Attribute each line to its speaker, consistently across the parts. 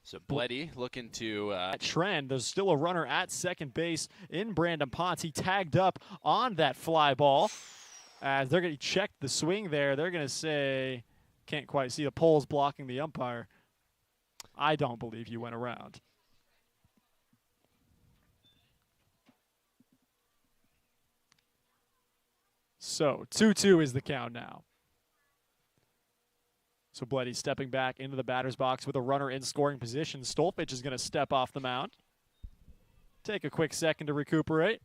Speaker 1: So Bleddy looking to
Speaker 2: trend. There's still a runner at second base in Brandon Ponce. He tagged up on that fly ball. As they're going to check the swing there, they're going to say, can't quite see the poles blocking the umpire. I don't believe you went around. So 2-2 is the count now. So Bleddy stepping back into the batter's box with a runner in scoring position. Stolfich is going to step off the mound. Take a quick second to recuperate.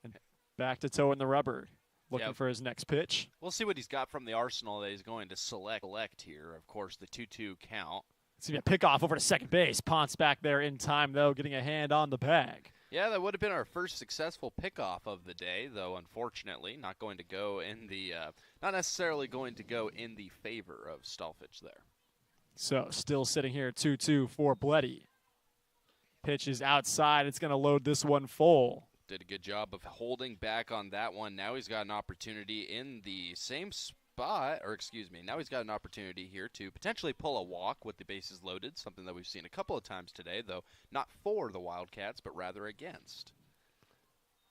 Speaker 2: And back to toe in the rubber. Looking for his next pitch.
Speaker 1: We'll see what he's got from the arsenal that he's going to select here. Of course, the 2-2 count.
Speaker 2: It's going to be a pickoff over to second base. Ponce back there in time, though, getting a hand on the bag.
Speaker 1: Yeah, that would have been our first successful pickoff of the day, though unfortunately not going to go in the not necessarily going to go in the favor of Stolfich there.
Speaker 2: So still sitting here 2-2 for Bleddy. Pitch is outside. It's going to load this one full.
Speaker 1: Did a good job of holding back on that one. Now he's got an opportunity in the same spot, or excuse me, now he's got an opportunity here to potentially pull a walk with the bases loaded, something that we've seen a couple of times today, though not for the Wildcats, but rather against.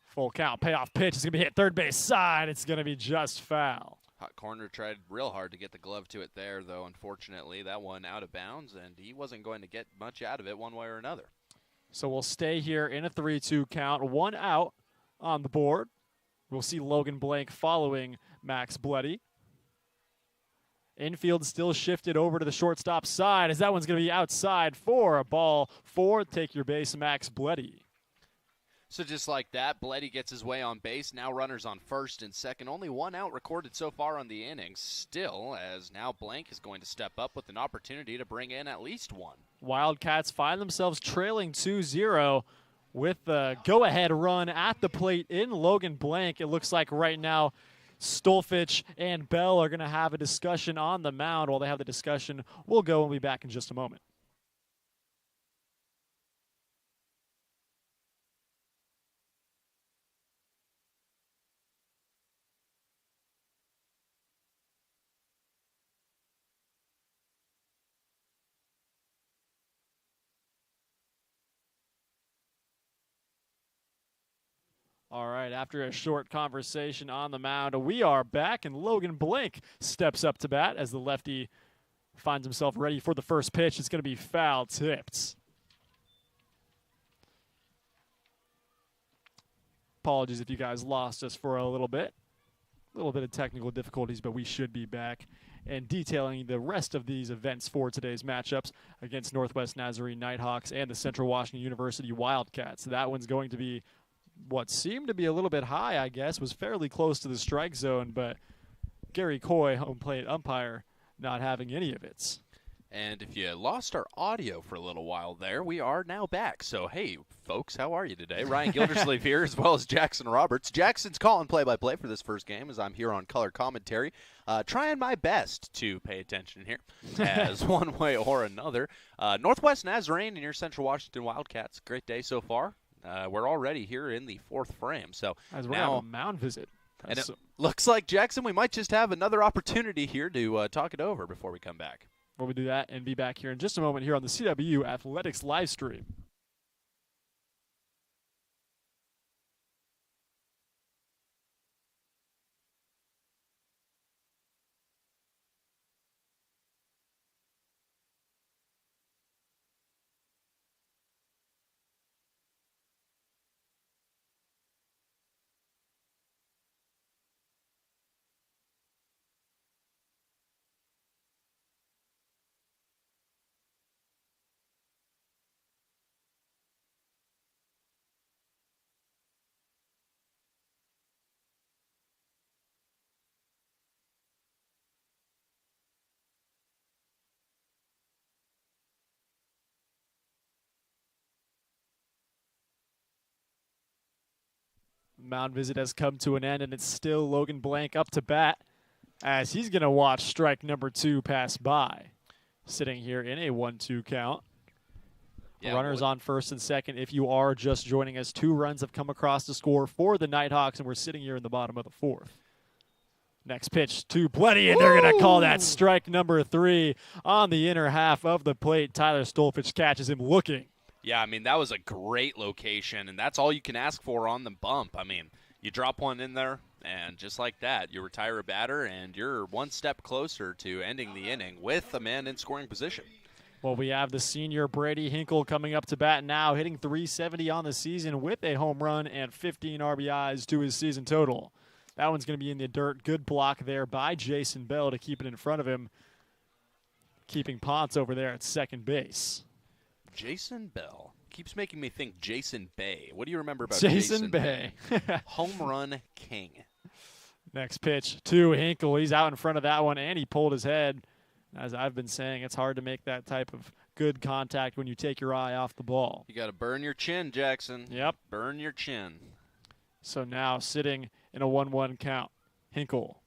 Speaker 2: Full count, payoff pitch. It's going to be hit third base side. It's going to be just foul.
Speaker 1: Hot corner tried real hard to get the glove to it there, though unfortunately that one out of bounds, and he wasn't going to get much out of it one way or another.
Speaker 2: So we'll stay here in a 3-2 count. One out on the board. We'll see Logan Blank following Max Bleddy. Infield still shifted over to the shortstop side as that one's going to be outside for a ball for take your base, Max Bleddy.
Speaker 1: So just like that, Bleddy gets his way on base. Now runners on first and second. Only one out recorded so far on the innings. Still, as now Blank is going to step up with an opportunity to bring in at least one.
Speaker 2: Wildcats find themselves trailing 2-0 with the go-ahead run at the plate in Logan Blank. It looks like right now Stolfich and Bell are going to have a discussion on the mound. While they have the discussion, we'll go and be back in just a moment. All right, after a short conversation on the mound, we are back, and Logan Blank steps up to bat as the lefty finds himself ready for the first pitch. It's going to be foul tipped. Apologies if you guys lost us for a little bit. A little bit of technical difficulties, but we should be back and detailing the rest of these events for today's matchups against Northwest Nazarene Nighthawks and the Central Washington University Wildcats. That one's going to be what seemed to be a little bit high, I guess, was fairly close to the strike zone, but Gary Coy, home plate umpire, not having any of it.
Speaker 1: And if you lost our audio for a little while there, we are now back. So, hey, folks, how are you today? Ryan Gildersleeve here, as well as Jackson Roberts. Jackson's calling play-by-play for this first game as I'm here on color commentary, trying my best to pay attention here as one way or another. Northwest Nazarene and your Central Washington Wildcats, great day so far. We're already here in the fourth frame. So
Speaker 2: as we're
Speaker 1: now
Speaker 2: on a mound visit.
Speaker 1: And it looks like, Jackson, we might just have another opportunity here to talk it over before we come back.
Speaker 2: We'll do that and be back here in just a moment here on the CW Athletics live stream. Mound visit has come to an end, and it's still Logan Blank up to bat as he's going to watch strike number 2 pass by. Sitting here in a 1-2 count. Yeah, runners on first and second. If you are just joining us, 2 runs have come across the score for the Nighthawks, and we're sitting here in the bottom of the 4th. Next pitch to Plenty, and they're going to call that strike number 3 on the inner half of the plate. Tyler Stolfich catches him looking.
Speaker 1: Yeah, I mean, that was a great location, and that's all you can ask for on the bump. I mean, you drop one in there, and just like that, you retire a batter, and you're one step closer to ending the inning with a man in scoring position.
Speaker 2: Well, we have the senior Brady Hinkle coming up to bat now, hitting .370 on the season with a home run and 15 RBIs to his season total. That one's going to be in the dirt. Good block there by Jason Bell to keep it in front of him, keeping Ponce over there at second base.
Speaker 1: Jason Bell keeps making me think Jason Bay. What do you remember about
Speaker 2: Jason Bay?
Speaker 1: Home run king.
Speaker 2: Next pitch to Hinkle. He's out in front of that one, and he pulled his head. As I've been saying, it's hard to make that type of good contact when you take your eye off the ball.
Speaker 1: You got to burn your chin, Jackson.
Speaker 2: Yep.
Speaker 1: Burn your chin.
Speaker 2: So now sitting in a 1-1 count. Hinkle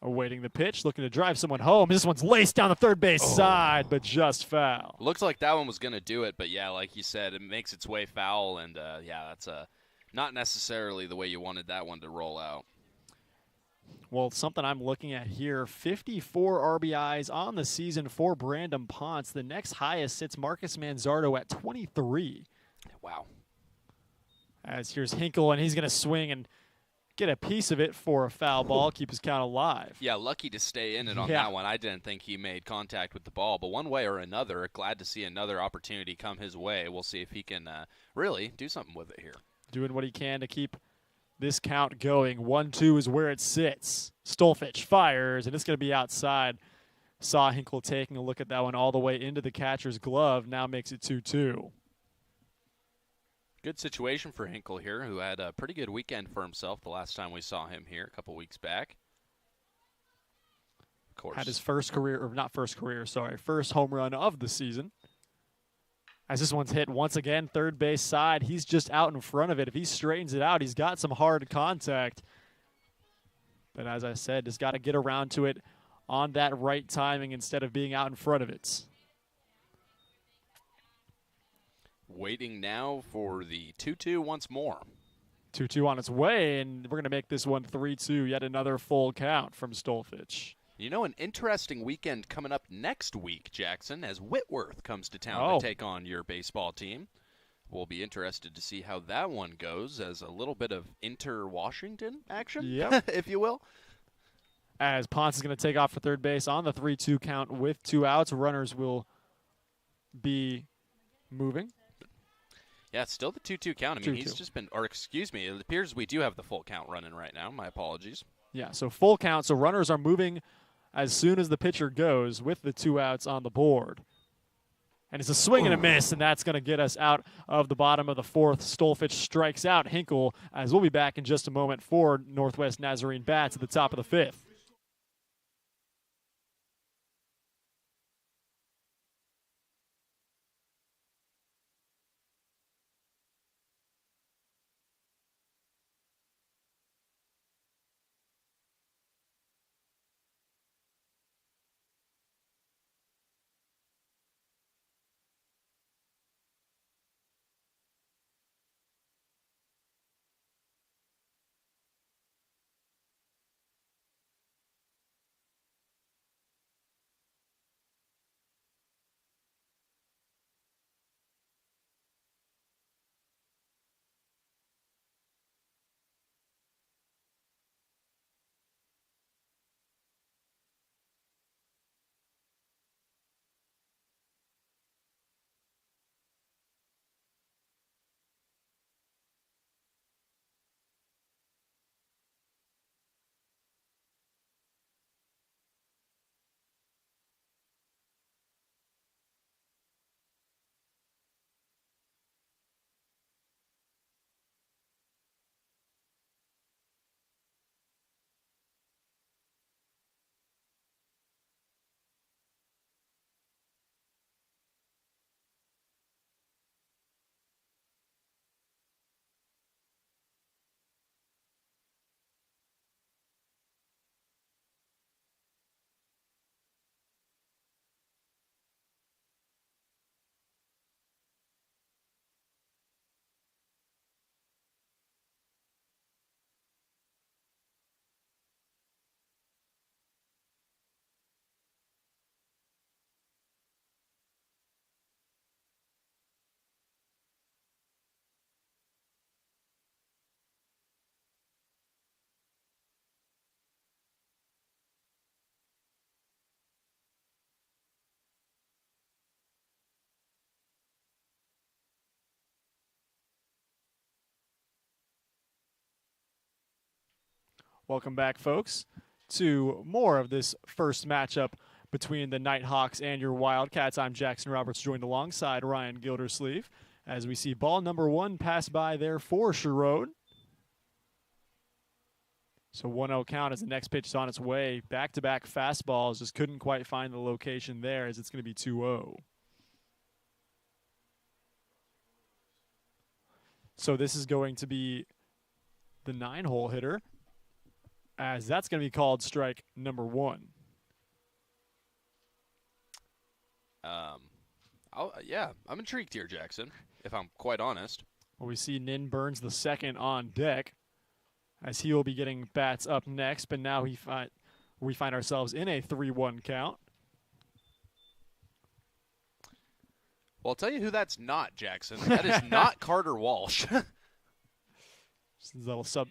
Speaker 2: awaiting the pitch, looking to drive someone home. This one's laced down the third base side, but just foul.
Speaker 1: Looks like that one was going to do it, but yeah, like you said, it makes its way foul, and yeah, that's not necessarily the way you wanted that one to roll out.
Speaker 2: Well, something I'm looking at here, 54 RBIs on the season for Brandon Ponce. The next highest sits Marcus Manzardo at 23.
Speaker 1: Wow.
Speaker 2: As here's Hinkle, and he's going to swing and get a piece of it for a foul ball, keep his count alive.
Speaker 1: Yeah, lucky to stay in it on that one. I didn't think he made contact with the ball, but one way or another, glad to see another opportunity come his way. We'll see if he can really do something with it here.
Speaker 2: Doing what he can to keep this count going. 1-2 is where it sits. Stolfich fires, and it's going to be outside. Saw Hinkle taking a look at that one all the way into the catcher's glove. Now makes it 2-2.
Speaker 1: Good situation for Hinkle here, who had a pretty good weekend for himself the last time we saw him here a couple weeks back. Of course.
Speaker 2: Had his first home run of the season. As this one's hit once again, third base side, he's just out in front of it. If he straightens it out, he's got some hard contact. But as I said, just got to get around to it on that right timing instead of being out in front of it.
Speaker 1: Waiting now for the 2-2 once more.
Speaker 2: 2-2 on its way, and we're going to make this one 3-2. Yet another full count from Stolfich.
Speaker 1: You know, an interesting weekend coming up next week, Jackson, as Whitworth comes to town to take on your baseball team. We'll be interested to see how that one goes, as a little bit of inter-Washington action, if you will.
Speaker 2: As Ponce is going to take off for third base on the 3-2 count with 2 outs. Runners will be moving.
Speaker 1: Yeah, it's still the 2-2 count. I mean, he's just been, or excuse me, it appears we do have the full count running right now. My apologies.
Speaker 2: Yeah, so full count. So runners are moving as soon as the pitcher goes with the 2 outs on the board. And it's a swing and a miss, and that's going to get us out of the bottom of the 4th. Stolfich strikes out Hinkle, as we'll be back in just a moment for Northwest Nazarene bats at the top of the 5th. Welcome back, folks, to more of this first matchup between the Nighthawks and your Wildcats. I'm Jackson Roberts, joined alongside Ryan Gildersleeve, as we see ball number 1 pass by there for Sharon. So 1-0 count as the next pitch is on its way. Back-to-back fastballs, just couldn't quite find the location there, as it's going to be 2-0. So this is going to be the 9-hole hitter, as that's going to be called strike number 1.
Speaker 1: Yeah, I'm intrigued here, Jackson, if I'm quite honest.
Speaker 2: Well, we see Nin Burns the second on deck, as he will be getting bats up next, but now we find ourselves in a 3-1 count.
Speaker 1: Well, I'll tell you who that's not, Jackson. That is not Carter Walsh.
Speaker 2: Little sub.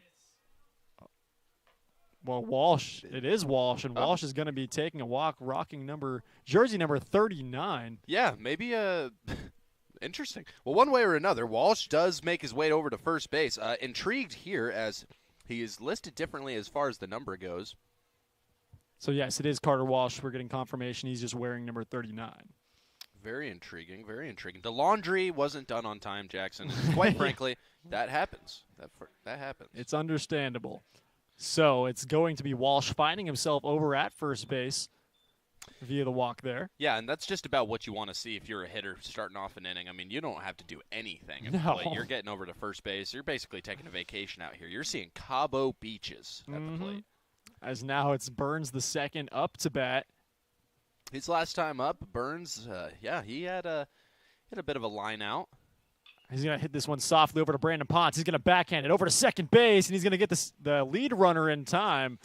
Speaker 2: Well, Walsh, it is Walsh, and Walsh is going to be taking a walk, rocking jersey number 39.
Speaker 1: Yeah, maybe interesting. Well, one way or another, Walsh does make his way over to first base. Intrigued here as he is listed differently as far as the number goes.
Speaker 2: So, yes, it is Carter Walsh. We're getting confirmation he's just wearing number 39.
Speaker 1: Very intriguing, very intriguing. The laundry wasn't done on time, Jackson. And quite frankly, that happens. That happens.
Speaker 2: It's understandable. So it's going to be Walsh finding himself over at first base via the walk there.
Speaker 1: Yeah, and that's just about what you want to see if you're a hitter starting off an inning. I mean, you don't have to do anything.
Speaker 2: No.
Speaker 1: You're getting over to first base. You're basically taking a vacation out here. You're seeing Cabo beaches at the plate.
Speaker 2: As now it's Burns the second up to bat.
Speaker 1: His last time up, Burns, he had a bit of a line out.
Speaker 2: He's going to hit this one softly over to Brandon Ponce. He's going to backhand it over to second base, and he's going to get the lead runner in time.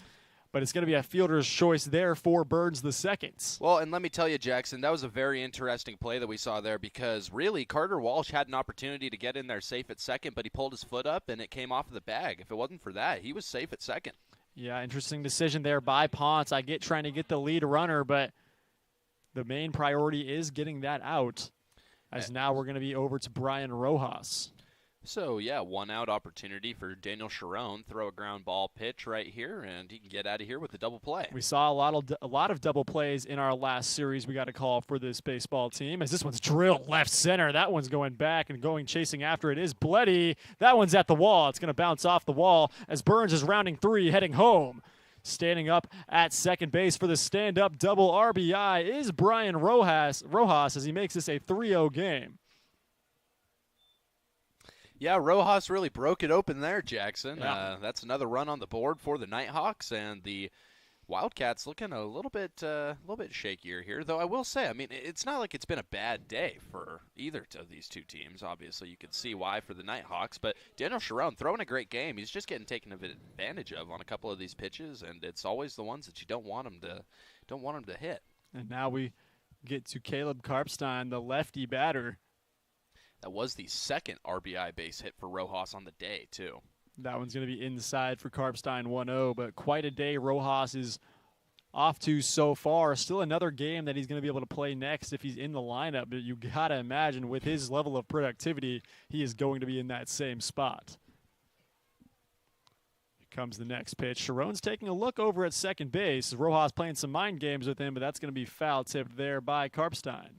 Speaker 2: But it's going to be a fielder's choice there for Burns the second.
Speaker 1: Well, and let me tell you, Jackson, that was a very interesting play that we saw there because really Carter Walsh had an opportunity to get in there safe at second, but he pulled his foot up and it came off of the bag. If it wasn't for that, he was safe at second.
Speaker 2: Yeah, interesting decision there by Ponce. I get trying to get the lead runner, but the main priority is getting that out. As now we're going to be over to Brian Rojas.
Speaker 1: So, yeah, 1-out opportunity for Daniel Sharon. Throw a ground ball pitch right here, and he can get out of here with a double play.
Speaker 2: We saw a lot of double plays in our last series we got a call for this baseball team. As this one's drilled left center. That one's going back and chasing after it is Bleddy. That one's at the wall. It's going to bounce off the wall as Burns is rounding 3, heading home. Standing up at second base for the stand-up double RBI is Brian Rojas as he makes this a 3-0 game.
Speaker 1: Yeah, Rojas really broke it open there, Jackson.
Speaker 2: Yeah.
Speaker 1: That's another run on the board for the Nighthawks, and the Wildcats looking a little bit shakier here. Though I will say, I mean, it's not like it's been a bad day for either of these two teams. Obviously, you can see why for the Nighthawks. But Daniel Sharon throwing a great game. He's just getting taken advantage of on a couple of these pitches, and it's always the ones that you don't want him to hit.
Speaker 2: And now we get to Caleb Karpstein, the lefty batter.
Speaker 1: That was the second RBI base hit for Rojas on the day, too.
Speaker 2: That one's going to be inside for Karpstein 1-0, but quite a day Rojas is off to so far. Still another game that he's going to be able to play next if he's in the lineup, but you got to imagine with his level of productivity, he is going to be in that same spot. Here comes the next pitch. Sharon's taking a look over at second base. Rojas playing some mind games with him, but that's going to be foul tipped there by Karpstein.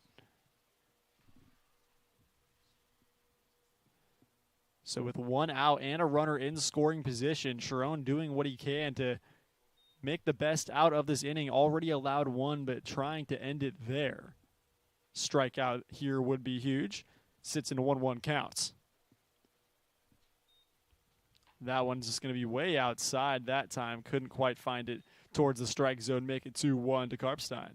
Speaker 2: So with 1 out and a runner in scoring position, Sharon doing what he can to make the best out of this inning. Already allowed 1, but trying to end it there. Strikeout here would be huge. Sits in a 1-1 counts. That one's just going to be way outside that time. Couldn't quite find it towards the strike zone. Make it 2-1 to Karpstein.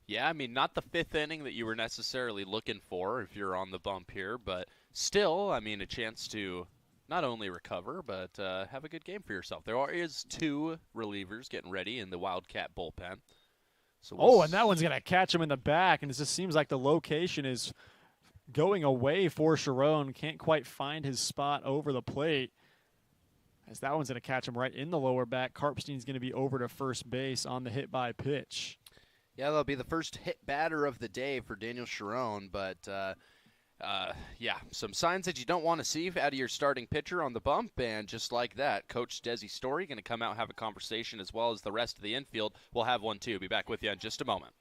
Speaker 1: Yeah, I mean, not the 5th inning that you were necessarily looking for if you're on the bump here, but still, I mean, a chance to not only recover, but have a good game for yourself. There is 2 relievers getting ready in the Wildcat bullpen. So
Speaker 2: and that one's going to catch him in the back, and it just seems like the location is going away for Sharon. Can't quite find his spot over the plate. As that one's going to catch him right in the lower back. Karpstein's going to be over to first base on the hit by pitch.
Speaker 1: Yeah, that'll be the first hit batter of the day for Daniel Sharon, but Yeah, some signs that you don't want to see out of your starting pitcher on the bump, and just like that, Coach Desi Story going to come out and have a conversation, as well as the rest of the infield. We'll have one too. Be back with you in just a moment.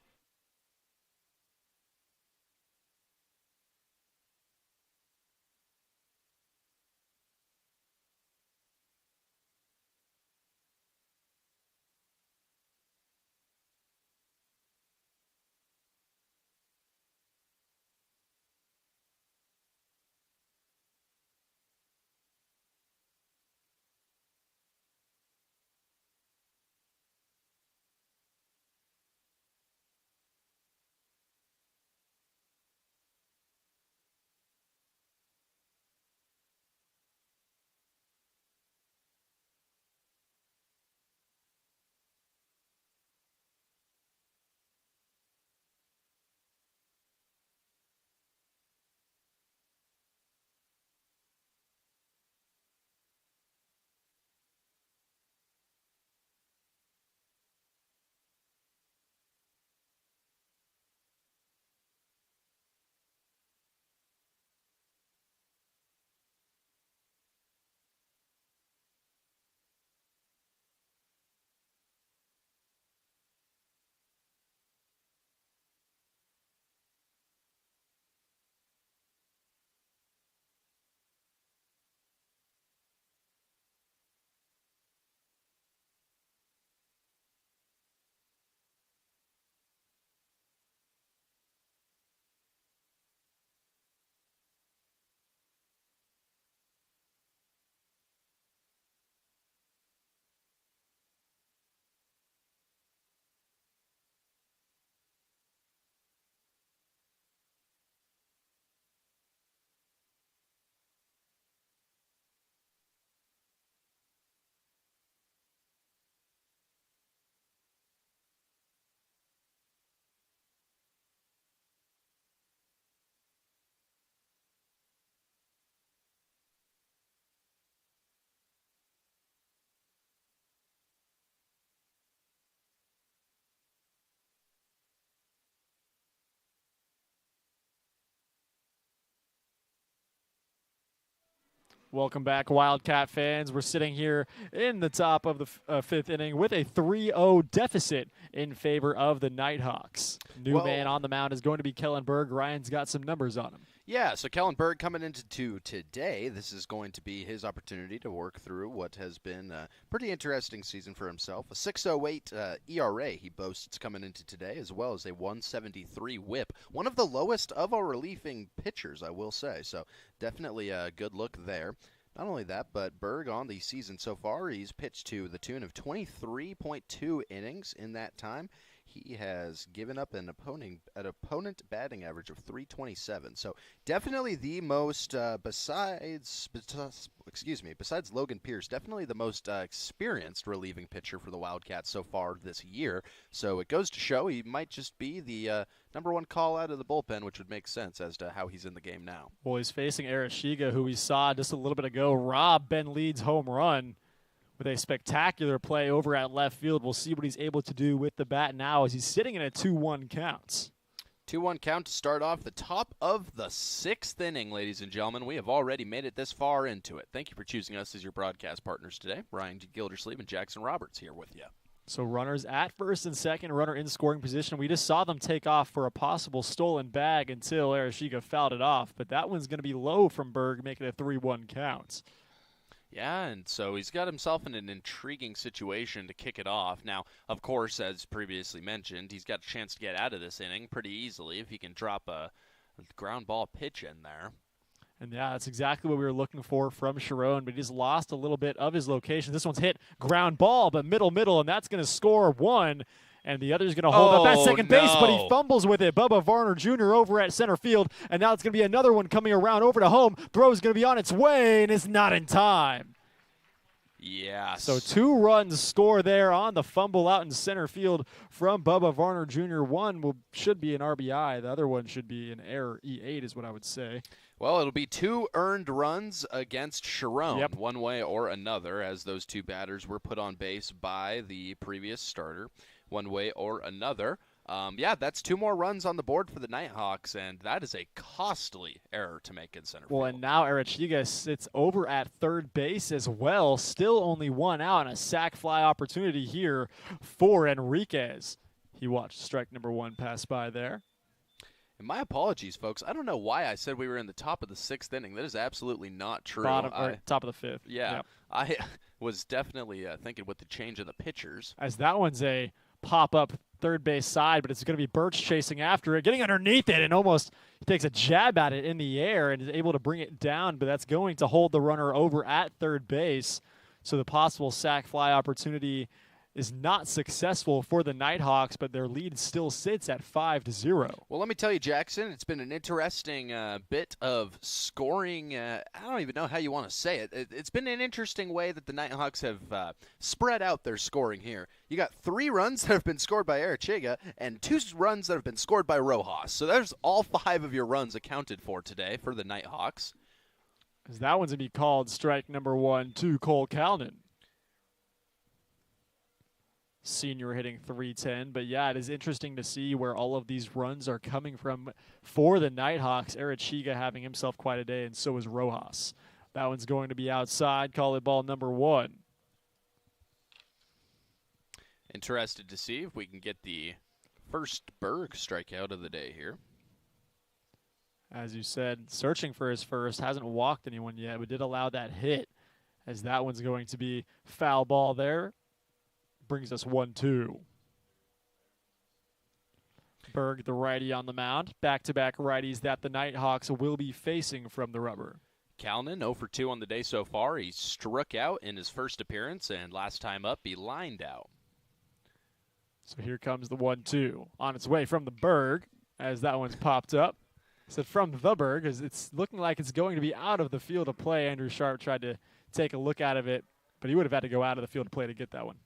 Speaker 2: Welcome back, Wildcat fans. We're sitting here in the top of the fifth inning with a 3-0 deficit in favor of the Nighthawks. New man on the mound is going to be Kellen Berg. Ryan's got some numbers on him.
Speaker 1: Yeah, so Kellen Berg coming into today, this is going to be his opportunity to work through what has been a pretty interesting season for himself. A 6.08 ERA he boasts coming into today, as well as a 173 whip. One of the lowest of our relieving pitchers, I will say. So definitely a good look there. Not only that, but Berg on the season so far, he's pitched to the tune of 23.2 innings in that time. He has given up an opponent batting average of 327. So definitely the most, besides Logan Pierce, definitely the most experienced relieving pitcher for the Wildcats so far this year. So it goes to show he might just be the number one call out of the bullpen, which would make sense as to how he's in the game now.
Speaker 2: Well, he's facing Arashiga, who we saw just a little bit ago rob Ben Leeds' home run with a spectacular play over at left field. We'll see what he's able to do with the bat now as he's sitting in a 2-1 count.
Speaker 1: 2-1 count to start off the top of the sixth inning, ladies and gentlemen. We have already made it this far into it. Thank you for choosing us as your broadcast partners today. Ryan Gildersleeve and Jackson Roberts here with you.
Speaker 2: So runners at first and second, runner in scoring position. We just saw them take off for a possible stolen bag until Arashiga fouled it off, but that one's going to be low from Berg, making it a 3-1 count.
Speaker 1: Yeah, and so he's got himself in an intriguing situation to kick it off. Now, of course, as previously mentioned, he's got a chance to get out of this inning pretty easily if he can drop a ground ball pitch in there.
Speaker 2: And yeah, that's exactly what we were looking for from Sharon, but he's lost a little bit of his location. This one's hit ground ball, but middle, and that's going to score one. And the other's going to hold up at second base, but he fumbles with it. Bubba Varner Jr. over at center field, and now it's going to be another one coming around over to home. Throw's going to be on its way, and it's not in time.
Speaker 1: Yes.
Speaker 2: So 2 runs score there on the fumble out in center field from Bubba Varner Jr. One should be an RBI. The other one should be an error. E8 is what I would say.
Speaker 1: Well, it'll be 2 earned runs against Sharon,
Speaker 2: yep,
Speaker 1: one way or another, as those 2 batters were put on base by the previous starter, one way or another. Yeah, that's 2 more runs on the board for the Nighthawks, and that is a costly error to make in center field.
Speaker 2: Well, and now Arachiga sits over at third base as well. Still only 1 out, and a sac fly opportunity here for Enriquez. He watched strike number 1 pass by there.
Speaker 1: And my apologies, folks. I don't know why I said we were in the top of the 6th inning. That is absolutely not true.
Speaker 2: Top of the 5th.
Speaker 1: Yeah,
Speaker 2: Yep.
Speaker 1: I was definitely thinking with the change of the pitchers.
Speaker 2: As that one's a pop-up third base side, but it's going to be Birch chasing after it, getting underneath it, and almost he takes a jab at it in the air and is able to bring it down, but that's going to hold the runner over at third base. So the possible sac fly opportunity is not successful for the Nighthawks, but their lead still sits at 5-0.
Speaker 1: Well, let me tell you, Jackson, it's been an interesting bit of scoring. I don't even know how you want to say it. It's been an interesting way that the Nighthawks have spread out their scoring here. You got 3 runs that have been scored by Arachiga and 2 runs that have been scored by Rojas. So there's all 5 of your runs accounted for today for the Nighthawks.
Speaker 2: As that one's going to be called strike number 1 to Cole Calnan. Senior hitting .310, but yeah, it is interesting to see where all of these runs are coming from for the Nighthawks. Arachiga having himself quite a day, and so is Rojas. That one's going to be outside. Call it ball number 1.
Speaker 1: Interested to see if we can get the first Berg strikeout of the day here.
Speaker 2: As you said, searching for his first, hasn't walked anyone yet, but did allow that hit, as that one's going to be foul ball there. Brings us 1-2. Berg, the righty on the mound. Back-to-back righties that the Nighthawks will be facing from the rubber.
Speaker 1: Calnan 0 for 2 on the day so far. He struck out in his first appearance, and last time up, he lined out.
Speaker 2: So here comes the 1-2. On its way from the Berg, as that one's popped up. So from the Berg, as it's looking like it's going to be out of the field of play. Andrew Sharp tried to take a look out of it, but he would have had to go out of the field of play to get that one.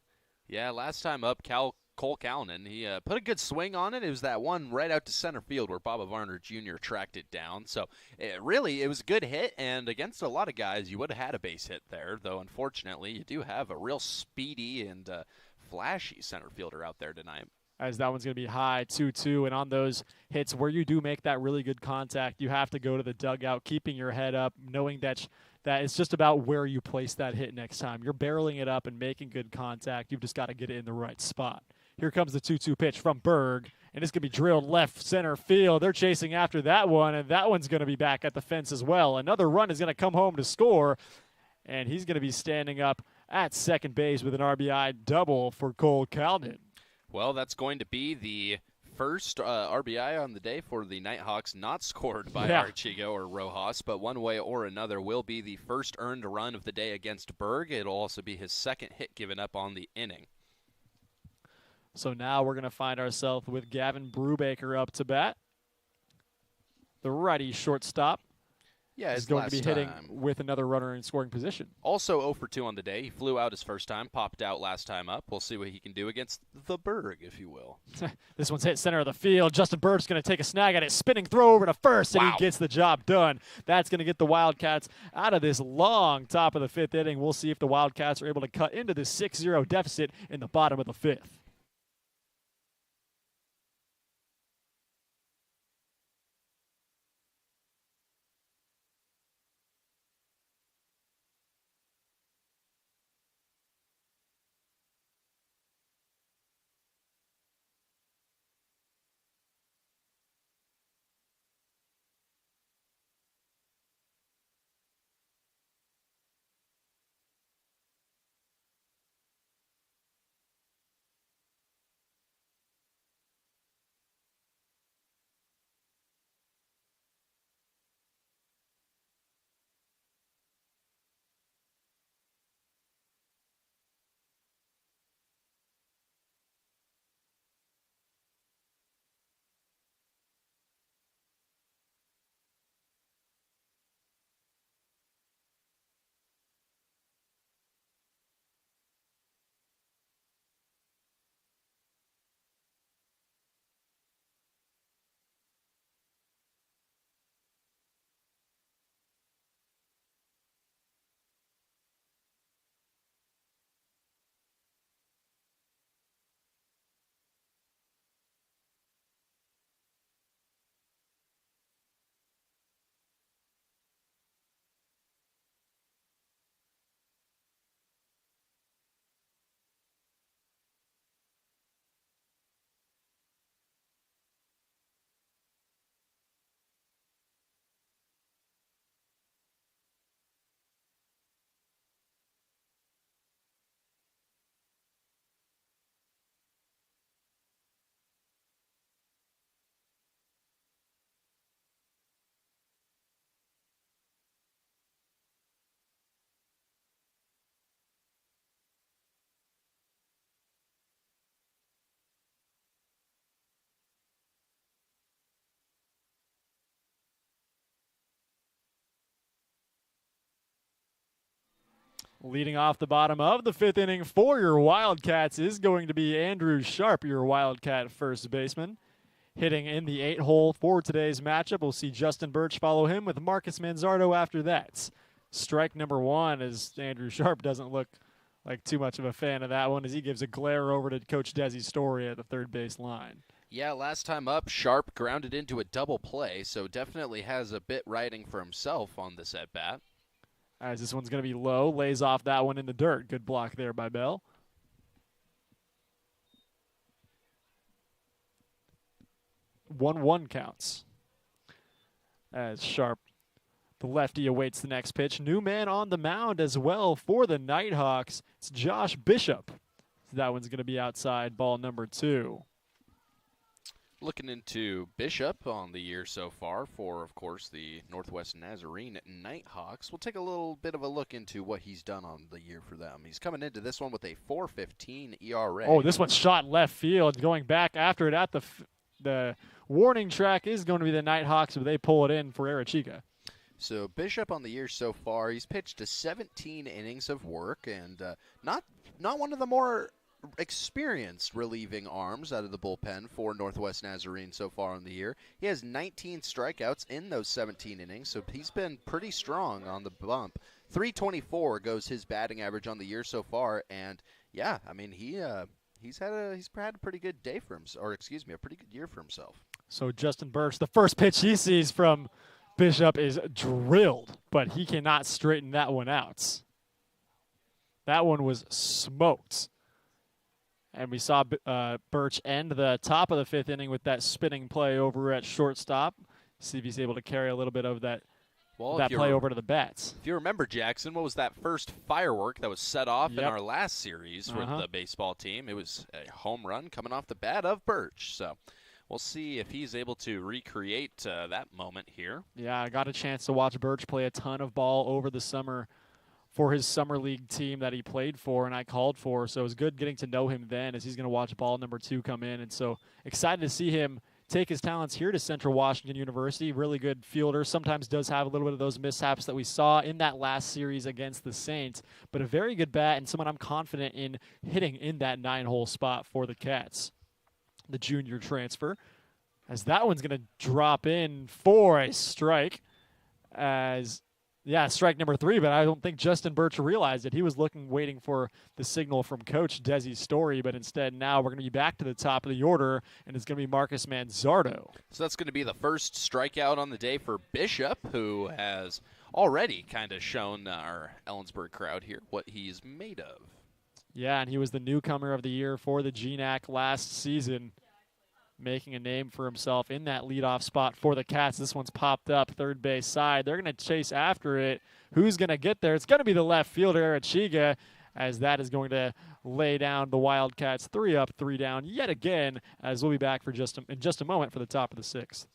Speaker 1: Yeah, last time up, Cole Calnan, he put a good swing on it. It was that one right out to center field where Baba Varner Jr. tracked it down. So, it was a good hit, and against a lot of guys, you would have had a base hit there, though unfortunately, you do have a real speedy and flashy center fielder out there tonight.
Speaker 2: As that one's going to be high, 2-2, and on those hits where you do make that really good contact, you have to go to the dugout, keeping your head up, knowing that it's just about where you place that hit next time. You're barreling it up and making good contact. You've just got to get it in the right spot. Here comes the 2-2 pitch from Berg, and it's going to be drilled left center field. They're chasing after that one, and that one's going to be back at the fence as well. Another run is going to come home to score, and he's going to be standing up at second base with an RBI double for Cole Calnan.
Speaker 1: Well, that's going to be the first RBI on the day for the Nighthawks, not scored by Arachiga or Rojas, but one way or another will be the first earned run of the day against Berg. It'll also be his second hit given up on the inning.
Speaker 2: So now we're going to find ourselves with Gavin Brubaker up to bat. The righty shortstop.
Speaker 1: Yeah,
Speaker 2: is going to be hitting with another runner in scoring position.
Speaker 1: Also 0 for 2 on the day. He flew out his first time, popped out last time up. We'll see what he can do against the Berg, if you will.
Speaker 2: This one's hit center of the field. Justin Berg's going to take a snag at it. Spinning throw over to first, and he gets the job done. That's going to get the Wildcats out of this long top of the 5th inning. We'll see if the Wildcats are able to cut into this 6-0 deficit in the bottom of the 5th. Leading off the bottom of the 5th inning for your Wildcats is going to be Andrew Sharp, your Wildcat first baseman. Hitting in the 8 hole for today's matchup, we'll see Justin Birch follow him with Marcus Manzardo after that. Strike number 1 as Andrew Sharp doesn't look like too much of a fan of that one as he gives a glare over to Coach Desi Story at the third base line.
Speaker 1: Yeah, last time up, Sharp grounded into a double play, so definitely has a bit riding for himself on this at-bat.
Speaker 2: As this one's going to be low, lays off that one in the dirt. Good block there by Bell. One counts. As Sharp, the lefty, awaits the next pitch. New man on the mound as well for the Nighthawks. It's Josh Bishop. That one's going to be outside, ball number 2.
Speaker 1: Looking into Bishop on the year so far for, of course, the Northwest Nazarene Nighthawks. We'll take a little bit of a look into what he's done on the year for them. He's coming into this one with a 4.15 ERA.
Speaker 2: Oh, this one's shot left field. Going back after it at the warning track is going to be the Nighthawks, but they pull it in for Arechiga.
Speaker 1: So Bishop on the year so far, he's pitched to 17 innings of work, and not one of the more experienced relieving arms out of the bullpen for Northwest Nazarene so far in the year. He has 19 strikeouts in those 17 innings, so he's been pretty strong on the bump. 324 goes his batting average on the year so far, and yeah, I mean he's had a pretty good day for himself, or excuse me, a pretty good year for himself.
Speaker 2: So Justin Birch, the first pitch he sees from Bishop is drilled, but he cannot straighten that one out. That one was smoked. And we saw Birch end the top of the 5th inning with that spinning play over at shortstop. See if he's able to carry a little bit of that play over to the bats.
Speaker 1: If you remember, Jackson, what was that first firework that was set off in our last series with the baseball team? It was a home run coming off the bat of Birch. So we'll see if he's able to recreate that moment here.
Speaker 2: Yeah, I got a chance to watch Birch play a ton of ball over the summer for his summer league team that he played for and I called for. So it was good getting to know him then as he's going to watch ball number 2 come in. And so excited to see him take his talents here to Central Washington University. Really good fielder. Sometimes does have a little bit of those mishaps that we saw in that last series against the Saints. But a very good bat and someone I'm confident in hitting in that 9-hole spot for the Cats. The junior transfer. As that one's going to drop in for a strike. Strike number 3, but I don't think Justin Birch realized it. He was waiting for the signal from Coach Desi Story, but instead now we're going to be back to the top of the order, and it's going to be Marcus Manzardo.
Speaker 1: So that's going to be the first strikeout on the day for Bishop, who has already kind of shown our Ellensburg crowd here what he's made of.
Speaker 2: Yeah, and he was the newcomer of the year for the GNAC last season, making a name for himself in that leadoff spot for the Cats. This one's popped up third base side. They're going to chase after it. Who's going to get there? It's going to be the left fielder, Arechiga, as that is going to lay down the Wildcats 3 up, 3 down yet again, as we'll be back for in just a moment for the top of the 6th.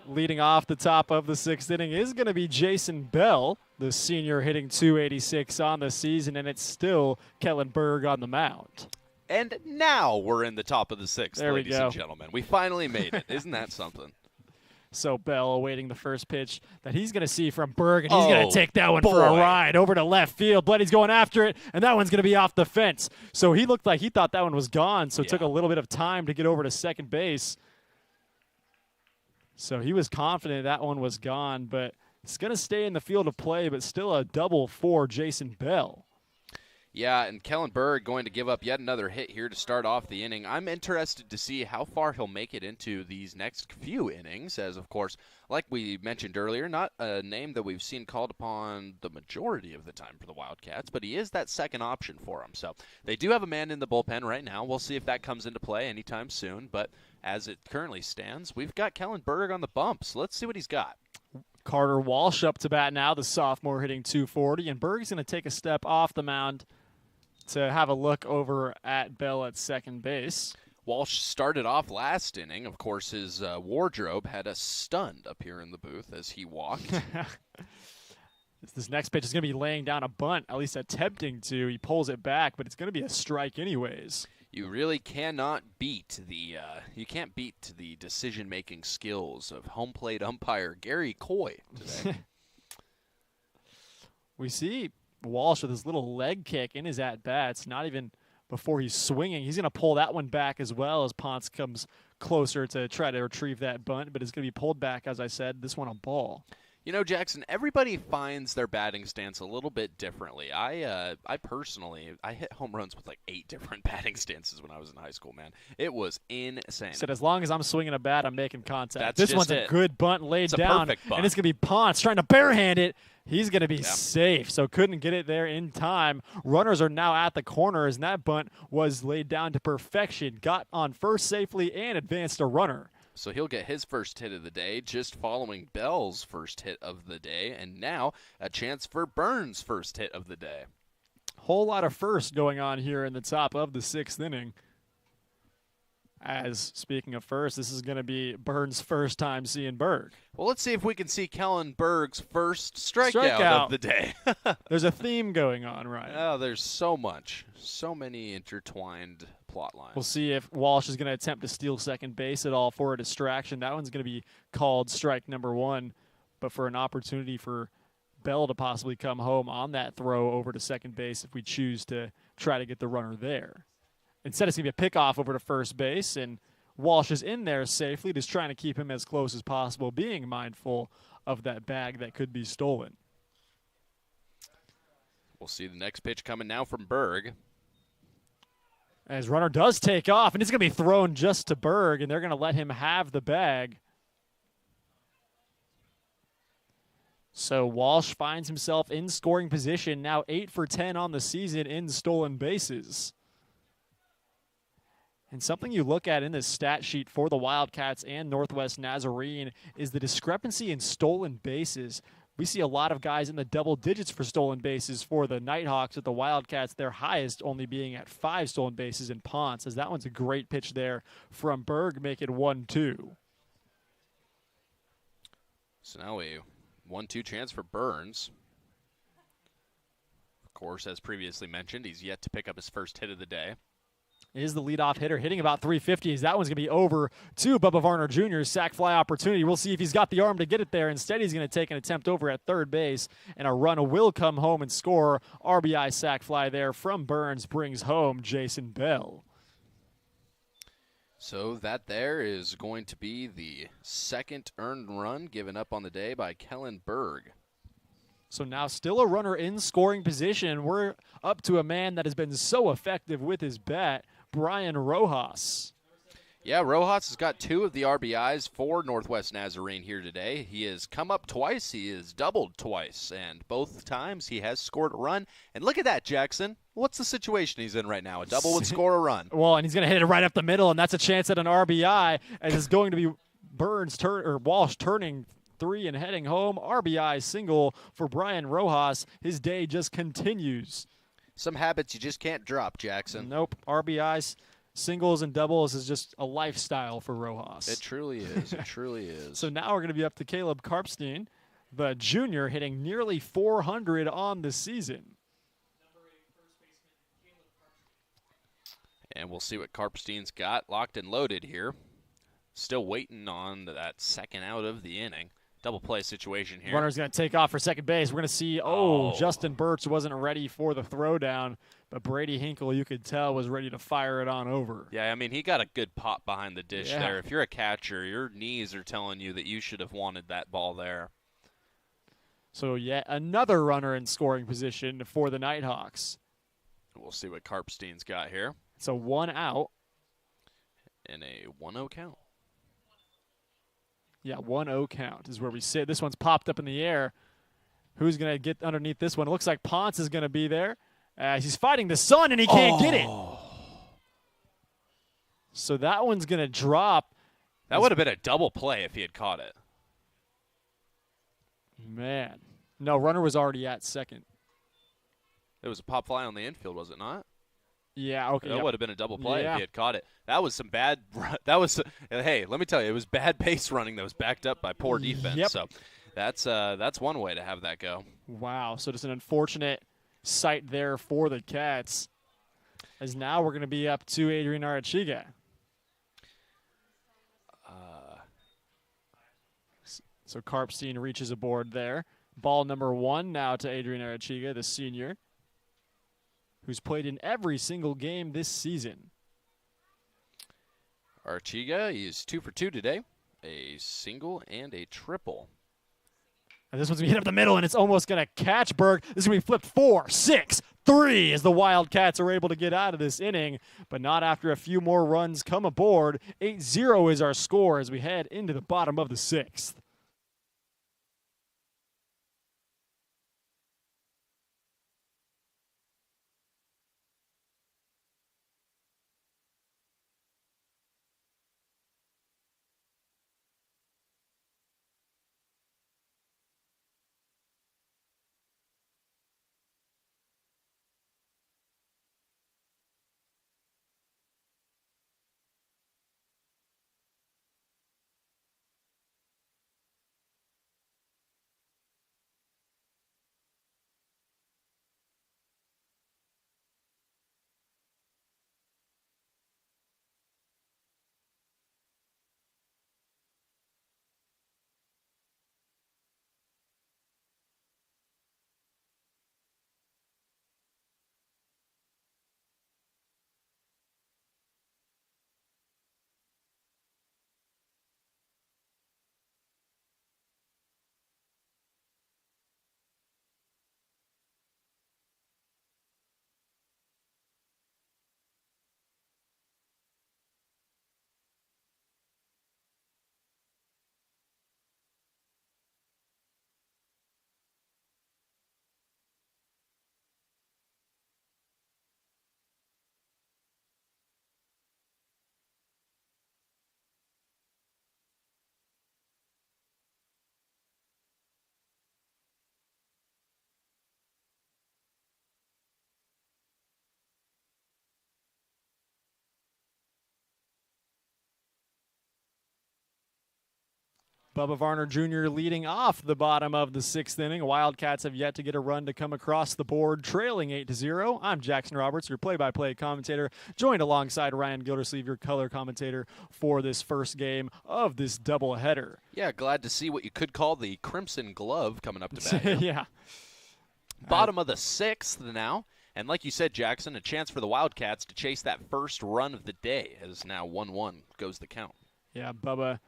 Speaker 2: Leading off the top of the 6th inning is going to be Jason Bell, the senior, hitting .286 on the season, and it's still Kellen Berg on the mound.
Speaker 1: And now we're in the top of the 6th,
Speaker 2: there
Speaker 1: ladies and gentlemen. We finally made it. Isn't that something?
Speaker 2: So Bell awaiting the first pitch that he's going to see from Berg, and he's going to take that one for a ride over to left field. Bleddy's going after it, and that one's going to be off the fence. So he looked like he thought that one was gone, so it took a little bit of time to get over to second base. So he was confident that one was gone, but it's going to stay in the field of play, but still a double for Jason Bell.
Speaker 1: Yeah, and Kellen Berg going to give up yet another hit here to start off the inning. I'm interested to see how far he'll make it into these next few innings, as, of course, like we mentioned earlier, not a name that we've seen called upon the majority of the time for the Wildcats, but he is that second option for them. So they do have a man in the bullpen right now. We'll see if that comes into play anytime soon, but as it currently stands, we've got Kellen Berg on the bump, so let's see what he's got.
Speaker 2: Carter Walsh up to bat now, the sophomore hitting .240, and Berg's going to take a step off the mound to have a look over at Bell at second base.
Speaker 1: Walsh started off last inning. Of course, his wardrobe had us stunned up here in the booth as he walked.
Speaker 2: This next pitch is going to be laying down a bunt, at least attempting to. He pulls it back, but it's going to be a strike anyways.
Speaker 1: You really cannot beat the decision-making skills of home plate umpire Gary Coy today.
Speaker 2: We see Walsh with his little leg kick in his at-bats, not even before he's swinging. He's going to pull that one back as well as Ponce comes closer to try to retrieve that bunt, but it's going to be pulled back, as I said. This one a ball.
Speaker 1: You know, Jackson, everybody finds their batting stance a little bit differently. I personally hit home runs with like 8 different batting stances when I was in high school, man. It was insane.
Speaker 2: Said as long as I'm swinging a bat, I'm making contact.
Speaker 1: This
Speaker 2: one's a good bunt laid down,
Speaker 1: perfect bunt.
Speaker 2: And it's going to be Ponce trying to barehand it. He's going to be safe, so couldn't get it there in time. Runners are now at the corners, and that bunt was laid down to perfection. Got on first safely and advanced a runner.
Speaker 1: So he'll get his first hit of the day, just following Bell's first hit of the day, and now a chance for Burns' first hit of the day.
Speaker 2: Whole lot of first going on here in the top of the 6th inning. As, speaking of first, this is going to be Burns' first time seeing Berg.
Speaker 1: Well, let's see if we can see Kellen Berg's first strikeout of the day.
Speaker 2: There's a theme going on, Ryan.
Speaker 1: Oh, there's so much. So many intertwined plot lines.
Speaker 2: We'll see if Walsh is going to attempt to steal second base at all for a distraction. That one's going to be called strike number 1, but for an opportunity for Bell to possibly come home on that throw over to second base if we choose to try to get the runner there. Instead, it's going to be a pickoff over to first base, and Walsh is in there safely, just trying to keep him as close as possible, being mindful of that bag that could be stolen.
Speaker 1: We'll see the next pitch coming now from Berg.
Speaker 2: As runner does take off, and it's going to be thrown just to Berg, and they're going to let him have the bag. So Walsh finds himself in scoring position, now 8 for 10 on the season in stolen bases. And something you look at in this stat sheet for the Wildcats and Northwest Nazarene is the discrepancy in stolen bases. We see a lot of guys in the double digits for stolen bases for the Nighthawks, at the Wildcats, their highest only being at 5 stolen bases in Ponce, as that one's a great pitch there from Berg, make it 1-2.
Speaker 1: So now a 1-2 chance for Burns. Of course, as previously mentioned, he's yet to pick up his first hit of the day.
Speaker 2: Is the leadoff hitter, hitting about 350. That one's going to be over to Bubba Varner Jr.'s sac fly opportunity. We'll see if he's got the arm to get it there. Instead, he's going to take an attempt over at third base, and a run will come home and score. RBI sac fly there from Burns brings home Jason Bell.
Speaker 1: So that there is going to be the second earned run given up on the day by Kellen Berg.
Speaker 2: So now still a runner in scoring position. We're up to a man that has been so effective with his bat, Brian Rojas.
Speaker 1: Yeah, Rojas has got 2 of the RBIs for Northwest Nazarene here today. He has come up twice. He has doubled twice, and both times he has scored a run. And look at that, Jackson. What's the situation he's in right now? A double would score a run.
Speaker 2: Well, and he's going to hit it right up the middle, and that's a chance at an RBI, as it's going to be Walsh turning 3 and heading home. RBI single for Brian Rojas. His day just continues.
Speaker 1: Some habits you just can't drop, Jackson.
Speaker 2: Nope. RBIs Singles and doubles is just a lifestyle for Rojas.
Speaker 1: It truly is. It truly is.
Speaker 2: So now we're going to be up to Caleb Karpstein, the junior, hitting nearly 400 on the season.
Speaker 1: And we'll see what Karpstein's got locked and loaded here. Still waiting on that second out of the inning. Double play situation here.
Speaker 2: Runner's going to take off for second base. We're going to see, Justin Birch wasn't ready for the throwdown, but Brady Hinkle, you could tell, was ready to fire it on over.
Speaker 1: Yeah, I mean, he got a good pop behind the dish there. If you're a catcher, your knees are telling you that you should have wanted that ball there.
Speaker 2: So yet another runner in scoring position for the Nighthawks.
Speaker 1: We'll see what Karpstein's got here.
Speaker 2: It's a 1 out.
Speaker 1: In a 1-0 count.
Speaker 2: Yeah, 1-0 count is where we sit. This one's popped up in the air. Who's going to get underneath this one? It looks like Ponce is going to be there. He's fighting the sun, and he can't get it. So that one's going to drop.
Speaker 1: That would have been a double play if he had caught it.
Speaker 2: Man. No, runner was already at second.
Speaker 1: It was a pop fly on the infield, was it not?
Speaker 2: Yeah, okay.
Speaker 1: That would have been a double play if
Speaker 2: Yeah.
Speaker 1: he had caught it. That was some bad – hey, let me tell you, it was bad base running that was backed up by poor defense.
Speaker 2: Yep.
Speaker 1: So that's one way to have that go.
Speaker 2: Wow, so just an unfortunate sight there for the Cats. As now we're going to be up to Adrian Arachiga. So Karpstein reaches aboard there. Ball number 1 now to Adrian Arachiga, the senior, who's played in every single game this season.
Speaker 1: Arachiga, he's 2 for 2 today. A single and a triple.
Speaker 2: And this one's going to hit up the middle, and it's almost going to catch Berg. This is going to be flipped 4, 6, 3 as the Wildcats are able to get out of this inning, but not after a few more runs come aboard. 8-0 is our score as we head into the bottom of the 6th. Bubba Varner Jr. leading off the bottom of the 6th inning. Wildcats have yet to get a run to come across the board, trailing 8-0. I'm Jackson Roberts, your play-by-play commentator, joined alongside Ryan Gildersleeve, your color commentator for this first game of this doubleheader.
Speaker 1: Yeah, glad to see what you could call the Crimson Glove coming up to bat here.
Speaker 2: Yeah.
Speaker 1: Bottom of the 6th now. And like you said, Jackson, a chance for the Wildcats to chase that first run of the day as now 1-1 goes the count.
Speaker 2: Yeah, Bubba,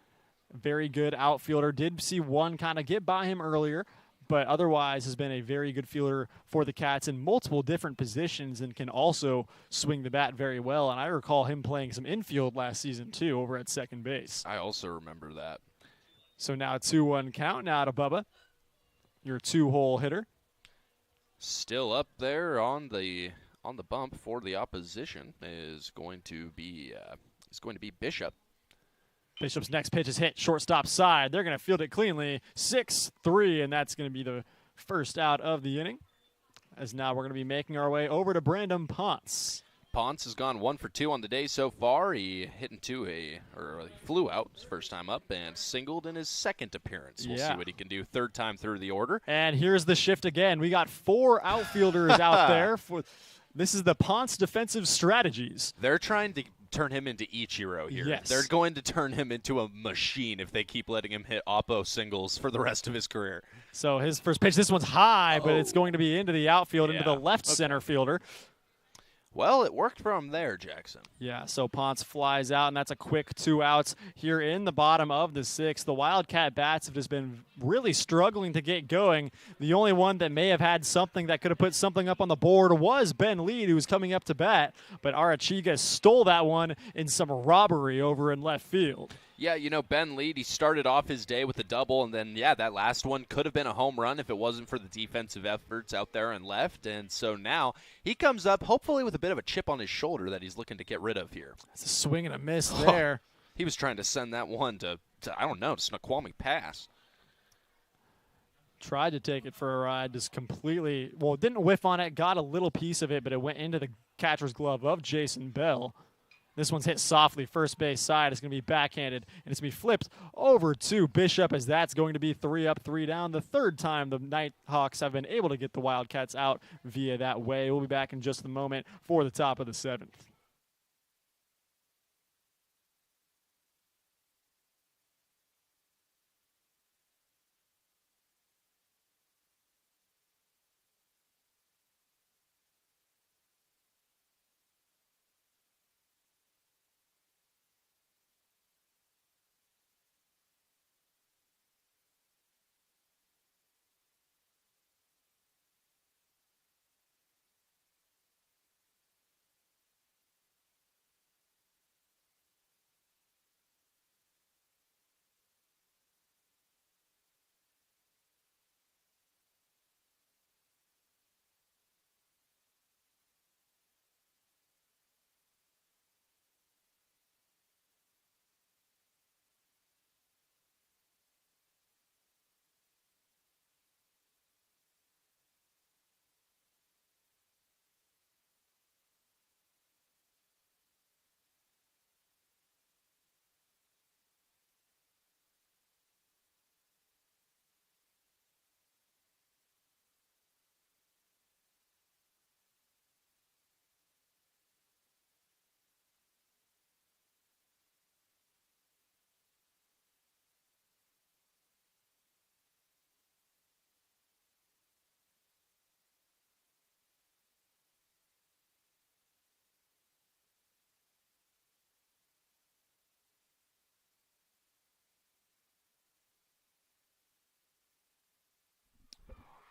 Speaker 2: very good outfielder. Did see one kind of get by him earlier, but otherwise has been a very good fielder for the Cats in multiple different positions and can also swing the bat very well. And I recall him playing some infield last season, too, over at second base.
Speaker 1: I also remember that.
Speaker 2: So now 2-1 count now to Bubba, your 2-hole hitter.
Speaker 1: Still up there on the bump for the opposition is going to be Bishop.
Speaker 2: Bishop's next pitch is hit shortstop side. They're going to field it cleanly. 6-3, and that's going to be the first out of the inning. As now we're going to be making our way over to Brandon Ponce.
Speaker 1: Ponce has gone 1 for 2 on the day so far. He he flew out his first time up and singled in his second appearance. We'll see what he can do third time through the order.
Speaker 2: And here's the shift again. We got 4 outfielders out there. This is the Ponce defensive strategies.
Speaker 1: They're trying to turn him into Ichiro here.
Speaker 2: Yes.
Speaker 1: They're going to turn him into a machine if they keep letting him hit oppo singles for the rest of his career.
Speaker 2: So his first pitch, this one's high, but it's going to be into the outfield, into the left center fielder.
Speaker 1: Well, it worked from there, Jackson.
Speaker 2: Yeah, so Ponce flies out, and that's a quick 2 outs here in the bottom of the 6th. The Wildcat bats have just been really struggling to get going. The only one that may have had something that could have put something up on the board was Ben Lead, who was coming up to bat. But Arachiga stole that one in some robbery over in left field.
Speaker 1: Yeah, Ben Lead, he started off his day with a double, and then, that last one could have been a home run if it wasn't for the defensive efforts out there and left. And so now he comes up, hopefully with a bit of a chip on his shoulder that he's looking to get rid of here.
Speaker 2: It's a swing and a miss there.
Speaker 1: He was trying to send that one to I don't know, to Snoqualmie Pass.
Speaker 2: Tried to take it for a ride, just completely, didn't whiff on it, got a little piece of it, but it went into the catcher's glove of Jason Bell. This one's hit softly, first base side. It's going to be backhanded, and it's going to be flipped over to Bishop, as that's going to be 3 up, 3 down. The third time the Nighthawks have been able to get the Wildcats out via that way. We'll be back in just a moment for the top of the 7th.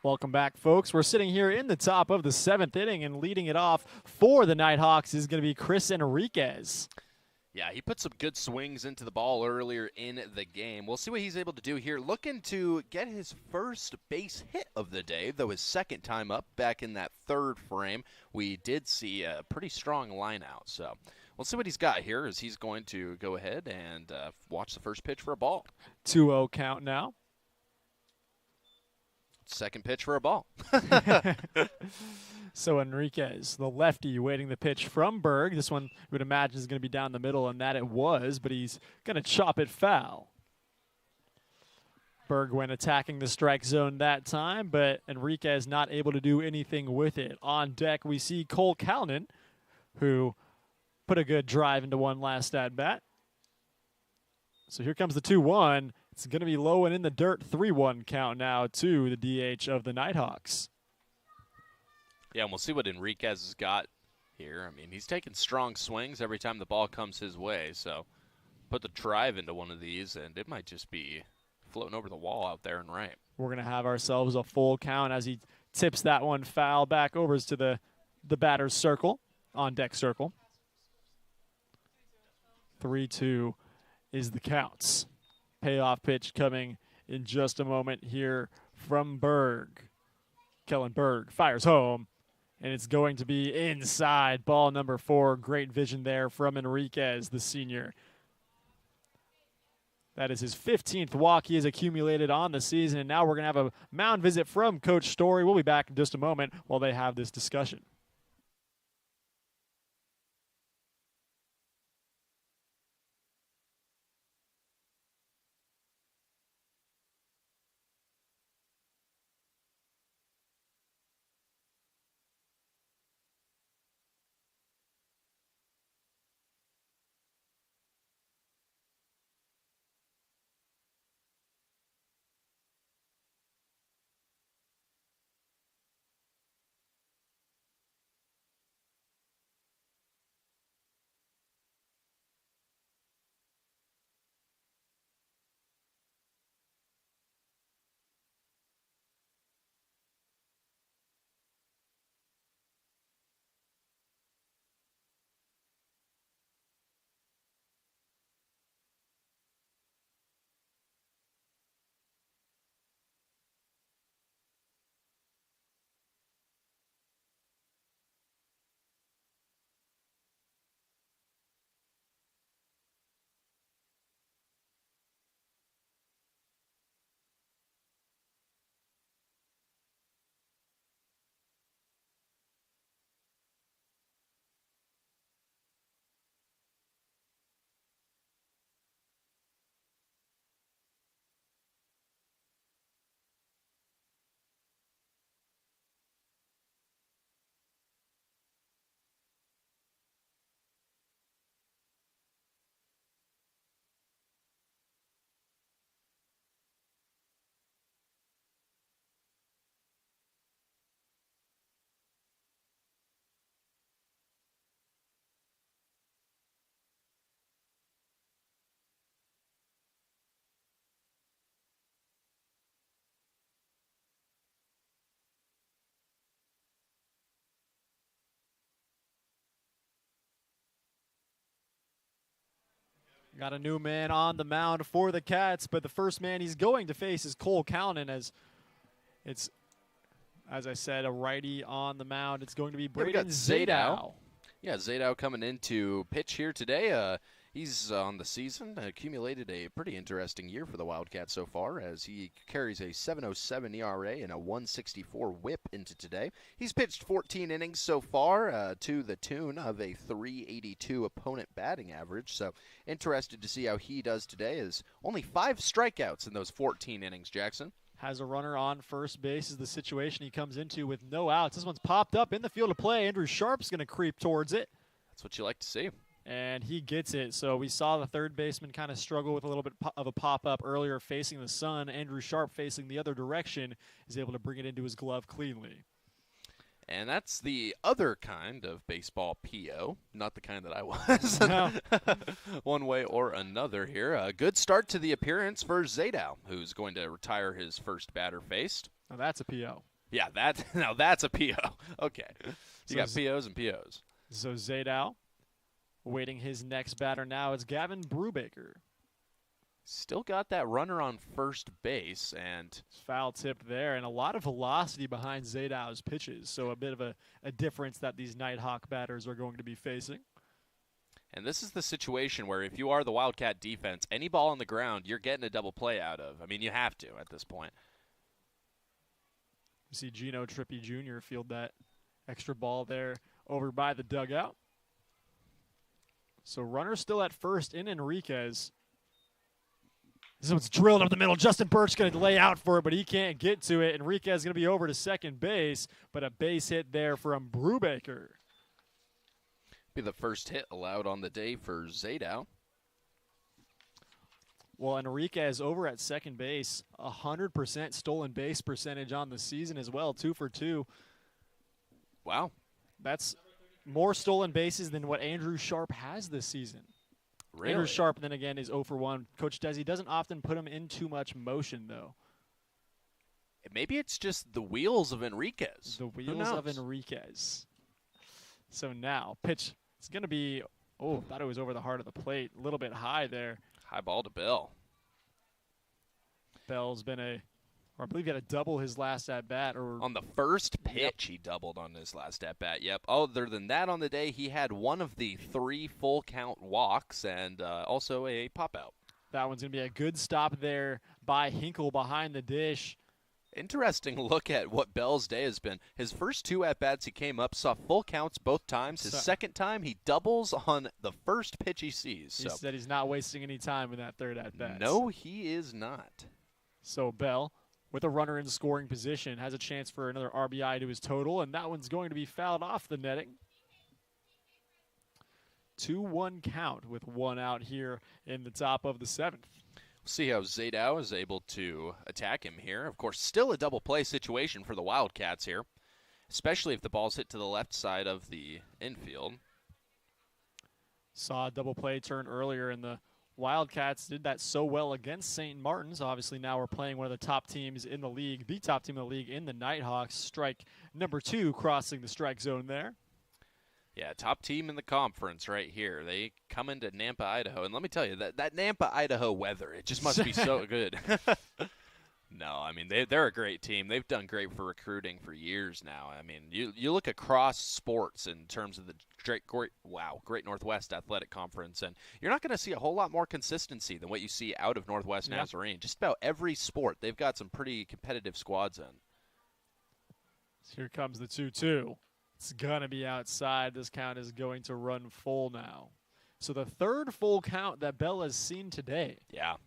Speaker 2: Welcome back, folks. We're sitting here in the top of the 7th inning, and leading it off for the Nighthawks is going to be Chris Enriquez.
Speaker 1: Yeah, he put some good swings into the ball earlier in the game. We'll see what he's able to do here. Looking to get his first base hit of the day, though his second time up back in that third frame. We did see a pretty strong line out. So we'll see what he's got here as he's going to go ahead and watch the first pitch for a ball.
Speaker 2: 2-0 count now.
Speaker 1: Second pitch for a ball.
Speaker 2: So Enriquez, the lefty, waiting the pitch from Berg. This one, we would imagine, is going to be down the middle, and that it was, but he's going to chop it foul. Berg went attacking the strike zone that time, but Enriquez not able to do anything with it. On deck, we see Cole Calnan, who put a good drive into one last at-bat. So here comes the 2-1. It's going to be low and in the dirt. 3-1 count now to the DH of the Nighthawks.
Speaker 1: Yeah, and we'll see what Enriquez has got here. I mean, he's taking strong swings every time the ball comes his way. So put the drive into one of these, and it might just be floating over the wall out there and right.
Speaker 2: We're going to have ourselves a full count as he tips that one foul back over to the batter's circle, on deck circle. 3-2 is the counts. Payoff pitch coming in just a moment here from Berg. Kellen Berg fires home, and it's going to be inside. Ball number 4. Great vision there from Enriquez, the senior. That is his 15th walk he has accumulated on the season, and now we're going to have a mound visit from Coach Story. We'll be back in just a moment while they have this discussion. Got a new man on the mound for the Cats, but the first man he's going to face is Cole Callan, as it's, as I said, a righty on the mound. It's going to be Braden Zadow.
Speaker 1: Yeah, Zadow coming in to pitch here today. He's on the season, accumulated a pretty interesting year for the Wildcats so far, as he carries a 7.07 ERA and a 1.64 WHIP into today. He's pitched 14 innings so far, to the tune of a 3.82 opponent batting average. So interested to see how he does today. Is only 5 strikeouts in those 14 innings, Jackson.
Speaker 2: Has a runner on first base is the situation he comes into with no outs. This one's popped up in the field of play. Andrew Sharp's going to creep towards it.
Speaker 1: That's what you like to see.
Speaker 2: And he gets it. So we saw the third baseman kind of struggle with a little bit of a pop-up earlier facing the sun. Andrew Sharp, facing the other direction, is able to bring it into his glove cleanly.
Speaker 1: And that's the other kind of baseball PO, not the kind that I was.
Speaker 2: No.
Speaker 1: One way or another here. A good start to the appearance for Zadow, who's going to retire his first batter faced.
Speaker 2: Now that's a PO.
Speaker 1: Yeah, now that's a PO. Okay. You got POs and POs.
Speaker 2: So Zadow, awaiting his next batter now. It's Gavin Brubaker.
Speaker 1: Still got that runner on first base, and
Speaker 2: foul tip there, and a lot of velocity behind Zadow's pitches. So a bit of a difference that these Nighthawk batters are going to be facing.
Speaker 1: And this is the situation where if you are the Wildcat defense, any ball on the ground, you're getting a double play out of. I mean, you have to at this point.
Speaker 2: You see Gino Trippi Jr. field that extra ball there over by the dugout. So runner still at first in Enriquez. This one's drilled up the middle. Justin Birch going to lay out for it, but he can't get to it. Enriquez is going to be over to second base, but a base hit there from Brubaker.
Speaker 1: Be the first hit allowed on the day for Zadow.
Speaker 2: Well, Enriquez over at second base, 100% stolen base percentage on the season as well, 2 for 2.
Speaker 1: Wow.
Speaker 2: That's more stolen bases than what Andrew Sharp has this season.
Speaker 1: Really?
Speaker 2: Andrew Sharp, then again, is 0 for 1. Coach Desi doesn't often put him in too much motion, though.
Speaker 1: Maybe it's just the wheels of Enriquez.
Speaker 2: The wheels of Enriquez. So now, pitch. It's going to be, thought it was over the heart of the plate. A little bit high there.
Speaker 1: High ball to Bell.
Speaker 2: Bell's been I believe he had a double his last at-bat.
Speaker 1: On the first pitch, he doubled on his last at-bat, yep. Other than that on the day, he had one of the 3 full-count walks and also a pop-out.
Speaker 2: That one's going to be a good stop there by Hinkle behind the dish.
Speaker 1: Interesting look at what Bell's day has been. His first 2 at-bats, he came up, saw full counts both times. His second time, he doubles on the first pitch he sees.
Speaker 2: He said he's not wasting any time in that third at-bat.
Speaker 1: No, he is not.
Speaker 2: So Bell, with a runner in scoring position, has a chance for another RBI to his total, and that one's going to be fouled off the netting. 2-1 count with 1 out here in the top of the 7th.
Speaker 1: See how Zadow is able to attack him here. Of course, still a double play situation for the Wildcats here, especially if the ball's hit to the left side of the infield.
Speaker 2: Saw a double play turn earlier, and the Wildcats did that so well against St. Martin's. Obviously, now we're playing one of the top teams in the league, the top team in the league in the Nighthawks. Strike number 2 crossing the strike zone there.
Speaker 1: Yeah, top team in the conference right here. They come into Nampa, Idaho. And let me tell you, that Nampa, Idaho weather, it just must be so good. No, I mean, they're a great team. They've done great for recruiting for years now. I mean, you look across sports in terms of the Great Northwest Athletic Conference, and you're not going to see a whole lot more consistency than what you see out of Northwest Nazarene. Just about every sport, they've got some pretty competitive squads in.
Speaker 2: So here comes the 2-2. It's going to be outside. This count is going to run full now. So the third full count that Bell has seen today.
Speaker 1: Yeah.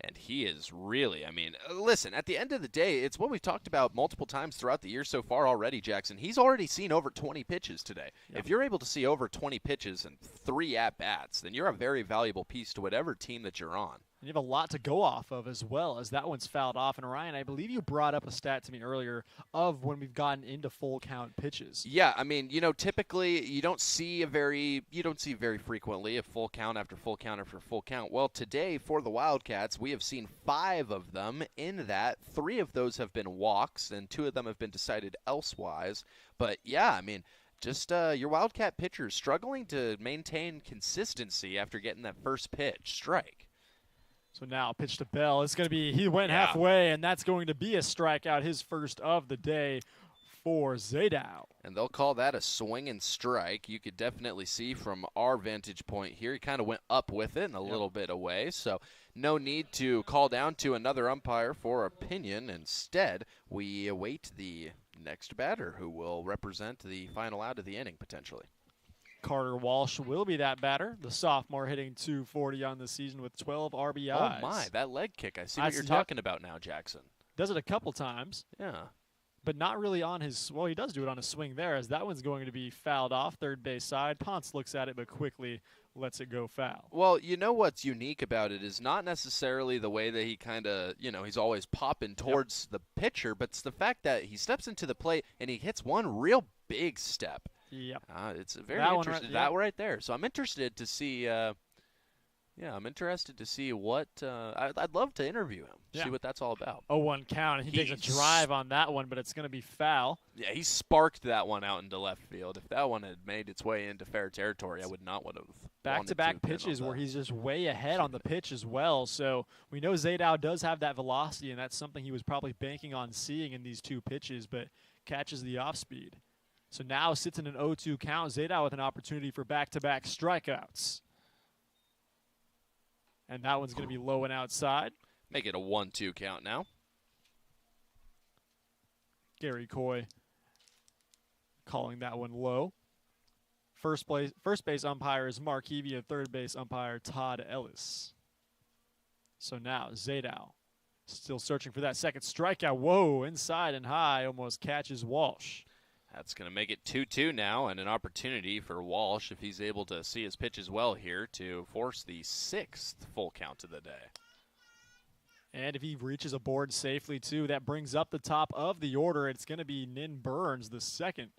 Speaker 1: And he is really, I mean, listen, at the end of the day, it's what we've talked about multiple times throughout the year so far already, Jackson. He's already seen over 20 pitches today. Yep. If you're able to see over 20 pitches and 3 at-bats, then you're a very valuable piece to whatever team that you're on.
Speaker 2: And you have a lot to go off of as well, as that one's fouled off. And Ryan, I believe you brought up a stat to me earlier of when we've gotten into full count pitches.
Speaker 1: Yeah, I mean, typically you don't see very frequently a full count after full count after full count. Well, today for the Wildcats, we have seen 5 of them. In that, 3 of those have been walks, and 2 of them have been decided elsewise. But yeah, I mean, Just your Wildcat pitcher struggling to maintain consistency after getting that first pitch strike.
Speaker 2: So now pitch to Bell. It's going to be, he went
Speaker 1: Yeah.
Speaker 2: halfway, and that's going to be a strikeout, his first of the day for Zadow.
Speaker 1: And they'll call that a swing and strike. You could definitely see from our vantage point here, he kind of went up with it and a little bit away. So no need to call down to another umpire for opinion. Instead, we await the next batter who will represent the final out of the inning potentially.
Speaker 2: Carter Walsh will be that batter, the sophomore hitting .240 on the season with 12 RBIs.
Speaker 1: Oh my, that leg kick. I see what you're talking about now, Jackson.
Speaker 2: Does it a couple times.
Speaker 1: Yeah.
Speaker 2: But not really on his, well, he does do it on a swing there, as that one's going to be fouled off third base side. Ponce looks at it, but quickly lets it go foul.
Speaker 1: Well, you know what's unique about it is not necessarily the way that he kind of, he's always popping towards the pitcher, but it's the fact that he steps into the plate and he hits one real big step.
Speaker 2: Yep.
Speaker 1: It's very interesting. That right there. So I'm interested to see. I'm interested to see what. I'd love to interview him. See what that's all about.
Speaker 2: 0-1 count. He takes a drive on that one, but it's going to be foul.
Speaker 1: Yeah, he sparked that one out into left field. If that one had made its way into fair territory, I would not would have.
Speaker 2: Back-to-back pitches where he's just way ahead on the pitch as well. So we know Zadow does have that velocity, and that's something he was probably banking on seeing in these two pitches, but catches the off-speed. So now sits in an 0-2 count. Zadow with an opportunity for back-to-back strikeouts. And that one's going to be low and outside.
Speaker 1: Make it a 1-2 count now.
Speaker 2: Gary Coy calling that one low. First base umpire is Mark Hevey, and third base umpire Todd Ellis. So now Zadow still searching for that second strikeout. Whoa, inside and high, almost catches Walsh.
Speaker 1: That's going to make it 2-2 now, and an opportunity for Walsh, if he's able to see his pitches well here, to force the 6th full count of the day.
Speaker 2: And if he reaches a board safely, too, that brings up the top of the order. It's going to be Nin Burns, the second,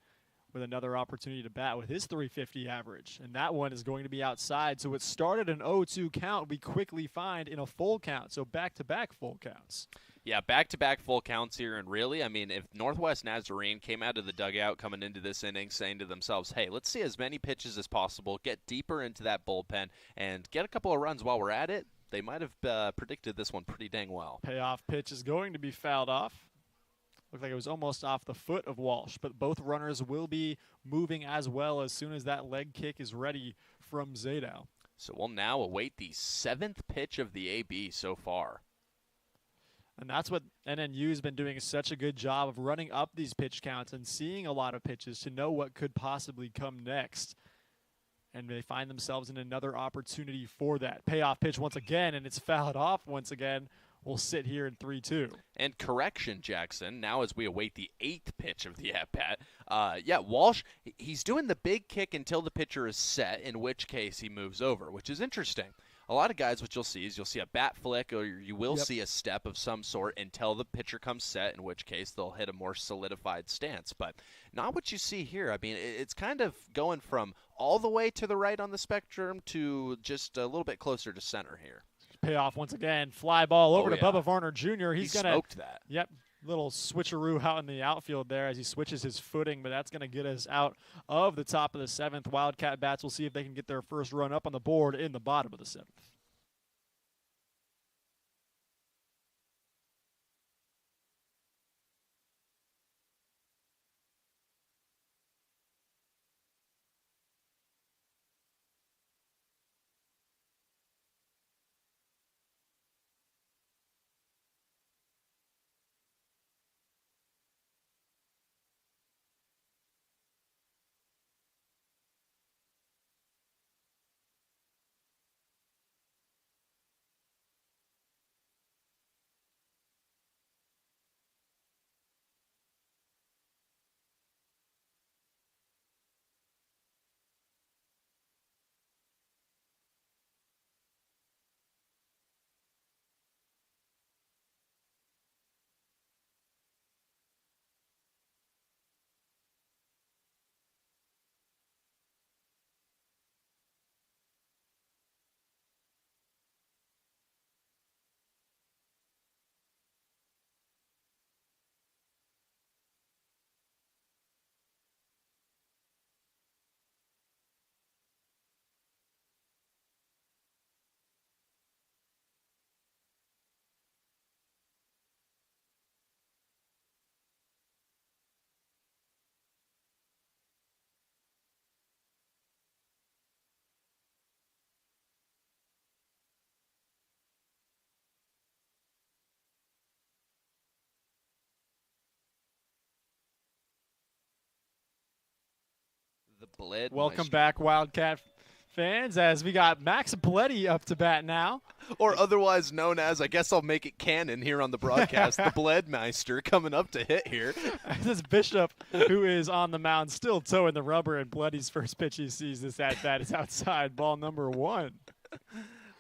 Speaker 2: with another opportunity to bat with his .350 average. And that one is going to be outside. So it started an 0-2 count. We quickly find in a full count. So back-to-back full counts.
Speaker 1: Yeah, back-to-back full counts here, and really, I mean, if Northwest Nazarene came out of the dugout coming into this inning saying to themselves, hey, let's see as many pitches as possible, get deeper into that bullpen, and get a couple of runs while we're at it, they might have predicted this one pretty dang well.
Speaker 2: Payoff pitch is going to be fouled off. Looked like it was almost off the foot of Walsh, but both runners will be moving as well as soon as that leg kick is ready from Zadow.
Speaker 1: So we'll now await the 7th pitch of the AB so far.
Speaker 2: And that's what NNU has been doing such a good job of running up these pitch counts and seeing a lot of pitches to know what could possibly come next. And they find themselves in another opportunity for that. Payoff pitch once again, and it's fouled off once again. We'll sit here in 3-2.
Speaker 1: And correction, Jackson, now as we await the 8th pitch of the at-bat. Walsh, he's doing the big kick until the pitcher is set, in which case he moves over, which is interesting. A lot of guys, what you'll see is you'll see a bat flick or you will see a step of some sort until the pitcher comes set, in which case they'll hit a more solidified stance. But not what you see here. I mean, it's kind of going from all the way to the right on the spectrum to just a little bit closer to center here.
Speaker 2: Payoff once again. Fly ball over to Bubba Varner Jr.
Speaker 1: He smoked that.
Speaker 2: Yep. Little switcheroo out in the outfield there as he switches his footing, but that's going to get us out of the top of the 7th. Wildcat bats will see if they can get their first run up on the board in the bottom of the 7th.
Speaker 1: Bled.
Speaker 2: Welcome back, Wildcat fans, as we got Max Bleddy up to bat now.
Speaker 1: Or otherwise known as, I guess I'll make it canon here on the broadcast, the Bledmeister coming up to hit here.
Speaker 2: This Bishop, who is on the mound, still toeing the rubber, and Bleddy's first pitch he sees this at-bat is outside, ball number 1.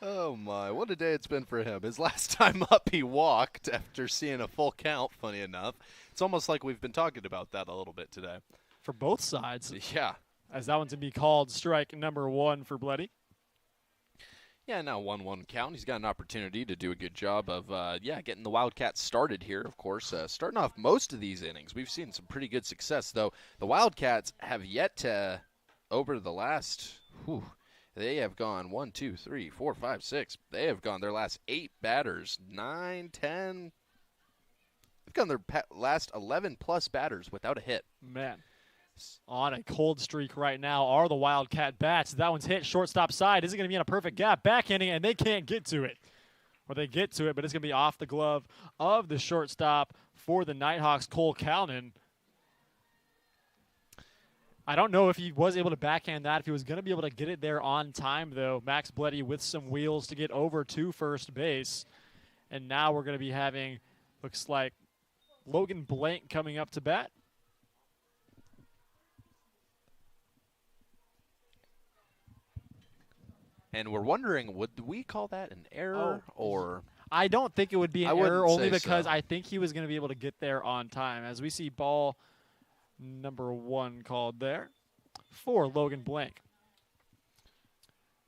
Speaker 1: Oh, my. What a day it's been for him. His last time up, he walked after seeing a full count, funny enough. It's almost like we've been talking about that a little bit today.
Speaker 2: For both sides.
Speaker 1: Yeah.
Speaker 2: As that one's going to be called strike number 1 for Bleddy.
Speaker 1: Yeah, now 1-1 count. He's got an opportunity to do a good job of, getting the Wildcats started here, of course. Starting off most of these innings, we've seen some pretty good success, though. The Wildcats have yet to, over the last, they have gone 1, 2, 3, 4, 5, 6. They have gone their last 8 batters, 9, 10. They've gone their last 11-plus batters without a hit.
Speaker 2: Man. On a cold streak right now are the Wildcat bats. That one's hit shortstop side. Is it going to be in a perfect gap? Backhanding, and they can't get to it. Or they get to it, but it's going to be off the glove of the shortstop for the Nighthawks, Cole Calnan. I don't know if he was able to backhand that, if he was going to be able to get it there on time, though. Max Bleddy with some wheels to get over to first base. And now we're going to be having, looks like, Logan Blank coming up to bat.
Speaker 1: And we're wondering, would we call that an error or?
Speaker 2: I don't think it would be an error, only because
Speaker 1: so.
Speaker 2: I think he was going to be able to get there on time. As we see ball number 1 called there for Logan Blank.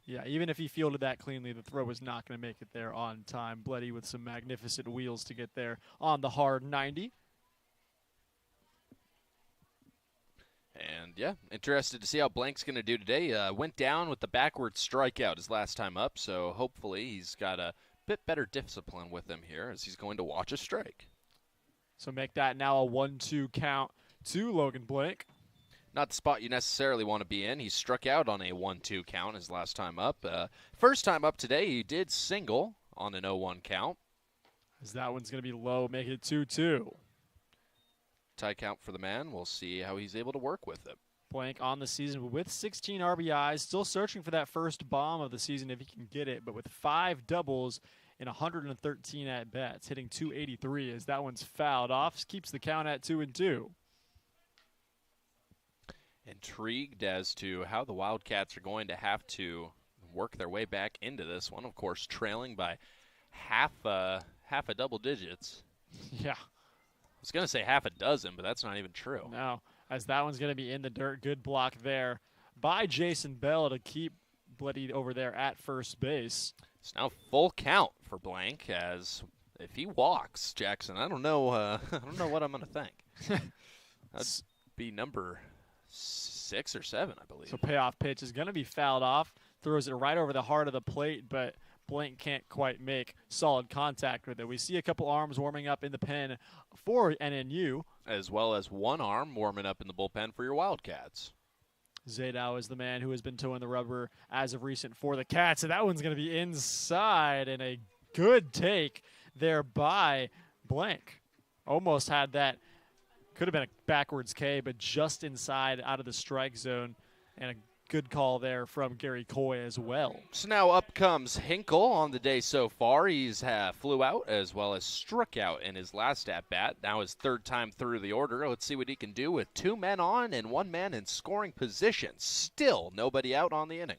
Speaker 2: Yeah, even if he fielded that cleanly, the throw was not going to make it there on time. Bleddy with some magnificent wheels to get there on the hard 90.
Speaker 1: And, yeah, interested to see how Blank's going to do today. Went down with the backward strikeout his last time up, so hopefully he's got a bit better discipline with him here as he's going to watch a strike.
Speaker 2: So make that now a 1-2 count to Logan Blank.
Speaker 1: Not the spot you necessarily want to be in. He struck out on a 1-2 count his last time up. First time up today, he did single on an 0-1 count.
Speaker 2: As that one's going to be low, make it 2-2.
Speaker 1: Tie count for the man. We'll see how he's able to work with it.
Speaker 2: Blank on the season with 16 RBIs, still searching for that first bomb of the season if he can get it, but with 5 doubles in 113 at-bats, hitting .283 as that one's fouled off, keeps the count at 2-2.
Speaker 1: Intrigued as to how the Wildcats are going to have to work their way back into this one. Of course, trailing by half a double digits.
Speaker 2: Yeah.
Speaker 1: I was going to say half a dozen, but that's not even true.
Speaker 2: No, as that one's going to be in the dirt. Good block there by Jason Bell to keep Bleddy over there at first base.
Speaker 1: It's now full count for Blank, as if he walks, Jackson, I don't know what I'm going to think. That'd be number 6 or 7, I believe.
Speaker 2: So payoff pitch is going to be fouled off. Throws it right over the heart of the plate, but Blank can't quite make solid contact with it. We see a couple arms warming up in the pen for NNU.
Speaker 1: As well as one arm warming up in the bullpen for your Wildcats.
Speaker 2: Zadow is the man who has been towing the rubber as of recent for the Cats. And that one's going to be inside, and a good take there by Blank. Almost had that. Could have been a backwards K, but just inside out of the strike zone. And a good call there from Gary Coy as well.
Speaker 1: So now up comes Hinkle on the day so far. He's flew out as well as struck out in his last at-bat. Now his 3rd time through the order. Let's see what he can do with 2 men on and 1 man in scoring position. Still nobody out on the inning.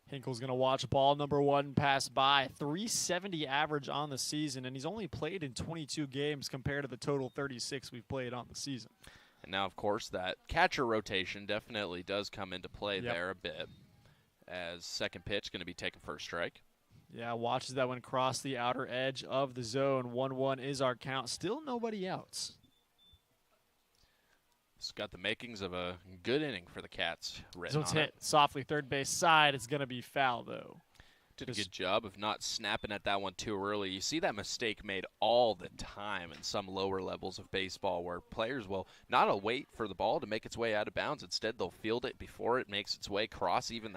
Speaker 2: Hinkle's going to watch ball number 1 pass by. 370 average on the season, and he's only played in 22 games compared to the total 36 we've played on the season.
Speaker 1: And now, of course, that catcher rotation definitely does come into play there a bit, as second pitch going to be taking first strike.
Speaker 2: Yeah, watches that one cross the outer edge of the zone. 1-1 is our count. Still nobody outs.
Speaker 1: It's got the makings of a good inning for the Cats written
Speaker 2: So it's
Speaker 1: on
Speaker 2: hit softly third base side. It's going to be foul, though.
Speaker 1: Did a good job of not snapping at that one too early. You see that mistake made all the time in some lower levels of baseball where players will not wait for the ball to make its way out of bounds. Instead, they'll field it before it makes its way across even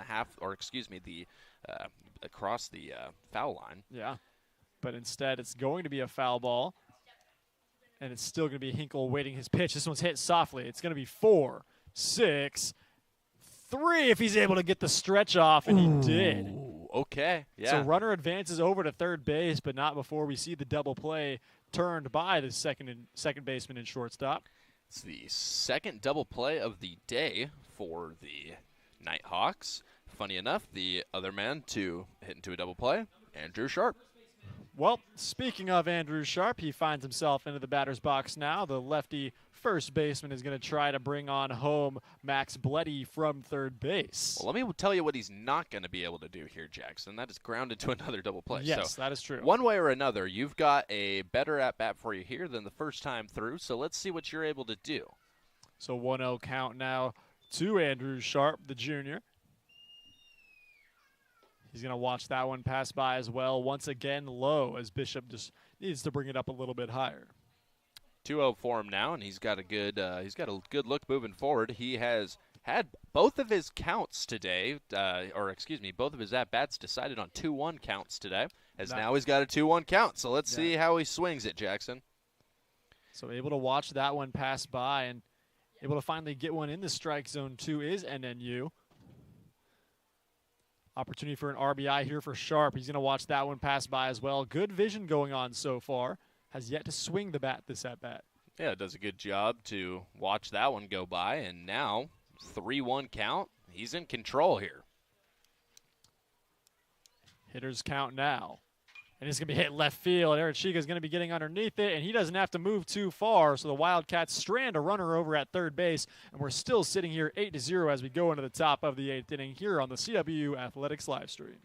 Speaker 1: across the foul line.
Speaker 2: Yeah, but instead it's going to be a foul ball, and it's still going to be Hinkle waiting his pitch. This one's hit softly. It's going to be 4, 6, 3 if he's able to get the stretch off, and he did.
Speaker 1: Okay, yeah.
Speaker 2: So runner advances over to third base, but not before we see the double play turned by the second baseman and shortstop.
Speaker 1: It's the second double play of the day for the Nighthawks. Funny enough, the other man to hit into a double play, Andrew Sharp.
Speaker 2: Well, speaking of Andrew Sharp, he finds himself into the batter's box now. The lefty first baseman is going to try to bring on home Max Bleddy from third base.
Speaker 1: Well, let me tell you what he's not going to be able to do here, Jackson. That is ground into another double play.
Speaker 2: Yes,
Speaker 1: so
Speaker 2: that is true.
Speaker 1: One way or another, you've got a better at-bat for you here than the first time through, so let's see what you're able to do.
Speaker 2: So 1-0 count now to Andrew Sharp, the junior. He's going to watch that one pass by as well. Once again, low, as Bishop just needs to bring it up a little bit higher.
Speaker 1: 2-0 for him now, and he's got a good look moving forward. He has had both of his counts today, both of his at-bats decided on 2-1 counts today, as now he's got a 2-1 count. So let's see how he swings it, Jackson.
Speaker 2: So able to watch that one pass by and able to finally get one in the strike zone too is NNU. Opportunity for an RBI here for Sharp. He's going to watch that one pass by as well. Good vision going on so far. Has yet to swing the bat this at-bat.
Speaker 1: Yeah, does a good job to watch that one go by. And now, 3-1 count. He's in control here.
Speaker 2: Hitters count now. And it's going to be hit left field. Eric Chica is going to be getting underneath it, and he doesn't have to move too far. So the Wildcats strand a runner over at third base, and we're still sitting here 8-0 as we go into the top of the 8th inning here on the CW Athletics live stream.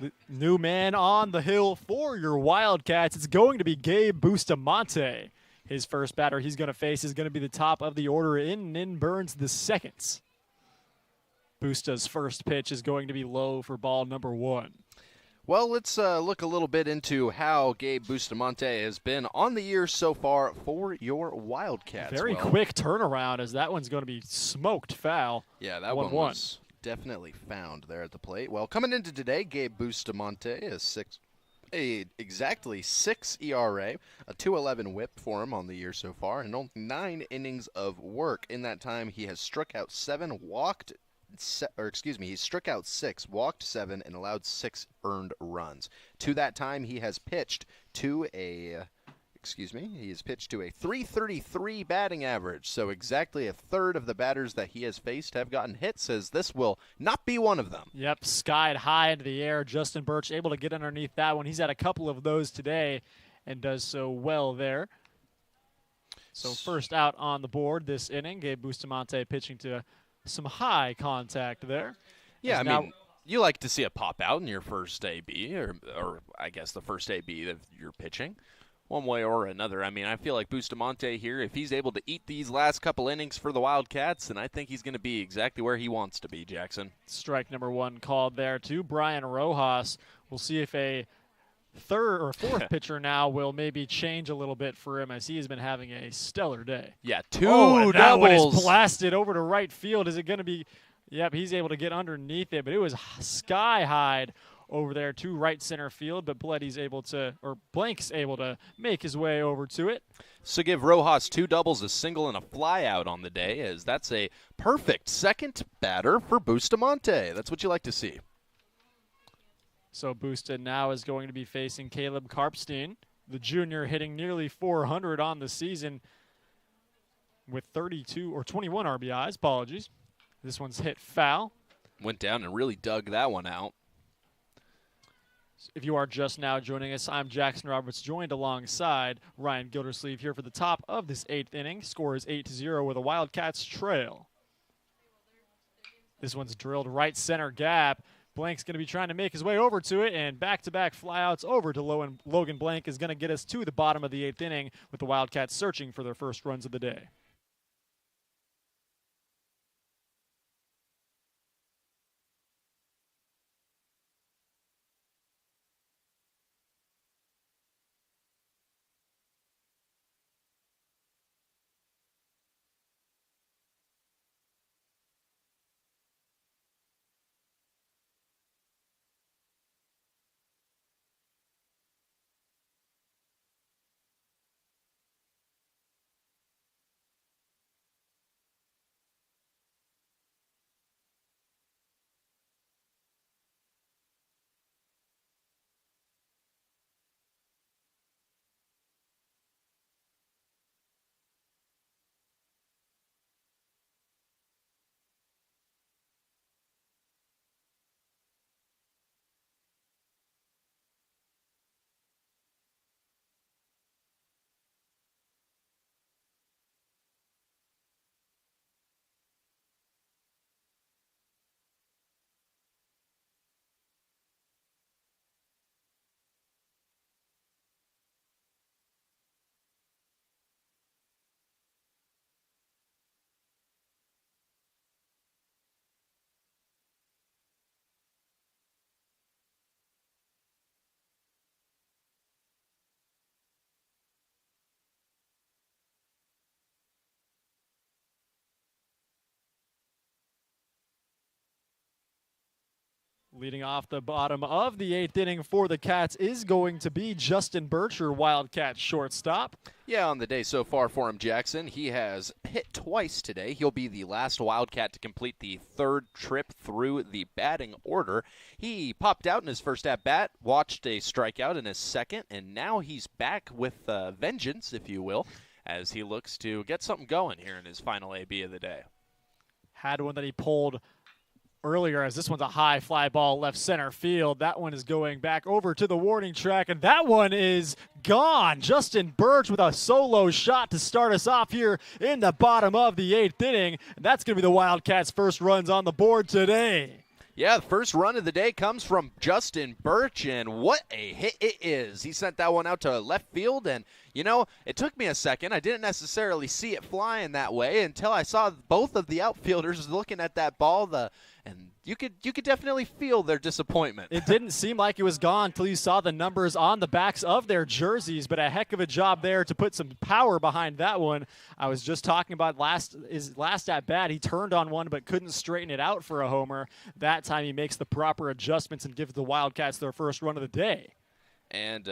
Speaker 2: The new man on the hill for your Wildcats, it's going to be Gabe Bustamante. His first batter he's going to face is going to be the top of the order in Nin Burns the second. Busta's first pitch is going to be low for ball number 1.
Speaker 1: Well, let's look a little bit into how Gabe Bustamante has been on the year so far for your Wildcats.
Speaker 2: Very quick turnaround, as that one's going to be smoked foul.
Speaker 1: Yeah, that one was definitely found there at the plate. Well, coming into today, Gabe Bustamante is exactly 6 ERA, a 2.11 WHIP for him on the year so far, and only 9 innings of work. In that time, he has struck out 7, he struck out 6, walked 7, and allowed 6 earned runs. To that time, he has pitched to a excuse me. He has pitched to a .333 batting average, so exactly a third of the batters that he has faced have gotten hits, as this will not be one of them.
Speaker 2: Yep, skied high into the air. Justin Birch able to get underneath that one. He's had a couple of those today and does so well there. So first out on the board this inning. Gabe Bustamante pitching to some high contact there.
Speaker 1: Yeah, I mean, you like to see a pop out in your first AB, or I guess the first AB that you're pitching, one way or another. I mean, I feel like Bustamante here, if he's able to eat these last couple innings for the Wildcats, then I think he's going to be exactly where he wants to be, Jackson.
Speaker 2: Strike number one called there to Brian Rojas. We'll see if a third or fourth pitcher now will maybe change a little bit for him, as he has been having a stellar day.
Speaker 1: Yeah, two doubles.
Speaker 2: That one is blasted over to right field. Is it going to be? Yep, he's able to get underneath it, but it was sky high over there to right center field, but Blank's able to make his way over to it.
Speaker 1: So give Rojas two doubles, a single, and a fly out on the day, as that's a perfect second batter for Bustamante. That's what you like to see.
Speaker 2: So Busta now is going to be facing Caleb Karpstein, the junior, hitting nearly 400 on the season with 21 RBIs. Apologies. This one's hit foul.
Speaker 1: Went down and really dug that one out.
Speaker 2: If you are just now joining us, I'm Jackson Roberts, joined alongside Ryan Gildersleeve here for the top of this 8th inning. Score is 8-0 with a Wildcats trail. This one's drilled right center gap. Blank's going to be trying to make his way over to it, and back-to-back flyouts over to Logan Blank is going to get us to the bottom of the 8th inning with the Wildcats searching for their first runs of the day. Leading off the bottom of the 8th inning for the Cats is going to be Justin Birch, your Wildcat shortstop.
Speaker 1: Yeah, on the day so far for him, Jackson, he has hit twice today. He'll be the last Wildcat to complete the third trip through the batting order. He popped out in his first at-bat, watched a strikeout in his second, and now he's back with vengeance, if you will, as he looks to get something going here in his final AB of the day.
Speaker 2: Had one that he pulled earlier, as this one's a high fly ball left center field. That one is going back over to the warning track, and that one is gone. Justin Birch with a solo shot to start us off here in the bottom of the 8th inning. That's going to be the Wildcats' first runs on the board today.
Speaker 1: Yeah, the first run of the day comes from Justin Birch, and what a hit it is. He sent that one out to left field, and, you know, it took me a second. I didn't necessarily see it flying that way until I saw both of the outfielders looking at that ball, and you could definitely feel their disappointment.
Speaker 2: It didn't seem like it was gone until you saw the numbers on the backs of their jerseys, but a heck of a job there to put some power behind that one. I was just talking about his last at bat. He turned on one but couldn't straighten it out for a homer. That time he makes the proper adjustments and gives the Wildcats their first run of the day.
Speaker 1: And,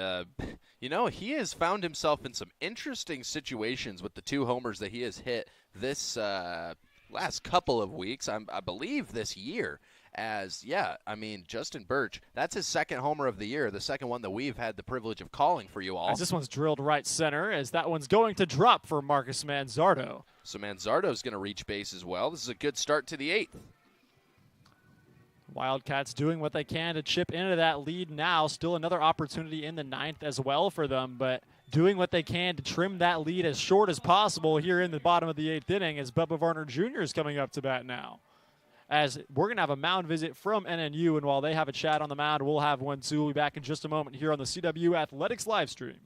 Speaker 1: you know, he has found himself in some interesting situations with the two homers that he has hit this last couple of weeks, I believe this year, As, yeah, I mean, Justin Birch, that's his second homer of the year, the second one that we've had the privilege of calling for you all.
Speaker 2: As this one's drilled right center, as that one's going to drop for Marcus Manzardo.
Speaker 1: So Manzardo's going to reach base as well. This is a good start to the 8th.
Speaker 2: Wildcats doing what they can to chip into that lead now. Still another opportunity in the 9th as well for them, but doing what they can to trim that lead as short as possible here in the bottom of the 8th inning as Bubba Varner Jr. is coming up to bat now. As we're going to have a mound visit from NNU, and while they have a chat on the mound, we'll have one too. We'll be back in just a moment here on the CW Athletics live stream.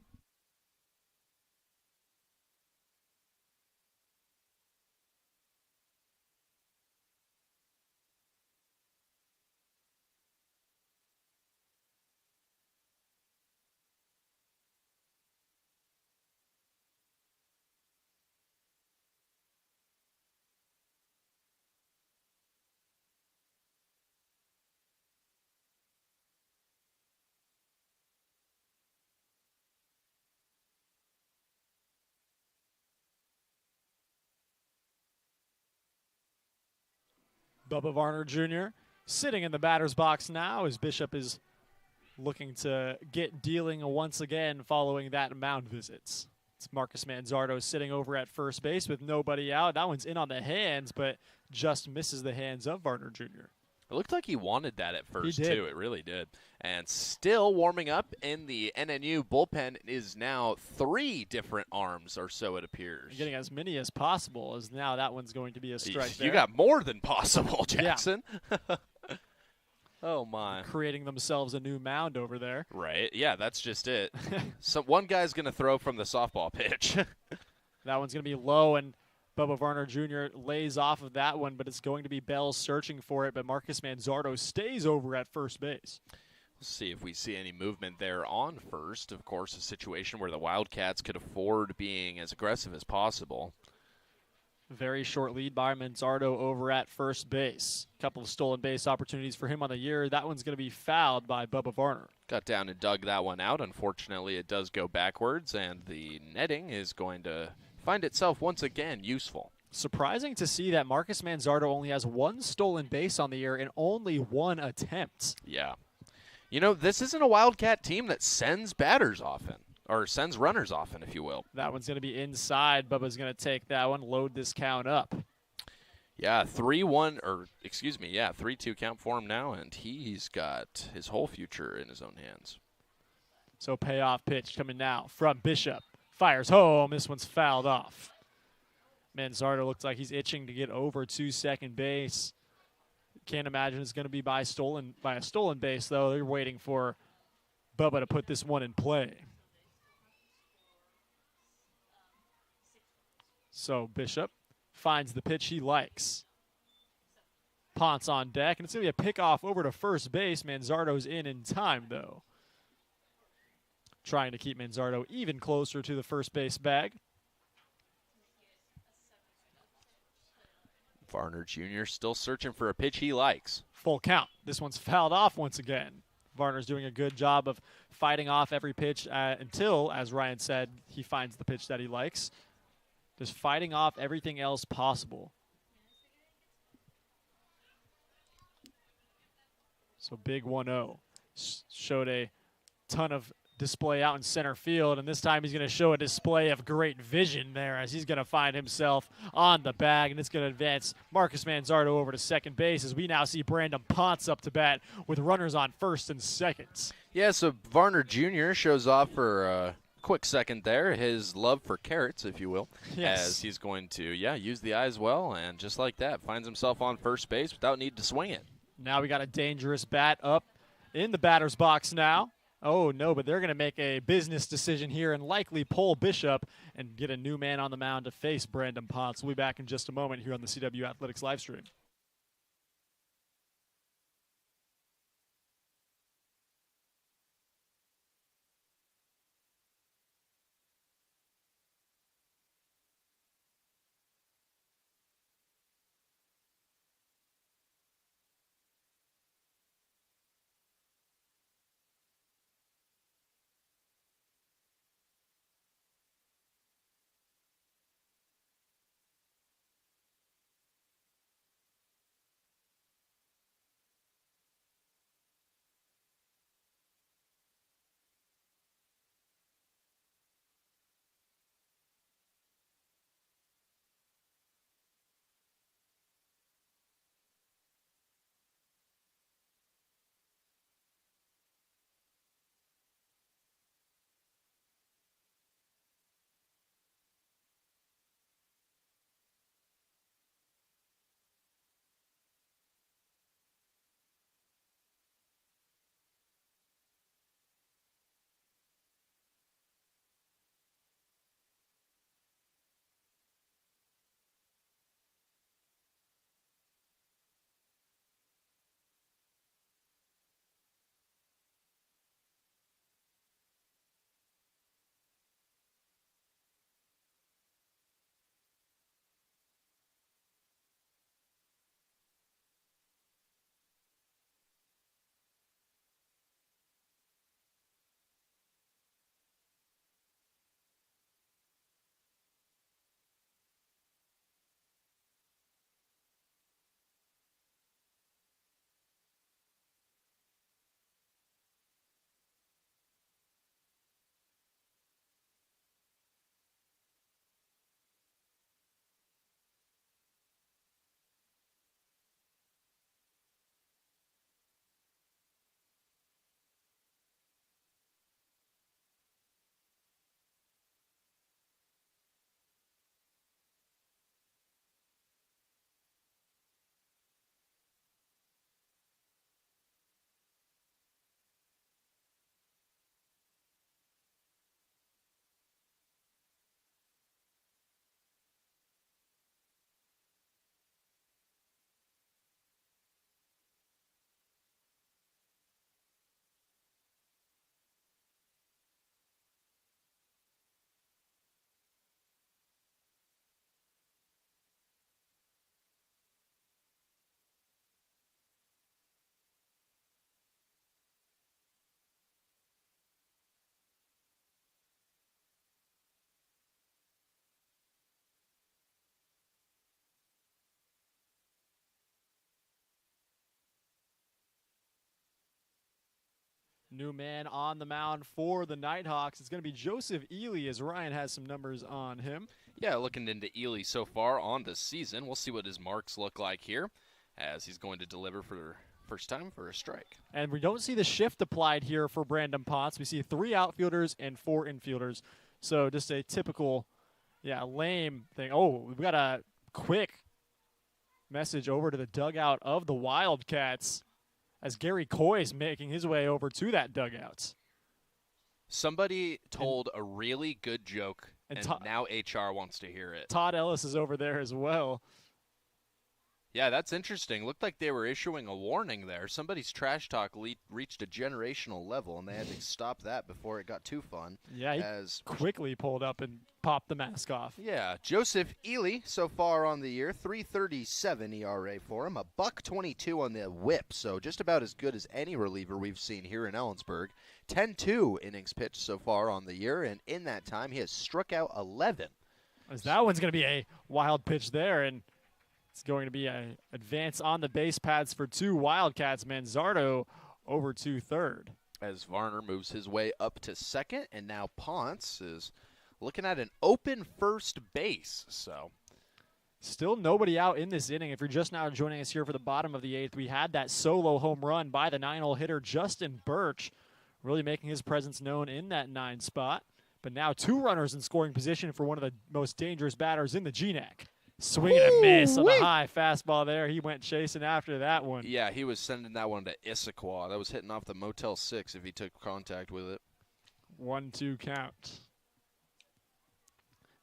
Speaker 2: Bubba Varner Jr. sitting in the batter's box now as Bishop is looking to get dealing once again following that mound visits. It's Marcus Manzardo sitting over at first base with nobody out. That one's in on the hands, but just misses the hands of Varner Jr.
Speaker 1: It looked like he wanted that at first,
Speaker 2: He did.
Speaker 1: too. It really did. And still warming up in the NNU bullpen is now 3 different arms or so, it appears.
Speaker 2: Getting as many as possible, as now that one's going to be a strike there.
Speaker 1: You got more than possible, Jackson. Yeah. Oh, my.
Speaker 2: Creating themselves a new mound over there.
Speaker 1: Right. Yeah, that's just it. So one guy's going to throw from the softball pitch.
Speaker 2: That one's going to be low, and Bubba Varner Jr. lays off of that one, but it's going to be Bell searching for it, but Marcus Manzardo stays over at first base.
Speaker 1: Let's see if we see any movement there on first. Of course, a situation where the Wildcats could afford being as aggressive as possible.
Speaker 2: Very short lead by Manzardo over at first base. A couple of stolen base opportunities for him on the year. That one's going to be fouled by Bubba Varner.
Speaker 1: Got down and dug that one out. Unfortunately, it does go backwards, and the netting is going to find itself once again useful.
Speaker 2: Surprising to see that Marcus Manzardo only has 1 stolen base on the year and only 1 attempt.
Speaker 1: Yeah. You know, this isn't a Wildcat team that sends batters often, or sends runners often, if you will.
Speaker 2: That one's going to be inside. Bubba's going to take that one, load this count up.
Speaker 1: Yeah, 3-2 count for him now, and he's got his whole future in his own hands.
Speaker 2: So payoff pitch coming now from Bishop. Fires home. This one's fouled off. Manzardo looks like he's itching to get over to second base. Can't imagine it's going to be by a stolen base, though. They're waiting for Bubba to put this one in play. So Bishop finds the pitch he likes. Ponce on deck, and it's going to be a pickoff over to first base. Manzardo's in time, though. Trying to keep Manzardo even closer to the first base bag.
Speaker 1: Varner Jr. still searching for a pitch he likes.
Speaker 2: Full count. This one's fouled off once again. Varner's doing a good job of fighting off every pitch until, as Ryan said, he finds the pitch that he likes. Just fighting off everything else possible. So big 1-0. Showed a ton of display out in center field, and this time he's going to show a display of great vision there as he's going to find himself on the bag, and it's going to advance Marcus Manzardo over to second base as we now see Brandon Ponce up to bat with runners on first and second.
Speaker 1: Yeah, so Varner Jr. shows off for a quick second there, his love for carrots, if you will,
Speaker 2: yes,
Speaker 1: as he's going to, use the eyes well, and just like that, finds himself on first base without need to swing it.
Speaker 2: Now we got a dangerous bat up in the batter's box now. Oh, no, but they're going to make a business decision here and likely pull Bishop and get a new man on the mound to face Brandon Ponce. We'll be back in just a moment here on the CW Athletics live stream. New man on the mound for the Nighthawks. It's going to be Joseph Ely, as Ryan has some numbers on him.
Speaker 1: Yeah, looking into Ely so far on the season. We'll see what his marks look like here as he's going to deliver for the first time for a strike.
Speaker 2: And we don't see the shift applied here for Brandon Ponce. We see 3 outfielders and 4 infielders. So just a typical, lame thing. Oh, we've got a quick message over to the dugout of the Wildcats as Gary Coy is making his way over to that dugout.
Speaker 1: Somebody told a really good joke, and now HR wants to hear it.
Speaker 2: Todd Ellis is over there as well.
Speaker 1: Yeah, that's interesting. Looked like they were issuing a warning there. Somebody's trash talk reached a generational level, and they had to stop that before it got too fun.
Speaker 2: Yeah, he quickly pulled up and popped the mask off.
Speaker 1: Yeah, Joseph Ely so far on the year, 3.37 ERA for him, a $1.22 on the whip, so just about as good as any reliever we've seen here in Ellensburg. 10-2 innings pitched so far on the year, and in that time he has struck out 11.
Speaker 2: As that one's going to be a wild pitch there, and it's going to be an advance on the base paths for 2 Wildcats. Manzardo over to third.
Speaker 1: As Varner moves his way up to second, and now Ponce is looking at an open first base. So,
Speaker 2: still nobody out in this inning. If you're just now joining us here for the bottom of the 8th, we had that solo home run by the 9-hole hitter Justin Birch, really making his presence known in that 9 spot. But now 2 runners in scoring position for one of the most dangerous batters in the GNAC. Swing and a miss on the high fastball there. He went chasing after that one.
Speaker 1: Yeah, he was sending that one to Issaquah. That was hitting off the Motel 6 if he took contact with it.
Speaker 2: 1-2 count.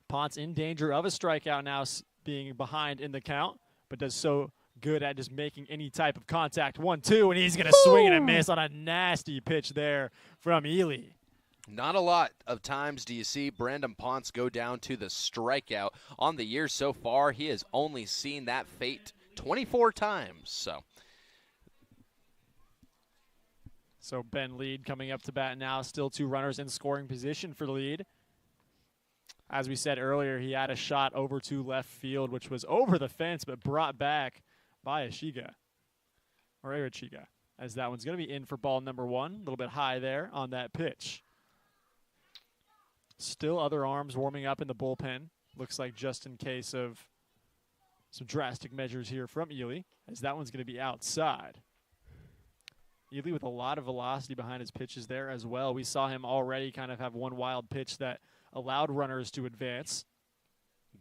Speaker 2: Ponce in danger of a strikeout now, being behind in the count, but does so good at just making any type of contact. 1-2, and he's going to swing and a miss on a nasty pitch there from Ely.
Speaker 1: Not a lot of times do you see Brandon Ponce go down to the strikeout. On the year so far, he has only seen that fate 24 times.
Speaker 2: So Ben Lead coming up to bat now. Still 2 runners in scoring position for Lead. As we said earlier, he had a shot over to left field, which was over the fence, but brought back by Achiga. As that one's going to be in for ball number 1. A little bit high there on that pitch. Still other arms warming up in the bullpen. Looks like just in case of some drastic measures here from Ely, as that one's going to be outside. Ely with a lot of velocity behind his pitches there as well. We saw him already kind of have one wild pitch that allowed runners to advance.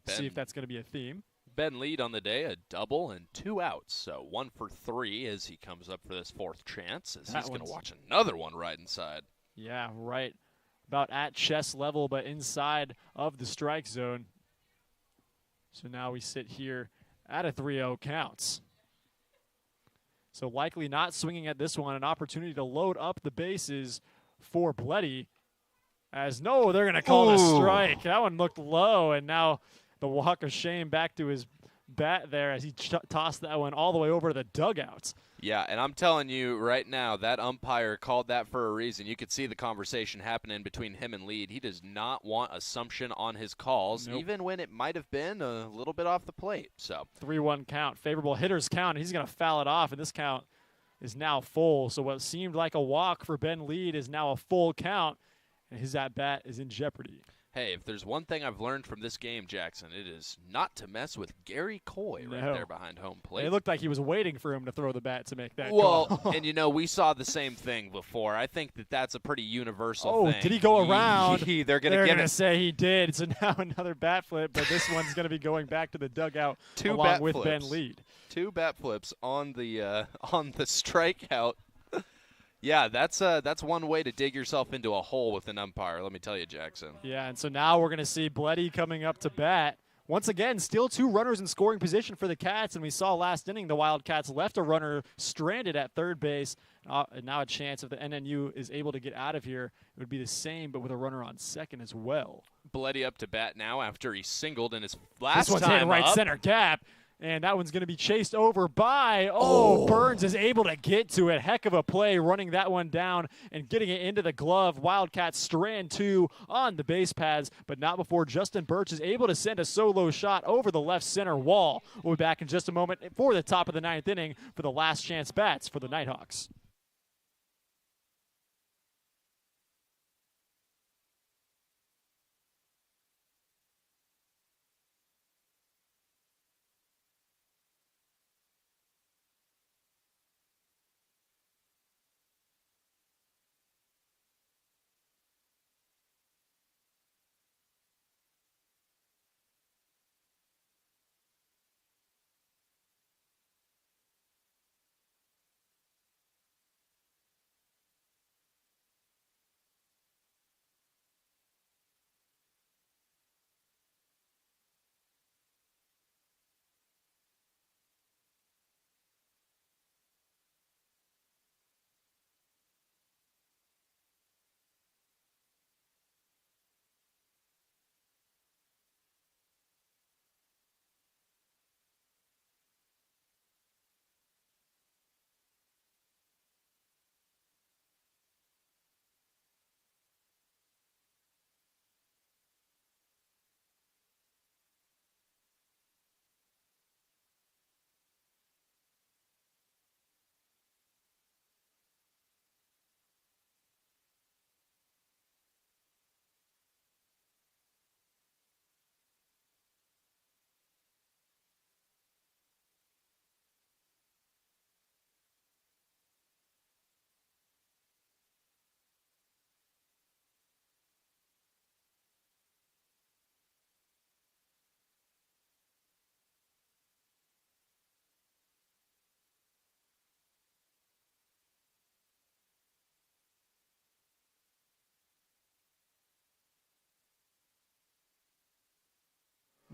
Speaker 2: See if that's going to be a theme.
Speaker 1: Ben Lead on the day, a double and 2 outs. So 1 for 3 as he comes up for this 4th chance, as he's going to watch another one right inside.
Speaker 2: Yeah, right. About at chest level, but inside of the strike zone. So now we sit here at a 3-0 counts. So likely not swinging at this one. An opportunity to load up the bases for Bleddy. As no, they're going to call it a strike. That one looked low, and now the walk of shame back to his bat there as he tossed that one all the way over to the dugouts.
Speaker 1: Yeah, and I'm telling you right now, that umpire called that for a reason. You could see the conversation happening between him and Lead. He does not want assumption on his calls, even when it might have been a little bit off the plate. So
Speaker 2: 3-1 count, favorable hitters count, and he's going to foul it off, and this count is now full. So what seemed like a walk for Ben Lead is now a full count, and his at-bat is in jeopardy.
Speaker 1: Hey, if there's one thing I've learned from this game, Jackson, it is not to mess with Gary Coy right there behind home plate.
Speaker 2: It looked like he was waiting for him to throw the bat to make that call.
Speaker 1: Well, and we saw the same thing before. I think that's a pretty universal thing.
Speaker 2: Oh, did he go around?
Speaker 1: They're going to
Speaker 2: say he did. So now another bat flip, but this one's going to be going back to the dugout along with Ben Lead.
Speaker 1: 2 bat flips on the strikeout. Yeah, that's one way to dig yourself into a hole with an umpire, let me tell you, Jackson.
Speaker 2: Yeah, and so now we're going to see Bleddy coming up to bat. Once again, still 2 runners in scoring position for the Cats, and we saw last inning the Wildcats left a runner stranded at third base. And now a chance if the NNU is able to get out of here, it would be the same, but with a runner on second as well.
Speaker 1: Bleddy up to bat now after he singled in his last time up.
Speaker 2: This one's hit right center gap. And that one's going to be chased over by, Burns is able to get to it. Heck of a play running that one down and getting it into the glove. Wildcats strand 2 on the base paths, but not before Justin Birch is able to send a solo shot over the left center wall. We'll be back in just a moment for the top of the 9th inning for the last chance bats for the Nighthawks.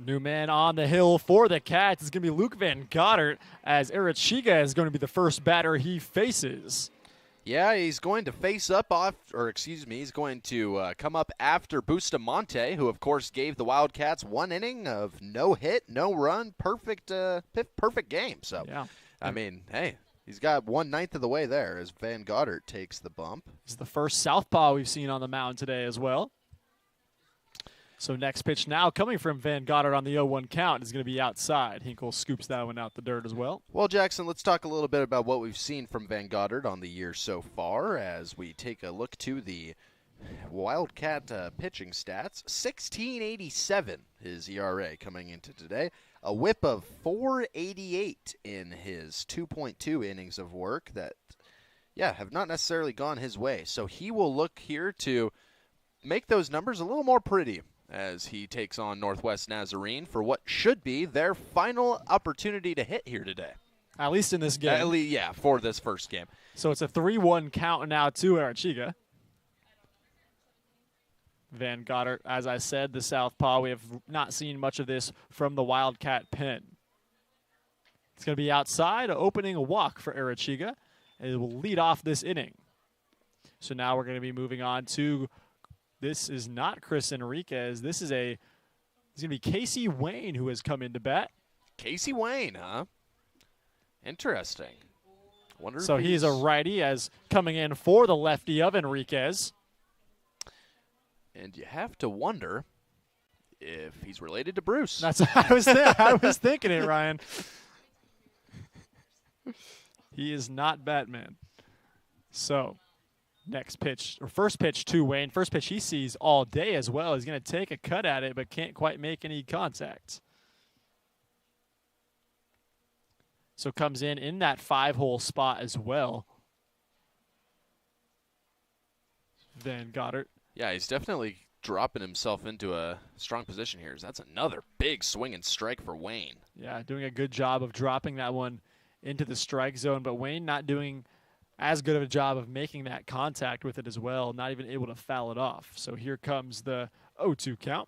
Speaker 2: New man on the hill for the Cats is going to be Luke Van Goddard, as Arachiga is going to be the first batter he faces.
Speaker 1: Yeah, he's going to face up off, he's going to come up after Bustamante, who of course gave the Wildcats 1 inning of no hit, no run, perfect game. So,
Speaker 2: yeah.
Speaker 1: I mean, hey, he's got 1/9 of the way there as Van Goddard takes the bump.
Speaker 2: He's the first southpaw we've seen on the mound today as well. So next pitch now coming from Van Goddard on the 0-1 count is going to be outside. Hinkle scoops that one out the dirt as well.
Speaker 1: Well, Jackson, let's talk a little bit about what we've seen from Van Goddard on the year so far as we take a look to the Wildcat pitching stats. 16.87 his ERA coming into today. A whip of 4.88 in his 2.2 innings of work that, have not necessarily gone his way. So he will look here to make those numbers a little more pretty as he takes on Northwest Nazarene for what should be their final opportunity to hit here today.
Speaker 2: At least in this game.
Speaker 1: At least, for this first game.
Speaker 2: So it's a 3-1 count now to Arachiga. Van Goddard, as I said, the southpaw. We have not seen much of this from the Wildcat pen. It's going to be outside, opening a walk for Arachiga. It will lead off this inning. So now we're going to be moving on to, this is not Chris Enriquez. This is it's going to be Casey Wayne who has come into bat.
Speaker 1: Casey Wayne, huh? Interesting. Wonder
Speaker 2: so
Speaker 1: if
Speaker 2: he's a righty as coming in for the lefty of Enriquez.
Speaker 1: And you have to wonder if he's related to Bruce.
Speaker 2: That's I was thinking it, Ryan. He is not Batman. So, next pitch, or first pitch to Wayne. First pitch he sees all day as well. He's going to take a cut at it, but can't quite make any contact. So comes in that 5-hole spot as well. Van Goddard.
Speaker 1: Yeah, he's definitely dropping himself into a strong position here. That's another big swing and strike for Wayne.
Speaker 2: Yeah, doing a good job of dropping that one into the strike zone, but Wayne not doing as good of a job of making that contact with it as well, not even able to foul it off. So here comes the 0-2 count.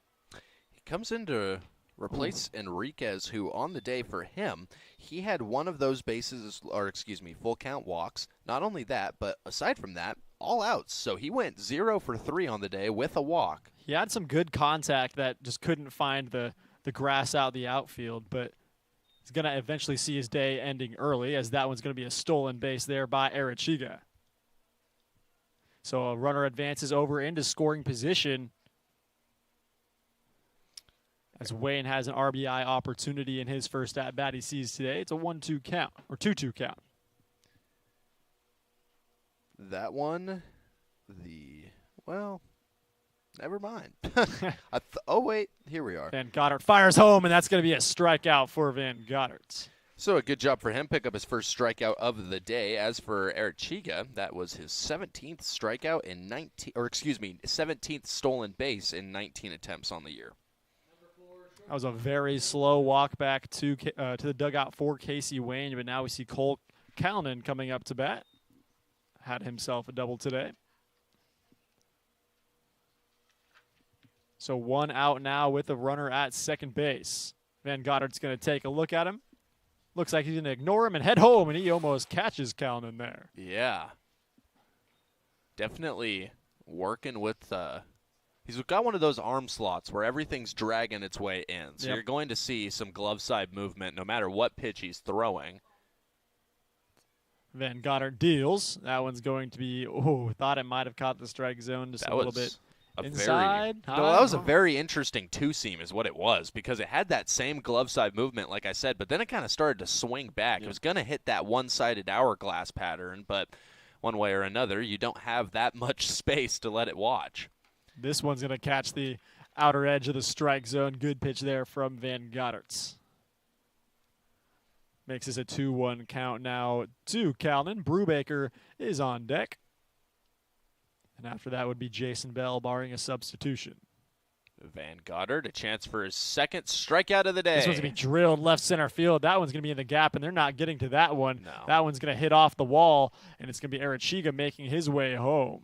Speaker 1: He comes in to replace Enriquez, who on the day for him, he had one of those full count walks. Not only that, but aside from that, all outs. So he went 0 for 3 on the day with a walk.
Speaker 2: He had some good contact that just couldn't find the grass out the outfield, but he's going to eventually see his day ending early, as that one's going to be a stolen base there by Arachiga. So a runner advances over into scoring position as Wayne has an RBI opportunity in his first at-bat he sees today. It's a 1-2 count, or 2-2 count.
Speaker 1: That one, never mind. Oh, wait, here we are.
Speaker 2: Van Goddard fires home, and that's going to be a strikeout for Van Goddard.
Speaker 1: So a good job for him, pick up his first strikeout of the day. As for Arachiga, that was his 17th strikeout in 17th stolen base in 19 attempts on the year.
Speaker 2: That was a very slow walk back to the dugout for Casey Wayne, but now we see Cole Calnan coming up to bat. Had himself a double today. So 1 out now with a runner at second base. Van Goddard's going to take a look at him. Looks like he's going to ignore him and head home, and he almost catches Calnan there.
Speaker 1: Yeah. Definitely working with he's got one of those arm slots where everything's dragging its way in. So You're going to see some glove side movement no matter what pitch he's throwing.
Speaker 2: Van Goddard deals. That one's going to be, thought it might have caught the strike zone just a little bit inside.
Speaker 1: That was a very interesting two-seam is what it was, because it had that same glove side movement, like I said, but then it kind of started to swing back. It was going to hit that one-sided hourglass pattern, but one way or another, you don't have that much space to let it watch.
Speaker 2: This one's going to catch the outer edge of the strike zone. Good pitch there from Van Goddard. Makes this a 2-1 count now to Calnan. Brubaker is on deck. And after that would be Jason Bell, barring a substitution.
Speaker 1: Van Goddard, a chance for his second strikeout of the day.
Speaker 2: This one's going to be drilled left center field. That one's going to be in the gap, and they're not getting to that one.
Speaker 1: No.
Speaker 2: That one's going to hit off the wall, and it's going to be Arachiga making his way home.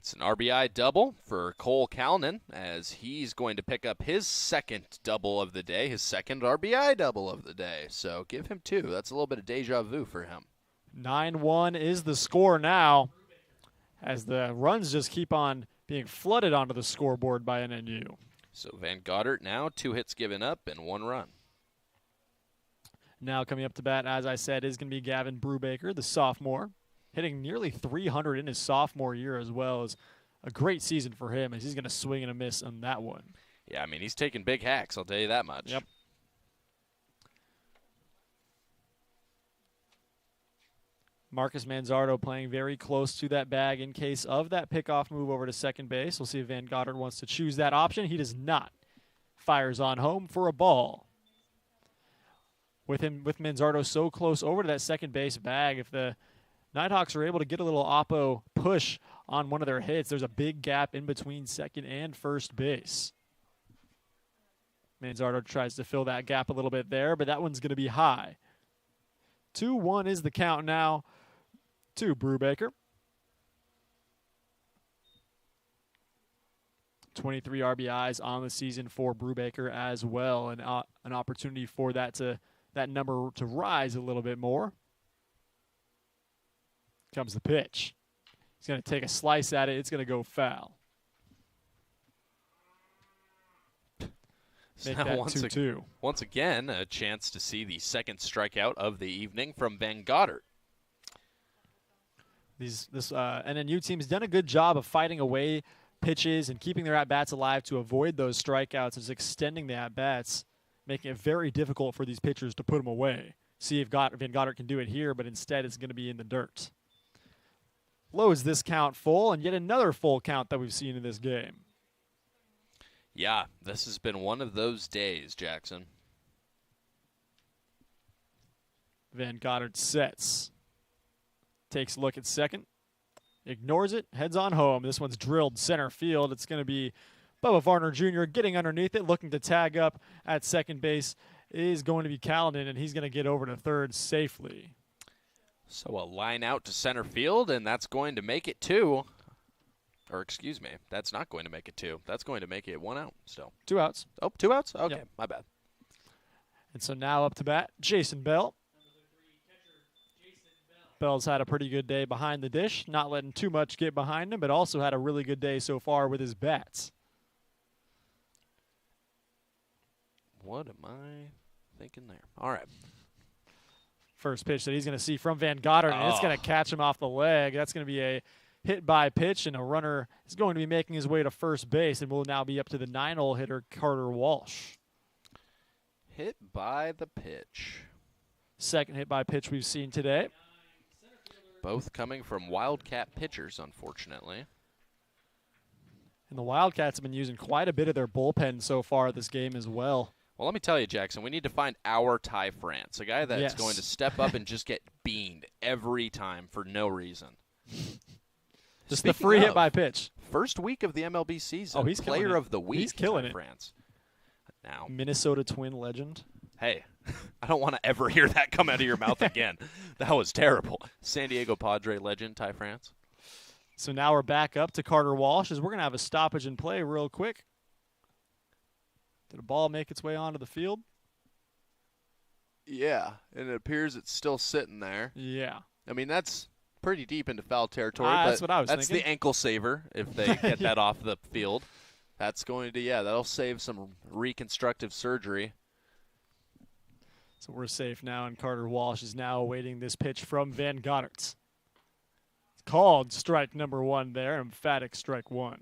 Speaker 1: It's an RBI double for Cole Calnan as he's going to pick up his second double of the day, his second RBI double of the day. So give him 2. That's a little bit of deja vu for him.
Speaker 2: 9-1 is the score now as the runs just keep on being flooded onto the scoreboard by NNU.
Speaker 1: So Van Goddard now 2 hits given up and 1 run.
Speaker 2: Now coming up to bat, as I said, is going to be Gavin Brubaker, the sophomore, hitting nearly 300 in his sophomore year as well. As a great season for him as he's going to swing and a miss on that one.
Speaker 1: Yeah, I mean, he's taking big hacks, I'll tell you that much.
Speaker 2: Yep. Marcus Manzardo playing very close to that bag in case of that pickoff move over to second base. We'll see if Van Goddard wants to choose that option. He does not. Fires on home for a ball. With Manzardo so close over to that second base bag, if the Nighthawks are able to get a little oppo push on one of their hits, there's a big gap in between second and first base. Manzardo tries to fill that gap a little bit there, but that one's going to be high. 2-1 is the count now to Brubaker. 23 RBIs on the season for Brubaker as well, and an opportunity for that number to rise a little bit more. Comes the pitch. He's going to take a slice at it. It's going to go foul. Make that 2-2.
Speaker 1: Once again, a chance to see the second strikeout of the evening from Van Goddard.
Speaker 2: This NNU team's done a good job of fighting away pitches and keeping their at-bats alive to avoid those strikeouts, is extending the at-bats, making it very difficult for these pitchers to put them away. See if Van Goddard can do it here, but instead it's going to be in the dirt. Loads this count full, and yet another full count that we've seen in this game.
Speaker 1: Yeah, this has been one of those days, Jackson.
Speaker 2: Van Goddard sets. Takes a look at second. Ignores it. Heads on home. This one's drilled center field. It's going to be Bubba Varner Jr. getting underneath it, looking to tag up at second base is going to be Callan, and he's going to get over to third safely.
Speaker 1: So a line out to center field, and that's going to make it 2. Or excuse me, that's not going to make it 2. That's going to make it 1 out still.
Speaker 2: 2 outs.
Speaker 1: Oh, 2 outs? Okay,
Speaker 2: Yep.
Speaker 1: My bad.
Speaker 2: And so now up to bat, Jason Bell. Bell's had a pretty good day behind the dish, not letting too much get behind him, but also had a really good day so far with his bats.
Speaker 1: What am I thinking there? All right.
Speaker 2: First pitch that he's going to see from Van Goddard, and it's going to catch him off the leg. That's going to be a hit by pitch, and a runner is going to be making his way to first base, and will now be up to the 9-hole hitter, Carter Walsh.
Speaker 1: Hit by the pitch.
Speaker 2: Second hit by pitch we've seen today.
Speaker 1: Both coming from Wildcat pitchers, unfortunately.
Speaker 2: And the Wildcats have been using quite a bit of their bullpen so far this game as well.
Speaker 1: Well, let me tell you, Jackson, we need to find our Ty France, a guy that's going to step up and just get beaned every time for no reason.
Speaker 2: Just the free hit by pitch.
Speaker 1: First week of the MLB season.
Speaker 2: Oh, he's
Speaker 1: Player of the week.
Speaker 2: He's killing
Speaker 1: Ty
Speaker 2: it.
Speaker 1: France. Now,
Speaker 2: Minnesota Twin legend.
Speaker 1: hey, I don't want to ever hear that come out of your mouth again. That was terrible. San Diego Padre legend, Ty France.
Speaker 2: So now we're back up to Carter Walsh as we're going to have a stoppage in play real quick. Did a ball make its way onto the field?
Speaker 1: Yeah, and it appears it's still sitting there.
Speaker 2: Yeah.
Speaker 1: I mean, that's pretty deep into foul territory.
Speaker 2: That's what I was
Speaker 1: That's
Speaker 2: thinking.
Speaker 1: the ankle saver if they get that off the field. That's going to, that'll save some reconstructive surgery.
Speaker 2: So we're safe now, and Carter Walsh is now awaiting this pitch from Van Goddard. It's called strike number 1 there, emphatic strike 1.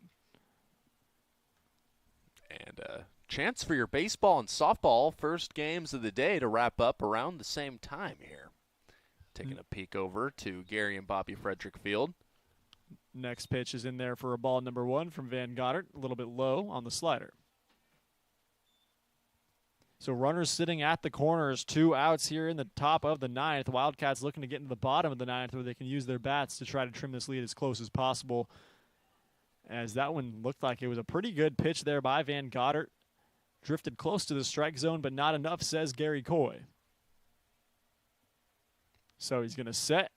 Speaker 1: And chance for your baseball and softball first games of the day to wrap up around the same time here. Taking a peek over to Gary and Bobby Frederick Field.
Speaker 2: Next pitch is in there for a ball number 1 from Van Goddard, a little bit low on the slider. So runners sitting at the corners, 2 outs here in the top of the 9th. Wildcats looking to get into the bottom of the 9th where they can use their bats to try to trim this lead as close as possible. As that one looked like it was a pretty good pitch there by Van Goddard. Drifted close to the strike zone, but not enough, says Gary Coy. So he's going to set.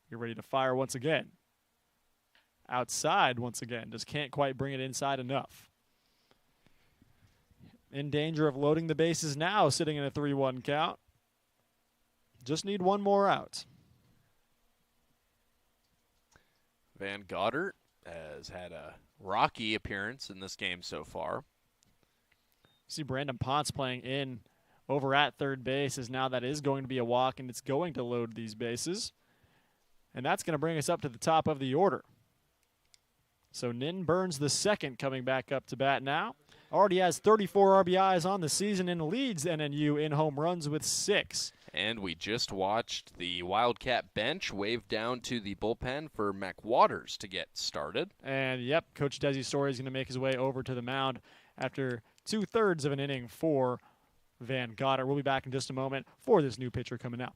Speaker 2: Get ready to fire once again. outside once again. Just can't quite bring it inside enough. In danger of loading the bases now, sitting in a 3-1 count. Just need one more out.
Speaker 1: Van Goddard has had a rocky appearance in this game so far.
Speaker 2: See Brandon Ponce playing in over at third base, as now that is going to be a walk, and it's going to load these bases. And that's going to bring us up to the top of the order. So Nin Burns the second coming back up to bat now. Already has 34 RBIs on the season and leads NNU in home runs with 6.
Speaker 1: And we just watched the Wildcat bench wave down to the bullpen for Mac Waters to get started.
Speaker 2: And, yep, Coach Desi Story is going to make his way over to the mound after 2/3 of an inning for Van Goddard. We'll be back in just a moment for this new pitcher coming out.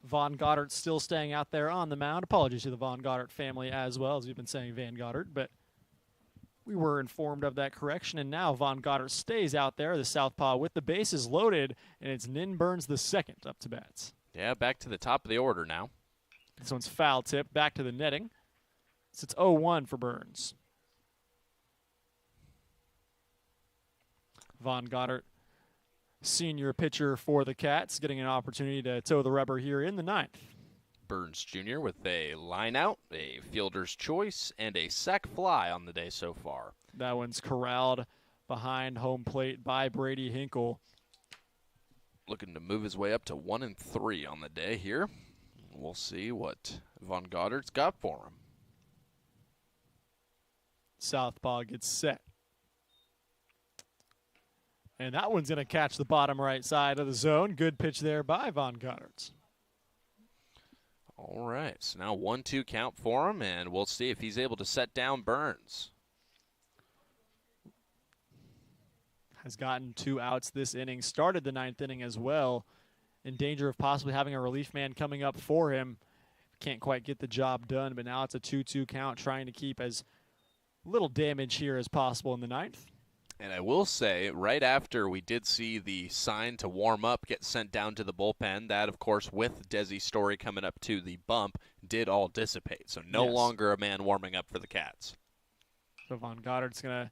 Speaker 2: Von Goddard still staying out there on the mound. Apologies to the Von Goddard family as well, as we've been saying Van Goddard, but we were informed of that correction, and now Von Goddard stays out there, the southpaw, with the bases loaded, and it's Nin Burns the second up to bats.
Speaker 1: Yeah, back to the top of the order now.
Speaker 2: This one's foul tip, back to the netting. So it's 0-1 for Burns. Von Goddard, senior pitcher for the Cats, getting an opportunity to toe the rubber here in the ninth.
Speaker 1: Burns Jr. with a line out, a fielder's choice, and a sac fly on the day so far.
Speaker 2: That one's corralled behind home plate by Brady Hinkle.
Speaker 1: Looking to move his way up to 1-3 on the day here. We'll see what Von Goddard's got for him.
Speaker 2: Southpaw gets set. And that one's going to catch the bottom right side of the zone. Good pitch there by Von Goddard.
Speaker 1: All right, so now 1-2 count for him, and we'll see if he's able to set down Burns.
Speaker 2: Has gotten 2 outs this inning, started the 9th inning as well, in danger of possibly having a relief man coming up for him. Can't quite get the job done, but now it's a 2-2 count, trying to keep as little damage here as possible in the 9th.
Speaker 1: And I will say, right after we did see the sign to warm up get sent down to the bullpen, that, of course, with Desi Story coming up to the bump, did all dissipate. So no longer a man warming up for the Cats.
Speaker 2: So Von Goddard's going to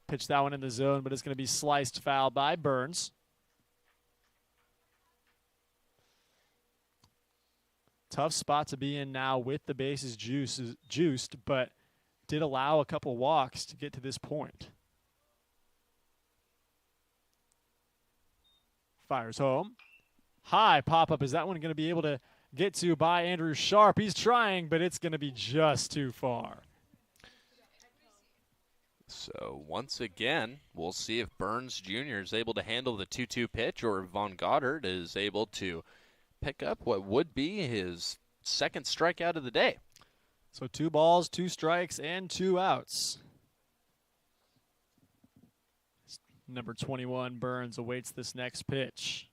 Speaker 2: pitch that one in the zone, but it's going to be sliced foul by Burns. Tough spot to be in now with the bases juiced, but did allow a couple walks to get to this point. Fires home. High pop-up. Is that one going to be able to get to by Andrew Sharp? He's trying, but it's going to be just too far.
Speaker 1: So once again, we'll see if Burns Jr. is able to handle the 2-2 pitch, or if Von Goddard is able to pick up what would be his second strikeout of the day.
Speaker 2: So 2 balls, 2 strikes, and 2 outs. Number 21, Burns, awaits this next pitch.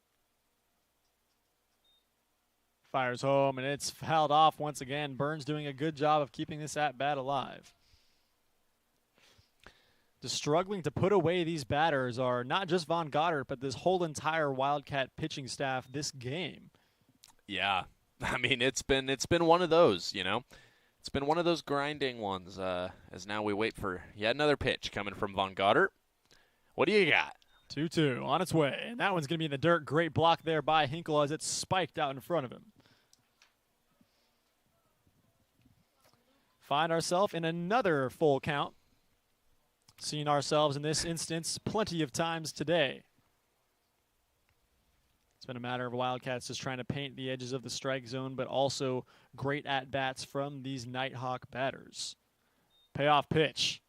Speaker 2: Fires home, and it's fouled off once again. Burns doing a good job of keeping this at-bat alive. Just struggling to put away these batters are not just Von Goddard, but this whole entire Wildcat pitching staff this game.
Speaker 1: Yeah, I mean, it's been one of those, you know. It's been one of those grinding ones, as now we wait for yet another pitch coming from Von Goddard. What do you got?
Speaker 2: 2-2 on its way, and that one's going to be in the dirt. Great block there by Hinkle as it's spiked out in front of him. Find ourselves in another full count. Seen ourselves in this instance plenty of times today. It's been a matter of Wildcats just trying to paint the edges of the strike zone, but also great at-bats from these Nighthawk batters. Payoff pitch.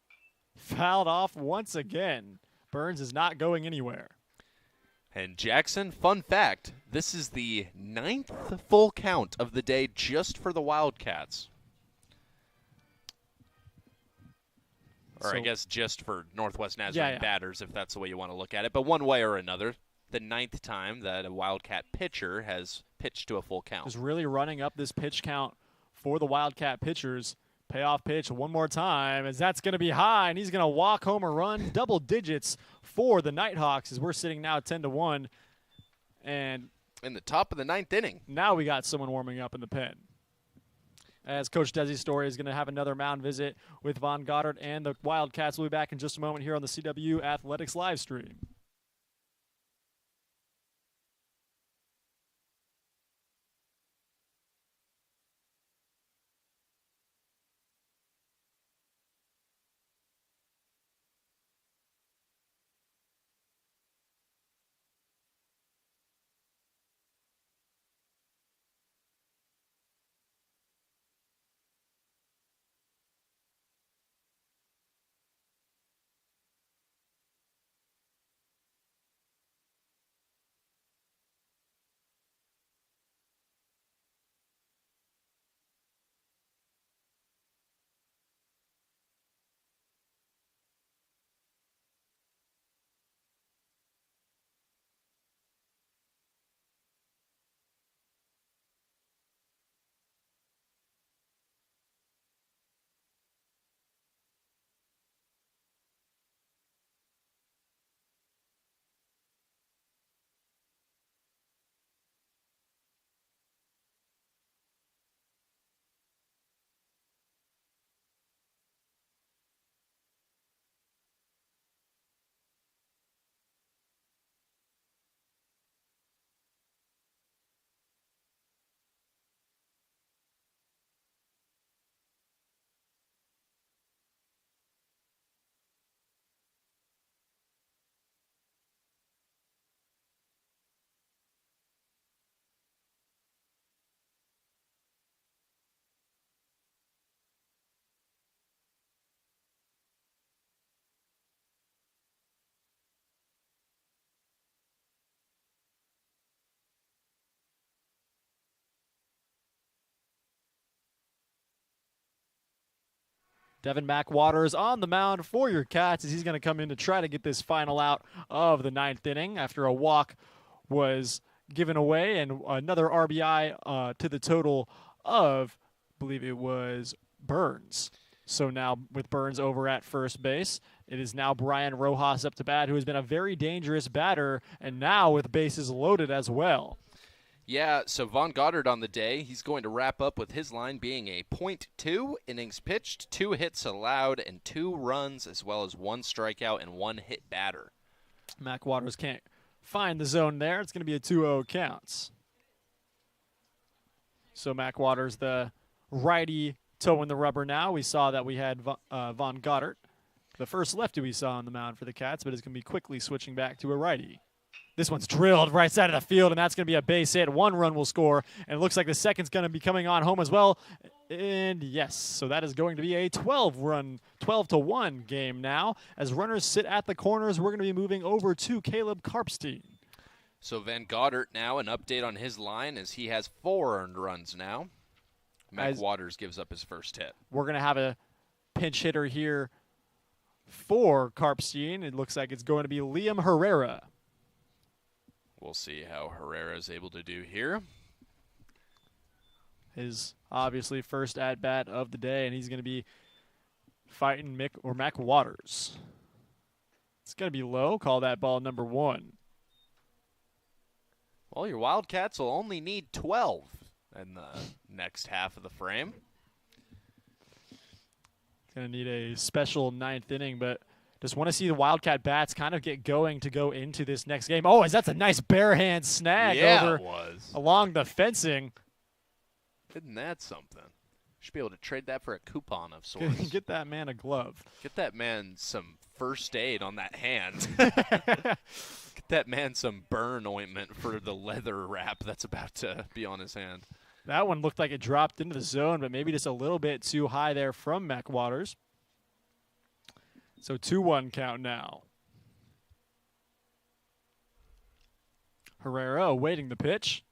Speaker 2: Fouled off once again. Burns is not going anywhere.
Speaker 1: And Jackson, fun fact, this is the 9th full count of the day just for the Wildcats. Or
Speaker 2: So,
Speaker 1: I guess just for Northwest Nazarene
Speaker 2: yeah.
Speaker 1: batters, if that's the way you want to look at it. But one way or another, the 9th time that a Wildcat pitcher has pitched to a full count.
Speaker 2: Just really running up this pitch count for the Wildcat pitchers. Payoff pitch one more time, as that's going to be high, and he's going to walk home a run, double digits for the Nighthawks, as we're sitting now 10-1. And
Speaker 1: in the top of the 9th inning.
Speaker 2: Now we got someone warming up in the pen. As Coach Desi Story is going to have another mound visit with Von Goddard, and the Wildcats will be back in just a moment here on the CW Athletics live stream. Devin McWaters on the mound for your Cats, as he's going to come in to try to get this final out of the 9th inning after a walk was given away and another RBI to the total of, I believe it was Burns. So now with Burns over at first base, it is now Brian Rojas up to bat, who has been a very dangerous batter, and now with bases loaded as well.
Speaker 1: Yeah, so Von Goddard on the day, he's going to wrap up with his line being a .2 innings pitched, 2 hits allowed, and 2 runs, as well as 1 strikeout and 1 hit batter.
Speaker 2: McWaters can't find the zone there. It's going to be a 2-0 counts. So McWaters, the righty, toeing the rubber now. We saw that we had Von Goddard, the first lefty we saw on the mound for the Cats, but is going to be quickly switching back to a righty. This one's drilled right side of the field, and that's going to be a base hit. 1 run will score, and it looks like the second's going to be coming on home as well. And yes, so that is going to be a 12-1 game now. As runners sit at the corners, we're going to be moving over to Caleb Karpstein.
Speaker 1: So Van Goddard now, an update on his line, as he has 4 earned runs now. McWaters gives up his first hit.
Speaker 2: We're going to have a pinch hitter here for Karpstein. It looks like it's going to be Liam Herrera.
Speaker 1: We'll see how Herrera is able to do here.
Speaker 2: His obviously first at-bat of the day, and he's going to be fighting McWaters. It's going to be low. Call that ball number 1.
Speaker 1: Well, your Wildcats will only need 12 in the next half of the frame.
Speaker 2: Going to need a special 9th inning, but just want to see the Wildcat bats kind of get going to go into this next game. Oh, that's a nice bare hand snag over along the fencing.
Speaker 1: Isn't that something? Should be able to trade that for a coupon of sorts.
Speaker 2: Get that man a glove.
Speaker 1: Get that man some first aid on that hand. Get that man some burn ointment for the leather wrap that's about to be on his hand.
Speaker 2: That one looked like it dropped into the zone, but maybe just a little bit too high there from McWaters. So 2-1 count now. Herrera awaiting the pitch.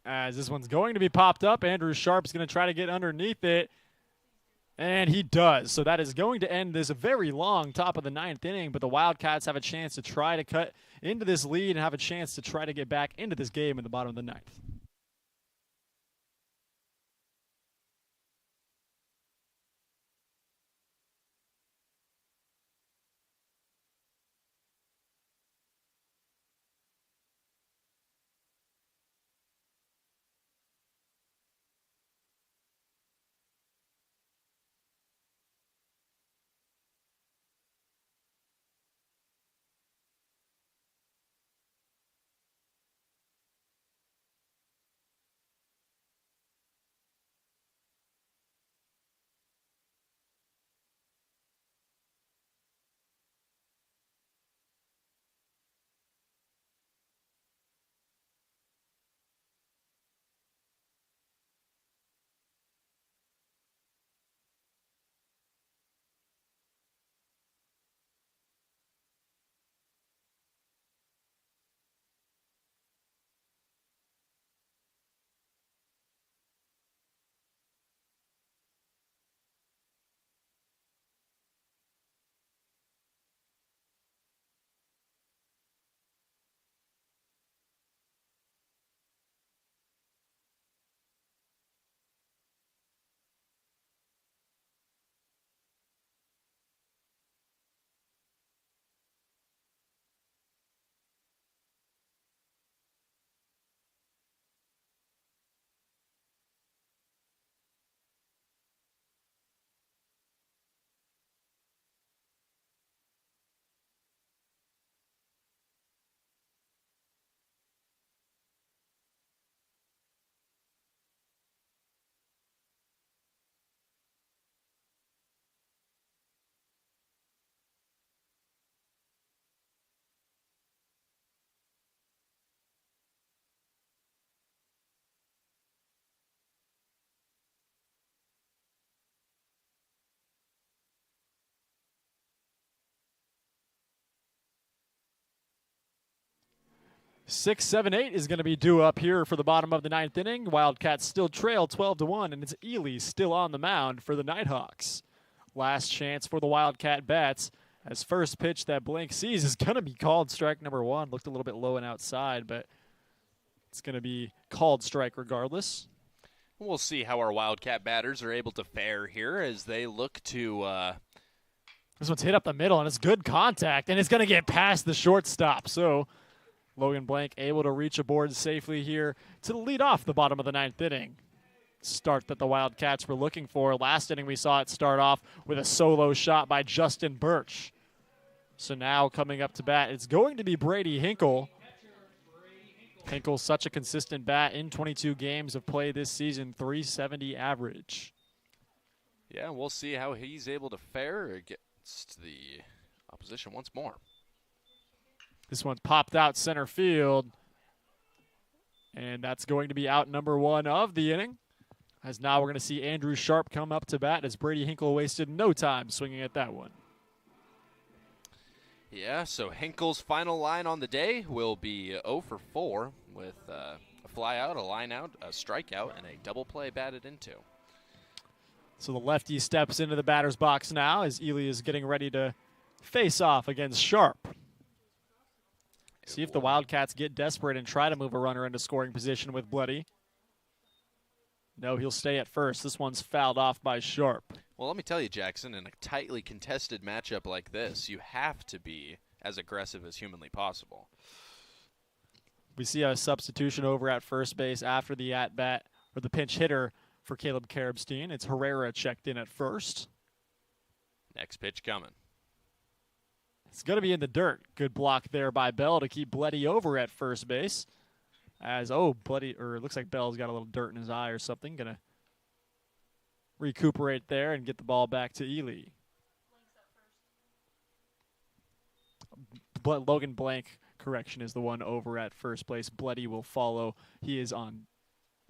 Speaker 2: As this one's going to be popped up, Andrew Sharp's going to try to get underneath it. And he does. So that is going to end this very long top of the 9th inning, but the Wildcats have a chance to try to cut into this lead and have a chance to try to get back into this game in the bottom of the 9th. Six, seven, eight is going to be due up here for the bottom of the 9th inning. Wildcats still trail 12-1, and it's Ely still on the mound for the Nighthawks. Last chance for the Wildcat bats, as first pitch that Blank sees is going to be called strike number 1. Looked a little bit low and outside, but it's going to be called strike regardless.
Speaker 1: We'll see how our Wildcat batters are able to fare here as they look to...
Speaker 2: This one's hit up the middle, and it's good contact, and it's going to get past the shortstop. So Logan Blank able to reach aboard safely here to lead off the bottom of the 9th inning. Start that the Wildcats were looking for. Last inning we saw it start off with a solo shot by Justin Birch. So now coming up to bat, it's going to be Brady Hinkle. Hinkle's such a consistent bat in 22 games of play this season, 370 average.
Speaker 1: Yeah, we'll see how he's able to fare against the opposition once more.
Speaker 2: This one's popped out center field. And that's going to be out number 1 of the inning. As now we're going to see Andrew Sharp come up to bat as Brady Hinkle wasted no time swinging at that one.
Speaker 1: Yeah, so Hinkle's final line on the day will be 0 for 4 with a fly out, a line out, a strikeout, and a double play batted into.
Speaker 2: So the lefty steps into the batter's box now as Ely is getting ready to face off against Sharp. See if the Wildcats get desperate and try to move a runner into scoring position with Bloody. No, he'll stay at first. This one's fouled off by Sharp.
Speaker 1: Well, let me tell you, Jackson, in a tightly contested matchup like this, you have to be as aggressive as humanly possible.
Speaker 2: We see a substitution over at first base after the at-bat, or the pinch hitter for Caleb Karabstein. It's Herrera checked in at first.
Speaker 1: Next pitch coming.
Speaker 2: It's going to be in the dirt. Good block there by Bell to keep Bloody over at first base. As, Bloody, or it looks like Bell's got a little dirt in his eye or something. Going to recuperate there and get the ball back to Ely. But Logan Blank, correction, is the one over at first place. Bloody will follow. He is on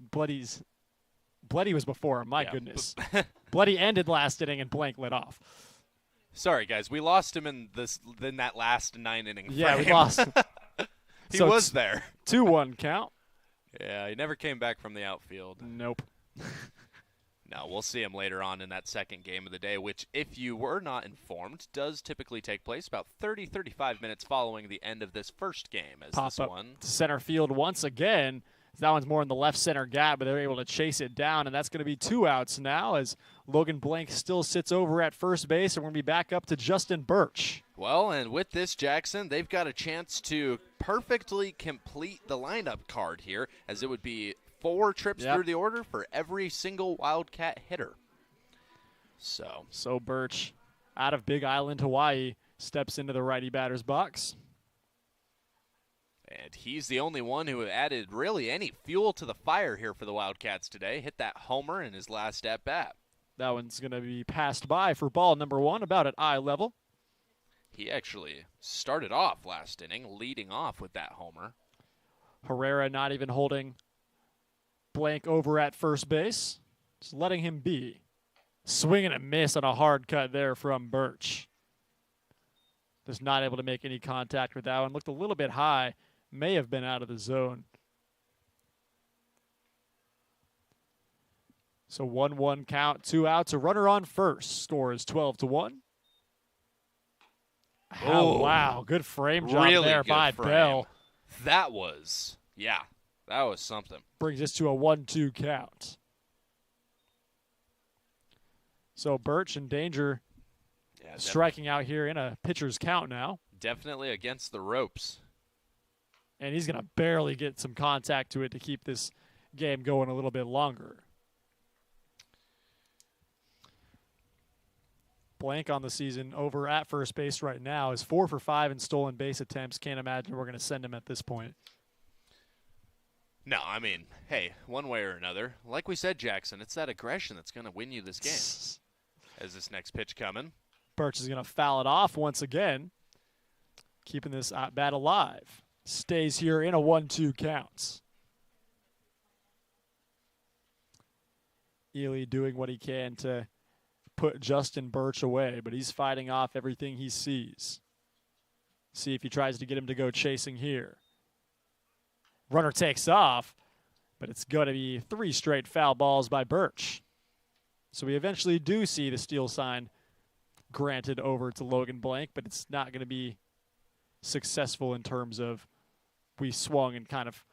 Speaker 2: Bloody was before him. My goodness. Bloody ended last inning and Blank led off.
Speaker 1: Sorry, guys. We lost him in that last 9-inning frame.
Speaker 2: Yeah, we lost.
Speaker 1: He
Speaker 2: So
Speaker 1: was there.
Speaker 2: 2-1 count.
Speaker 1: Yeah, he never came back from the outfield.
Speaker 2: Nope.
Speaker 1: No, we'll see him later on in that second game of the day, which, if you were not informed, does typically take place about 30-35 minutes following the end of this first game. As
Speaker 2: Pop
Speaker 1: this
Speaker 2: up
Speaker 1: one
Speaker 2: to center field once again. That one's more in the left center gap, but they're able to chase it down, and that's going to be 2 outs now as Logan Blank still sits over at first base, and we're going to be back up to Justin Birch.
Speaker 1: Well, and with this, Jackson, they've got a chance to perfectly complete the lineup card here, as it would be 4 trips through the order for every single Wildcat hitter.
Speaker 2: So Birch, out of Big Island, Hawaii, steps into the righty batter's box.
Speaker 1: And he's the only one who added really any fuel to the fire here for the Wildcats today. Hit that homer in his last at-bat.
Speaker 2: That one's going to be passed by for ball number 1, about at eye level.
Speaker 1: He actually started off last inning, leading off with that homer.
Speaker 2: Herrera not even holding Blank over at first base, just letting him be. Swing and a miss on a hard cut there from Birch. Just not able to make any contact with that one. Looked a little bit high. May have been out of the zone. So 1-1 count, 2 outs, a runner on first. Score is 12-1. Oh, wow. Good frame job
Speaker 1: really
Speaker 2: there by
Speaker 1: frame.
Speaker 2: Bell.
Speaker 1: That was something.
Speaker 2: Brings us to a 1-2 count. So Birch in danger, striking out here in a pitcher's count now.
Speaker 1: Definitely against the ropes.
Speaker 2: And he's going to barely get some contact to it to keep this game going a little bit longer. Blank on the season over at first base right now is 4 for 5 in stolen base attempts. Can't imagine we're going to send him at this point.
Speaker 1: No, I mean, hey, one way or another, like we said, Jackson, it's that aggression that's going to win you this game. As this next pitch coming.
Speaker 2: Birch is going to foul it off once again, keeping this at-bat alive. Stays here in a 1-2 count. Ely doing what he can to put Justin Birch away, but he's fighting off everything he sees. See if he tries to get him to go chasing here. Runner takes off, but it's going to be 3 straight foul balls by Birch. So we eventually do see the steal sign granted over to Logan Blank, but it's not going to be successful in terms of we swung and kind of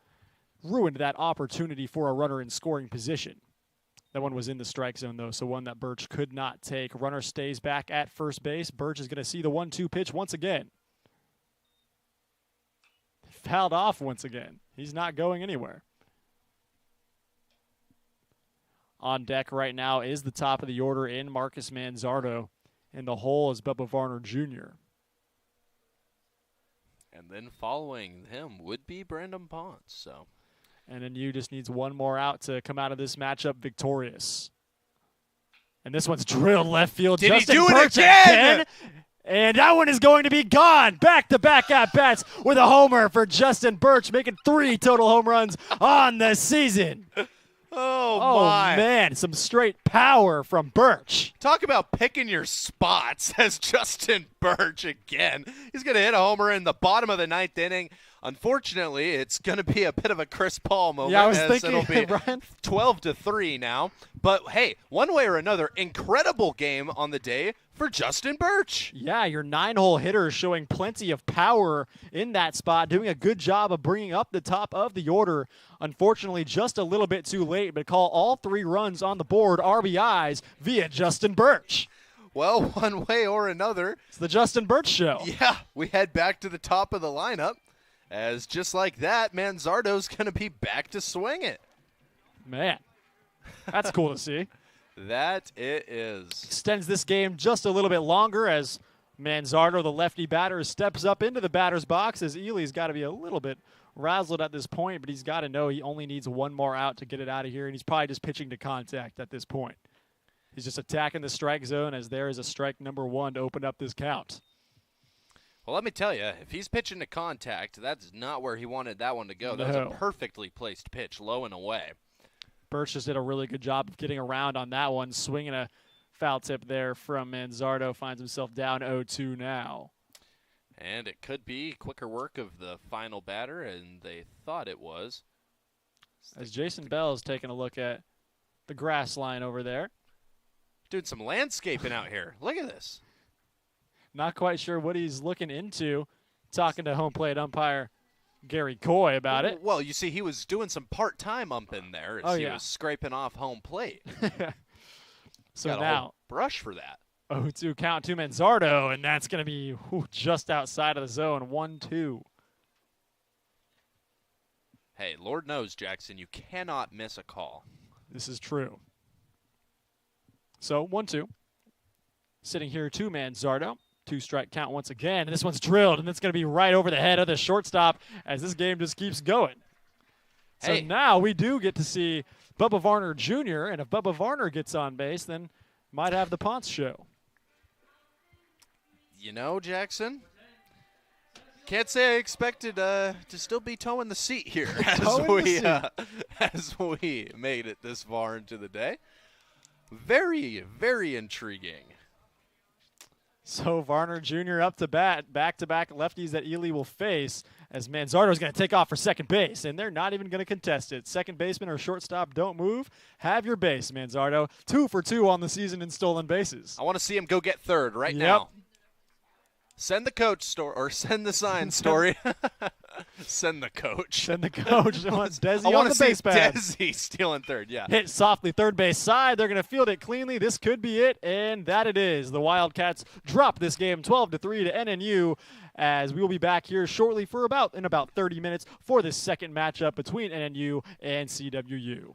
Speaker 2: ruined that opportunity for a runner in scoring position. That one was in the strike zone, though, so one that Birch could not take. Runner stays back at first base. Birch is going to see the 1-2 pitch once again. Fouled off once again. He's not going anywhere. On deck right now is the top of the order in Marcus Manzardo. In the hole is Bubba Varner Jr.
Speaker 1: And then following him would be Brandon Ponce.
Speaker 2: And then you just needs one more out to come out of this matchup victorious. And this one's drilled left field.
Speaker 1: Did
Speaker 2: Justin
Speaker 1: he do
Speaker 2: Birch
Speaker 1: it again?
Speaker 2: And that one is going to be gone. Back-to-back at-bats with a homer for Justin Birch, making 3 total home runs on the season.
Speaker 1: Oh, my.
Speaker 2: Man, some straight power from Birch.
Speaker 1: Talk about picking your spots as Justin Birch again. He's going to hit a homer in the bottom of the 9th inning. Unfortunately, it's going to be a bit of a Chris Paul moment.
Speaker 2: Yeah, I was
Speaker 1: as
Speaker 2: thinking,
Speaker 1: it'll be
Speaker 2: Brian.
Speaker 1: 12-3 now. But, hey, one way or another, incredible game on the day for Justin Birch.
Speaker 2: Yeah, your 9-hole hitter is showing plenty of power in that spot, doing a good job of bringing up the top of the order. Unfortunately, just a little bit too late, but call all 3 runs on the board RBIs via Justin Birch.
Speaker 1: Well, one way or another.
Speaker 2: It's the Justin Birch Show.
Speaker 1: Yeah, we head back to the top of the lineup. As just like that, Manzardo's going to be back to swing it.
Speaker 2: Man, that's cool to see.
Speaker 1: That it is.
Speaker 2: Extends this game just a little bit longer as Manzardo, the lefty batter, steps up into the batter's box as Ely's got to be a little bit razzled at this point, but he's got to know he only needs one more out to get it out of here, and he's probably just pitching to contact at this point. He's just attacking the strike zone as there is a strike number 1 to open up this count.
Speaker 1: Well, let me tell you, if he's pitching to contact, that's not where he wanted that one to go. That was a perfectly placed pitch, low and away.
Speaker 2: Birch just did a really good job of getting around on that one, swinging a Foul tip there from Manzardo. Finds himself down 0-2 now.
Speaker 1: And it could be quicker work of the final batter, and they thought it was.
Speaker 2: As Jason Bell is taking a look at the grass line over there.
Speaker 1: Doing some landscaping out here. Look at this.
Speaker 2: Not quite sure what he's looking into. Talking to home plate umpire Gary Coy about it.
Speaker 1: Well, you see, he was doing some part-time umping there as he was scraping off home plate.
Speaker 2: So
Speaker 1: got
Speaker 2: now,
Speaker 1: a whole brush for that.
Speaker 2: 0-2 count to Manzardo, and that's going to be just outside of the zone, 1-2.
Speaker 1: Hey, Lord knows, Jackson, you cannot miss a call.
Speaker 2: This is true. So 1-2. Sitting here to Manzardo. 2-strike count once again, and this one's drilled, and it's going to be right over the head of the shortstop as this game just keeps going. So now we do get to see Bubba Varner Jr., and if Bubba Varner gets on base, then might have the Ponce show.
Speaker 1: You know, Jackson, can't say I expected to still be towing the seat here as we made it this far into the day. Very, very intriguing.
Speaker 2: So Varner Jr. up to bat, back-to-back lefties that Ely will face as Manzardo is going to take off for second base, and they're not even going to contest it. Second baseman or shortstop, don't move. Have your base, Manzardo. 2 for 2 on the season in stolen bases.
Speaker 1: I want to see him go get third right now. Send the coach story, or send the sign story. Send the coach.
Speaker 2: Send the coach. I want Desi
Speaker 1: on
Speaker 2: the base pad.
Speaker 1: Desi stealing third, yeah.
Speaker 2: Hit softly third base side. They're going to field it cleanly. This could be it, and that it is. The Wildcats drop this game 12-3 to NNU, as we will be back here shortly for about 30 minutes for this second matchup between NNU and CWU.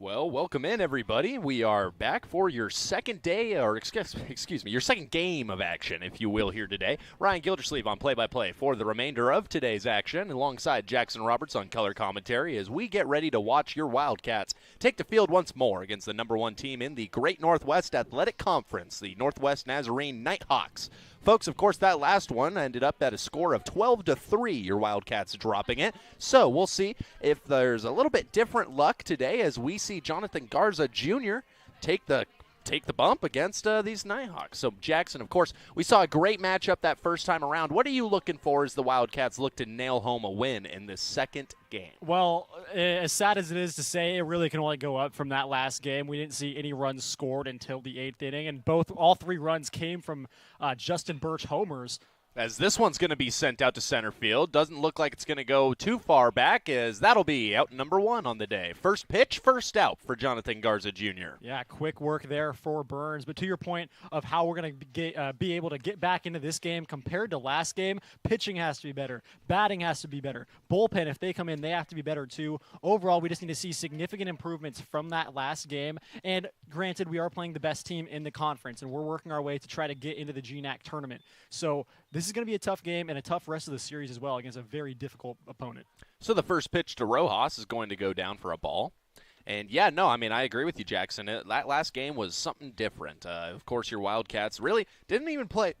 Speaker 1: Well, welcome in, everybody. We are back for your second day, or excuse me, your second game of action, if you will, here today. Ryan Gildersleeve on play-by-play for the remainder of today's action, alongside Jackson Roberts on color commentary as we get ready to watch your Wildcats take the field once more against the number one team in the Great Northwest Athletic Conference, the Northwest Nazarene Nighthawks. Folks, of course, that last one ended up at a score of 12-3, your Wildcats dropping it. So we'll see if there's a little bit different luck today as we see Jonathan Garza Jr. take the bump against these Nighthawks. So, Jackson, of course, we saw a great matchup that first time around. What are you looking for as the Wildcats look to nail home a win in this second game?
Speaker 2: Well, as sad as it is to say, it really can only go up from that last game. We didn't see any runs scored until the 8th inning, and all three runs came from Justin Birch homers.
Speaker 1: As this one's going to be sent out to center field. Doesn't look like it's going to go too far back, as that'll be out number one on the day. First pitch, first out for Jonathan Garza Jr.
Speaker 2: Yeah, quick work there for Burns. But to your point of how we're going to be able to get back into this game compared to last game, pitching has to be better. Batting has to be better. Bullpen, if they come in, they have to be better too. Overall, we just need to see significant improvements from that last game. And granted, we are playing the best team in the conference, and we're working our way to try to get into the GNAC tournament. So this is going to be a tough game and a tough rest of the series as well against a very difficult opponent.
Speaker 1: So the first pitch to Rojas is going to go down for a ball. And, yeah, no, I mean, I agree with you, Jackson. That last game was something different. Of course, your Wildcats really didn't even play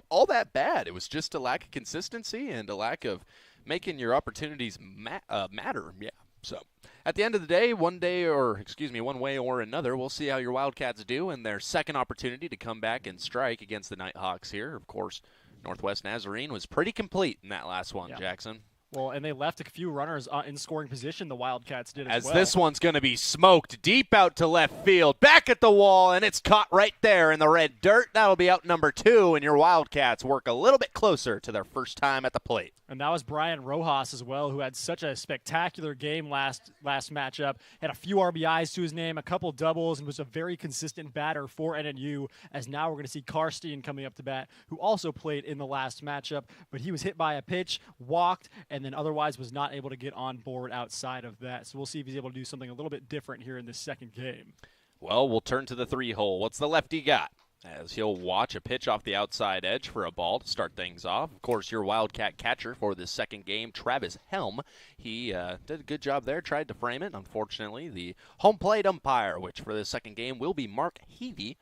Speaker 1: all that bad. It was just a lack of consistency and a lack of making your opportunities matter. Yeah. So at the end of the day, one way or another, we'll see how your Wildcats do in their second opportunity to come back and strike against the Nighthawks here. Of course, Northwest Nazarene was pretty complete in that last one, yeah. Jackson.
Speaker 2: Well, and they left a few runners in scoring position, the Wildcats did as well.
Speaker 1: As this one's going to be smoked deep out to left field, back at the wall, and it's caught right there in the red dirt. That'll be out number 2, and your Wildcats work a little bit closer to their first time at the plate.
Speaker 2: And that was Brian Rojas as well, who had such a spectacular game last matchup. Had a few RBIs to his name, a couple doubles, and was a very consistent batter for NNU. As now we're going to see Karstein coming up to bat, who also played in the last matchup. But he was hit by a pitch, walked, and then otherwise was not able to get on board outside of that. So we'll see if he's able to do something a little bit different here in this second game.
Speaker 1: Well, we'll turn to the 3-hole. What's the lefty got? As he'll watch a pitch off the outside edge for a ball to start things off. Of course, your Wildcat catcher for this second game, Travis Helm. He did a good job there, tried to frame it. Unfortunately, the home plate umpire, which for the second game will be Mark Heavey,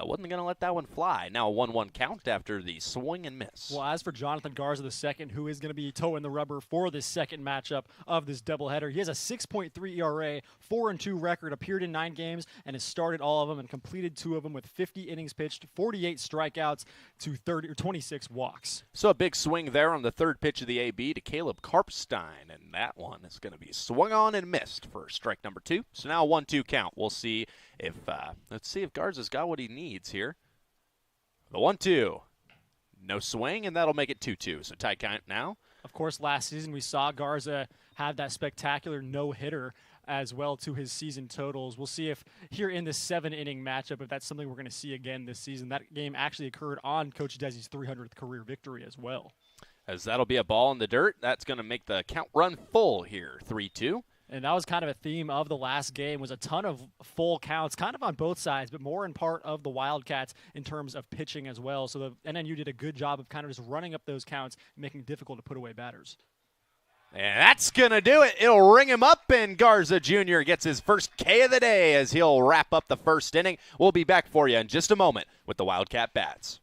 Speaker 1: wasn't going to let that one fly. Now a 1-1 count after the swing and miss.
Speaker 2: Well, as for Jonathan Garza II, who is going to be toeing the rubber for this second matchup of this doubleheader, he has a 6.3 ERA, 4-2 record, appeared in 9 games, and has started all of them and completed 2 of them with 50 innings pitched, 48 strikeouts to 26 walks.
Speaker 1: So a big swing there on the third pitch of the AB to Caleb Karpstein, and that one is going to be swung on and missed for strike number 2. So now a 1-2 count. We'll see if let's see if Garza's got what he needs here. The 1-2. No swing, and that'll make it 2-2. So tie count now.
Speaker 2: Of course, last season we saw Garza have that spectacular no-hitter as well to his season totals. We'll see if here in this 7-inning matchup, if that's something we're going to see again this season. That game actually occurred on Coach Desi's 300th career victory as well.
Speaker 1: As that'll be a ball in the dirt. That's going to make the count run full here, 3-2.
Speaker 2: And that was kind of a theme of the last game, was a ton of full counts, kind of on both sides, but more in part of the Wildcats in terms of pitching as well. So the NNU did a good job of kind of just running up those counts, making it difficult to put away batters.
Speaker 1: And that's going to do it. It'll ring him up, and Garza Jr. gets his first K of the day as he'll wrap up the first inning. We'll be back for you in just a moment with the Wildcat Bats.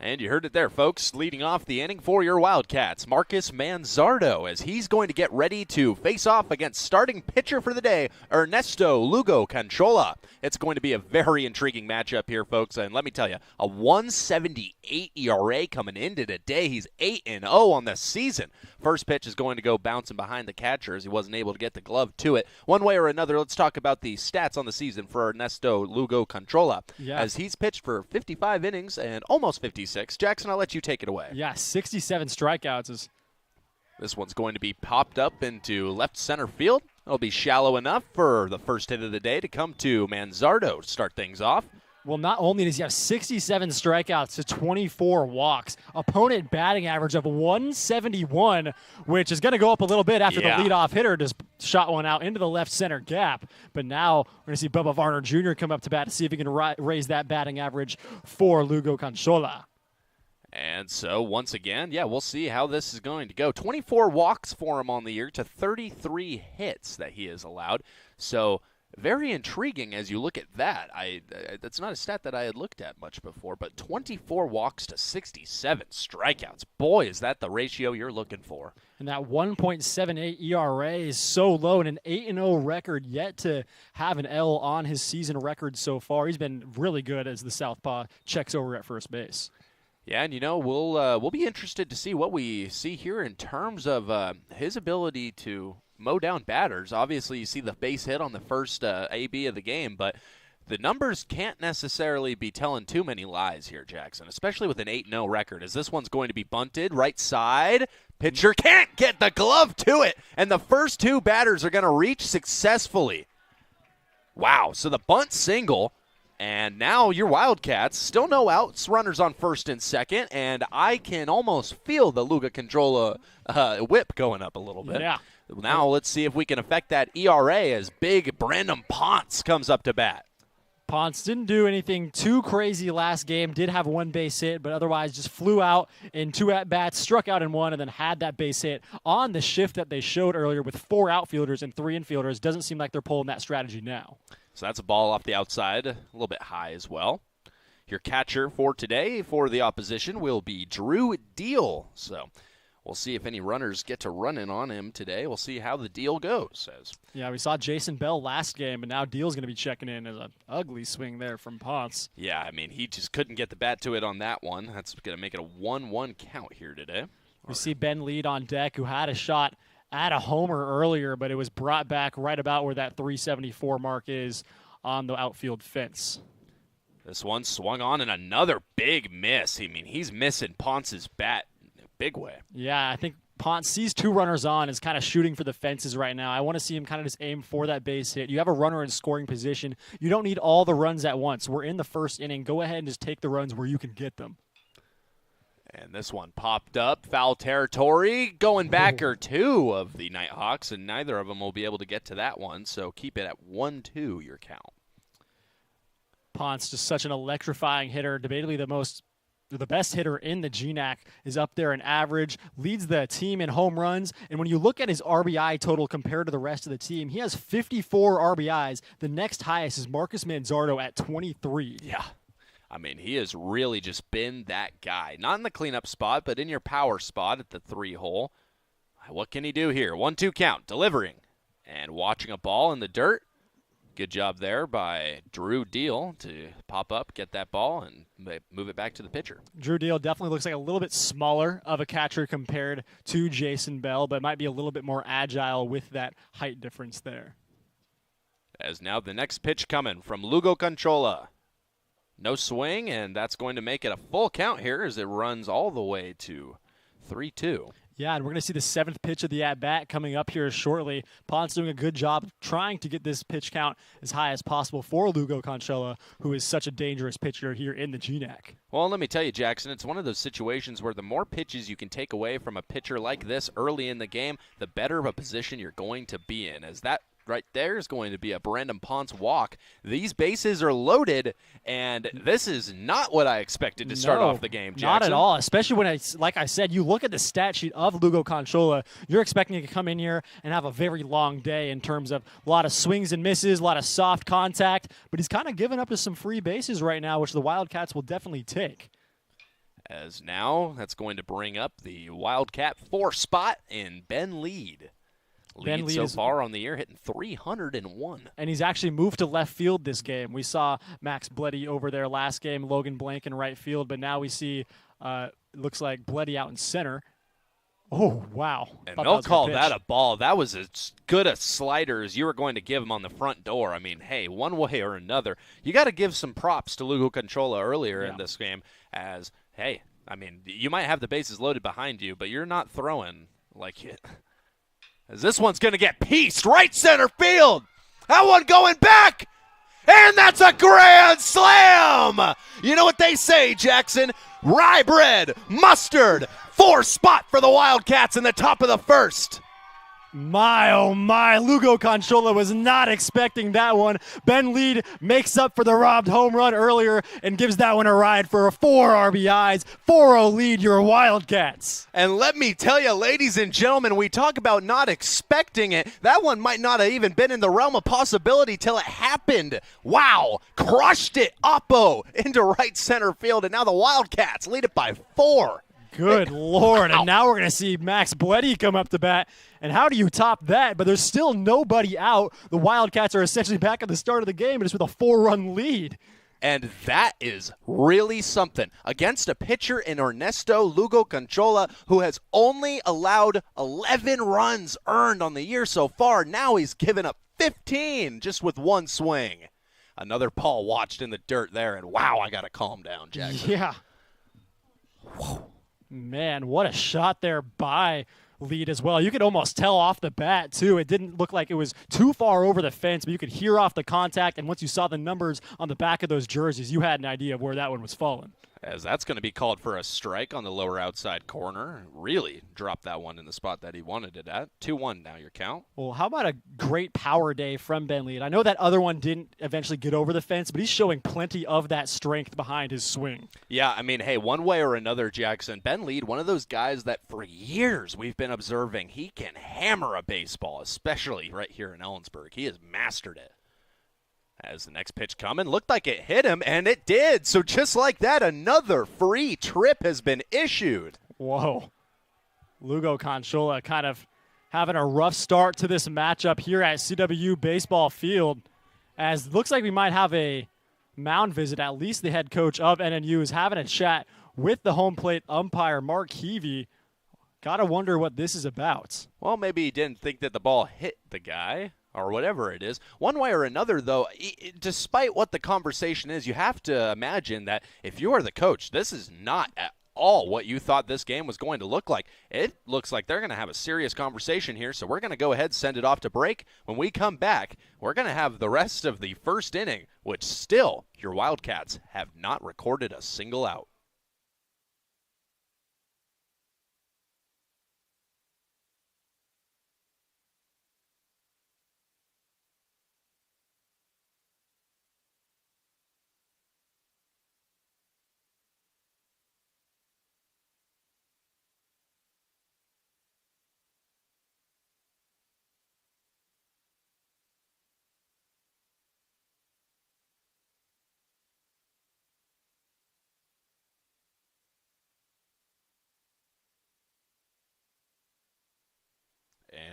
Speaker 1: And you heard it there, folks. Leading off the inning for your Wildcats, Marcus Manzardo, as he's going to get ready to face off against starting pitcher for the day, Ernesto Lugo Canchola. It's going to be a very intriguing matchup here, folks. And let me tell you, a 1.78 ERA coming into today. He's 8-0 on the season. First pitch is going to go bouncing behind the catcher as he wasn't able to get the glove to it. One way or another, let's talk about the stats on the season for Ernesto Lugo Canchola.
Speaker 2: Yeah.
Speaker 1: As he's pitched for 55 innings and almost 56. Jackson, I'll let you take it away.
Speaker 2: Yeah, 67 strikeouts.
Speaker 1: This one's going to be popped up into left center field. It'll be shallow enough for the first hit of the day to come to Manzardo to start things off.
Speaker 2: Well, not only does he have 67 strikeouts to 24 walks, opponent batting average of 171, which is going to go up a little bit after the leadoff hitter just shot one out into the left center gap. But now we're going to see Bubba Varner Jr. come up to bat to see if he can raise that batting average for Lugo Canchola.
Speaker 1: And so, once again, we'll see how this is going to go. 24 walks for him on the year to 33 hits that he has allowed. So, very intriguing as you look at that. That's not a stat that I had looked at much before, but 24 walks to 67 strikeouts. Boy, is that the ratio you're looking for.
Speaker 2: And that 1.78 ERA is so low, and an 8-0 record, yet to have an L on his season record so far. He's been really good as the southpaw checks over at first base.
Speaker 1: Yeah, and we'll be interested to see what we see here in terms of his ability to mow down batters. Obviously, you see the base hit on the first AB of the game, but the numbers can't necessarily be telling too many lies here, Jackson, especially with an 8-0 record, as this one's going to be bunted right side. Pitcher can't get the glove to it, and the first two batters are going to reach successfully. Wow, so the bunt single. And now your Wildcats, still no outs, runners on first and second, and I can almost feel the Lugo Canchola whip going up a little bit.
Speaker 2: Yeah.
Speaker 1: Now let's see if we can affect that ERA as big Brandon Ponce comes up to bat.
Speaker 2: Ponce didn't do anything too crazy last game, did have one base hit, but otherwise just flew out in 2 at-bats, struck out in 1, and then had that base hit on the shift that they showed earlier with 4 outfielders and 3 infielders. Doesn't seem like they're pulling that strategy now.
Speaker 1: So that's a ball off the outside, a little bit high as well. Your catcher for today for the opposition will be Drew Deal. So we'll see if any runners get to run in on him today. We'll see how the deal goes.
Speaker 2: Yeah, we saw Jason Bell last game, but now Deal's going to be checking in as an ugly swing there from Ponce.
Speaker 1: Yeah, I mean, he just couldn't get the bat to it on that one. That's going to make it a 1-1 count here today.
Speaker 2: We see Ben Lead on deck, who had a shot at a homer earlier, but it was brought back right about where that 374 mark is on the outfield fence.
Speaker 1: This one swung on and another big miss. I mean, he's missing Ponce's bat in a big way.
Speaker 2: Yeah, I think Ponce sees 2 runners on, is kind of shooting for the fences right now. I want to see him kind of just aim for that base hit. You have a runner in scoring position. You don't need all the runs at once. We're in the first inning. Go ahead and just take the runs where you can get them.
Speaker 1: And this one popped up, foul territory, going back or 2 of the Nighthawks, and neither of them will be able to get to that one, so keep it at 1-2 your count.
Speaker 2: Ponce, just such an electrifying hitter, debatably the best hitter in the GNAC, is up there in average, leads the team in home runs, and when you look at his RBI total compared to the rest of the team, he has 54 RBIs. The next highest is Marcus Manzardo at 23.
Speaker 1: Yeah. I mean, he has really just been that guy. Not in the cleanup spot, but in your power spot at the 3-hole. What can he do here? 1-2 count, delivering, and watching a ball in the dirt. Good job there by Drew Deal to pop up, get that ball, and move it back to the pitcher.
Speaker 2: Drew Deal definitely looks like a little bit smaller of a catcher compared to Jason Bell, but might be a little bit more agile with that height difference there.
Speaker 1: As now the next pitch coming from Lugo Canchola. No swing, and that's going to make it a full count here as it runs all the way to 3-2.
Speaker 2: Yeah, and we're going to see the 7th pitch of the at-bat coming up here shortly. Ponce doing a good job trying to get this pitch count as high as possible for Lugo Canchola, who is such a dangerous pitcher here in the GNAC.
Speaker 1: Well, let me tell you, Jackson, it's one of those situations where the more pitches you can take away from a pitcher like this early in the game, the better of a position you're going to be in, as that right there is going to be a Brandon Ponce walk. These bases are loaded, and this is not what I expected to start off the game, Jackson.
Speaker 2: Not at all, especially when, like I said, you look at the stat sheet of Lugo Canchola, you're expecting to come in here and have a very long day in terms of a lot of swings and misses, a lot of soft contact, but he's kind of given up to some free bases right now, which the Wildcats will definitely take.
Speaker 1: As now that's going to bring up the Wildcat 4 spot in Ben Lead.
Speaker 2: Ben Lead
Speaker 1: so
Speaker 2: is,
Speaker 1: far on the year, hitting 301.
Speaker 2: and he's actually moved to left field this game. We saw Max Bleddy over there last game, Logan Blank in right field, but now we see looks like Bleddy out in center. Oh, wow.
Speaker 1: And
Speaker 2: Thought
Speaker 1: they'll call
Speaker 2: pitch.
Speaker 1: that a ball. That was as good a slider as you were going to give him on the front door. I mean, hey, one way or another, you got to give some props to Lugo Conchola earlier in this game as, hey, I mean, you might have the bases loaded behind you, but you're not throwing like it. As this one's going to get pieced right center field. That one going back. And that's a grand slam. You know what they say, Jackson? Rye bread, mustard, 4 spot for the Wildcats in the top of the first.
Speaker 2: My, oh my, Lugo Conchola was not expecting that one. Ben Lead makes up for the robbed home run earlier and gives that one a ride for a 4 RBIs. 4-0 lead, your Wildcats.
Speaker 1: And let me tell you, ladies and gentlemen, we talk about not expecting it. That one might not have even been in the realm of possibility till it happened. Wow, crushed it, Oppo, into right center field, and now the Wildcats lead it by 4.
Speaker 2: Good Lord, and now we're going to see Max Bleddy come up to bat. And how do you top that? But there's still nobody out. The Wildcats are essentially back at the start of the game, and it's with a 4-run lead.
Speaker 1: And that is really something. Against a pitcher in Ernesto Lugo Conchola, who has only allowed 11 runs earned on the year so far. Now he's given up 15 just with one swing. Another ball watched in the dirt there, and wow, I got to calm down, Jackson.
Speaker 2: Yeah. Whoa. Man, what a shot there by Lead as well. You could almost tell off the bat, too. It didn't look like it was too far over the fence, but you could hear off the contact, and once you saw the numbers on the back of those jerseys, you had an idea of where that one was falling.
Speaker 1: As that's going to be called for a strike on the lower outside corner. Really dropped that one in the spot that he wanted it at. 2-1 now your count.
Speaker 2: Well, how about a great power day from Ben Lead? I know that other one didn't eventually get over the fence, but he's showing plenty of that strength behind his swing.
Speaker 1: Yeah, I mean, hey, one way or another, Jackson, Ben Lead, one of those guys that for years we've been observing, he can hammer a baseball, especially right here in Ellensburg. He has mastered it. As the next pitch coming, looked like it hit him, and it did. So just like that, another free trip has been issued.
Speaker 2: Whoa. Lugo Conchola kind of having a rough start to this matchup here at CW Baseball Field, as looks like we might have a mound visit. At least the head coach of NNU is having a chat with the home plate umpire, Mark Heavey. Gotta wonder what this is about.
Speaker 1: Well, maybe he didn't think that the ball hit the guy, or whatever it is. One way or another, though, despite what the conversation is, you have to imagine that if you are the coach, this is not at all what you thought this game was going to look like. It looks like they're going to have a serious conversation here, so we're going to go ahead and send it off to break. When we come back, we're going to have the rest of the first inning, which still, your Wildcats have not recorded a single out.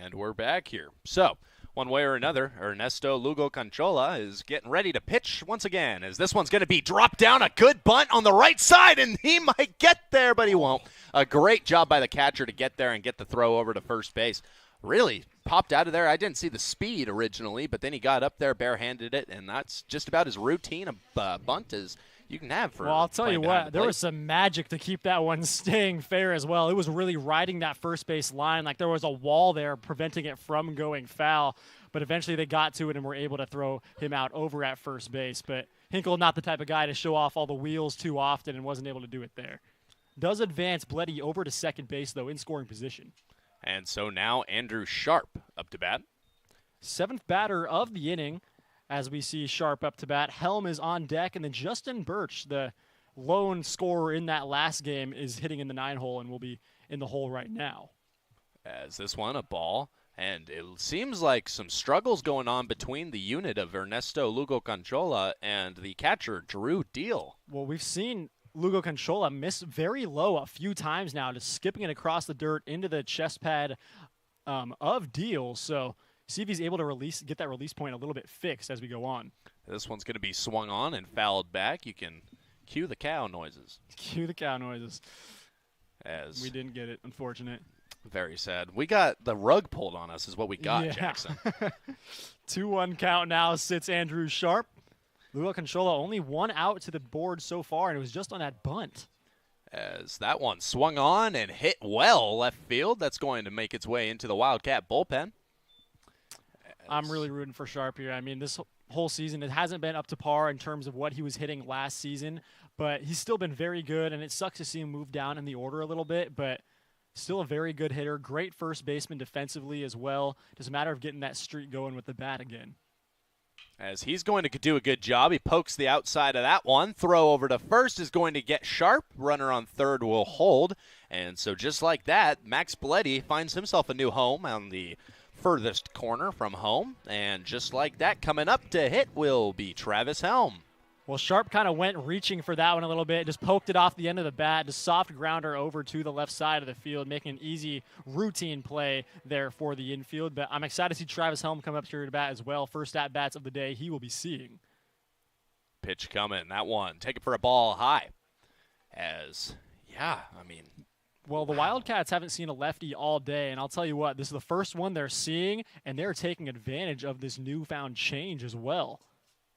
Speaker 1: And we're back here. So, one way or another, Ernesto Lugo Conchola is getting ready to pitch once again, as this one's going to be dropped down, a good bunt on the right side, and he might get there, but he won't. A great job by the catcher to get there and get the throw over to first base. Really popped out of there. I didn't see the speed originally, but then he got up there, barehanded it, and that's just about as routine a bunt as you can have for.
Speaker 2: Well, I'll tell you what, there
Speaker 1: was
Speaker 2: was some magic to keep that one staying fair as well. It was really riding that first base line like there was a wall there preventing it from going foul. But eventually they got to it and were able to throw him out over at first base. But Hinkle, not the type of guy to show off all the wheels too often, and wasn't able to do it there. Does advance Bleddy over to second base, though, in scoring position.
Speaker 1: And so now Andrew Sharp up to bat.
Speaker 2: 7th batter of the inning. As we see Sharp up to bat, Helm is on deck, and then Justin Birch, the lone scorer in that last game, is hitting in the 9-hole and will be in the hole right now.
Speaker 1: As this one, a ball, and it seems like some struggles going on between the unit of Ernesto Lugo Conchola and the catcher, Drew Deal.
Speaker 2: Well, we've seen Lugo Conchola missed very low a few times now, just skipping it across the dirt into the chest pad of Deal. So see if he's able to get that release point a little bit fixed as we go on.
Speaker 1: This one's going to be swung on and fouled back. You can cue the cow noises.
Speaker 2: Cue the cow noises.
Speaker 1: As
Speaker 2: we didn't get it, unfortunate.
Speaker 1: Very sad. We got the rug pulled on us is what we got,
Speaker 2: yeah.
Speaker 1: Jackson.
Speaker 2: 2-1 count now sits Andrew Sharp. Lugo Conchola only one out to the board so far, and it was just on that bunt.
Speaker 1: As that one swung on and hit well left field, that's going to make its way into the Wildcat bullpen.
Speaker 2: I'm really rooting for Sharp here. I mean, this whole season, it hasn't been up to par in terms of what he was hitting last season, but he's still been very good, and it sucks to see him move down in the order a little bit, but still a very good hitter. Great first baseman defensively as well. Just a matter of getting that streak going with the bat again.
Speaker 1: As he's going to do a good job. He pokes the outside of that one. Throw over to first is going to get Sharp. Runner on third will hold. And so just like that, Max Belletti finds himself a new home on the furthest corner from home. And just like that, coming up to hit will be Travis Helm.
Speaker 2: Well, Sharp kind of went reaching for that one a little bit, just poked it off the end of the bat, just soft grounder over to the left side of the field, making an easy routine play there for the infield. But I'm excited to see Travis Helm come up here to bat as well. First at-bats of the day he will be seeing.
Speaker 1: Pitch coming, that one. Take it for a ball high.
Speaker 2: Well, the Wildcats haven't seen a lefty all day, and I'll tell you what, this is the first one they're seeing, and they're taking advantage of this newfound change as well.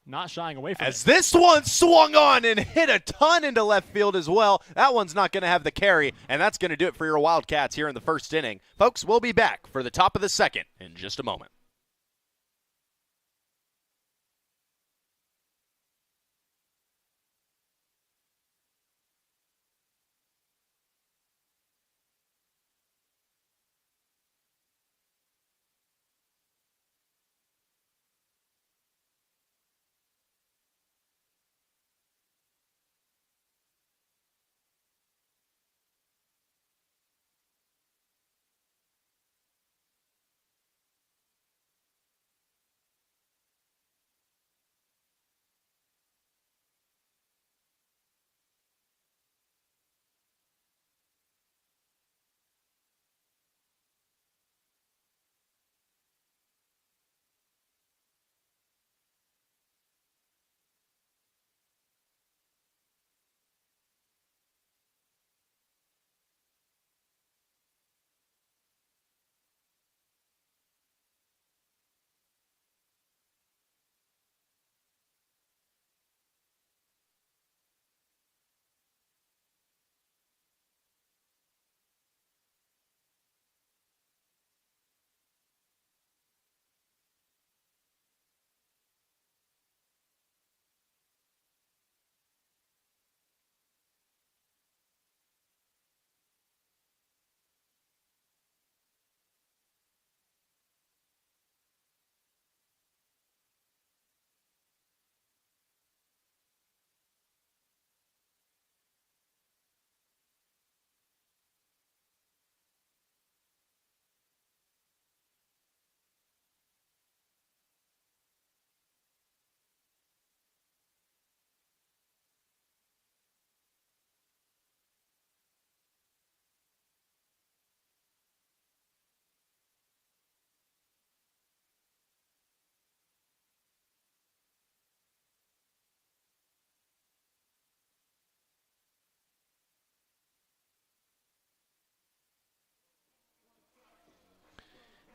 Speaker 2: Not shying away from it.
Speaker 1: As this one swung on and hit a ton into left field as well. That one's not going to have the carry, and that's going to do it for your Wildcats here in the first inning. Folks, we'll be back for the top of the second in just a moment.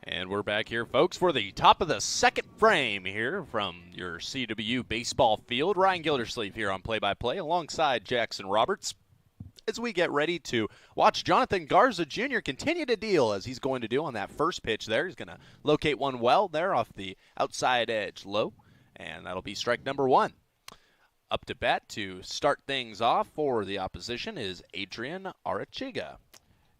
Speaker 1: And we're back here, folks, for the top of the second frame here from your CW baseball field. Ryan Gildersleeve here on play-by-play alongside Jackson Roberts as we get ready to watch Jonathan Garza Jr. continue to deal as he's going to do on that first pitch there. He's going to locate one well there off the outside edge low, and that'll be strike number one. Up to bat to start things off for the opposition is Adrian Arachiga.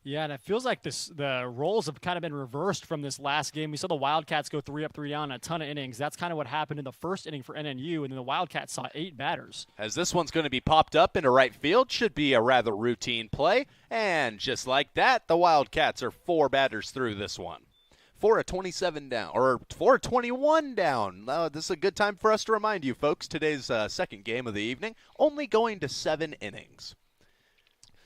Speaker 2: Yeah, and it feels like the roles have kind of been reversed from this last game. We saw the Wildcats go 3 up, 3 down in a ton of innings. That's kind of what happened in the first inning for NNU, and then the Wildcats saw 8 batters.
Speaker 1: As this one's going to be popped up into right field, should be a rather routine play. And just like that, the Wildcats are 4 batters through this one. for a 27 down, or for a 21 down. This is a good time for us to remind you, folks, today's second game of the evening, only going to 7 innings.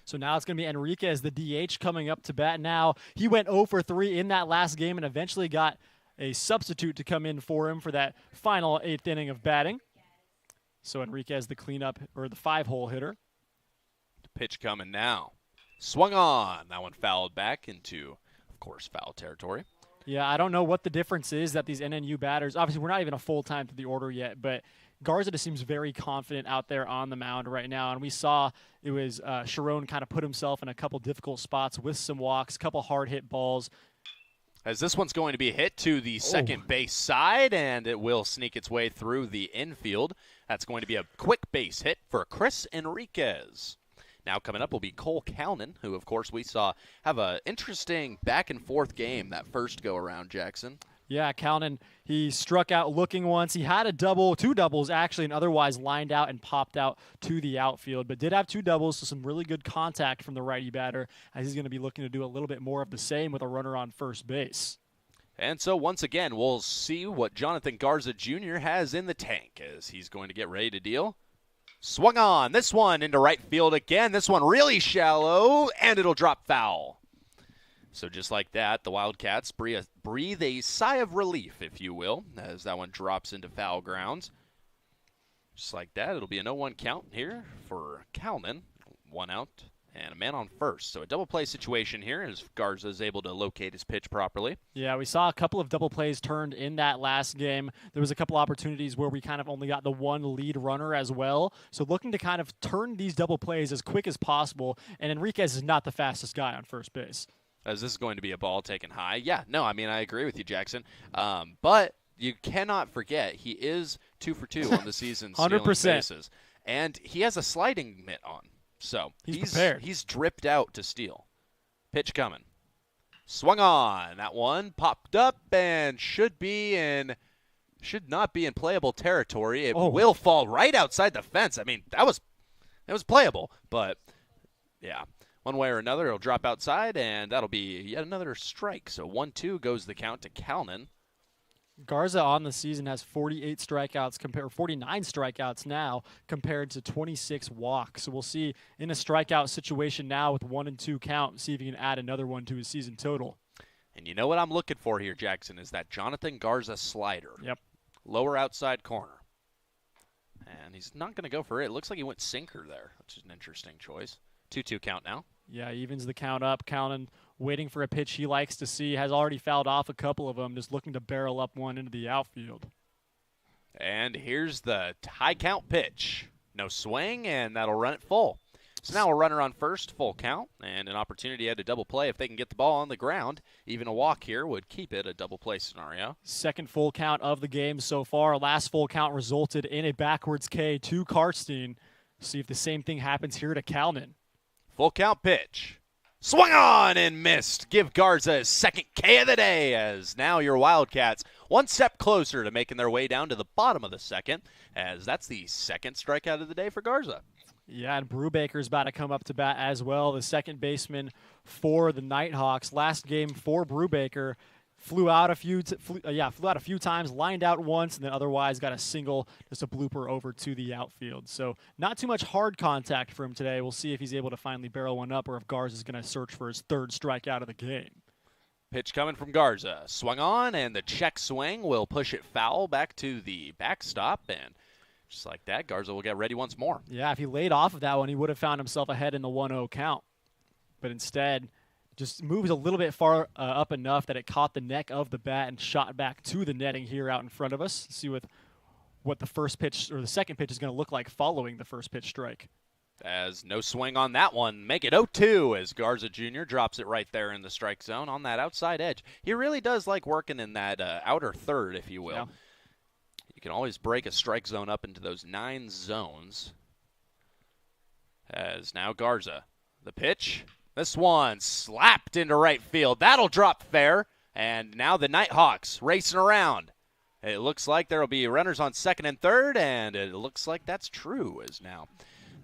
Speaker 2: So now it's going to be Enriquez, the DH, coming up to bat now. He went 0 for 3 in that last game and eventually got a substitute to come in for him for that final 8th inning of batting. So Enriquez, the cleanup, or the 5-hole hitter.
Speaker 1: Pitch coming now. Swung on. That one fouled back into, of course, foul territory.
Speaker 2: Yeah, I don't know what the difference is that these NNU batters, obviously we're not even a full time to the order yet, but Garza just seems very confident out there on the mound right now. And we saw it was Sharon kind of put himself in a couple difficult spots with some walks, couple hard hit balls.
Speaker 1: As this one's going to be hit to the second base side, and it will sneak its way through the infield. That's going to be a quick base hit for Chris Enriquez. Now coming up will be Cole Calnan, who, of course, we saw have an interesting back-and-forth game that first go-around, Jackson.
Speaker 2: Yeah, Calnan, he struck out looking once. He had a double, 2 doubles actually, and otherwise lined out and popped out to the outfield, but did have 2 doubles, so some really good contact from the righty batter, as he's going to be looking to do a little bit more of the same with a runner on first base.
Speaker 1: And so once again, we'll see what Jonathan Garza Jr. has in the tank as he's going to get ready to deal. Swung on. This one into right field again. This one really shallow, and it'll drop foul. So just like that, the Wildcats breathe a sigh of relief, if you will, as that one drops into foul grounds. Just like that, it'll be a 0-1 count here for Calnan. 1 out and a man on first. So a double play situation here as Garza is able to locate his pitch properly.
Speaker 2: Yeah, we saw a couple of double plays turned in that last game. There was a couple opportunities where we kind of only got the 1 lead runner as well. So looking to kind of turn these double plays as quick as possible. And Enriquez is not the fastest guy on first base.
Speaker 1: As this is going to be a ball taken high. Yeah, no, I mean, I agree with you, Jackson. But you cannot forget he is 2 for 2 on the season stealing
Speaker 2: 100%.
Speaker 1: bases. And he has a sliding mitt on. So
Speaker 2: he's prepared.
Speaker 1: He's dripped out to steal. Pitch coming. Swung on. That one popped up and should not be in playable territory. It will fall right outside the fence. I mean, it was playable, but yeah. One way or another, it'll drop outside, and that'll be yet another strike. So 1-2 goes the count to Calnan.
Speaker 2: Garza on the season has 48 strikeouts, 49 strikeouts now compared to 26 walks. So we'll see in a strikeout situation now with 1 and 2 count, see if he can add another one to his season total.
Speaker 1: And you know what I'm looking for here, Jackson, is that Jonathan Garza slider.
Speaker 2: Yep.
Speaker 1: Lower outside corner. And he's not going to go for it. It looks like he went sinker there, which is an interesting choice. 2-2 count now.
Speaker 2: Yeah, evens the count up. Calnan waiting for a pitch he likes to see. Has already fouled off a couple of them, just looking to barrel up one into the outfield.
Speaker 1: And here's the high count pitch. No swing, and that'll run it full. So now a runner on first, full count, and an opportunity at a double play. If they can get the ball on the ground, even a walk here would keep it a double play scenario.
Speaker 2: Second full count of the game so far. Last full count resulted in a backwards K to Karstein. See if the same thing happens here to Calnan.
Speaker 1: Full count pitch. Swung on and missed. Give Garza his second K of the day as now your Wildcats one step closer to making their way down to the bottom of the second, as that's the second strikeout of the day for Garza.
Speaker 2: Yeah, and Brubaker's about to come up to bat as well, the second baseman for the Nighthawks. Last game for Brubaker. Flew out a few times, lined out once, and then otherwise got a single, just a blooper over to the outfield. So not too much hard contact for him today. We'll see if he's able to finally barrel one up or if Garza is going to search for his 3rd strikeout of the game.
Speaker 1: Pitch coming from Garza. Swung on, and the check swing will push it foul back to the backstop, and just like that, Garza will get ready once more.
Speaker 2: Yeah, if he laid off of that one, he would have found himself ahead in the 1-0 count. But instead, just moves a little bit far up enough that it caught the neck of the bat and shot back to the netting here out in front of us. See what the first pitch or the second pitch is going to look like following the first pitch strike.
Speaker 1: As no swing on that one, make it 0-2 as Garza Jr. drops it right there in the strike zone on that outside edge. He really does like working in that outer third, if you will.
Speaker 2: Yeah.
Speaker 1: You can always break a strike zone up into those 9 zones. As now Garza, the pitch. This one slapped into right field. That'll drop fair. And now the Nighthawks racing around. It looks like there will be runners on second and third, and it looks like that's true as now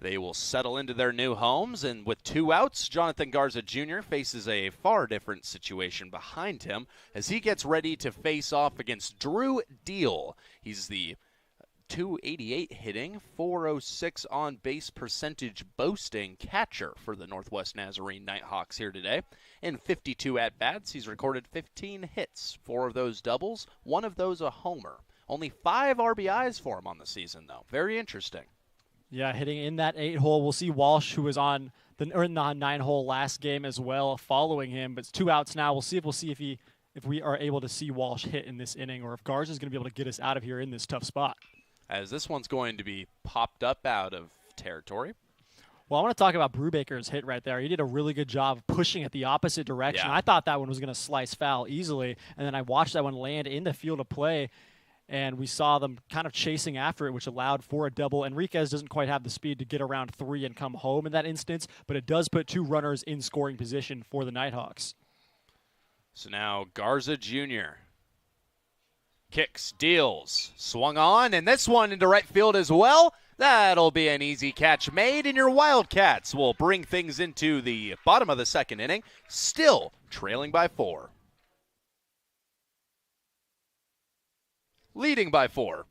Speaker 1: They will settle into their new homes, and with 2 outs, Jonathan Garza Jr. faces a far different situation behind him as he gets ready to face off against Drew Deal. He's the .288 hitting, .406 on base percentage boasting catcher for the Northwest Nazarene Nighthawks here today. In 52 at-bats, he's recorded 15 hits, 4 of those doubles, 1 of those a homer. Only 5 RBIs for him on the season, though. Very interesting.
Speaker 2: Yeah, hitting in that 8-hole. We'll see Walsh, who was in the 9-hole last game as well, following him. But it's 2 outs now. We'll see if we are able to see Walsh hit in this inning, or if Garza is going to be able to get us out of here in this tough spot.
Speaker 1: As this one's going to be popped up out of territory.
Speaker 2: Well, I want to talk about Brubaker's hit right there. He did a really good job of pushing it the opposite direction.
Speaker 1: Yeah.
Speaker 2: I thought that one was going to slice foul easily, and then I watched that one land in the field of play, and we saw them kind of chasing after it, which allowed for a double. Enriquez doesn't quite have the speed to get around 3 and come home in that instance, but it does put 2 runners in scoring position for the Nighthawks.
Speaker 1: So now Garza Jr. kicks, deals, swung on, and this one into right field as well. That'll be an easy catch made, and your Wildcats will bring things into the bottom of the 2nd inning, still trailing by 4. Leading by 4.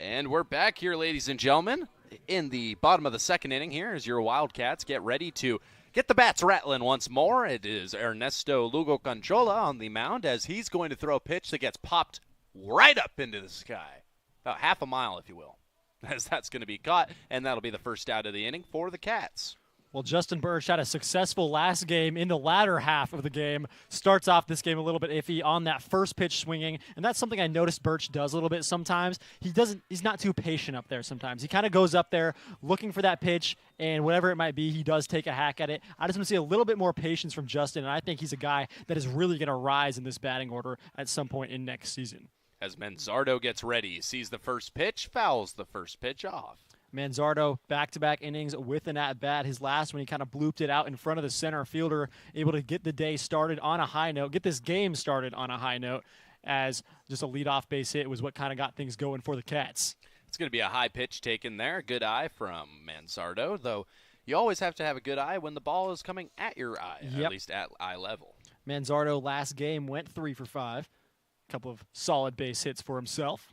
Speaker 1: And we're back here, ladies and gentlemen, in the bottom of the 2nd inning here as your Wildcats get ready to get the bats rattling once more. It is Ernesto Lugo Conchola on the mound as he's going to throw a pitch that gets popped right up into the sky. About half a mile, if you will, as that's going to be caught, and that'll be the first out of the inning for the Cats.
Speaker 2: Well, Justin Birch had a successful last game in the latter half of the game. Starts off this game a little bit iffy on that first pitch swinging, and that's something I noticed Birch does a little bit sometimes. He's not too patient up there sometimes. He kind of goes up there looking for that pitch, and whatever it might be, he does take a hack at it. I just want to see a little bit more patience from Justin, and I think he's a guy that is really going to rise in this batting order at some point in next season.
Speaker 1: As Manzardo gets ready, sees the first pitch, fouls the first pitch off.
Speaker 2: Manzardo, back-to-back innings with an at-bat. His last one, he kind of blooped it out in front of the center fielder, able to get the day started on a high note, get this game started on a high note, as just a leadoff base hit was what kind of got things going for the Cats.
Speaker 1: It's going to be a high pitch taken there. Good eye from Manzardo, though you always have to have a good eye when the ball is coming at your eye, at least at eye level.
Speaker 2: Manzardo last game went 3 for 5. A couple of solid base hits for himself.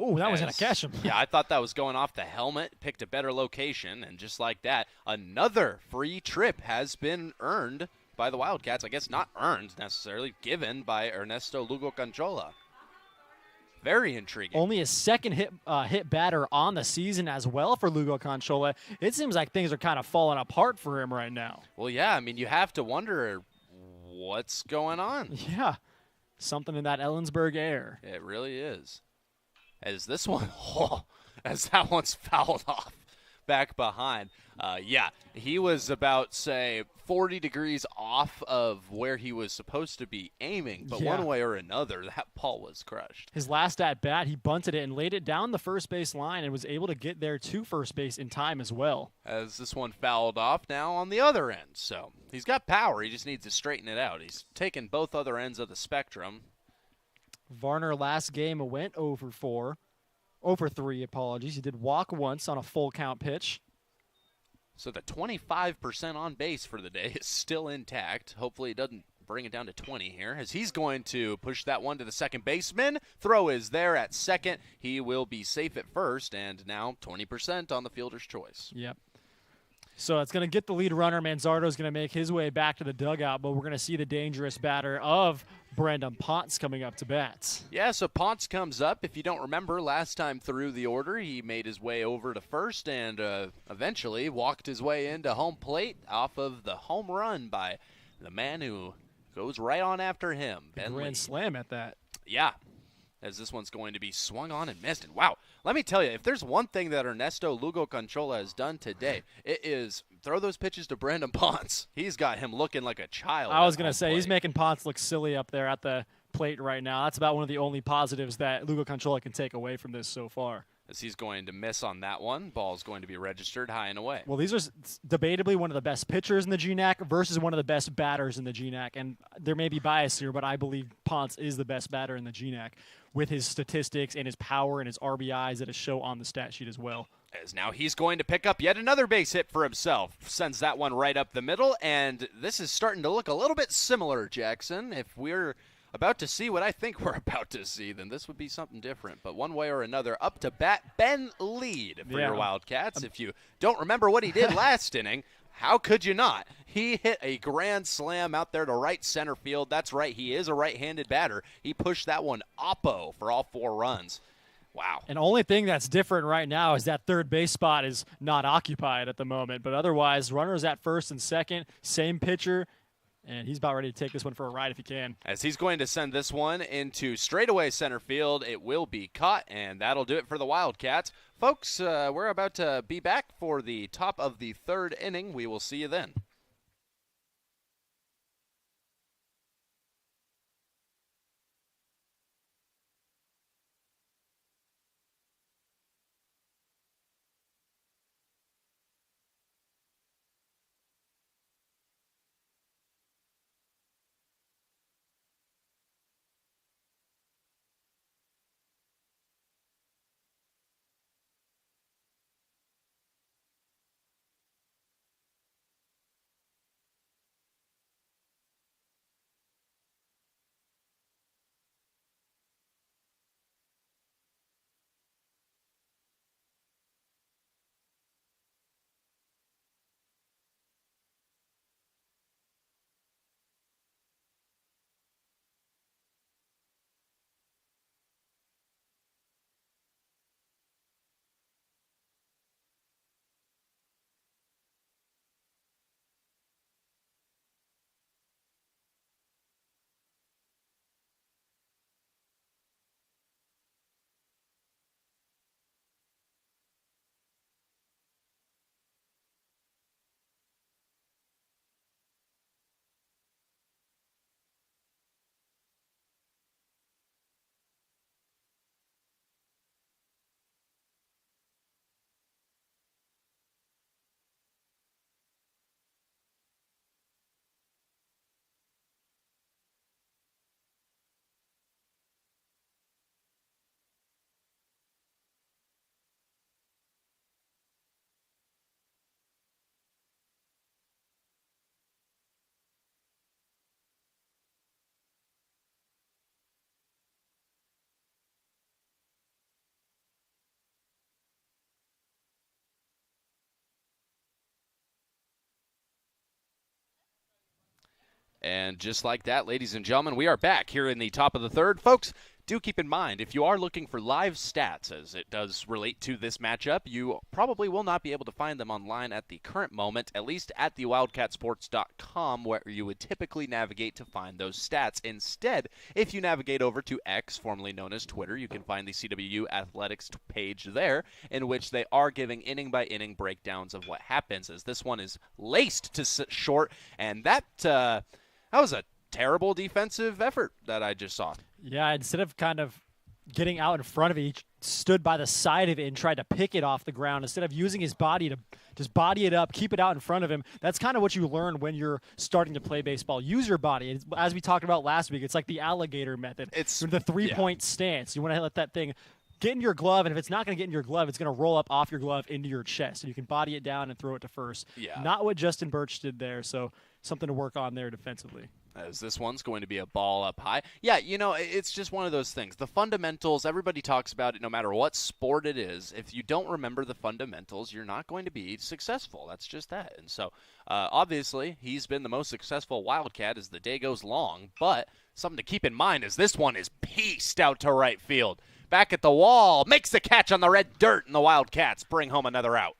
Speaker 2: Oh, that was going to catch him.
Speaker 1: Yeah, I thought that was going off the helmet, picked a better location, and just like that, another free trip has been earned by the Wildcats. I guess not earned necessarily, given by Ernesto Lugo Conchola. Very intriguing.
Speaker 2: Only his second hit batter on the season as well for Lugo Conchola. It seems like things are kind of falling apart for him right now.
Speaker 1: Well, yeah, I mean, you have to wonder what's going on.
Speaker 2: Yeah, something in that Ellensburg air.
Speaker 1: It really is. As this one, as that one's fouled off back behind. Yeah, he was about, say, 40 degrees off of where he was supposed to be aiming, but one way or another, that ball was crushed.
Speaker 2: His last at-bat, he bunted it and laid it down the first base line and was able to get there to first base in time as well.
Speaker 1: As this one fouled off now on the other end. So he's got power. He just needs to straighten it out. He's taken both other ends of the spectrum.
Speaker 2: Varner last game went over 3, apologies. He did walk once on a full count pitch.
Speaker 1: So the 25% on base for the day is still intact. Hopefully it doesn't bring it down to 20 here, as he's going to push that one to the second baseman. Throw is there at second. He will be safe at first, and now 20% on the fielder's choice.
Speaker 2: Yep. So it's going to get the lead runner. Manzardo's going to make his way back to the dugout, but we're going to see the dangerous batter of Brandon Ponce coming up to bat.
Speaker 1: Yeah, so Ponce comes up. If you don't remember, last time through the order, he made his way over to first and eventually walked his way into home plate off of the home run by the man who goes right on after him.
Speaker 2: The grand slam at that.
Speaker 1: Yeah, as this one's going to be swung on and missed. And wow, let me tell you, if there's one thing that Ernesto Lugo Conchola has done today, it is throw those pitches to Brandon Ponce. He's got him looking like a child.
Speaker 2: I was going to say, he's making Ponce look silly up there at the plate right now. That's about one of the only positives that Lugo Conchola can take away from this so far.
Speaker 1: As he's going to miss on that one, ball's going to be registered high and away.
Speaker 2: Well, these are debatably one of the best pitchers in the GNAC versus one of the best batters in the GNAC. And there may be bias here, but I believe Ponce is the best batter in the GNAC with his statistics and his power and his RBIs that show on the stat sheet as well.
Speaker 1: As now he's going to pick up yet another base hit for himself. Sends that one right up the middle, and this is starting to look a little bit similar, Jackson. If we're about to see what I think we're about to see, then this would be something different. But one way or another, up to bat, Ben Lead for your Wildcats. If you don't remember what he did last inning, how could you not? He hit a grand slam out there to right center field. That's right, he is a right-handed batter. He pushed that one oppo for all 4 runs. Wow.
Speaker 2: And only thing that's different right now is that third base spot is not occupied at the moment. But otherwise, runners at first and second, same pitcher, and he's about ready to take this one for a ride if he can.
Speaker 1: As he's going to send this one into straightaway center field, it will be caught, and that'll do it for the Wildcats. Folks, we're about to be back for the top of the 3rd inning. We will see you then. And just like that, ladies and gentlemen, we are back here in the top of the 3rd. Folks, do keep in mind, if you are looking for live stats, as it does relate to this matchup, you probably will not be able to find them online at the current moment, at least at the wildcatsports.com, where you would typically navigate to find those stats. Instead, if you navigate over to X, formerly known as Twitter, you can find the CWU Athletics page there, in which they are giving inning-by-inning breakdowns of what happens, as this one is laced to short, and that was a terrible defensive effort that I just saw.
Speaker 2: Yeah, instead of kind of getting out in front of it, he stood by the side of it and tried to pick it off the ground instead of using his body to just body it up, keep it out in front of him. That's kind of what you learn when you're starting to play baseball. Use your body. As we talked about last week, it's like the alligator method. It's the three-point stance. You want to let that thing get in your glove, and if it's not going to get in your glove, it's going to roll up off your glove into your chest, and you can body it down and throw it to first.
Speaker 1: Yeah.
Speaker 2: Not what Justin Birch did there, so something to work on there defensively.
Speaker 1: As this one's going to be a ball up high. Yeah, it's just one of those things. The fundamentals, everybody talks about it no matter what sport it is. If you don't remember the fundamentals, you're not going to be successful. That's just that. And so, obviously, he's been the most successful Wildcat as the day goes long. But something to keep in mind is this one is pieced out to right field. Back at the wall, makes the catch on the red dirt, and the Wildcats bring home another out.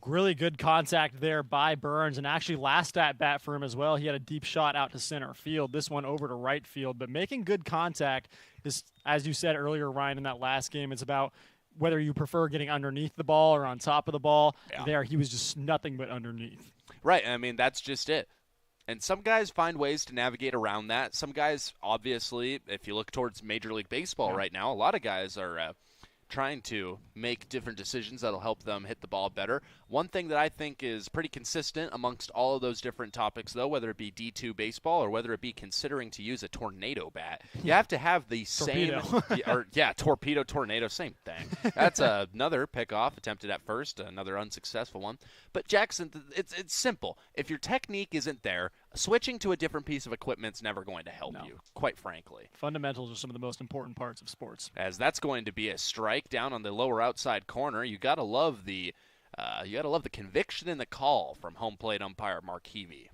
Speaker 2: Really good contact there by Burns, and actually last at bat for him as well. He had a deep shot out to center field. This one over to right field, but making good contact is, as you said earlier, Ryan, in that last game, it's about whether you prefer getting underneath the ball or on top of the ball. Yeah. There, he was just nothing but underneath.
Speaker 1: Right. I mean, that's just it. And some guys find ways to navigate around that. Some guys, obviously, if you look towards Major League Baseball right now, a lot of guys are trying to make different decisions that'll help them hit the ball better. One thing that I think is pretty consistent amongst all of those different topics, though, whether it be D2 baseball or whether it be considering to use a tornado bat, you have to have the same torpedo, tornado, same thing. That's another pickoff attempted at first, another unsuccessful one. But Jackson, it's simple. If your technique isn't there, switching to a different piece of equipment's never going to help you, quite frankly.
Speaker 2: Fundamentals are some of the most important parts of sports.
Speaker 1: As that's going to be a strike down on the lower outside corner. You gotta love the conviction in the call from home plate umpire Mark Heavey.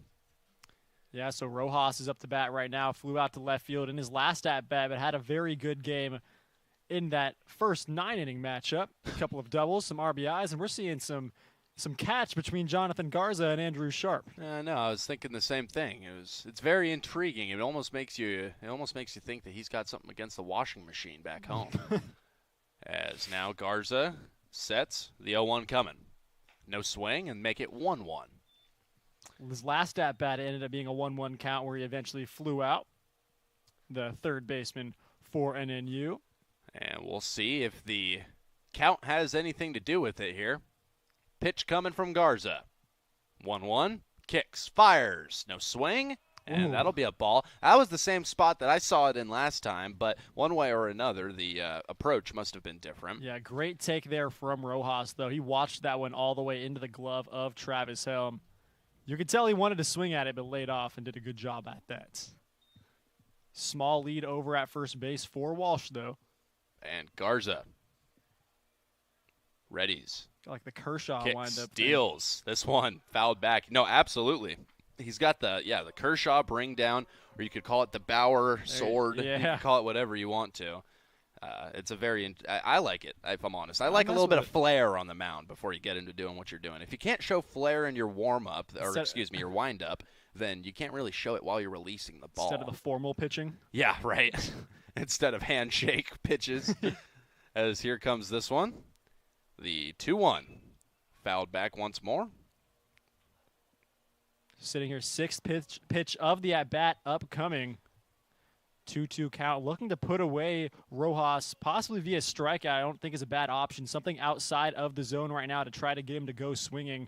Speaker 2: Yeah, so Rojas is up to bat right now. Flew out to left field in his last at bat, but had a very good game in that first 9-inning matchup. A couple of doubles, some RBIs, and we're seeing some catch between Jonathan Garza and Andrew Sharp.
Speaker 1: No, I was thinking the same thing. It's very intriguing. It almost makes you think that he's got something against the washing machine back home. As now Garza sets the 0-1 coming. No swing and make it 1-1.
Speaker 2: His last at bat ended up being a 1-1 count where he eventually flew out, the third baseman for NNU.
Speaker 1: And we'll see if the count has anything to do with it here. Pitch coming from Garza. 1-1. Kicks. Fires. No swing. And that'll be a ball. That was the same spot that I saw it in last time, but one way or another, the approach must have been different.
Speaker 2: Yeah, great take there from Rojas, though. He watched that one all the way into the glove of Travis Helm. You could tell he wanted to swing at it, but laid off and did a good job at that. Small lead over at first base for Walsh, though.
Speaker 1: And Garza. Readies.
Speaker 2: Like the Kershaw windup.
Speaker 1: Steals. This one fouled back. No, absolutely. He's got the Kershaw bring down, or you could call it the Bauer sword.
Speaker 2: Yeah.
Speaker 1: You can call it whatever you want to. It's a very I like it, if I'm honest. I like a little bit of flair on the mound before you get into doing what you're doing. If you can't show flair in your warm-up, your wind-up, then you can't really show it while you're releasing the ball.
Speaker 2: Instead of the formal pitching?
Speaker 1: Yeah, right. Instead of handshake pitches. As here comes this one. The 2-1. Fouled back once more.
Speaker 2: Sitting here, sixth pitch of the at-bat upcoming. 2-2 count. Looking to put away Rojas, possibly via strikeout. I don't think is a bad option. Something outside of the zone right now to try to get him to go swinging.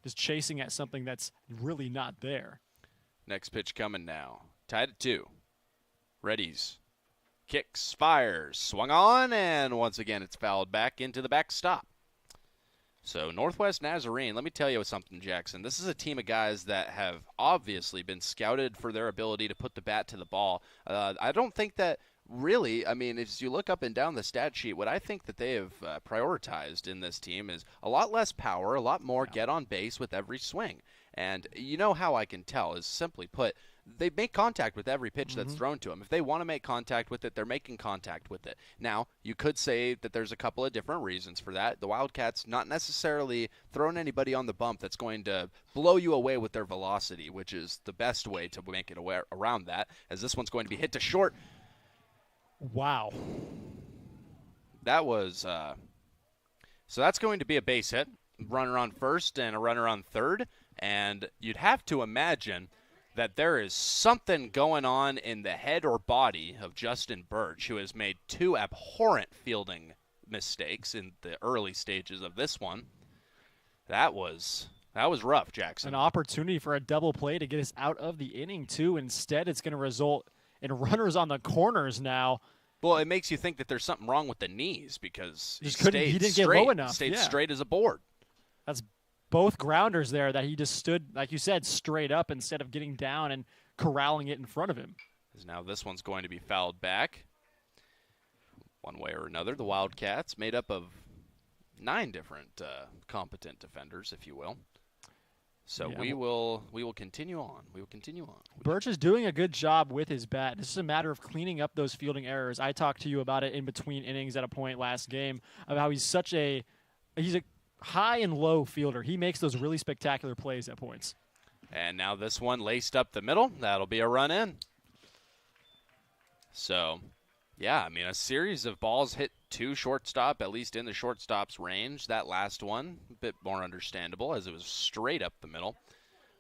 Speaker 2: Just chasing at something that's really not there.
Speaker 1: Next pitch coming now. Tied at 2. Readies. Kicks, fires, swung on, and once again it's fouled back into the backstop. So Northwest Nazarene, let me tell you something, Jackson. This is a team of guys that have obviously been scouted for their ability to put the bat to the ball. I don't think that really, I mean, as you look up and down the stat sheet, what I think that they have prioritized in this team is a lot less power, a lot more get on base with every swing. And you know how I can tell is simply put, they make contact with every pitch that's thrown to them. If they want to make contact with it, they're making contact with it. Now, you could say that there's a couple of different reasons for that. The Wildcats not necessarily throwing anybody on the bump that's going to blow you away with their velocity, which is the best way to make it around that, as this one's going to be hit to short.
Speaker 2: Wow.
Speaker 1: That was so that's going to be a base hit. Runner on first and a runner on third. And you'd have to imagine that there is something going on in the head or body of Justin Birch, who has made 2 abhorrent fielding mistakes in the early stages of this one. That was rough, Jackson.
Speaker 2: An opportunity for a double play to get us out of the inning, too. Instead, it's going to result in runners on the corners now.
Speaker 1: Well, it makes you think that there's something wrong with the knees because he
Speaker 2: didn't get low enough.
Speaker 1: Stayed straight as a board.
Speaker 2: That's both grounders there that he just stood, like you said, straight up instead of getting down and corralling it in front of him.
Speaker 1: Now this one's going to be fouled back. One way or another, the Wildcats, made up of 9 different competent defenders, if you will. So
Speaker 2: yeah,
Speaker 1: we will continue on. We will continue on.
Speaker 2: Birch is doing a good job with his bat. This is a matter of cleaning up those fielding errors. I talked to you about it in between innings at a point last game about how he's a high and low fielder. He makes those really spectacular plays at points.
Speaker 1: And now this one laced up the middle. That'll be a run in. So, yeah, I mean, a series of balls hit to shortstop, at least in the shortstop's range. That last one, a bit more understandable as it was straight up the middle.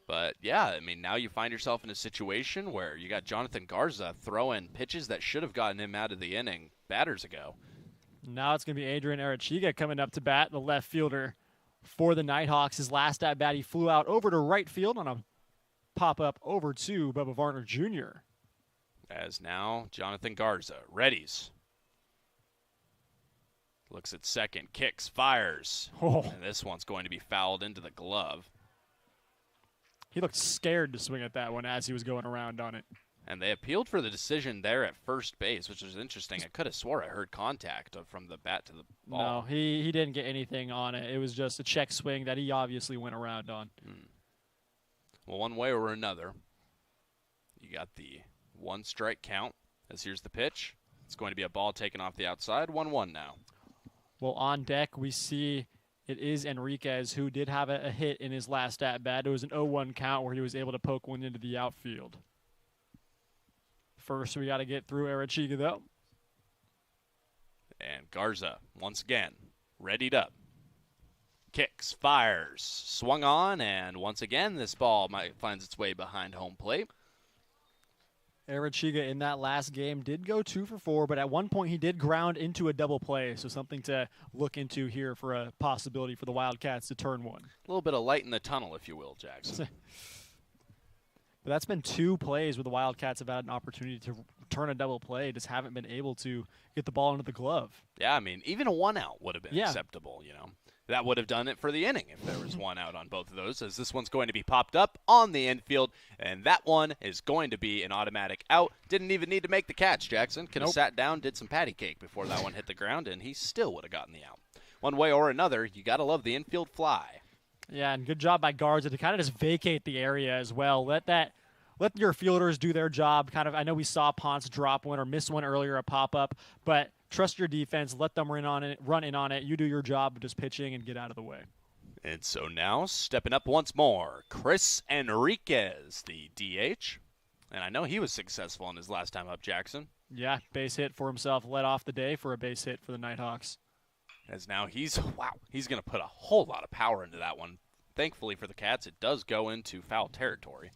Speaker 1: But, yeah, I mean, now you find yourself in a situation where you got Jonathan Garza throwing pitches that should have gotten him out of the inning batters ago.
Speaker 2: Now it's going to be Adrian Arechiga coming up to bat, the left fielder for the Nighthawks. His last at-bat, he flew out over to right field on a pop-up over to Bubba Varner Jr.
Speaker 1: As now Jonathan Garza readies. Looks at second, kicks, fires.
Speaker 2: Oh.
Speaker 1: And this one's going to be fouled into the glove.
Speaker 2: He looked scared to swing at that one as he was going around on it.
Speaker 1: And they appealed for the decision there at first base, which was interesting. I could have swore I heard contact from the bat to the ball.
Speaker 2: No, he didn't get anything on it. It was just a check swing that he obviously went around on.
Speaker 1: Well, one way or another, you got the 1 strike count. As here's the pitch. It's going to be a ball taken off the outside. 1-1 now.
Speaker 2: Well, on deck, we see it is Enriquez who did have a hit in his last at-bat. It was an 0-1 count where he was able to poke one into the outfield. First, we got to get through Arechiga, though.
Speaker 1: And Garza, once again, readied up. Kicks, fires, swung on, and once again, this ball finds its way behind home plate.
Speaker 2: Arechiga in that last game did go 2 for 4, but at one point he did ground into a double play, so something to look into here for a possibility for the Wildcats to turn one.
Speaker 1: A little bit of light in the tunnel, if you will, Jackson.
Speaker 2: But that's been 2 plays where the Wildcats have had an opportunity to turn a double play, just haven't been able to get the ball into the glove.
Speaker 1: Yeah, I mean, even a 1-out would have been acceptable, you know. That would have done it for the inning if there was 1 out on both of those, as this one's going to be popped up on the infield, and that one is going to be an automatic out. Didn't even need to make the catch, Jackson. Could have sat down, did some patty cake before that one hit the ground, and he still would have gotten the out. One way or another, you got to love the infield fly.
Speaker 2: Yeah, and good job by Garza to kind of just vacate the area as well. Let your fielders do their job. Kind of, I know we saw Ponce drop one or miss one earlier, a pop-up, but trust your defense. Let them run in on it. You do your job of just pitching and get out of the way.
Speaker 1: And so now, stepping up once more, Chris Enriquez, the DH. And I know he was successful in his last time up, Jackson.
Speaker 2: Yeah, base hit for himself. Led off the day for a base hit for the Nighthawks.
Speaker 1: As now he's going to put a whole lot of power into that one. Thankfully for the Cats, it does go into foul territory.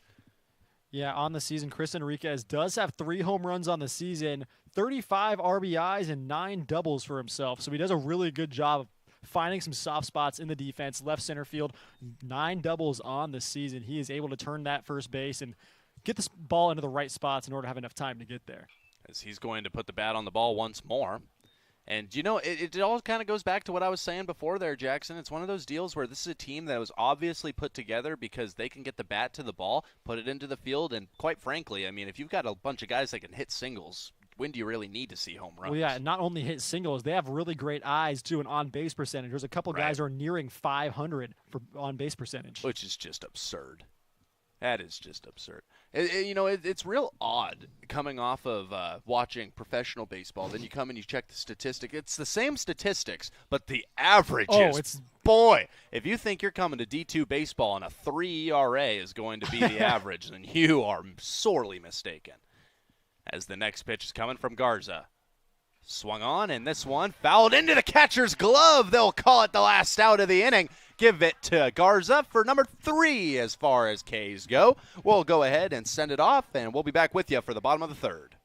Speaker 2: Yeah, on the season, Chris Enriquez does have 3 home runs on the season, 35 RBIs, and 9 doubles for himself. So he does a really good job of finding some soft spots in the defense, left center field, 9 doubles on the season. He is able to turn that first base and get this ball into the right spots in order to have enough time to get there.
Speaker 1: As he's going to put the bat on the ball once more. And, you know, it all kind of goes back to what I was saying before there, Jackson. It's one of those deals where this is a team that was obviously put together because they can get the bat to the ball, put it into the field, and quite frankly, I mean, if you've got a bunch of guys that can hit singles, when do you really need to see home runs?
Speaker 2: Well, yeah, not only hit singles, they have really great eyes, too, and on-base percentage. There's a couple guys who are nearing 500 for on-base percentage.
Speaker 1: Which is just absurd. That is just absurd. It's real odd coming off of watching professional baseball. Then you come and you check the statistic. It's the same statistics, but the averages. Boy, if you think you're coming to D2 baseball and a 3 ERA is going to be the average, then you are sorely mistaken. As the next pitch is coming from Garza. Swung on, and this one fouled into the catcher's glove. They'll call it the last out of the inning. Give it to Garza for number 3 as far as Ks go. We'll go ahead and send it off, and we'll be back with you for the bottom of the third.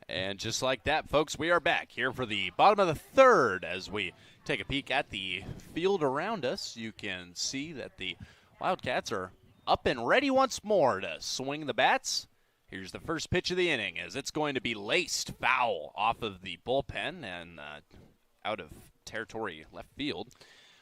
Speaker 1: And just like that, folks, we are back here for the bottom of the third. As we take a peek at the field around us, you can see that the Wildcats are up and ready once more to swing the bats. Here's the first pitch of the inning, as it's going to be laced foul off of the bullpen and out of territory left field.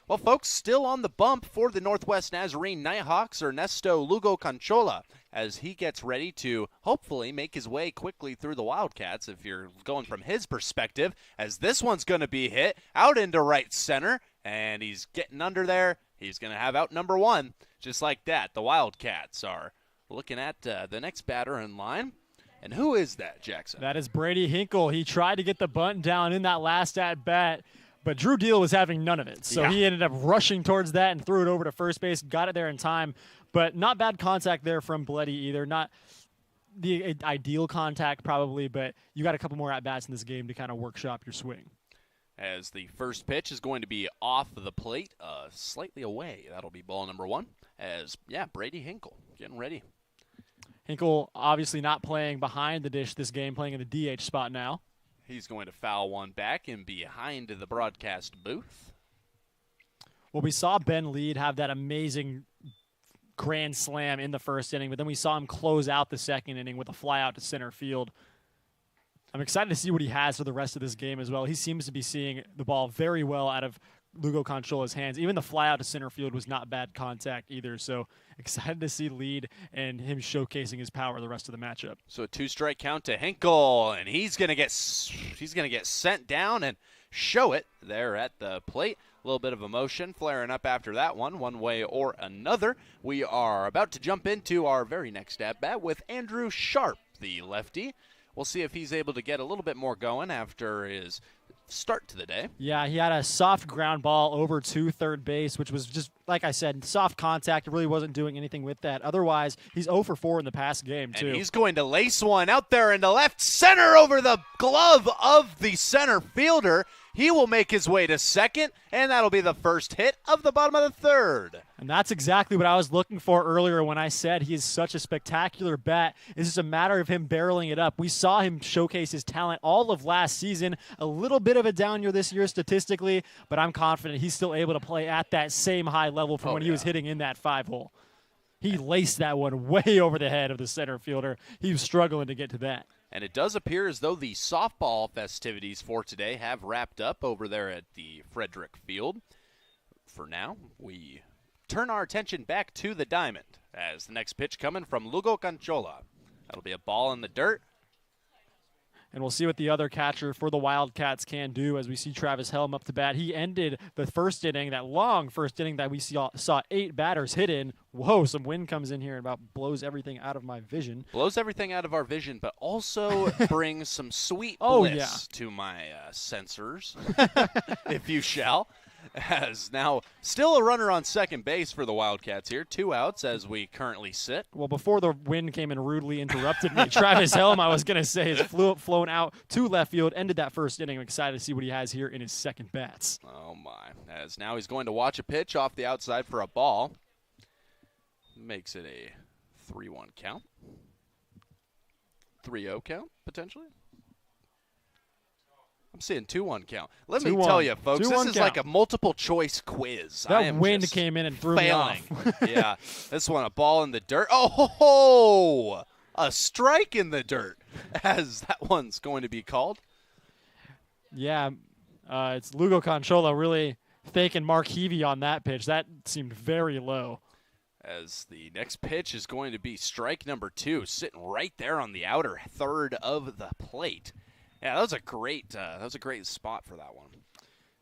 Speaker 1: Well, folks, still on the bump for the Northwest Nazarene Nighthawks, Ernesto Lugo Conchola, as he gets ready to hopefully make his way quickly through the Wildcats, if you're going from his perspective, as this one's going to be hit out into right center, and he's getting under there. He's going to have out number 1. Just like that, the Wildcats are looking at the next batter in line. And who is that, Jackson?
Speaker 2: That is Brady Hinkle. He tried to get the bunt down in that last at-bat, but Drew Deal was having none of it. So he ended up rushing towards that and threw it over to first base, got it there in time. But not bad contact there from Bleddy either. Not the ideal contact probably, but you got a couple more at-bats in this game to kind of workshop your swing.
Speaker 1: As the first pitch is going to be off of the plate, slightly away. That'll be ball number 1. As, Brady Hinkle getting ready.
Speaker 2: Hinkle obviously not playing behind the dish this game, playing in the DH spot now.
Speaker 1: He's going to foul one back and behind the broadcast booth.
Speaker 2: Well, we saw Ben Lead have that amazing grand slam in the first inning, but then we saw him close out the second inning with a fly out to center field. I'm excited to see what he has for the rest of this game as well. He seems to be seeing the ball very well out of Lugo Conchola's hands. Even the fly out to center field was not bad contact either. So excited to see Lead and him showcasing his power the rest of the matchup.
Speaker 1: So a 2-strike count to Hinkle, and he's gonna get sent down and show it there at the plate. A little bit of emotion flaring up after that one way or another. We are about to jump into our very next at-bat with Andrew Sharp, the lefty. We'll see if he's able to get a little bit more going after his start to the day.
Speaker 2: Yeah, he had a soft ground ball over to third base, which was just, like I said, soft contact. It really wasn't doing anything with that. Otherwise, he's 0 for 4 in the past game, too.
Speaker 1: And he's going to lace one out there into left center over the glove of the center fielder. He will make his way to second, and that'll be the first hit of the bottom of the third.
Speaker 2: And that's exactly what I was looking for earlier when I said he is such a spectacular bat. It's just a matter of him barreling it up. We saw him showcase his talent all of last season. A little bit of a down year this year statistically, but I'm confident he's still able to play at that same high level from when he was hitting in that 5-hole. He laced that one way over the head of the center fielder. He was struggling to get to that.
Speaker 1: And it does appear as though the softball festivities for today have wrapped up over there at the Frederick Field. For now, we turn our attention back to the diamond as the next pitch coming from Lugo Canchola. That'll be a ball in the dirt.
Speaker 2: And we'll see what the other catcher for the Wildcats can do as we see Travis Helm up to bat. He ended the first inning, that long first inning that we saw 8 batters hit in. Whoa, some wind comes in here and about blows everything out of my vision.
Speaker 1: Blows everything out of our vision, but also brings some sweet bliss to my sensors, if you shall. As now still a runner on second base for the Wildcats here. 2 outs as we currently sit.
Speaker 2: Well, before the wind came and rudely interrupted me, Travis Helm, I was going to say, has flown out to left field, ended that first inning. I'm excited to see what he has here in his second bats.
Speaker 1: Oh, my. As now he's going to watch a pitch off the outside for a ball. Makes it a 3-1 count. 3-0 count, potentially. I'm seeing 2-1 count. Let me tell you, folks, this is like a multiple choice quiz.
Speaker 2: That wind came in and threw me off.
Speaker 1: Yeah, this one, a ball in the dirt. Oh, ho, ho! A strike in the dirt, as that one's going to be called.
Speaker 2: Yeah, it's Lugo Canchola really faking Mark Heavey on that pitch. That seemed very low.
Speaker 1: As the next pitch is going to be strike number 2, sitting right there on the outer third of the plate. Yeah, that was a great spot for that one.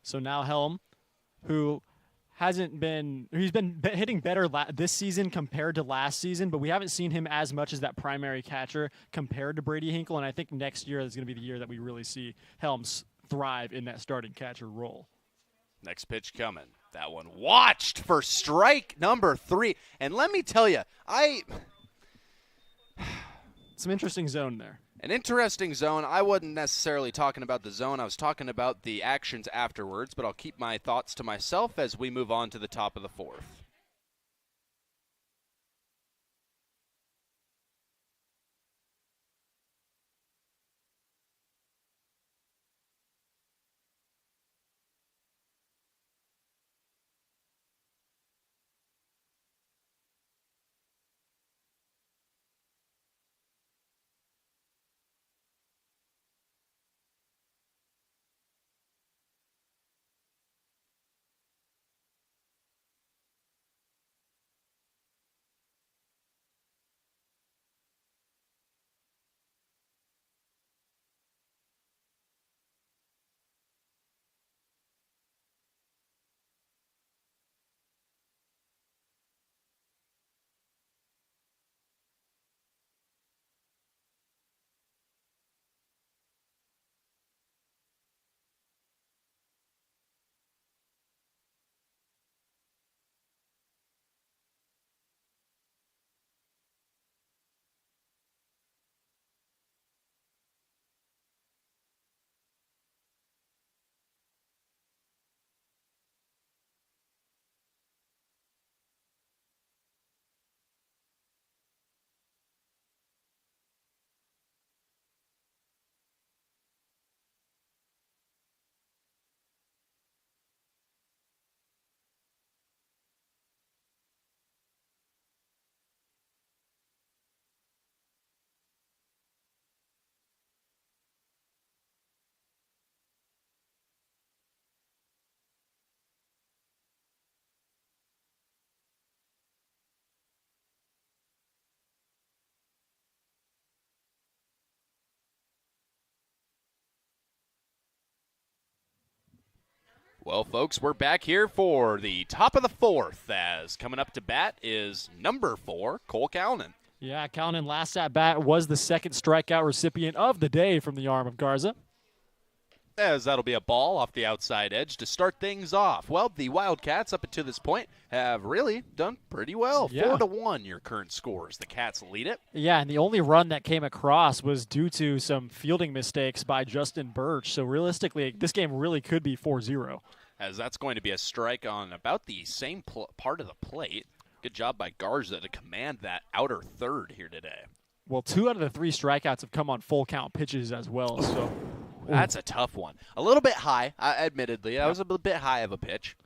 Speaker 2: So now Helm, who he's been hitting better this season compared to last season, but we haven't seen him as much as that primary catcher compared to Brady Hinkle, and I think next year is going to be the year that we really see Helms thrive in that starting catcher role.
Speaker 1: Next pitch coming. That one watched for strike number 3. And let me tell you,
Speaker 2: some interesting zone there.
Speaker 1: An interesting zone. I wasn't necessarily talking about the zone. I was talking about the actions afterwards, but I'll keep my thoughts to myself as we move on to the top of the 4th. Well, folks, we're back here for the top of the 4th, as coming up to bat is number 4, Cole Calnan.
Speaker 2: Yeah, Calnan last at bat was the second strikeout recipient of the day from the arm of Garza.
Speaker 1: as that'll be a ball off the outside edge to start things off. Well, the Wildcats up until this point have really done pretty well.
Speaker 2: Yeah.
Speaker 1: 4-1 your current scores. The Cats lead it.
Speaker 2: Yeah, and the only run that came across was due to some fielding mistakes by Justin Birch. So realistically, this game really could be 4-0.
Speaker 1: As that's going to be a strike on about the same part of the plate. Good job by Garza to command that outer third here today.
Speaker 2: Well, 2 out of the 3 strikeouts have come on full count pitches as well. So
Speaker 1: that's a tough one. A little bit high, admittedly. That was a bit high of a pitch.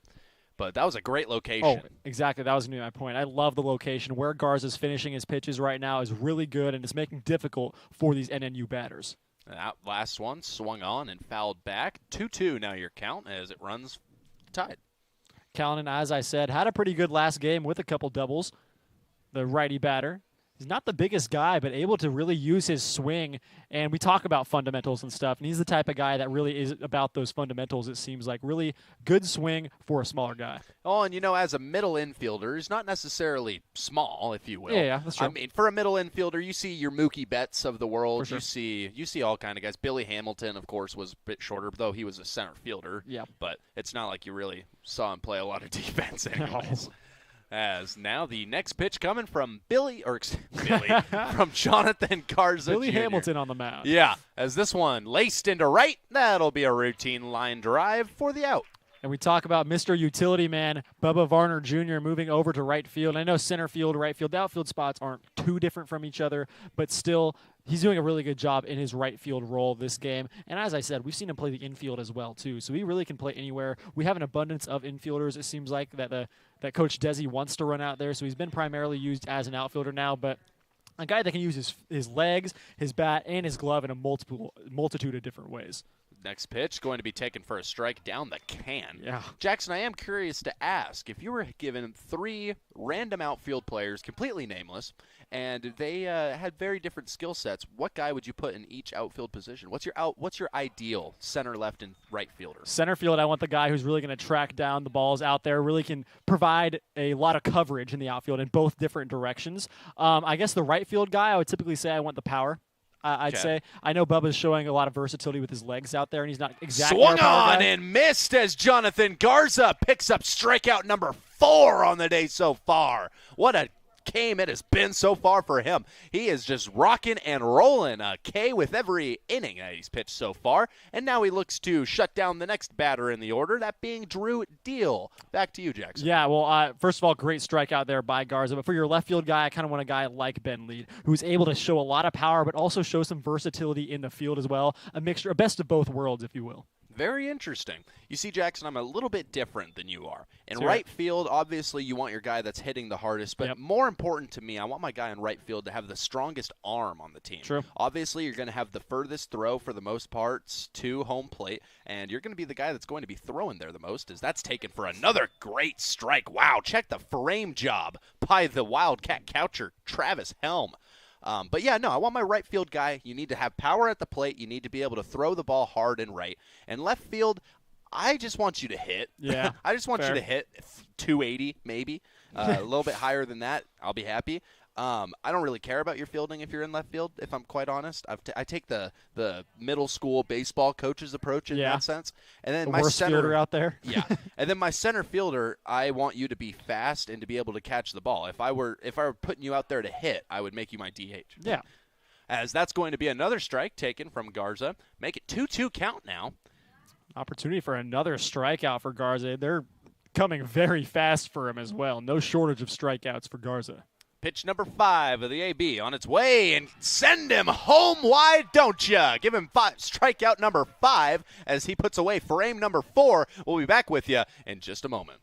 Speaker 1: But that was a great location.
Speaker 2: Oh, exactly. That was going to be my point. I love the location. Where Garza's finishing his pitches right now is really good, and it's making it difficult for these NNU batters.
Speaker 1: That last one swung on and fouled back. 2-2 now your count as it runs tied.
Speaker 2: Callanan, as I said, had a pretty good last game with a couple doubles. The righty batter. He's not the biggest guy, but able to really use his swing. And we talk about fundamentals and stuff, and he's the type of guy that really is about those fundamentals, it seems like. Really good swing for a smaller guy.
Speaker 1: Oh, and, as a middle infielder, he's not necessarily small, if you will.
Speaker 2: Yeah, that's true.
Speaker 1: I mean, for a middle infielder, you see your Mookie Betts of the world.
Speaker 2: Sure.
Speaker 1: You see all kind of guys. Billy Hamilton, of course, was a bit shorter, though he was a center fielder.
Speaker 2: Yeah.
Speaker 1: But it's not like you really saw him play a lot of defense anyways.
Speaker 2: No.
Speaker 1: As now the next pitch coming from from Jonathan Garza
Speaker 2: Billy
Speaker 1: Jr.
Speaker 2: Hamilton on the mound.
Speaker 1: Yeah, as this one laced into right, that'll be a routine line drive for the out.
Speaker 2: And we talk about Mr. Utility Man, Bubba Varner Jr. moving over to right field. I know center field, right field, the outfield spots aren't too different from each other, but still, he's doing a really good job in his right field role this game. And as I said, we've seen him play the infield as well, too. So he really can play anywhere. We have an abundance of infielders, it seems like, that Coach Desi wants to run out there. So he's been primarily used as an outfielder now, but a guy that can use his legs, his bat, and his glove in a multitude of different ways.
Speaker 1: Next pitch going to be taken for a strike down the can.
Speaker 2: Yeah.
Speaker 1: Jackson, I am curious to ask, if you were given 3 random outfield players, completely nameless, and they had very different skill sets, what guy would you put in each outfield position? What's your ideal center, left, and right fielder?
Speaker 2: Center field, I want the guy who's really going to track down the balls out there, really can provide a lot of coverage in the outfield in both different directions. I guess the right field guy, I would typically say I want the power. I'd say. I know Bubba's showing a lot of versatility with his legs out there, and he's not exactly
Speaker 1: swung on and missed as Jonathan Garza picks up strikeout number 4 on the day so far. What a game it has been so far for him. He is just rocking and rolling a K with every inning that he's pitched so far, and now he looks to shut down the next batter in the order, that being Drew Deal. Back to you, Jackson.
Speaker 2: Yeah, well, first of all, great strikeout there by Garza, but for your left field guy, I kind of want a guy like Ben Lead, who's able to show a lot of power, but also show some versatility in the field as well, a mixture, a best of both worlds, if you will.
Speaker 1: Very interesting. You see, Jackson, I'm a little bit different than you are. In
Speaker 2: Sure.
Speaker 1: right field, obviously, you want your guy that's hitting the hardest, but more important to me, I want my guy in right field to have the strongest arm on the team.
Speaker 2: True.
Speaker 1: Obviously, you're going to have the furthest throw for the most parts to home plate, and you're going to be the guy that's going to be throwing there the most, as that's taken for another great strike. Wow, check the frame job by the Wildcat catcher, Travis Helm. But yeah, no, I want my right field guy. You need to have power at the plate. You need to be able to throw the ball hard and right. And left field, I just want you to hit.
Speaker 2: Yeah.
Speaker 1: I just want
Speaker 2: fair.
Speaker 1: you to hit 280 maybe. A little bit higher than that, I'll be happy. I don't really care about your fielding if you're in left field, if I'm quite honest. I take the middle school baseball coach's approach in that sense. And then my
Speaker 2: worst
Speaker 1: center
Speaker 2: fielder out there.
Speaker 1: Yeah. And then my center fielder, I want you to be fast and to be able to catch the ball. If I were putting you out there to hit, I would make you my DH.
Speaker 2: Yeah.
Speaker 1: As that's going to be another strike taken from Garza. Make it 2-2 count now.
Speaker 2: Opportunity for another strikeout for Garza. They're coming very fast for him as well. No shortage of strikeouts for Garza.
Speaker 1: Pitch number 5 of the AB on its way, and send him home wide, don't ya? Give him strikeout number 5 as he puts away frame number 4. We'll be back with you in just a moment.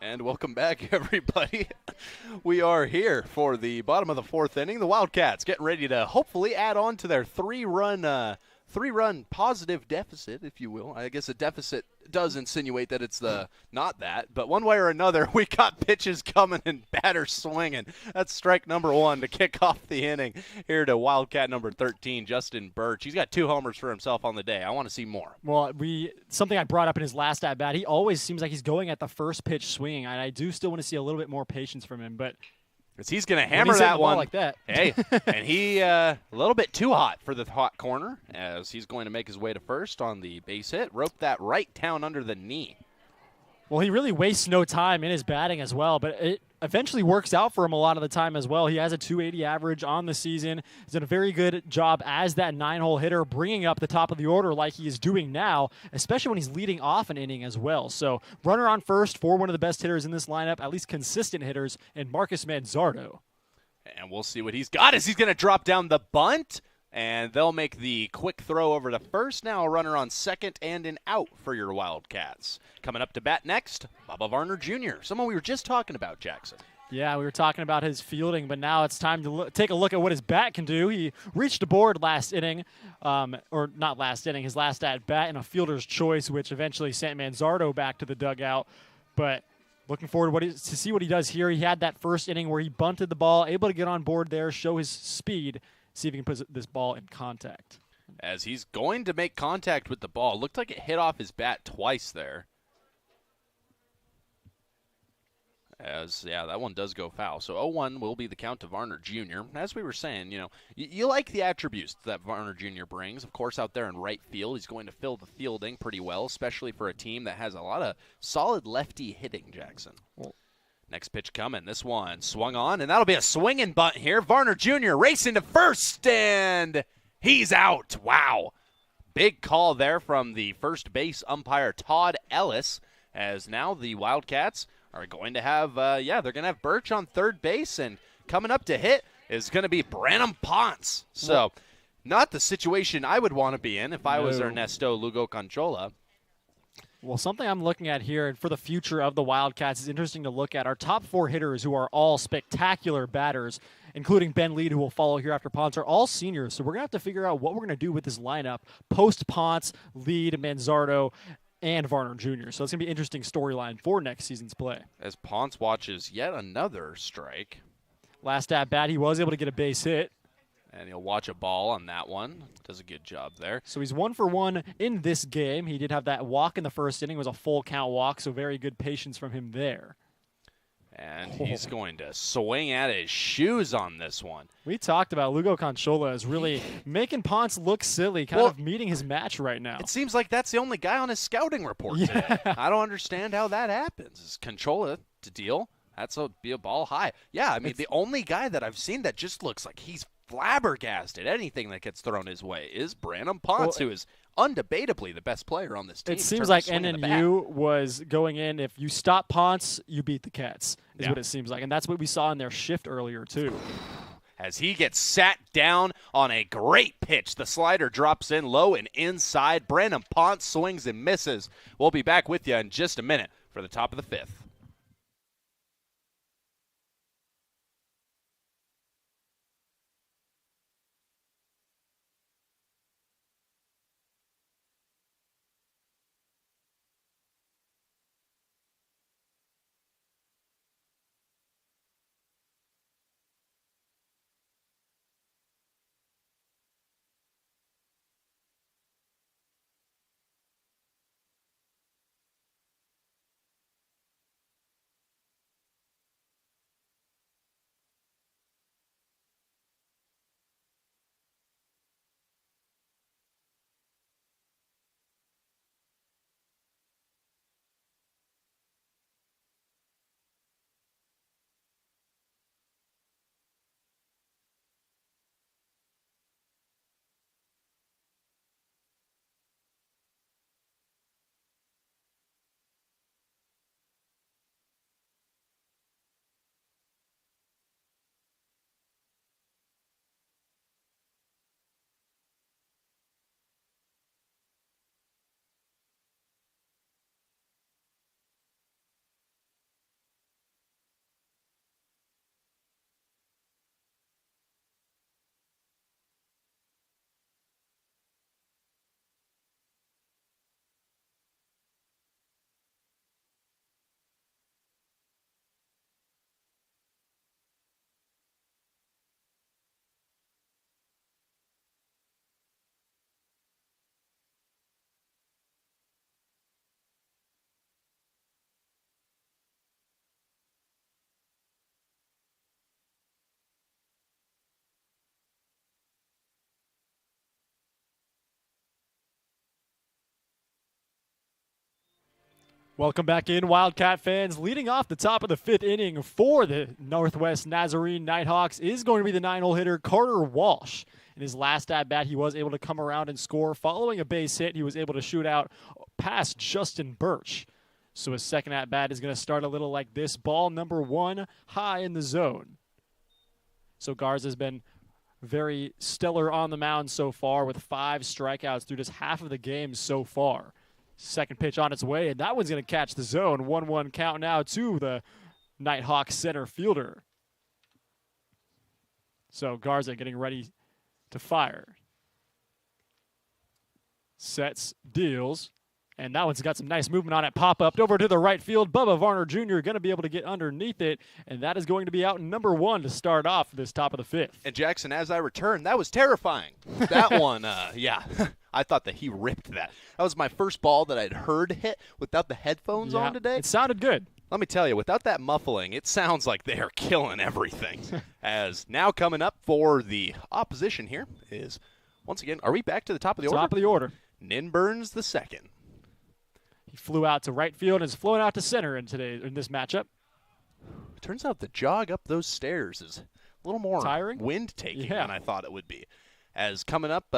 Speaker 1: And welcome back, everybody. We are here for the bottom of the fourth inning. The Wildcats getting ready to hopefully add on to their three-run positive deficit, if you will. I guess a deficit does insinuate that it's not that, but one way or another, we got pitches coming and batters swinging. That's strike number one to kick off the inning here to Wildcat number 13, Justin Birch. He's got 2 homers for himself on the day. I want to see more.
Speaker 2: Well, something I brought up in his last at bat, he always seems like he's going at the first pitch swinging, and I do still want to see a little bit more patience from him, but
Speaker 1: because he's going to hammer that one
Speaker 2: like that.
Speaker 1: Hey, and he a little bit too hot for the hot corner as he's going to make his way to first on the base hit. Roped that right down under the knee.
Speaker 2: Well, he really wastes no time in his batting as well, but it eventually works out for him a lot of the time as well. He has a 280 average on the season. He's done a very good job as that 9-hole hitter, bringing up the top of the order like he is doing now, especially when he's leading off an inning as well. So runner on first for one of the best hitters in this lineup, at least consistent hitters, and Marcus Manzardo.
Speaker 1: And we'll see what he's got as he's going to drop down the bunt. And they'll make the quick throw over to first. Now a runner on second and an out for your Wildcats. Coming up to bat next, Bubba Varner Jr., someone we were just talking about, Jackson.
Speaker 2: Yeah, we were talking about his fielding, but now it's time to take a look at what his bat can do. He reached a board last inning, or not last inning, his last at-bat in a fielder's choice, which eventually sent Manzardo back to the dugout. But looking forward to see what he does here. He had that first inning where he bunted the ball, able to get on board there, show his speed, see if he can put this ball in contact.
Speaker 1: As he's going to make contact with the ball. Looked like it hit off his bat twice there. That one does go foul. So 0-1 will be the count to Varner Jr. As we were saying, you like the attributes that Varner Jr. brings. Of course, out there in right field, he's going to fill the fielding pretty well, especially for a team that has a lot of solid lefty hitting, Jackson. Next pitch coming. This one swung on, and that'll be a swinging bunt here. Varner Jr. racing to first, and he's out. Wow. Big call there from the first base umpire, Todd Ellis, as now the Wildcats are going to have, they're going to have Birch on third base, and coming up to hit is going to be Branham Ponce. So not the situation I would want to be in if I was Ernesto Lugo Conchola.
Speaker 2: Well, something I'm looking at here, and for the future of the Wildcats, is interesting to look at. Our top 4 hitters, who are all spectacular batters, including Ben Lead, who will follow here after Ponce, are all seniors. So we're going to have to figure out what we're going to do with this lineup post-Ponce, Lead, Manzardo, and Varner Jr. So it's going to be an interesting storyline for next season's play.
Speaker 1: As Ponce watches yet another strike.
Speaker 2: Last at-bat, he was able to get a base hit.
Speaker 1: And he'll watch a ball on that one. Does a good job there.
Speaker 2: So he's 1 for 1 in this game. He did have that walk in the first inning. It was a full count walk, so very good patience from him there.
Speaker 1: And he's going to swing at his shoes on this one.
Speaker 2: We talked about Lugo Conchola is really making Ponce look silly, kind of meeting his match right now.
Speaker 1: It seems like that's the only guy on his scouting report today. I don't understand how that happens. Is Conchola to deal? That's be a ball high. Yeah, I mean, the only guy that I've seen that just looks like he's flabbergasted anything that gets thrown his way is Branham Ponce, who is undebatably the best player on this team.
Speaker 2: It seems like NNU was going in, if you stop Ponce, you beat the Cats, is what it seems like. And that's what we saw in their shift earlier, too.
Speaker 1: As he gets sat down on a great pitch, the slider drops in low and inside. Branham Ponce swings and misses. We'll be back with you in just a minute for the top of the 5th.
Speaker 2: Welcome back in, Wildcat fans. Leading off the top of the 5th inning for the Northwest Nazarene Nighthawks is going to be the 9-hole hitter Carter Walsh. In his last at-bat, he was able to come around and score. Following a base hit, he was able to shoot out past Justin Birch. So his second at-bat is going to start a little like this. Ball number 1, high in the zone. So Garza's been very stellar on the mound so far with 5 strikeouts through just half of the game so far. Second pitch on its way, and that one's going to catch the zone. 1-1 count now to the Nighthawks center fielder. So Garza getting ready to fire. Sets, deals, and that one's got some nice movement on it. Pop up over to the right field. Bubba Varner Jr. going to be able to get underneath it, and that is going to be out number 1 to start off this top of the 5th.
Speaker 1: And Jackson, as I return, that was terrifying. That one, yeah. I thought that he ripped that. That was my first ball that I'd heard hit without the headphones on today.
Speaker 2: It sounded good.
Speaker 1: Let me tell you, without that muffling, it sounds like they are killing everything. As now coming up for the opposition here is, once again, are we back to the top of the order?
Speaker 2: Top of the order.
Speaker 1: Nin Burns the second.
Speaker 2: He flew out to right field and is flowing out to center in this matchup.
Speaker 1: Turns out the jog up those stairs is a little more
Speaker 2: tiring,
Speaker 1: wind-taking than I thought it would be. As coming up,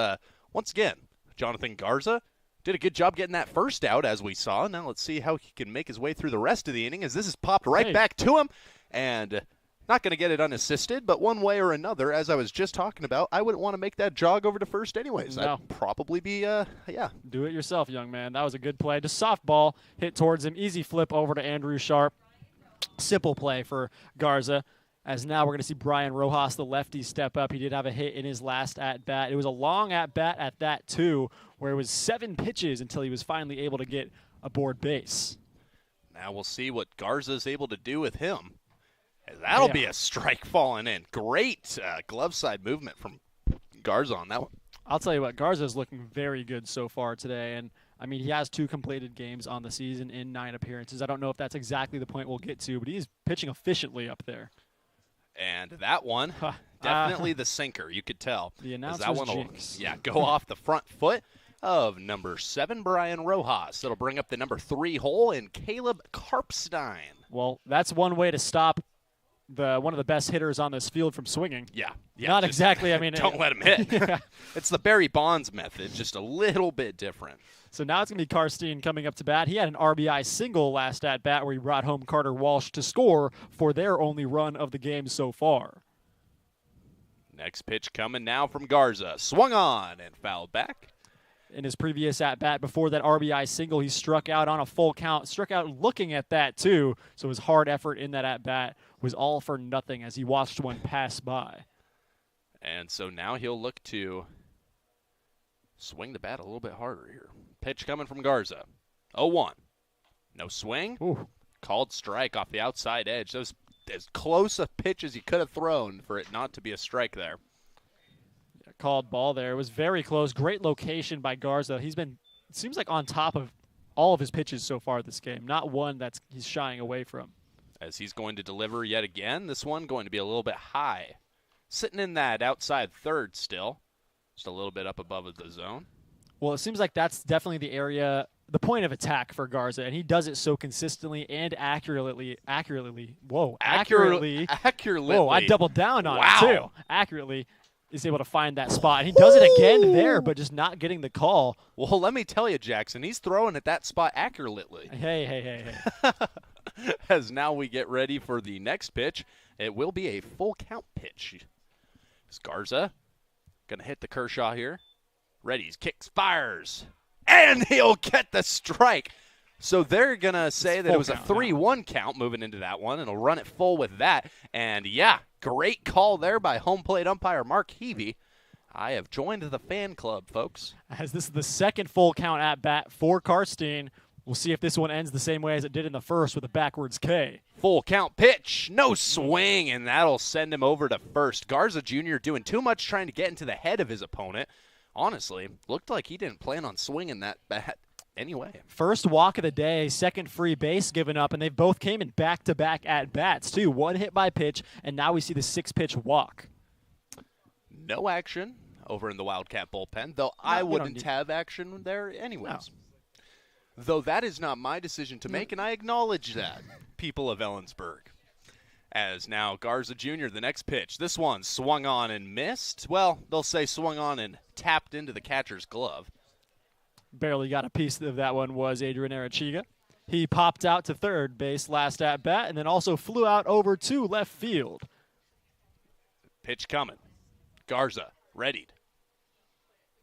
Speaker 1: once again, Jonathan Garza did a good job getting that first out, as we saw. Now let's see how he can make his way through the rest of the inning, as this is popped right back to him. And not going to get it unassisted, but one way or another, as I was just talking about, I wouldn't want to make that jog over to first anyways.
Speaker 2: No.
Speaker 1: I'd probably be, yeah.
Speaker 2: Do it yourself, young man. That was a good play. Just softball hit towards him. Easy flip over to Andrew Sharp. Simple play for Garza. As now we're going to see Brian Rojas, the lefty, step up. He did have a hit in his last at-bat. It was a long at-bat at that, too, where it was 7 pitches until he was finally able to get aboard base.
Speaker 1: Now we'll see what Garza's able to do with him. That'll be a strike falling in. Great glove side movement from Garza on that one.
Speaker 2: I'll tell you what, Garza's looking very good so far today. And, I mean, he has 2 completed games on the season in 9 appearances. I don't know if that's exactly the point we'll get to, but he's pitching efficiently up there.
Speaker 1: And that one, definitely the sinker, you could tell.
Speaker 2: The announcer's
Speaker 1: that one
Speaker 2: jinx.
Speaker 1: will, go off the front foot of number 7, Brian Rojas. It'll bring up the number 3 hole in Caleb Karpstein.
Speaker 2: Well, that's one way to stop one of the best hitters on this field from swinging.
Speaker 1: Yeah.
Speaker 2: Not exactly. I mean,
Speaker 1: don't let him hit. It's the Barry Bonds method, just a little bit different.
Speaker 2: So now it's going to be Karstein coming up to bat. He had an RBI single last at-bat where he brought home Carter Walsh to score for their only run of the game so far.
Speaker 1: Next pitch coming now from Garza. Swung on and fouled back.
Speaker 2: In his previous at-bat before that RBI single, he struck out on a full count. Struck out looking at that, too. So his hard effort in that at-bat was all for nothing as he watched one pass by.
Speaker 1: And so now he'll look to swing the bat a little bit harder here. Pitch coming from Garza. 0-1. No swing.
Speaker 2: Ooh.
Speaker 1: Called strike off the outside edge. That was as close a pitch as he could have thrown for it not to be a strike there.
Speaker 2: Called ball there. It was very close. Great location by Garza. He's been, it seems like, on top of all of his pitches so far this game. Not one that he's shying away from.
Speaker 1: As he's going to deliver yet again. This one going to be a little bit high. Sitting in that outside third still. Just a little bit up above the zone.
Speaker 2: Well, it seems like that's definitely the area, the point of attack for Garza, and he does it so consistently and accurately. Whoa, accurately. Whoa, I doubled down on it, too. Accurately is able to find that spot. And he does it again there, but just not getting the call.
Speaker 1: Well, let me tell you, Jackson, he's throwing at that spot accurately.
Speaker 2: Hey.
Speaker 1: As now we get ready for the next pitch, it will be a full count pitch. Is Garza going to hit the Kershaw here? Ready, kicks, fires, and he'll get the strike. So they're going to say that it was a 3-1 count moving into that one, and he'll run it full with that. And, yeah, great call there by home plate umpire Mark Heavey. I have joined the fan club, folks.
Speaker 2: As this is the second full count at bat for Karstein. We'll see if this one ends the same way as it did in the first with a backwards K.
Speaker 1: Full count pitch, no swing, and that'll send him over to first. Garza Jr. doing too much trying to get into the head of his opponent. Honestly, looked like he didn't plan on swinging that bat anyway.
Speaker 2: First walk of the day, second free base given up, and they both came in back-to-back at-bats, too. One hit by pitch, and now we see the 6-pitch walk.
Speaker 1: No action over in the Wildcat bullpen, though I wouldn't have action there anyways. Though that is not my decision to make, and I acknowledge that, people of Ellensburg. As now Garza Jr., the next pitch. This one swung on and missed. Well, they'll say swung on and tapped into the catcher's glove.
Speaker 2: Barely got a piece of that one was Adrian Arachiga. He popped out to third base last at bat and then also flew out over to left field.
Speaker 1: Pitch coming. Garza readied.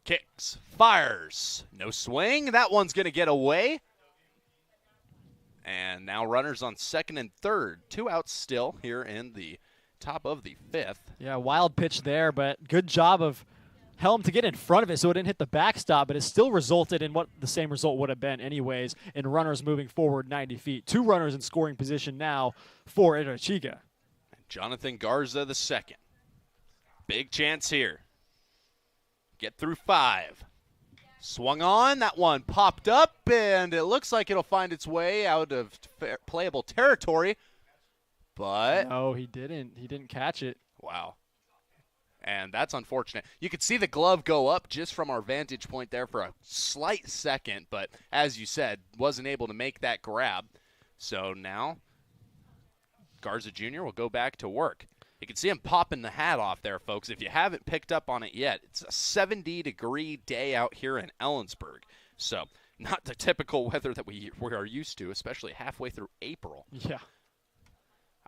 Speaker 1: Kicks. Fires. No swing. That one's going to get away. And now runners on second and third. 2 outs still here in the top of the 5th.
Speaker 2: Yeah, wild pitch there, but good job of Helm to get in front of it so it didn't hit the backstop, but it still resulted in what the same result would have been anyways, in runners moving forward 90 feet. 2 runners in scoring position now for Arachiga.
Speaker 1: Jonathan Garza the second. Big chance here. Get through 5. Swung on, that one popped up, and it looks like it'll find its way out of playable territory, but...
Speaker 2: No, he didn't. He didn't catch it.
Speaker 1: Wow. And that's unfortunate. You could see the glove go up just from our vantage point there for a slight second, but as you said, wasn't able to make that grab. So now Garza Jr. will go back to work. You can see him popping the hat off there, folks. If you haven't picked up on it yet, it's a 70-degree day out here in Ellensburg. So not the typical weather that we are used to, especially halfway through April.
Speaker 2: Yeah.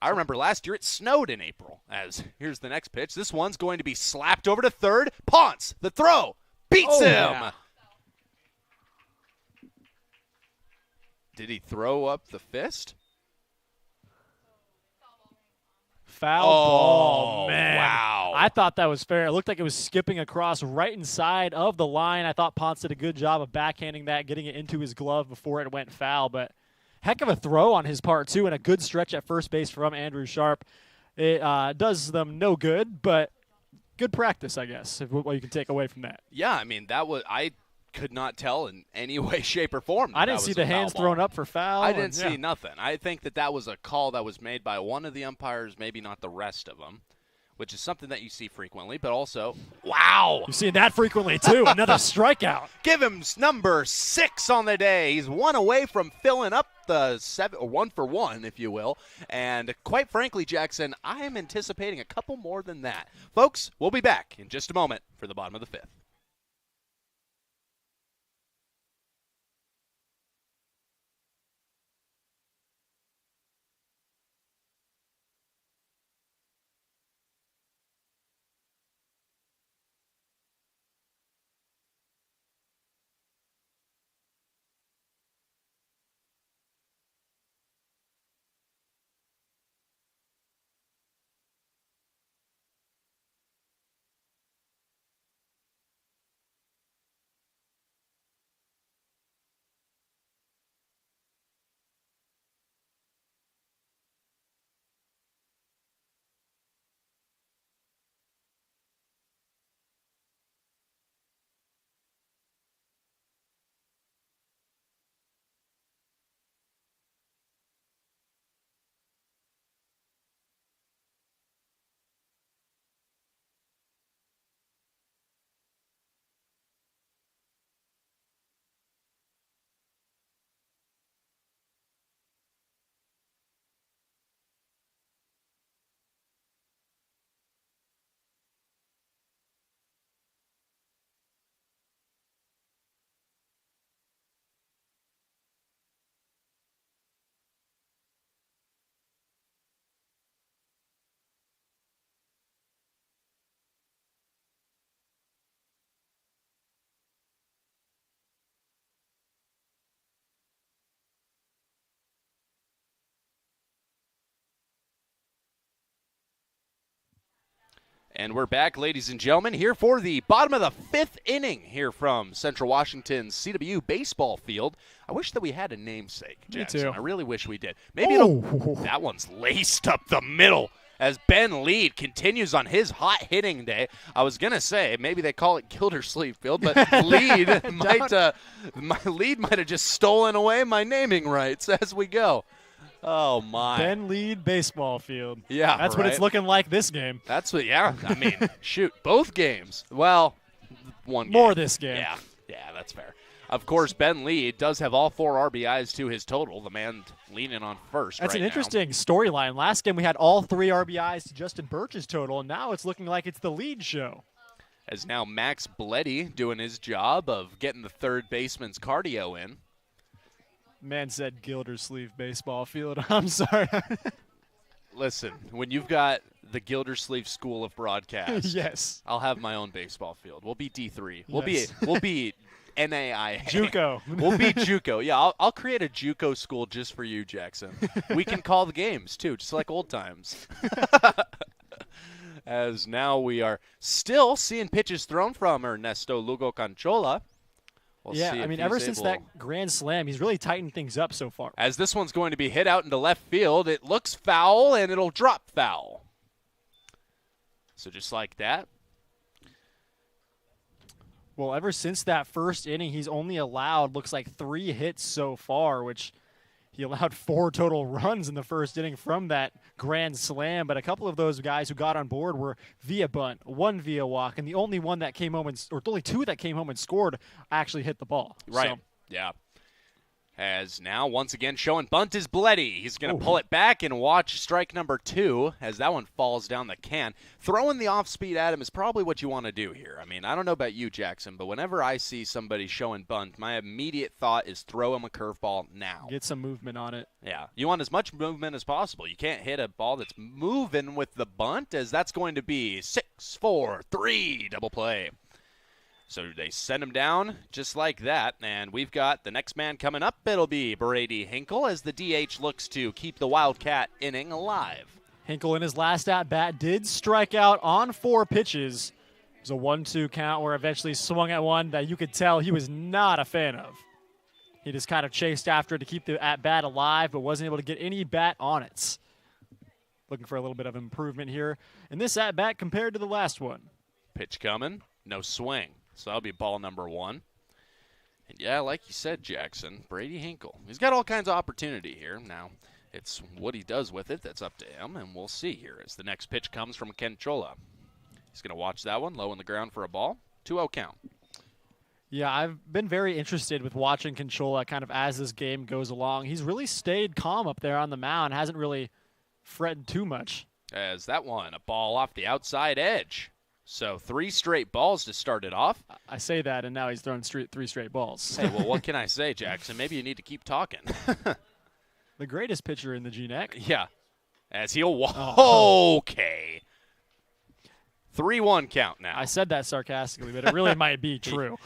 Speaker 1: I remember last year it snowed in April. As here's the next pitch. This one's going to be slapped over to third. Ponce, the throw, beats him.
Speaker 2: Yeah.
Speaker 1: Did he throw up the fist?
Speaker 2: Foul ball, man.
Speaker 1: Wow.
Speaker 2: I thought that was fair. It looked like it was skipping across right inside of the line. I thought Ponce did a good job of backhanding that, getting it into his glove before it went foul. But heck of a throw on his part, too, and a good stretch at first base from Andrew Sharp. It does them no good, but good practice, I guess, what you can take away from that.
Speaker 1: Yeah, I mean, I could not tell in any way, shape, or form.
Speaker 2: I didn't see the hands thrown up for foul.
Speaker 1: I didn't see nothing. I think that was a call that was made by one of the umpires, maybe not the rest of them, which is something that you see frequently, but also, wow.
Speaker 2: You've seen that frequently, too. Another strikeout.
Speaker 1: Give him number 6 on the day. He's 1 away from filling up the 1 for 1, if you will. And quite frankly, Jackson, I am anticipating a couple more than that. Folks, we'll be back in just a moment for the bottom of the 5th. And we're back, ladies and gentlemen, here for the bottom of the 5th inning here from Central Washington's CW baseball field. I wish that we had a namesake, Jackson.
Speaker 2: Me too.
Speaker 1: I really wish we did. Maybe that one's laced up the middle as Ben Lead continues on his hot hitting day. I was going to say maybe they call it Gildersleeve Field, but Lead might have just stolen away my naming rights as we go. Oh, my.
Speaker 2: Ben Lead baseball field.
Speaker 1: Yeah,
Speaker 2: that's what it's looking like this game.
Speaker 1: That's what, yeah. I mean, shoot, both games. Well, one game.
Speaker 2: More this game.
Speaker 1: Yeah, that's fair. Of course, Ben Lee does have all 4 RBIs to his total. The man leaning on first.
Speaker 2: That's
Speaker 1: right
Speaker 2: an interesting storyline. Last game we had all 3 RBIs to Justin Birch's total, and now it's looking like it's the lead show.
Speaker 1: As now Max Bleddy doing his job of getting the third baseman's cardio in.
Speaker 2: Man said Gildersleeve baseball field. I'm sorry.
Speaker 1: Listen, when you've got the Gildersleeve School of Broadcast,
Speaker 2: yes,
Speaker 1: I'll have my own baseball field. We'll be D3.
Speaker 2: Yes.
Speaker 1: We'll be NAIA.
Speaker 2: JUCO.
Speaker 1: We'll be JUCO. Yeah, I'll create a JUCO school just for you, Jackson. We can call the games too, just like old times. As now we are still seeing pitches thrown from Ernesto Lugo Canchola. We'll
Speaker 2: yeah,
Speaker 1: see
Speaker 2: I
Speaker 1: if
Speaker 2: mean,
Speaker 1: he's
Speaker 2: ever since
Speaker 1: able-
Speaker 2: that grand slam, he's really tightened things up so far.
Speaker 1: As this one's going to be hit out into left field, it looks foul, and it'll drop foul. So just like that.
Speaker 2: Well, ever since that first inning, he's only allowed, looks like 3 hits so far, which he allowed 4 total runs in the first inning from that grand slam. But a couple of those guys who got on board were via bunt, 1 via walk, and the only one that came home or only 2 that came home and scored actually hit the ball.
Speaker 1: Right.
Speaker 2: So,
Speaker 1: Yeah. As now, once again, showing bunt is Bleddy. He's going to pull it back and watch strike number 2 as that one falls down the can. Throwing the off-speed at him is probably what you want to do here. I mean, I don't know about you, Jackson, but whenever I see somebody showing bunt, my immediate thought is throw him a curveball now.
Speaker 2: get some movement on it.
Speaker 1: Yeah. You want as much movement as possible. You can't hit a ball that's moving with the bunt, as that's going to be 6-4-3 double play. So they send him down just like that, and we've got the next man coming up. It'll be Brady Hinkle as the DH looks to keep the Wildcat inning alive.
Speaker 2: Hinkle in his last at-bat did strike out on 4 pitches. It was a 1-2 count where eventually swung at one that you could tell he was not a fan of. He just kind of chased after it to keep the at-bat alive, but wasn't able to get any bat on it. Looking for a little bit of improvement here in this at-bat compared to the last one.
Speaker 1: Pitch coming, no swing. So that'll be ball number 1. And yeah, like you said, Jackson, Brady Hinkle. He's got all kinds of opportunity here. Now, it's what he does with it that's up to him, and we'll see here as the next pitch comes from Canchola. He's going to watch that one, low on the ground for a ball. 2-0 count.
Speaker 2: Yeah, I've been very interested with watching Canchola kind of as this game goes along. He's really stayed calm up there on the mound, hasn't really fretted too much.
Speaker 1: As that one, a ball off the outside edge. So 3 straight balls to start it off.
Speaker 2: I say that, and now he's thrown 3 straight balls.
Speaker 1: Hey, well, what can I say, Jackson? Maybe you need to keep talking.
Speaker 2: The greatest pitcher in the GNAC.
Speaker 1: Yeah. As he'll
Speaker 2: Oh.
Speaker 1: Okay. 3-1 count now.
Speaker 2: I said that sarcastically, but it really might be true.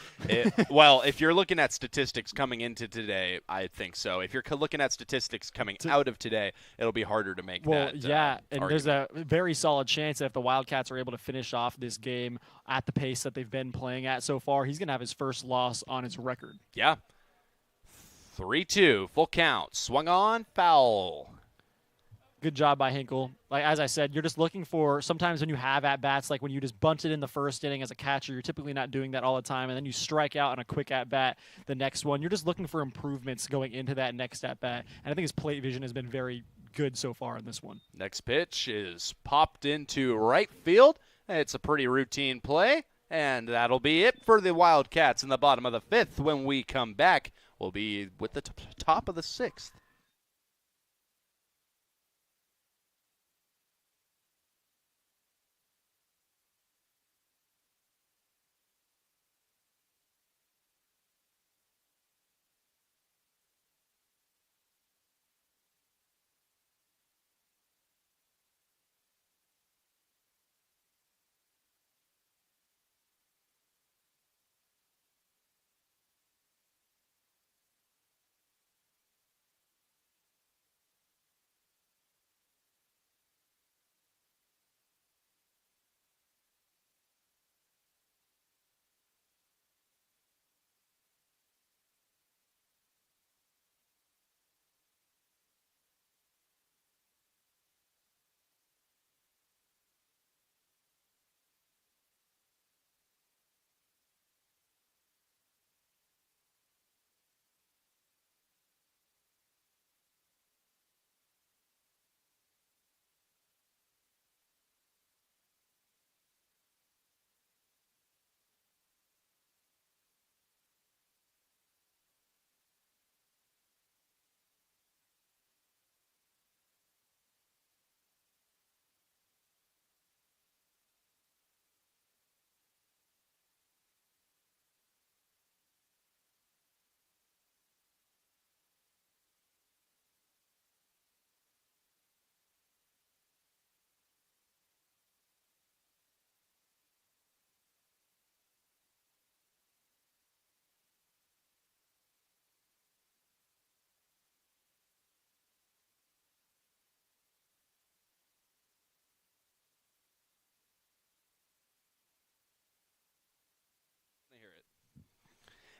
Speaker 1: Well, if you're looking at statistics coming into today, I think so. If you're looking at statistics coming out of today, it'll be harder to make
Speaker 2: Well,
Speaker 1: that
Speaker 2: yeah, and
Speaker 1: argument.
Speaker 2: there's a very solid chance that if the Wildcats are able to finish off this game at the pace that they've been playing at so far, he's going to have his first loss on his record.
Speaker 1: Yeah. 3-2, full count. Swung on, foul.
Speaker 2: Good job by Hinkle. Like as I said, you're just looking for sometimes when you have at-bats, like when you just bunted in the first inning as a catcher, you're typically not doing that all the time, and then you strike out on a quick at-bat the next one. You're just looking for improvements going into that next at-bat, and I think his plate vision has been very good so far in this one.
Speaker 1: Next pitch is popped into right field. It's a pretty routine play, and that'll be it for the Wildcats in the bottom of the 5th. When we come back, we'll be with the top of the 6th.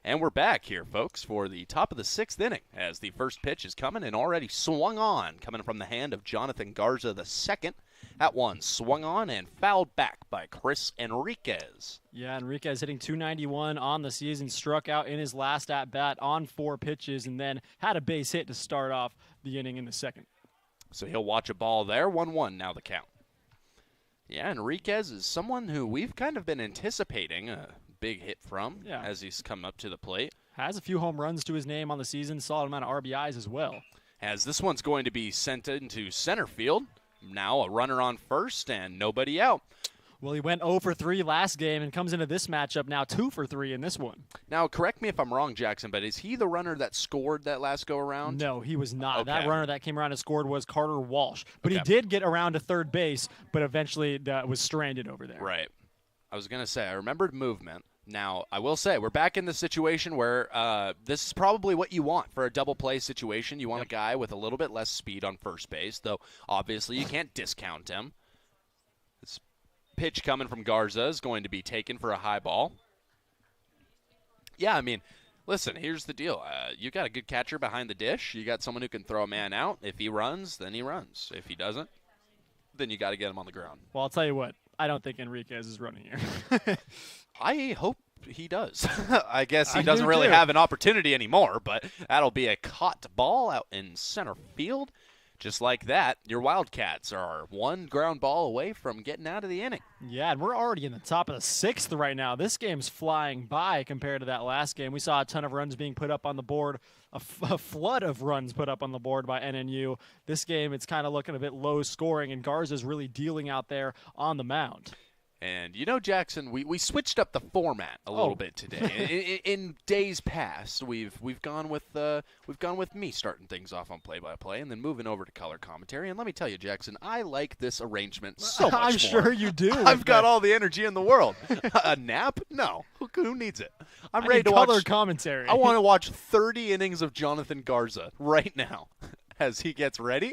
Speaker 1: And we're back here, folks, for the top of the 6th inning as the first pitch is coming and already swung on, coming from the hand of Jonathan Garza II. That one swung on and fouled back by Chris Enriquez.
Speaker 2: Yeah, Enriquez hitting .291 on the season, struck out in his last at-bat on 4 pitches, and then had a base hit to start off the inning in the second.
Speaker 1: So he'll watch a ball there, 1-1 now the count. Yeah, Enriquez is someone who we've kind of been anticipating a big hit from as he's come up to the plate.
Speaker 2: Has a few home runs to his name on the season, solid amount of RBIs as well.
Speaker 1: As this one's going to be sent into center field. Now a runner on first and nobody out.
Speaker 2: Well, he went 0 for 3 last game and comes into this matchup now 2 for 3 in this one.
Speaker 1: Now, correct me if I'm wrong, Jackson, but is he the runner that scored that last go-around?
Speaker 2: No, he was not.
Speaker 1: Okay.
Speaker 2: That runner that came around and scored was Carter Walsh. But he did get around to third base, but eventually was stranded over there.
Speaker 1: Right. I was going to say, I remembered movement. Now, I will say, we're back in the situation where this is probably what you want for a double play situation. You want a guy with a little bit less speed on first base, though obviously you can't discount him. This pitch coming from Garza is going to be taken for a high ball. Yeah, I mean, listen, here's the deal. You got a good catcher behind the dish. You got someone who can throw a man out. If he runs, then he runs. If he doesn't, then you got to get him on the ground.
Speaker 2: Well, I'll tell you what. I don't think Enriquez is running here.
Speaker 1: I hope he does. I guess he doesn't really have an opportunity anymore, but that'll be a caught ball out in center field. Just like that, your Wildcats are one ground ball away from getting out of the inning.
Speaker 2: Yeah, and we're already in the top of the 6th right now. This game's flying by compared to that last game. We saw a ton of runs being put up on the board, a flood of runs put up on the board by NNU. This game, it's kind of looking a bit low scoring, and Garza's really dealing out there on the mound.
Speaker 1: And, you know, Jackson, we switched up the format a little bit today. In days past, we've gone with me starting things off on play-by-play and then moving over to color commentary. And let me tell you, Jackson, I like this arrangement so much more.
Speaker 2: I'm sure you do.
Speaker 1: I've got all the energy in the world. A nap? No. Who needs it? I'm ready to
Speaker 2: color commentary.
Speaker 1: I want to watch 30 innings of Jonathan Garza right now as he gets ready.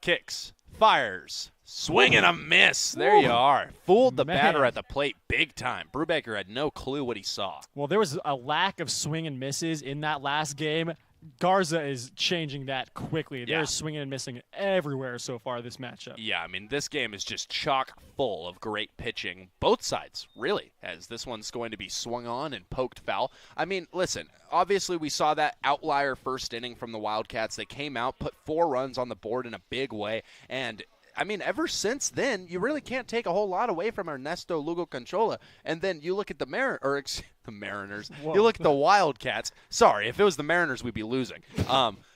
Speaker 1: Kicks. Fires. Swing and a miss. There you are. Fooled the batter at the plate big time. Brubaker had no clue what he saw.
Speaker 2: Well, there was a lack of swing and misses in that last game. Garza is changing that quickly. They're swinging and missing everywhere so far this matchup.
Speaker 1: Yeah, I mean, this game is just chock full of great pitching. Both sides, really, as this one's going to be swung on and poked foul. I mean, listen, obviously we saw that outlier first inning from the Wildcats. They came out, put 4 runs on the board in a big way, and I mean, ever since then, you really can't take a whole lot away from Ernesto Lugo Conchola. And then you look at the Mariners.
Speaker 2: Whoa.
Speaker 1: You look at the Wildcats. Sorry, if it was the Mariners, we'd be losing.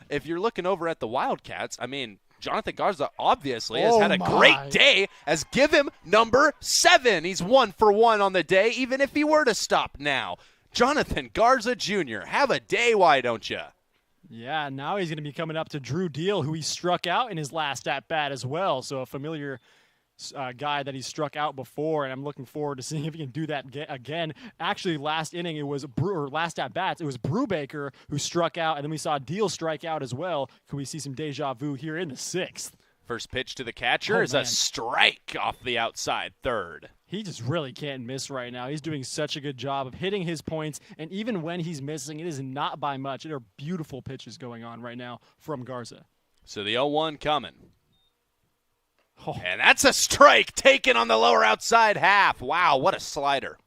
Speaker 1: If you're looking over at the Wildcats, I mean, Jonathan Garza obviously has had a great day. As give him number 7. He's 1 for 1 on the day, even if he were to stop now. Jonathan Garza Jr., have a day, why don't you?
Speaker 2: Yeah, now he's going to be coming up to Drew Deal, who he struck out in his last at-bat as well. So a familiar guy that he struck out before, and I'm looking forward to seeing if he can do that again. Actually, last inning, last at-bats, it was Brubaker who struck out, and then we saw Deal strike out as well. Can we see some deja vu here in the 6th?
Speaker 1: First pitch to the catcher is a strike off the outside third.
Speaker 2: He just really can't miss right now. He's doing such a good job of hitting his points, and even when he's missing, it is not by much. There are beautiful pitches going on right now from Garza.
Speaker 1: So the 0-1 coming. Oh. And that's a strike taken on the lower outside half. Wow, what a slider.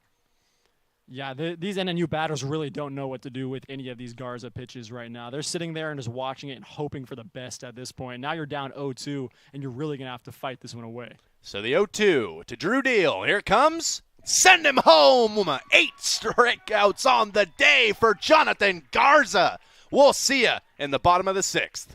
Speaker 2: Yeah, these NNU batters really don't know what to do with any of these Garza pitches right now. They're sitting there and just watching it and hoping for the best at this point. Now you're down 0-2, and you're really going to have to fight this one away.
Speaker 1: So the 0-2 to Drew Deal. Here it comes. Send him home. 8 strikeouts on the day for Jonathan Garza. We'll see ya in the bottom of the 6th.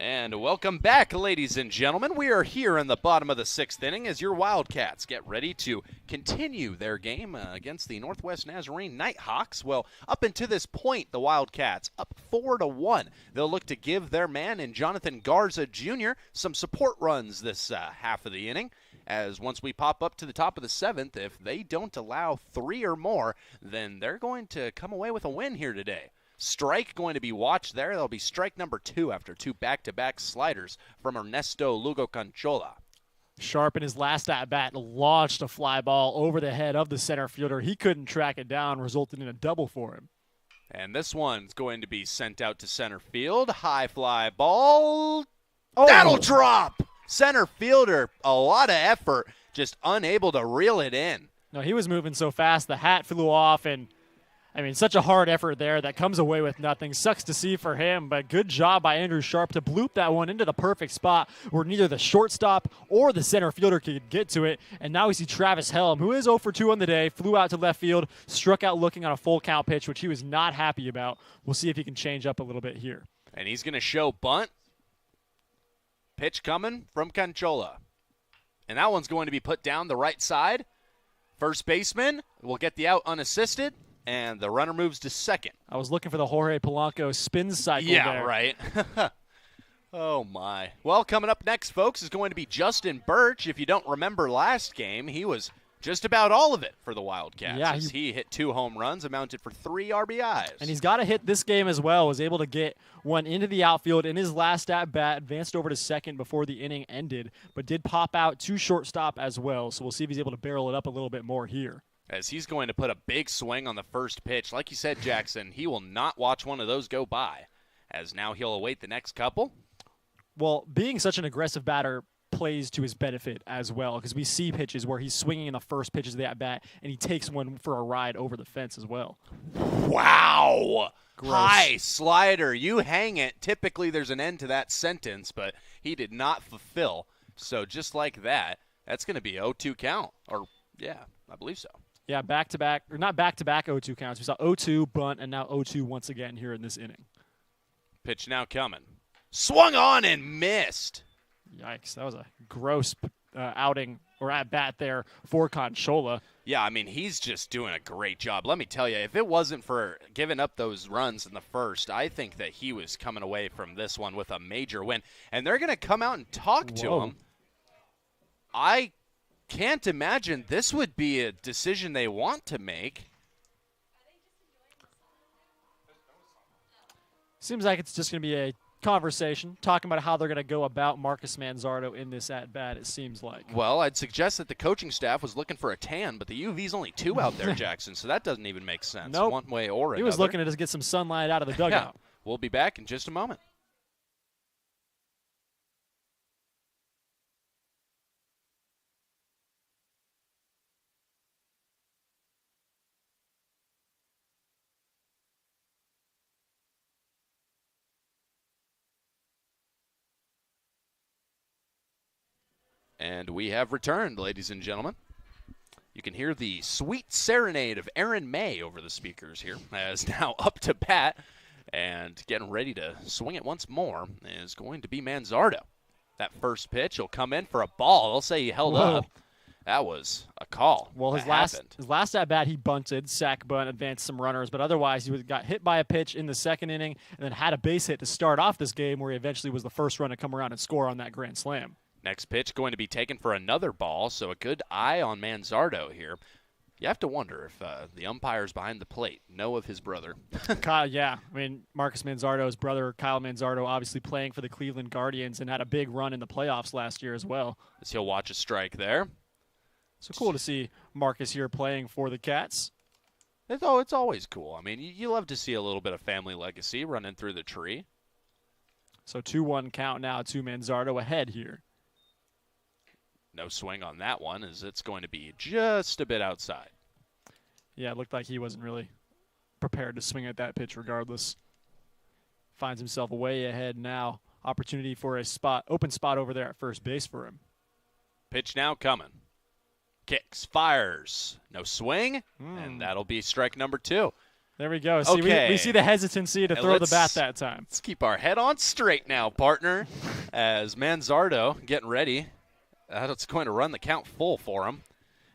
Speaker 1: And welcome back, ladies and gentlemen. We are here in the bottom of the 6th inning as your Wildcats get ready to continue their game against the Northwest Nazarene Nighthawks. Well, up until this point, the Wildcats up 4-1. They'll look to give their man in Jonathan Garza Jr. some support runs this half of the inning, as once we pop up to the top of the 7th, if they don't allow 3 or more, then they're going to come away with a win here today. Strike going to be watched there. That'll be strike number 2 after 2 back-to-back sliders from Ernesto Lugo Canchola.
Speaker 2: Sharp in his last at-bat launched a fly ball over the head of the center fielder. He couldn't track it down, resulting in a double for him.
Speaker 1: And this one's going to be sent out to center field. High fly ball.
Speaker 2: Oh.
Speaker 1: That'll drop! Center fielder, a lot of effort, just unable to reel it in.
Speaker 2: No, he was moving so fast, the hat flew off, and I mean, such a hard effort there that comes away with nothing. Sucks to see for him, but good job by Andrew Sharp to bloop that one into the perfect spot where neither the shortstop or the center fielder could get to it. And now we see Travis Helm, who is 0 for 2 on the day, flew out to left field, struck out looking on a full count pitch, which he was not happy about. We'll see if he can change up a little bit here.
Speaker 1: And he's going to show bunt. Pitch coming from Canchola. And that one's going to be put down the right side. First baseman will get the out unassisted. And the runner moves to second.
Speaker 2: I was looking for the Jorge Polanco spin cycle there.
Speaker 1: Yeah, right. Oh, my. Well, coming up next, folks, is going to be Justin Birch. If you don't remember last game, he was just about all of it for the Wildcats.
Speaker 2: Yeah,
Speaker 1: as he hit 2 home runs, amounted for 3 RBIs.
Speaker 2: And he's got a hit this game as well. Was able to get one into the outfield in his last at-bat, advanced over to second before the inning ended, but did pop out to shortstop as well. So we'll see if he's able to barrel it up a little bit more here.
Speaker 1: As he's going to put a big swing on the first pitch. Like you said, Jackson, he will not watch one of those go by, as now he'll await the next couple.
Speaker 2: Well, being such an aggressive batter plays to his benefit as well, because we see pitches where he's swinging in the first pitches of the at-bat, and he takes one for a ride over the fence as well.
Speaker 1: Wow!
Speaker 2: Gross.
Speaker 1: High slider. You hang it. Typically there's an end to that sentence, but he did not fulfill. So just like that, that's going to be 0-2 count. Or, yeah, I believe so.
Speaker 2: Yeah, back-to-back, or not back-to-back 0-2 counts. We saw 0-2, bunt, and now 0-2 once again here in this inning.
Speaker 1: Pitch now coming. Swung on and missed.
Speaker 2: Yikes, that was a gross outing or at-bat there for Conchola.
Speaker 1: Yeah, I mean, he's just doing a great job. Let me tell you, if it wasn't for giving up those runs in the first, I think that he was coming away from this one with a major win. And they're going to come out and talk to him. I can't imagine this would be a decision they want to make.
Speaker 2: Seems like it's just going to be a conversation, talking about how they're going to go about Marcus Manzardo in this at-bat, it seems like.
Speaker 1: Well, I'd suggest that the coaching staff was looking for a tan, but the UV's only 2 out there, Jackson, so that doesn't even make sense one way or another.
Speaker 2: He was looking to just get some sunlight out of the dugout.
Speaker 1: Yeah. We'll be back in just a moment. And we have returned, ladies and gentlemen. You can hear the sweet serenade of Aaron May over the speakers here, as now up to bat and getting ready to swing it once more is going to be Manzardo. That first pitch will come in for a ball. They'll say he held up. That was a call.
Speaker 2: Well, his last at-bat, he bunted, sack bunt, advanced some runners, but otherwise he got hit by a pitch in the second inning and then had a base hit to start off this game where he eventually was the first run to come around and score on that grand slam.
Speaker 1: Next pitch going to be taken for another ball, so a good eye on Manzardo here. You have to wonder if the umpires behind the plate know of his brother.
Speaker 2: Kyle, yeah. I mean, Marcus Manzardo's brother, Kyle Manzardo, obviously playing for the Cleveland Guardians and had a big run in the playoffs last year as well.
Speaker 1: As he'll watch a strike there.
Speaker 2: So cool to see Marcus here playing for the Cats.
Speaker 1: It's always cool. I mean, you love to see a little bit of family legacy running through the tree.
Speaker 2: So 2-1 count now to Manzardo ahead here.
Speaker 1: No swing on that one, as it's going to be just a bit outside.
Speaker 2: Yeah, it looked like he wasn't really prepared to swing at that pitch regardless. Finds himself way ahead now. Opportunity for a open spot over there at first base for him.
Speaker 1: Pitch now coming. Kicks, fires. No swing, and that'll be strike number 2.
Speaker 2: There we go. See,
Speaker 1: Okay.
Speaker 2: we see the hesitancy to throw the bat that time.
Speaker 1: Let's keep our head on straight now, partner, as Manzardo getting ready. That's going to run the count full for him.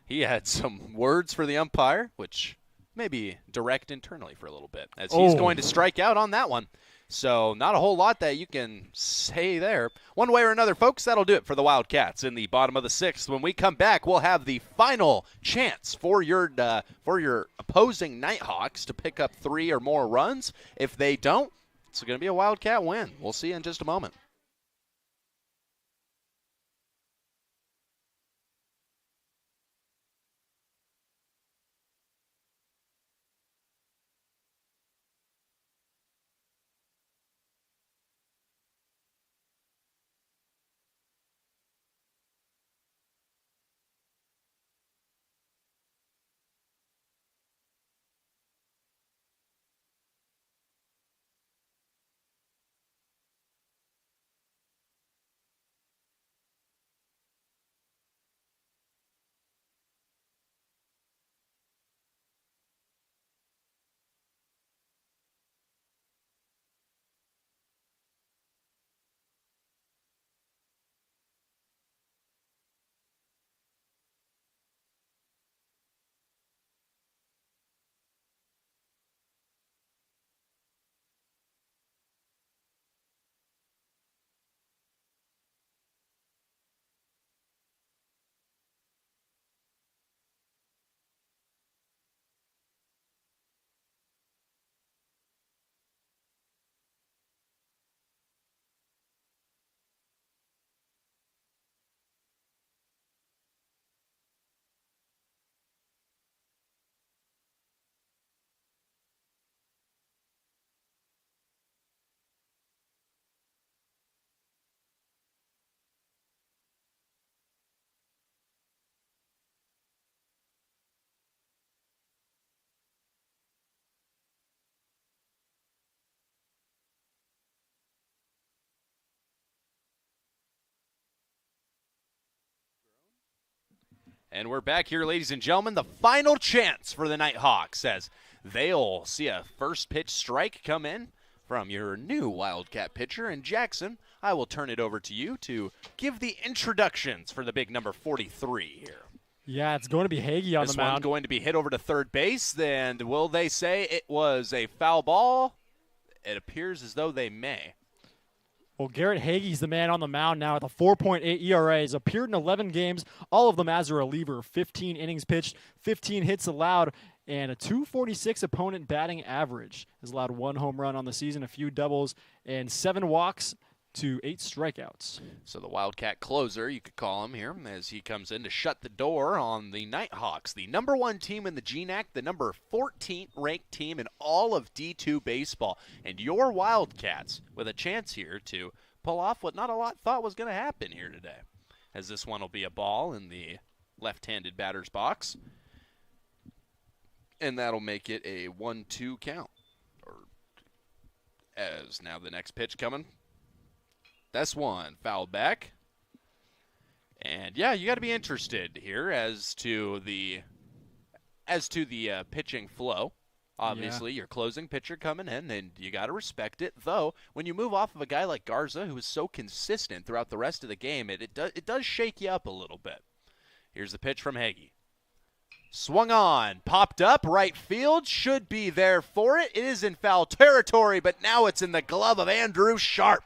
Speaker 1: He had some words for the umpire, which maybe direct internally for a little bit, as he's going to strike out on that one. So not a whole lot that you can say there. One way or another, folks, that'll do it for the Wildcats in the bottom of the sixth. When we come back, we'll have the final chance for your opposing Nighthawks to pick up 3 or more runs. If they don't, it's going to be a Wildcat win. We'll see you in just a moment. And we're back here, ladies and gentlemen. The final chance for the Nighthawks as they'll see a first pitch strike come in from your new Wildcat pitcher. And Jackson, I will turn it over to you to give the introductions for the big number 43 here.
Speaker 2: Yeah, it's going to be Hagee on the mound.
Speaker 1: This one's going to be hit over to third base. Then will they say it was a foul ball? It appears as though they may.
Speaker 2: Well, Garrett Hagee's the man on the mound now with a 4.8 ERA. He's appeared in 11 games, all of them as a reliever. 15 innings pitched, 15 hits allowed, and a 246 opponent batting average. Has allowed 1 home run on the season, a few doubles, and 7 walks to 8 strikeouts.
Speaker 1: So the Wildcat closer, you could call him here, as he comes in to shut the door on the Nighthawks, the number 1 team in the GNAC, the number 14th ranked team in all of D2 baseball. And your Wildcats with a chance here to pull off what not a lot thought was going to happen here today, as this one will be a ball in the left-handed batter's box. And that'll make it a 1-2 count. As now the next pitch coming. That's one fouled back. And yeah, you got to be interested here as to the pitching flow. Obviously, your closing pitcher coming in, and you got to respect it. Though, when you move off of a guy like Garza, who is so consistent throughout the rest of the game, it does shake you up a little bit. Here's the pitch from Hagee. Swung on, popped up, right field, should be there for it. It is in foul territory, but now it's in the glove of Andrew Sharp.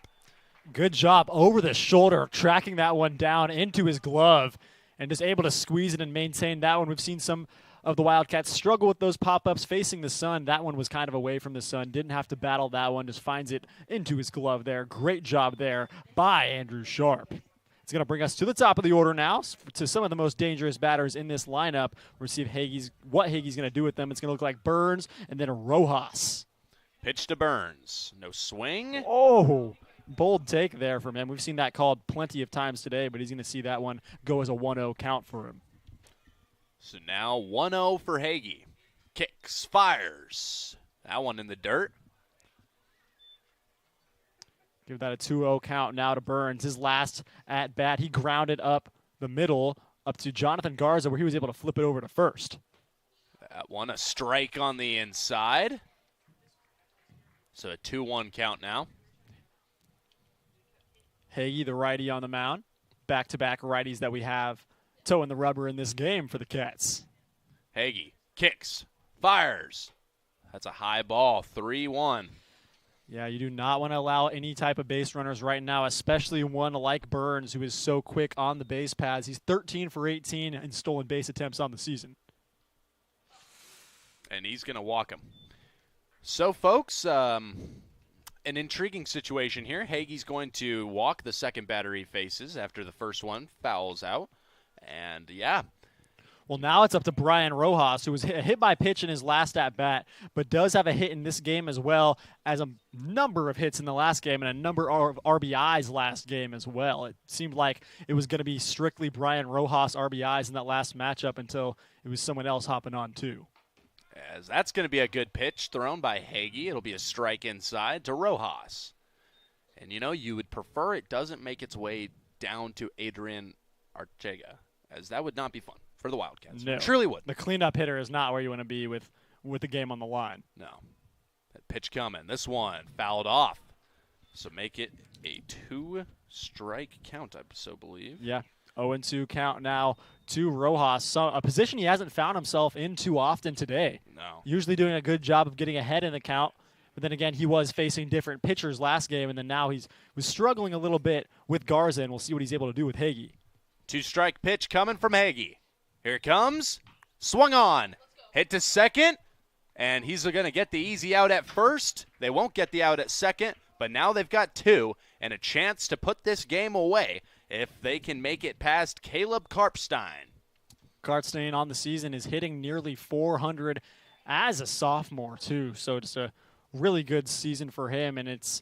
Speaker 2: Good job over the shoulder, tracking that one down into his glove and just able to squeeze it and maintain that one. We've seen some of the Wildcats struggle with those pop-ups facing the sun. That one was kind of away from the sun. Didn't have to battle that one, just finds it into his glove there. Great job there by Andrew Sharp. It's going to bring us to the top of the order now, to some of the most dangerous batters in this lineup. We'll see if what Hagee's going to do with them. It's going to look like Burns and then Rojas.
Speaker 1: Pitch to Burns. No swing.
Speaker 2: Oh, bold take there from him. We've seen that called plenty of times today, but he's going to see that one go as a 1-0 count for him.
Speaker 1: So now 1-0 for Hagee. Kicks, fires. That one in the dirt.
Speaker 2: Give that a 2-0 count now to Burns. His last at bat, he grounded up the middle up to Jonathan Garza, where he was able to flip it over to first.
Speaker 1: That one, a strike on the inside. So a 2-1 count now.
Speaker 2: Hagee, the righty on the mound. Back-to-back righties that we have toeing the rubber in this game for the Cats.
Speaker 1: Hagee kicks, fires. That's a high ball, 3-1.
Speaker 2: Yeah, you do not want to allow any type of base runners right now, especially one like Burns, who is so quick on the base paths. He's 13 for 18 in stolen base attempts on the season.
Speaker 1: And he's going to walk him. So, folks, an intriguing situation here. Hagee's going to walk the second batter he faces after the first one fouls out. And, yeah.
Speaker 2: Well, now it's up to Brian Rojas, who was hit by pitch in his last at-bat, but does have a hit in this game as well as a number of hits in the last game and a number of RBIs last game as well. It seemed like it was going to be strictly Brian Rojas RBIs in that last matchup until it was someone else hopping on too.
Speaker 1: As that's going to be a good pitch thrown by Hagee. It'll be a strike inside to Rojas. And, you know, you would prefer it doesn't make its way down to Adrian Archega, as that would not be fun for the Wildcats.
Speaker 2: No.
Speaker 1: It truly would.
Speaker 2: The cleanup hitter is not where you want to be with the game on the line.
Speaker 1: No. That pitch coming. This one fouled off. So make it a 2-strike count, I so believe.
Speaker 2: Yeah. 0-2 count now to Rojas, a position he hasn't found himself in too often today.
Speaker 1: No.
Speaker 2: Usually doing a good job of getting ahead in the count. But then again, he was facing different pitchers last game, and then now was struggling a little bit with Garza, and we'll see what he's able to do with Hagee.
Speaker 1: 2-strike pitch coming from Hagee. Here it comes. Swung on. Hit to second. And he's going to get the easy out at first. They won't get the out at second. But now they've got two and a chance to put this game away if they can make it past Caleb Karpstein.
Speaker 2: Karpstein on the season is hitting nearly 400 as a sophomore too. So just a really good season for him. And it's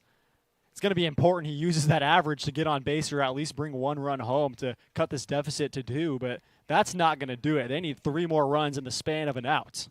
Speaker 2: going to be important he uses that average to get on base or at least bring one run home to cut this deficit to 2. But that's not going to do it. They need 3 more runs in the span of an out.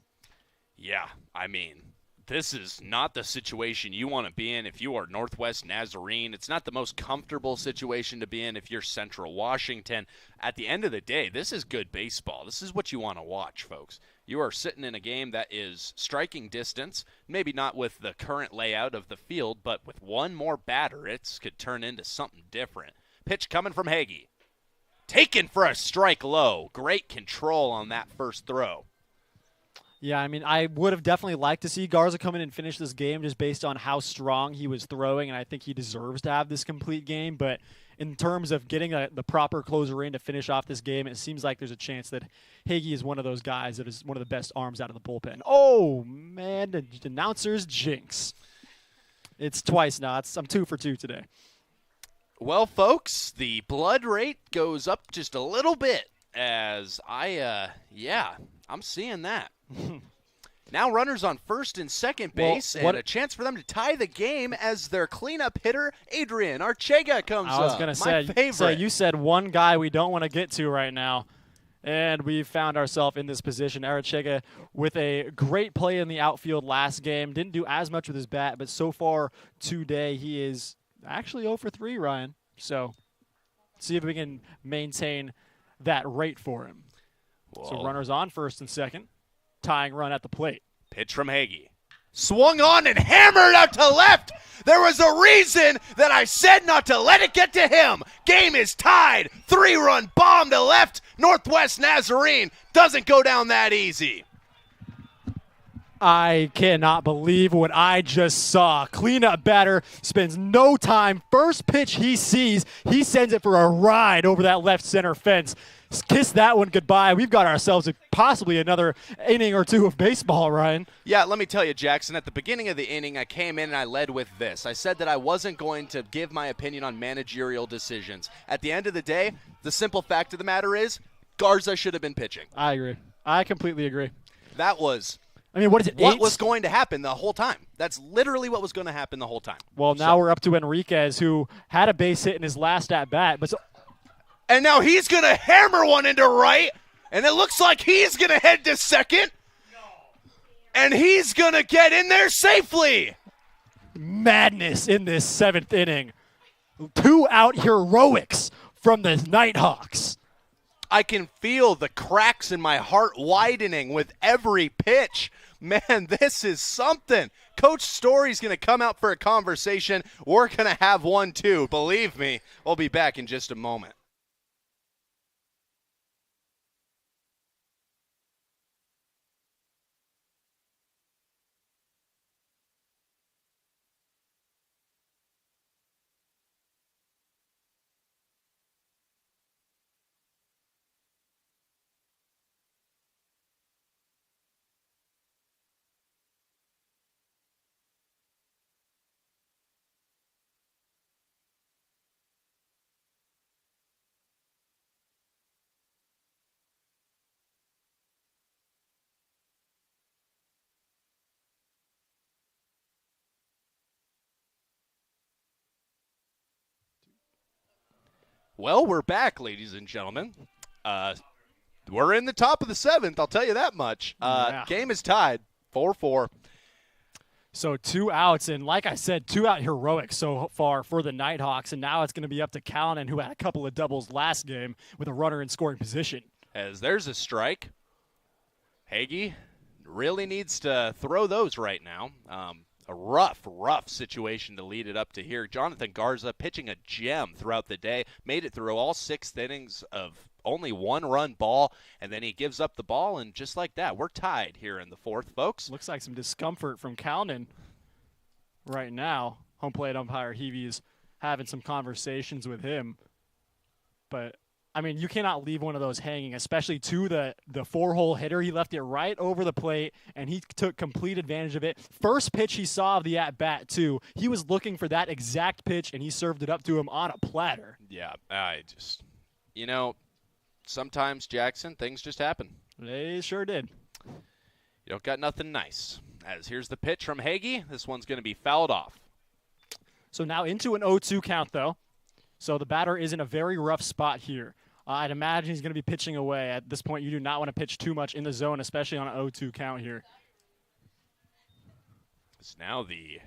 Speaker 1: Yeah, I mean, this is not the situation you want to be in if you are Northwest Nazarene. It's not the most comfortable situation to be in if you're Central Washington. At the end of the day, this is good baseball. This is what you want to watch, folks. You are sitting in a game that is striking distance, maybe not with the current layout of the field, but with one more batter, it could turn into something different. Pitch coming from Hagee. Taken for a strike low. Great control on that first throw.
Speaker 2: Yeah, I mean, I would have definitely liked to see Garza come in and finish this game just based on how strong he was throwing, and I think he deserves to have this complete game. But in terms of getting the proper closer in to finish off this game, it seems like there's a chance that Hagee is one of those guys that is one of the best arms out of the bullpen. Oh, man, the announcer's jinx. It's twice now. I'm 2 for 2 today.
Speaker 1: Well, folks, the blood rate goes up just a little bit as I'm seeing that. Now runners on first and second base, and a chance for them to tie the game as their cleanup hitter, Adrian Archega, comes up.
Speaker 2: I was going to say, so you said one guy we don't want to get to right now, and we found ourselves in this position. Archega with a great play in the outfield last game. Didn't do as much with his bat, but so far today he is actually 0 for 3, Ryan. So see if we can maintain that rate for him.
Speaker 1: Whoa.
Speaker 2: So runners on first and second. Tying run at the plate.
Speaker 1: Pitch from Hagee. Swung on and hammered out to left. There was a reason that I said not to let it get to him. Game is tied. 3-run bomb to left. Northwest Nazarene doesn't go down that easy.
Speaker 2: I cannot believe what I just saw. Cleanup batter spends no time. First pitch he sees, he sends it for a ride over that left center fence. Kiss that one goodbye. We've got ourselves possibly another inning or 2 of baseball, Ryan.
Speaker 1: Yeah, let me tell you, Jackson, at the beginning of the inning, I came in and I led with this. I said that I wasn't going to give my opinion on managerial decisions. At the end of the day, the simple fact of the matter is Garza should have been pitching.
Speaker 2: I agree. I completely agree.
Speaker 1: That was
Speaker 2: what is it?
Speaker 1: What was going to happen the whole time. That's literally what was going to happen the whole time.
Speaker 2: Well, now we're up to Enriquez, who had a base hit in his last at-bat, but
Speaker 1: and now he's going to hammer one into right, and it looks like he's going to head to second, and he's going to get in there safely.
Speaker 2: Madness in this 7th inning. 2-out heroics from the Nighthawks.
Speaker 1: I can feel the cracks in my heart widening with every pitch. Man, this is something. Coach Story's going to come out for a conversation. We're going to have one too. Believe me, we'll be back in just a moment. Well, we're back, ladies and gentlemen. We're in the top of the seventh, I'll tell you that much. Game is tied, 4-4.
Speaker 2: So 2 outs, and like I said, 2-out heroics so far for the Nighthawks, and now it's going to be up to Callan, who had a couple of doubles last game with a runner in scoring position.
Speaker 1: As there's a strike, Hagee really needs to throw those right now. A rough situation to lead it up to here. Jonathan Garza pitching a gem throughout the day, made it through all 6 innings of only 1-run ball, and then he gives up the ball, and just like that, we're tied here in the 4th, folks.
Speaker 2: Looks like some discomfort from Callan right now. Home plate umpire Heavey is having some conversations with him. But, I mean, you cannot leave one of those hanging, especially to the 4-hole hitter. He left it right over the plate, and he took complete advantage of it. First pitch he saw of the at-bat, too. He was looking for that exact pitch, and he served it up to him on a platter.
Speaker 1: Yeah, sometimes, Jackson, things just happen.
Speaker 2: They sure did.
Speaker 1: You don't got nothing nice. As here's the pitch from Hagee. This one's going to be fouled off.
Speaker 2: So now into an 0-2 count, though. So the batter is in a very rough spot here. I'd imagine he's going to be pitching away. At this point, you do not want to pitch too much in the zone, especially on an 0-2 count here.
Speaker 1: It's now the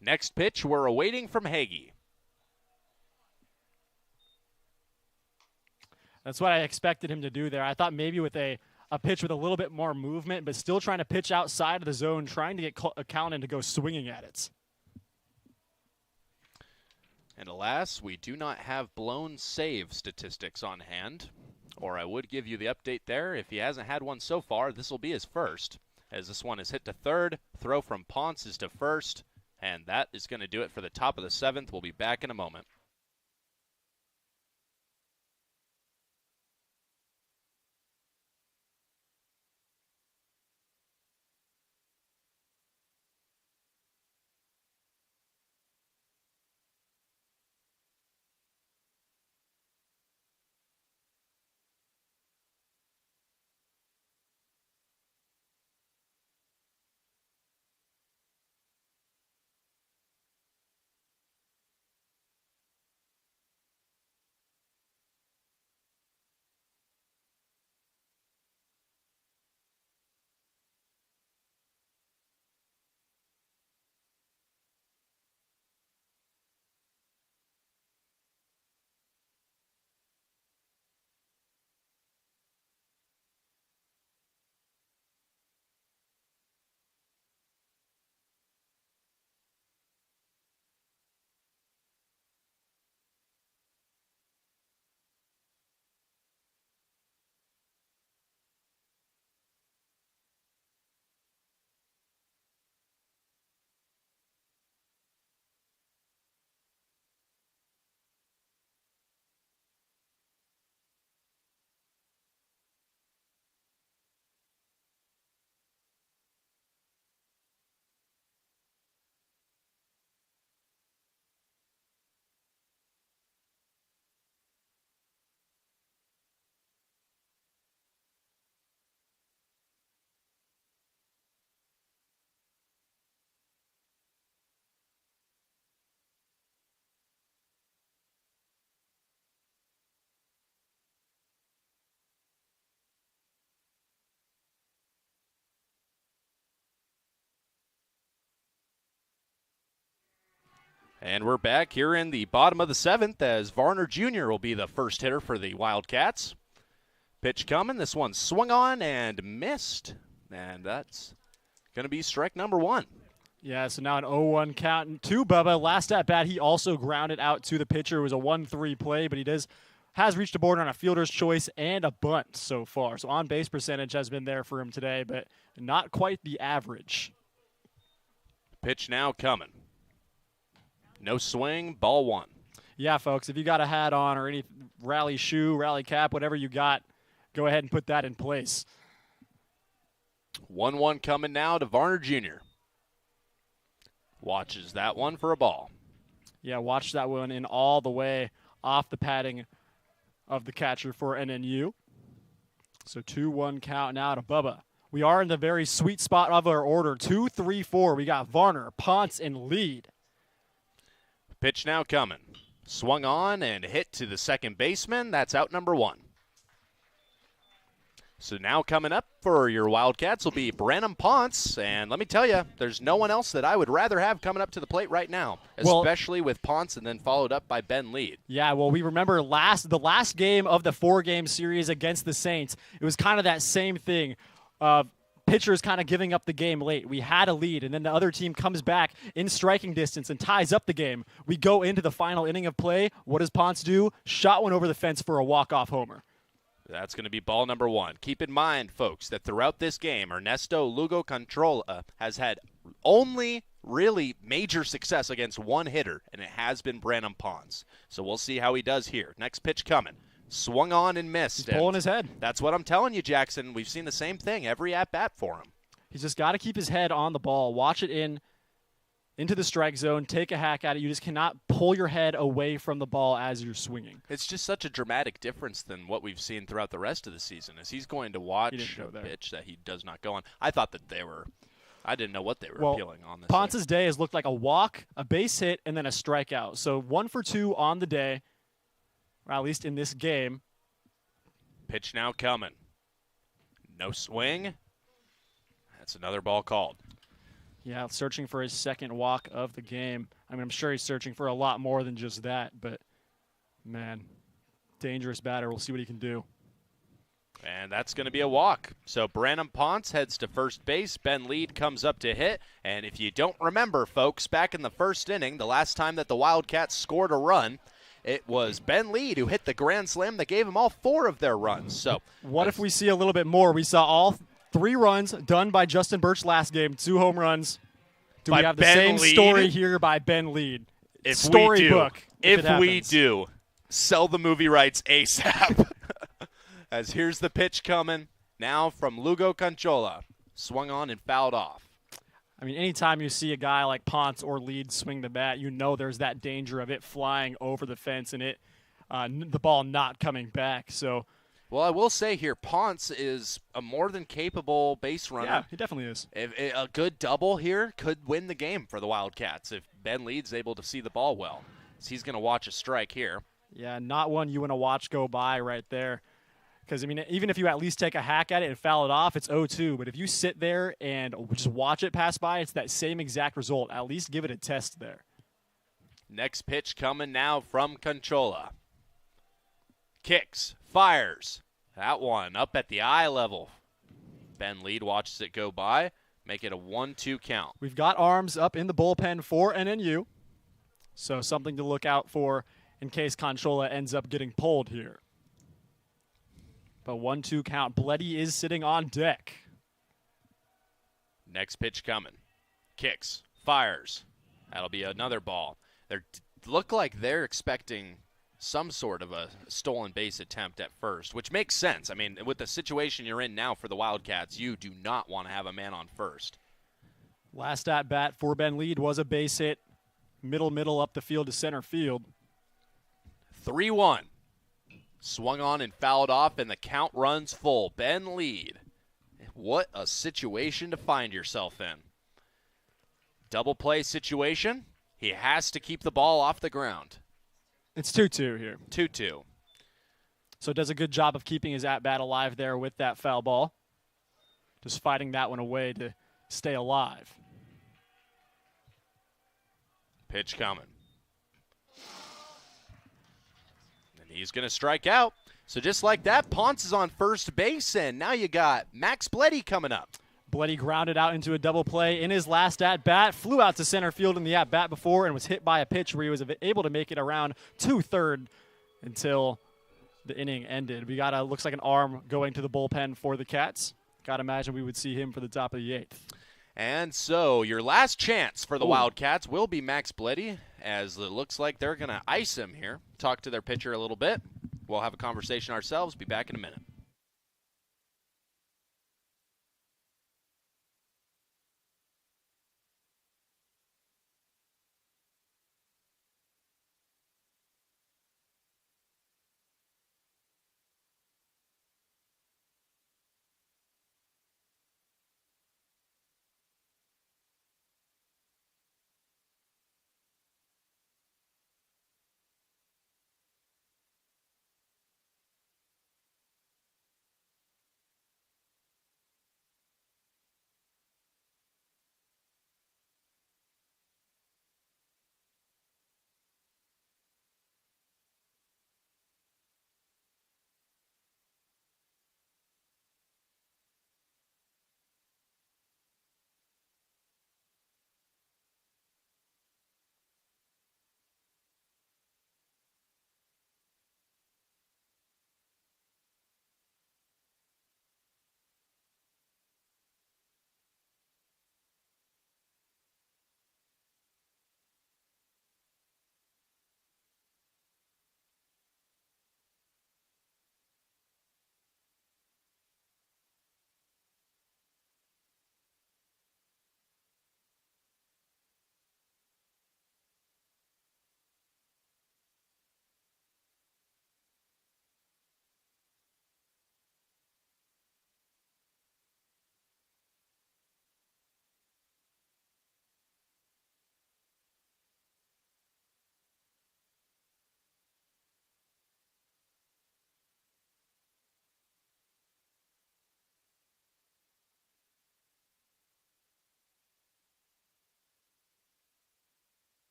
Speaker 1: next pitch we're awaiting from Hagee.
Speaker 2: That's what I expected him to do there. I thought maybe with a pitch with a little bit more movement, but still trying to pitch outside of the zone, trying to get Callan to go swinging at it.
Speaker 1: And alas, we do not have blown save statistics on hand, or I would give you the update there. If he hasn't had one so far, this will be his first, as this one is hit to third. Throw from Ponce is to first, and that is going to do it for the top of the 7th. We'll be back in a moment. And we're back here in the bottom of the 7th as Varner Jr. will be the first hitter for the Wildcats. Pitch coming. This one swung on and missed. And that's going to be strike number 1.
Speaker 2: Yeah, so now an 0-1 count to Bubba. Last at bat, he also grounded out to the pitcher. It was a 1-3 play, but he has reached the board on a fielder's choice and a bunt so far. So on-base percentage has been there for him today, but not quite the average.
Speaker 1: Pitch now coming. No swing, ball 1.
Speaker 2: Yeah, folks, if you got a hat on or any rally shoe, rally cap, whatever you got, go ahead and put that in place.
Speaker 1: 1-1 coming now to Varner Jr. Watches that one for a ball.
Speaker 2: Yeah, watch that one in all the way off the padding of the catcher for NNU. So 2-1 count now to Bubba. We are in the very sweet spot of our order. 2, 3, 4. We got Varner, Ponce, and lead.
Speaker 1: Pitch now coming. Swung on and hit to the second baseman. That's out number 1. So now coming up for your Wildcats will be Branham Ponce. And let me tell you, there's no one else that I would rather have coming up to the plate right now, especially with Ponce and then followed up by Ben Lead.
Speaker 2: Yeah, well, we remember the last game of the 4-game series against the Saints. It was kind of that same thing. Pitchers kind of giving up the game late. We had a lead, and then the other team comes back in striking distance and ties up the game. We go into the final inning of play. What does Ponce do? Shot one over the fence for a walk-off homer.
Speaker 1: That's going to be ball number 1. Keep in mind, folks, that throughout this game, Ernesto Lugo Controla has had only really major success against one hitter, and it has been Branham Ponce. So we'll see how he does here. Next pitch coming. Swung on and missed.
Speaker 2: He's pulling his head.
Speaker 1: That's what I'm telling you, Jackson. We've seen the same thing every at-bat for him.
Speaker 2: He's just got to keep his head on the ball, watch it into the strike zone, take a hack at it. You just cannot pull your head away from the ball as you're swinging.
Speaker 1: It's just such a dramatic difference than what we've seen throughout the rest of the season, as he's going to watch a pitch that he does not go on. I thought that I didn't know what they were appealing on this.
Speaker 2: Ponce's day has looked like a walk, a base hit, and then a strikeout. So 1 for 2 on the day, or at least in this game.
Speaker 1: Pitch now coming. No swing. That's another ball called.
Speaker 2: Yeah, searching for his second walk of the game. I mean, I'm sure he's searching for a lot more than just that, but, man, dangerous batter. We'll see what he can do.
Speaker 1: And that's going to be a walk. So Branham Ponce heads to first base. Ben Lead comes up to hit. And if you don't remember, folks, back in the first inning, the last time that the Wildcats scored a run, it was Ben Lead who hit the grand slam that gave them all 4 of their runs. So
Speaker 2: what if we see a little bit more? We saw all 3 runs done by Justin Birch last game, 2 home runs. Do we have the same story here by Ben Lead?
Speaker 1: If we do, sell the movie rights ASAP. As here's the pitch coming now from Lugo Conchola. Swung on and fouled off.
Speaker 2: I mean, anytime you see a guy like Ponce or Lead swing the bat, you know there's that danger of it flying over the fence and the ball not coming back. So,
Speaker 1: well, I will say here, Ponce is a more than capable base runner.
Speaker 2: Yeah, he definitely is.
Speaker 1: A good double here could win the game for the Wildcats if Ben Lead's able to see the ball well. So he's going to watch a strike here.
Speaker 2: Yeah, not one you want to watch go by right there. Because, I mean, even if you at least take a hack at it and foul it off, it's 0-2. But if you sit there and just watch it pass by, it's that same exact result. At least give it a test there.
Speaker 1: Next pitch coming now from Conchola. Kicks, fires. That one up at the eye level. Ben Lead watches it go by, make it a 1-2 count.
Speaker 2: We've got arms up in the bullpen for NNU. So something to look out for in case Conchola ends up getting pulled here. But 1-2 count. Bleddy is sitting on deck.
Speaker 1: Next pitch coming. Kicks. Fires. That'll be another ball. They look like they're expecting some sort of a stolen base attempt at first, which makes sense. I mean, with the situation you're in now for the Wildcats, you do not want to have a man on first.
Speaker 2: Last at bat for Ben Lead was a base hit. Middle up the field to center field.
Speaker 1: 3-1. Swung on and fouled off, and the count runs full. Ben Lead. What a situation to find yourself in. Double play situation. He has to keep the ball off the ground.
Speaker 2: It's 2-2 here.
Speaker 1: 2-2.
Speaker 2: So does a good job of keeping his at-bat alive there with that foul ball. Just fighting that one away to stay alive.
Speaker 1: Pitch coming. He's going to strike out. So just like that, Ponce is on first base, and now you got Max Bleddy coming up.
Speaker 2: Bleddy grounded out into a double play in his last at-bat, flew out to center field in the at-bat before and was hit by a pitch where he was able to make it around to third until the inning ended. We got looks like an arm going to the bullpen for the Cats. Got to imagine we would see him for the top of the 8th.
Speaker 1: And so your last chance for the Wildcats will be Max Bleddy, as it looks like they're going to ice him here. Talk to their pitcher a little bit. We'll have a conversation ourselves. Be back in a minute.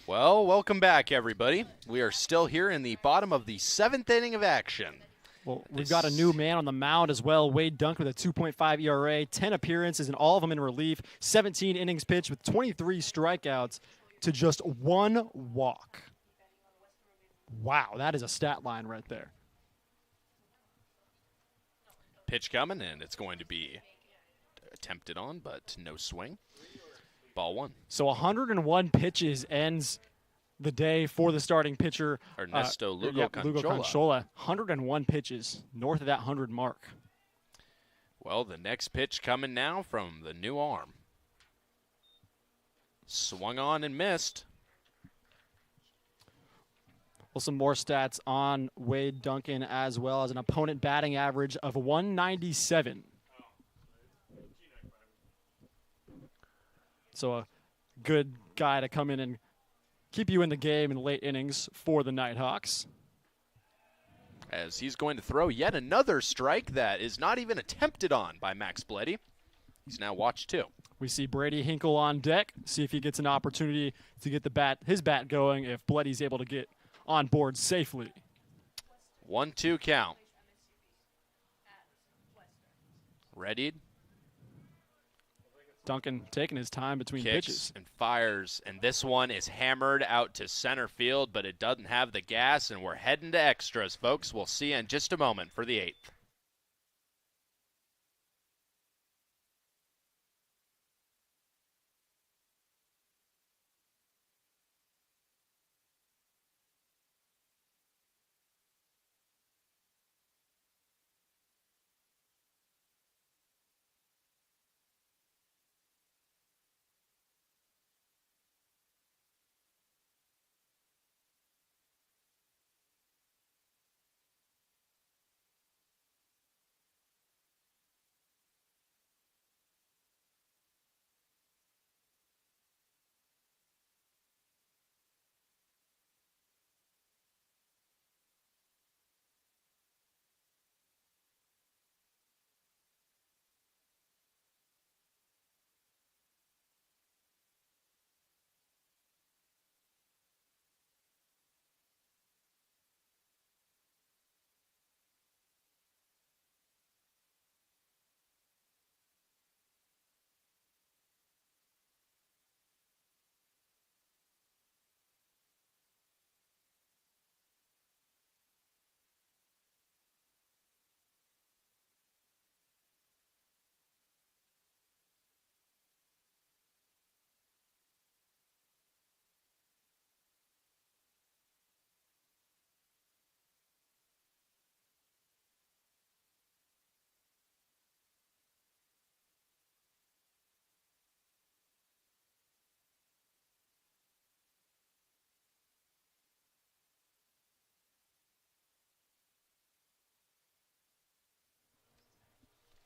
Speaker 1: Well, welcome back, everybody. We are still here in the bottom of the 7th inning of action.
Speaker 2: Well, we've got a new man on the mound as well. Wade Dunk with a 2.5 ERA, 10 appearances, and all of them in relief. 17 innings pitched with 23 strikeouts to just 1 walk. Wow, that is a stat line right there.
Speaker 1: Pitch coming, and it's going to be attempted on, but no swing. Ball 1.
Speaker 2: So 101 pitches ends the day for the starting pitcher.
Speaker 1: Ernesto
Speaker 2: Lugo Conchola. 101 pitches, north of that 100 mark.
Speaker 1: Well, the next pitch coming now from the new arm. Swung on and missed.
Speaker 2: Well, some more stats on Wade Duncan as well, as an opponent batting average of 197. So a good guy to come in and keep you in the game in late innings for the Nighthawks.
Speaker 1: As he's going to throw yet another strike that is not even attempted on by Max Bleddy. He's now watched 2.
Speaker 2: We see Brady Hinkle on deck, see if he gets an opportunity to get his bat going if Bleddy's able to get on board safely.
Speaker 1: 1-2 count. Readied.
Speaker 2: Duncan taking his time between
Speaker 1: Kicks
Speaker 2: pitches.
Speaker 1: and fires, and this one is hammered out to center field, but it doesn't have the gas, and we're heading to extras, folks. We'll see you in just a moment for the 8th.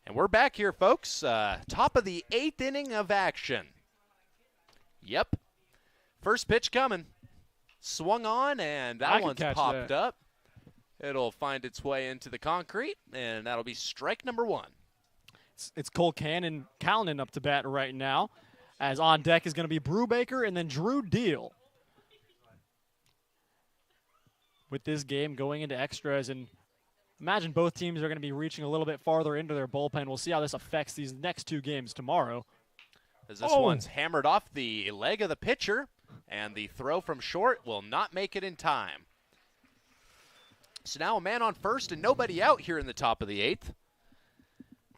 Speaker 1: And we're back here, folks. Top of the 8th inning of action. Yep. First pitch coming. Swung on, and that one's popped up. It'll find its way into the concrete, and that'll be strike number 1.
Speaker 2: It's Cole Callanan up to bat right now, as on deck is going to be Brubaker and then Drew Deal. With this game going into extras, and imagine both teams are going to be reaching a little bit farther into their bullpen. We'll see how this affects these next 2 games tomorrow.
Speaker 1: As this one's hammered off the leg of the pitcher, and the throw from short will not make it in time. So now a man on first and nobody out here in the top of the 8th.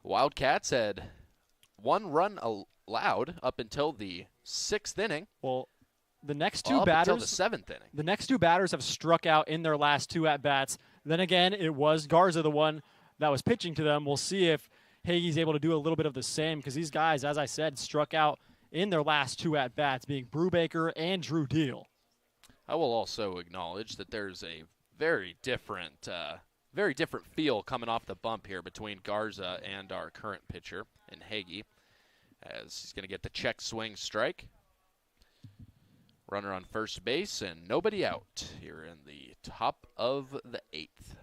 Speaker 1: Wildcats had 1 run allowed up until the 6th inning.
Speaker 2: Well, the next 2
Speaker 1: up
Speaker 2: batters
Speaker 1: until the 7th inning.
Speaker 2: The next 2 batters have struck out in their last 2 at-bats. Then again, it was Garza the one that was pitching to them. We'll see if Hagee's able to do a little bit of the same, because these guys, as I said, struck out in their last 2 at-bats, being Brubaker and Drew Deal.
Speaker 1: I will also acknowledge that there's a very different feel coming off the bump here between Garza and our current pitcher in Hagee, as he's going to get the check swing strike. Runner on first base and nobody out here in the top of the 8th.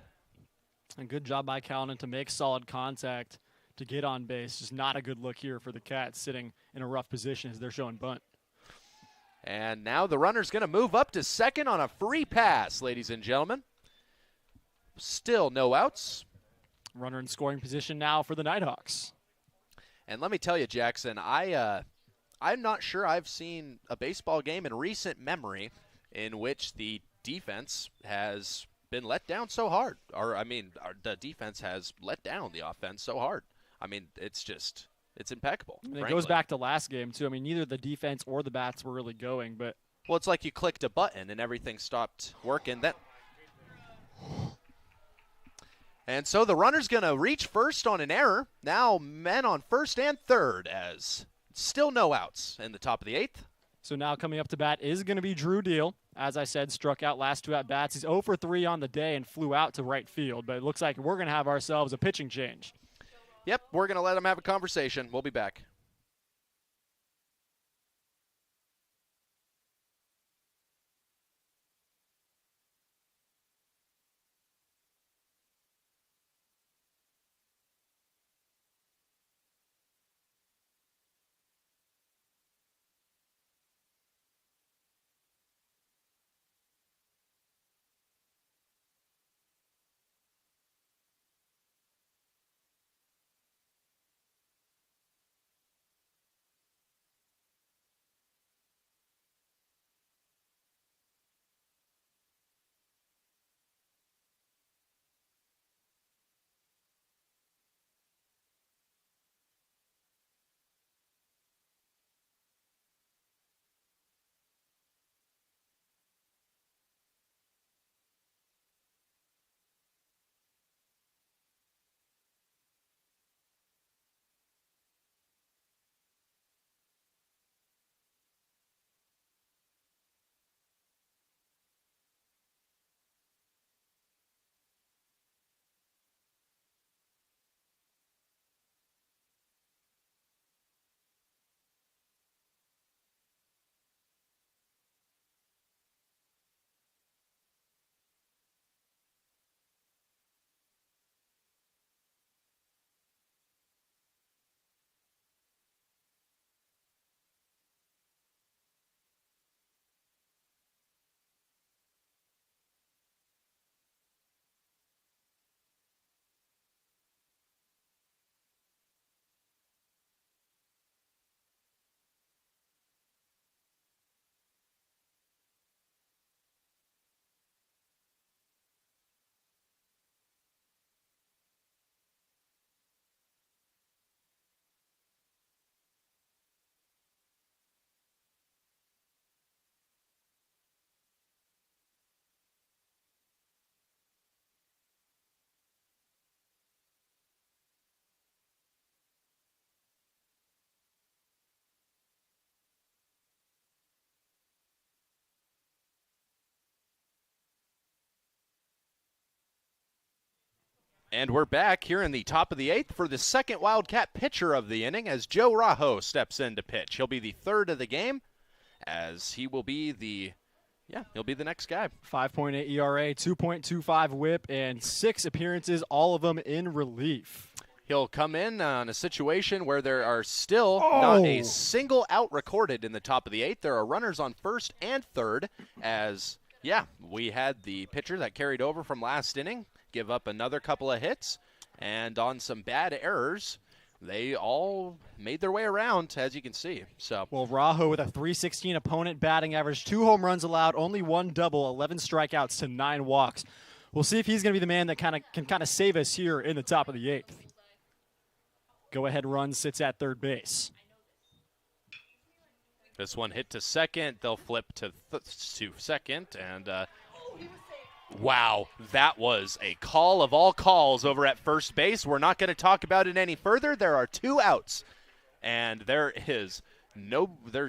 Speaker 2: And good job by Callanan to make solid contact to get on base. Just not a good look here for the Cats, sitting in a rough position as they're showing bunt.
Speaker 1: And now the runner's going to move up to second on a free pass, ladies and gentlemen. Still no outs.
Speaker 2: Runner in scoring position now for the Nighthawks.
Speaker 1: And let me tell you, Jackson, I'm not sure I've seen a baseball game in recent memory in which the defense has been let down so hard. The defense has let down the offense so hard. I mean, it's impeccable.
Speaker 2: And it goes back to last game, too. I mean, neither the defense or the bats were really going, but...
Speaker 1: Well, it's like you clicked a button and everything stopped working. And so the runner's going to reach first on an error. Now men on first and third, as still no outs in the top of the 8th.
Speaker 2: So now coming up to bat is going to be Drew Deal. As I said, struck out last 2 at-bats. He's 0 for 3 on the day and flew out to right field. But it looks like we're going to have ourselves a pitching change.
Speaker 1: Yep, we're going to let him have a conversation. We'll be back. And we're back here in the top of the 8th for the second Wildcat pitcher of the inning as Joe Rajo steps in to pitch. He'll be the third of the game as he will be he'll be the next guy.
Speaker 2: 5.8 ERA, 2.25 whip, and 6 appearances, all of them in relief.
Speaker 1: He'll come in on a situation where there are still not a single out recorded in the top of the 8th. There are runners on first and third as, we had the pitcher that carried over from last inning give up another couple of hits, and on some bad errors, they all made their way around, as you can see. So,
Speaker 2: well, Rajo with a .316 opponent batting average, 2 home runs allowed, only 1 double, 11 strikeouts to 9 walks. We'll see if he's going to be the man that can save us here in the top of the 8th. Go-ahead run sits at third base.
Speaker 1: This one hit to second. They'll flip to second, and wow, that was a call of all calls over at first base. We're not going to talk about it any further. There are 2 outs, and there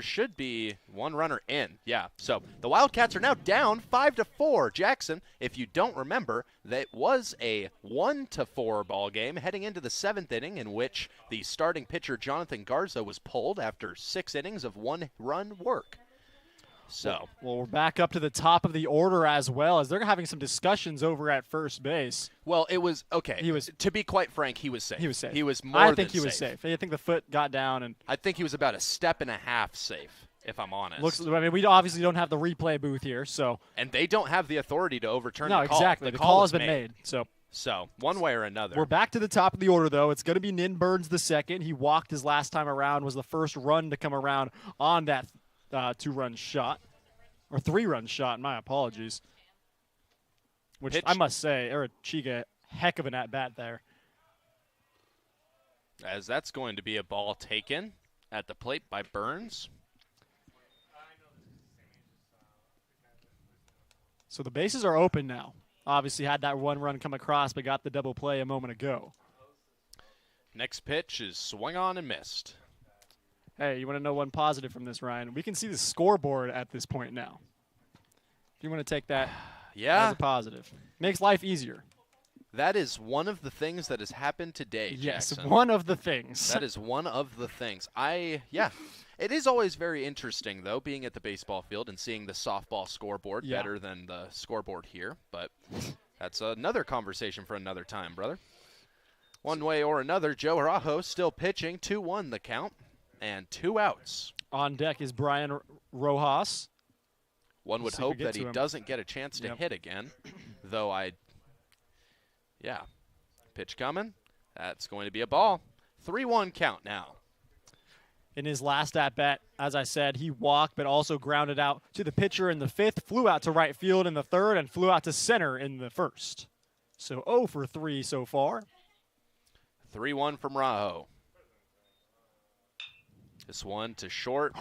Speaker 1: should be 1 runner in. Yeah, so the Wildcats are now down 5-4. Jackson, if you don't remember, that was a 1-4 ball game heading into the 7th inning in which the starting pitcher Jonathan Garza was pulled after 6 innings of 1-run work. So,
Speaker 2: well, we're back up to the top of the order as well, as they're having some discussions over at first base.
Speaker 1: Well, it was okay. To be quite frank, he was safe.
Speaker 2: He was safe.
Speaker 1: He was more than safe.
Speaker 2: I think he was safe. I think the foot got down, and
Speaker 1: I think he was about a step and a half safe, if I'm honest.
Speaker 2: We obviously don't have the replay booth here, so
Speaker 1: and they don't have the authority to overturn the call.
Speaker 2: No, exactly. The call has been made.
Speaker 1: So one way or another.
Speaker 2: We're back to the top of the order, though. It's going to be Nin Burns the second. He walked his last time around, was the first run to come around on that 2-run shot. Or 3-run shot, my apologies. Which I must say, Arachiga, heck of an at-bat there.
Speaker 1: As that's going to be a ball taken at the plate by Burns.
Speaker 2: So the bases are open now. Obviously had that 1 run come across, but got the double play a moment ago.
Speaker 1: Next pitch is swung on and missed.
Speaker 2: Hey, you want to know one positive from this, Ryan? We can see the scoreboard at this point now. If you want to take that as a positive. Makes life easier.
Speaker 1: That is one of the things that has happened today,
Speaker 2: Yes,
Speaker 1: Jackson.
Speaker 2: one of the things.
Speaker 1: That is one of the things. It is always very interesting, though, being at the baseball field and seeing the softball scoreboard better than the scoreboard here. But that's another conversation for another time, brother. One way or another, Joe Rajo still pitching, 2-1 the count. And 2 outs.
Speaker 2: On deck is Brian Rojas.
Speaker 1: One would hope that he doesn't get a chance to hit again, though pitch coming. That's going to be a ball. 3-1 count now.
Speaker 2: In his last at-bat, as I said, he walked but also grounded out to the pitcher in the 5th, flew out to right field in the 3rd, and flew out to center in the 1st. So 0 for 3 so far.
Speaker 1: 3-1 from Rajo. This one to short.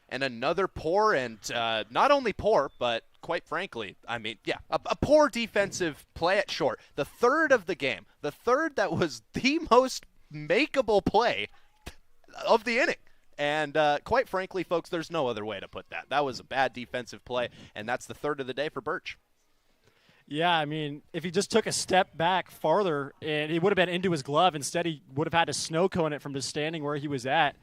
Speaker 1: And another poor, and not only poor, but quite frankly, a poor defensive play at short. The 3rd of the game. The 3rd that was the most makeable play of the inning. And quite frankly, folks, there's no other way to put that. That was a bad defensive play, and that's the 3rd of the day for Birch.
Speaker 2: Yeah, I mean, if he just took a step back farther and he would have been into his glove, instead he would have had to snow cone it from just standing where he was at.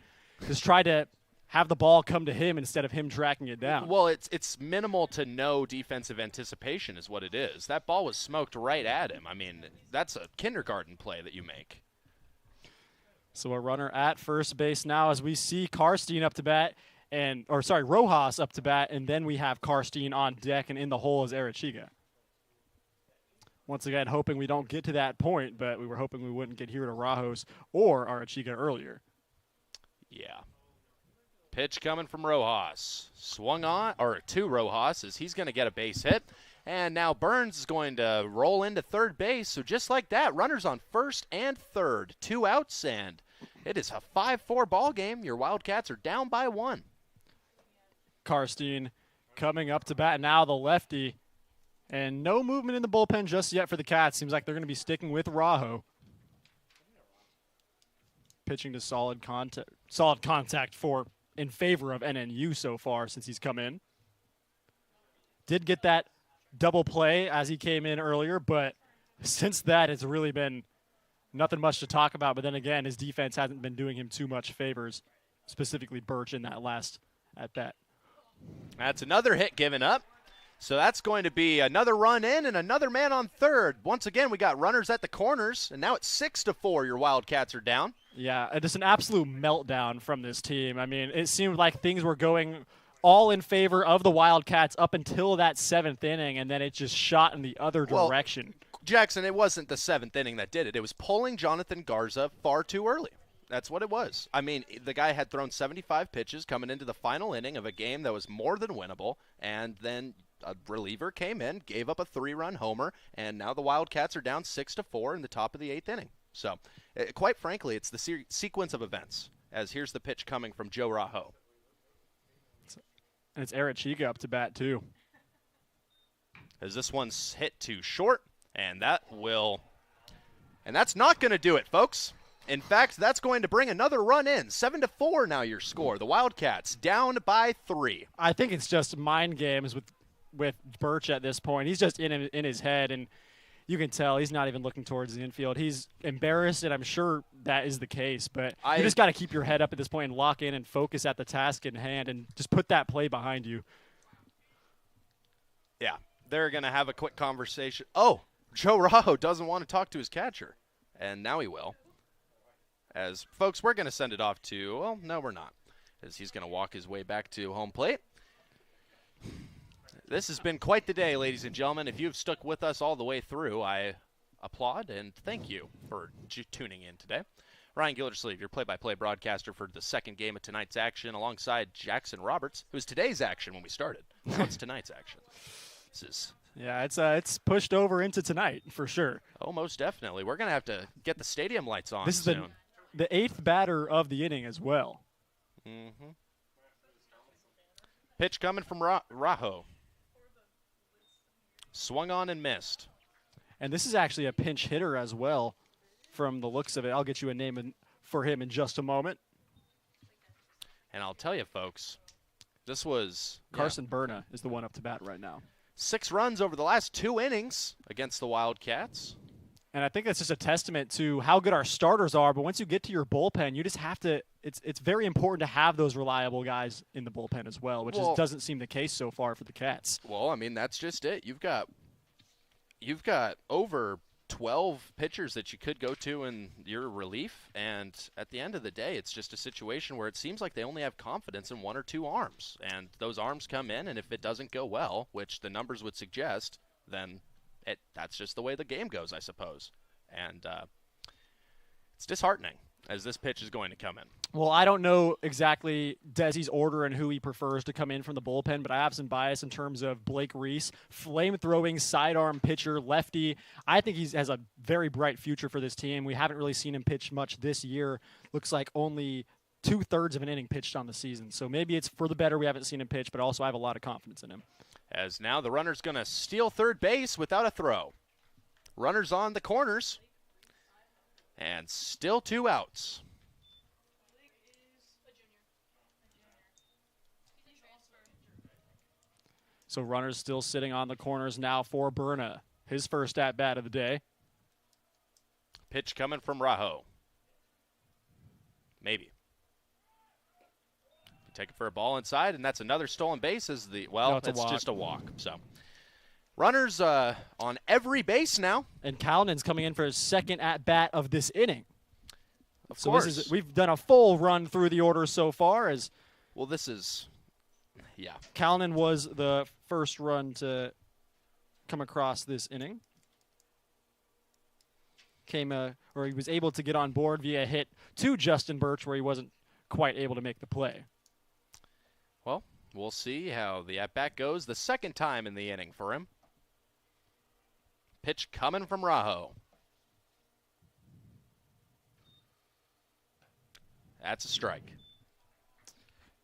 Speaker 2: Just try to have the ball come to him instead of him tracking it down.
Speaker 1: Well, it's minimal to no defensive anticipation is what it is. That ball was smoked right at him. I mean, that's a kindergarten play that you make.
Speaker 2: So a runner at first base now as we see Karstein up to bat, Rojas up to bat, and then we have Karstein on deck, and in the hole is Arachiga. Once again, hoping we don't get to that point, but we were hoping we wouldn't get here to Rajos or Arachiga earlier.
Speaker 1: Yeah. Pitch coming from Rojas. Swung on, or to Rojas, as he's going to get a base hit. And now Burns is going to roll into third base. So just like that, runners on first and third. 2 outs, and it is a 5-4 ball game. Your Wildcats are down by 1.
Speaker 2: Karstein coming up to bat now, the lefty. And no movement in the bullpen just yet for the Cats. Seems like they're going to be sticking with Rajo. Pitching to solid contact in favor of NNU so far since he's come in. Did get that double play as he came in earlier, but since that, it's really been nothing much to talk about. But then again, his defense hasn't been doing him too much favors, specifically Birch in that last at bat.
Speaker 1: That's another hit given up. So that's going to be another run in and another man on third. Once again, we got runners at the corners, and now it's 6-4. Your Wildcats are down.
Speaker 2: Yeah, just an absolute meltdown from this team. I mean, it seemed like things were going all in favor of the Wildcats up until that 7th inning, and then it just shot in the other direction.
Speaker 1: Jackson, it wasn't the 7th inning that did it. It was pulling Jonathan Garza far too early. That's what it was. I mean, the guy had thrown 75 pitches coming into the final inning of a game that was more than winnable, and then a reliever came in, gave up a 3-run homer, and now the Wildcats are down 6-4 in the top of the 8th inning. So, quite frankly, it's the sequence of events, as here's the pitch coming from Joe Rajo.
Speaker 2: And it's Arachiga up to bat, too.
Speaker 1: As this one's hit too short, and that's not going to do it, folks. In fact, that's going to bring another run in. 7-4 now your score. The Wildcats down by 3.
Speaker 2: I think it's just mind games with Birch at this point. He's just in his head, and you can tell he's not even looking towards the infield. He's embarrassed, and I'm sure that is the case. But you just got to keep your head up at this point and lock in and focus at the task in hand and just put that play behind you.
Speaker 1: Yeah, they're going to have a quick conversation. Oh, Joe Rajo doesn't want to talk to his catcher, and now he will. As, folks, we're going to send it off to, well, no, we're not, as he's going to walk his way back to home plate. This has been quite the day, ladies and gentlemen. If you've stuck with us all the way through, I applaud and thank you for tuning in today. Ryan Gildersleeve, your play-by-play broadcaster for the second game of tonight's action, alongside Jackson Roberts, who was today's action when we started. Now it's tonight's action.
Speaker 2: Yeah, it's pushed over into tonight for sure.
Speaker 1: Oh, most definitely. We're going to have to get the stadium lights on
Speaker 2: This is
Speaker 1: soon.
Speaker 2: the 8th batter of the inning as well.
Speaker 1: Mm-hmm. Pitch coming from Rajo. Swung on and missed.
Speaker 2: And this is actually a pinch hitter as well from the looks of it. I'll get you a name for him in just a moment.
Speaker 1: And I'll tell you, folks, this was
Speaker 2: Carson Berna is the one up to bat right now.
Speaker 1: 6 runs over the last 2 innings against the Wildcats.
Speaker 2: And I think that's just a testament to how good our starters are. But once you get to your bullpen, you just have to – it's very important to have those reliable guys in the bullpen as well, which doesn't seem the case so far for the Cats.
Speaker 1: Well, I mean, that's just it. You've got over 12 pitchers that you could go to in your relief, and at the end of the day, it's just a situation where it seems like they only have confidence in 1 or 2 arms. And those arms come in, and if it doesn't go well, which the numbers would suggest, then that's just the way the game goes, I suppose. And it's disheartening as this pitch is going to come in.
Speaker 2: Well, I don't know exactly Desi's order and who he prefers to come in from the bullpen, but I have some bias in terms of Blake Reese, flame-throwing sidearm pitcher, lefty. I think he has a very bright future for this team. We haven't really seen him pitch much this year. Looks like only 2/3 of an inning pitched on the season. So maybe it's for the better we haven't seen him pitch, but also I have a lot of confidence in him.
Speaker 1: As now the runner's going to steal third base without a throw. Runners on the corners. And still 2 outs.
Speaker 2: So runners still sitting on the corners now for Berna. His first at-bat of the day.
Speaker 1: Pitch coming from Rajo. Maybe. Take it for a ball inside, and that's another stolen base. It's just a walk. So runners on every base now.
Speaker 2: And Callan's coming in for his second at-bat of this inning.
Speaker 1: Of course.
Speaker 2: We've done a full run through the order so far. Callan was the first run to come across this inning. He was able to get on board via hit to Justin Birch, where he wasn't quite able to make the play.
Speaker 1: Well, we'll see how the at-bat goes the second time in the inning for him. Pitch coming from Rajo. That's a strike.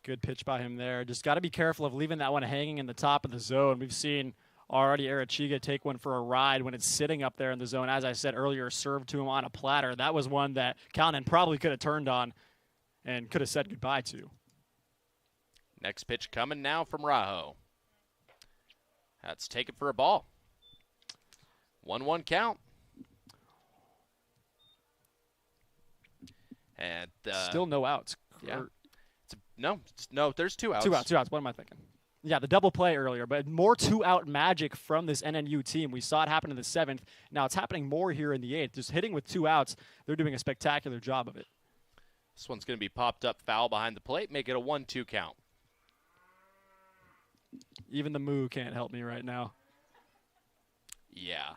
Speaker 2: Good pitch by him there. Just got to be careful of leaving that one hanging in the top of the zone. We've seen already Arachiga take one for a ride when it's sitting up there in the zone. As I said earlier, served to him on a platter. That was one that Callan probably could have turned on and could have said goodbye to.
Speaker 1: Next pitch coming now from Rajo. That's taken for a ball. 1-1 count. And
Speaker 2: still no outs.
Speaker 1: Yeah. No, there's 2 outs.
Speaker 2: 2 outs. What am I thinking? Yeah, the double play earlier, but more 2-out magic from this NNU team. We saw it happen in the 7th. Now it's happening more here in the 8th. Just hitting with 2 outs, they're doing a spectacular job of it.
Speaker 1: This one's going to be popped up foul behind the plate, make it a 1-2 count.
Speaker 2: Even the moo can't help me right now.
Speaker 1: Yeah.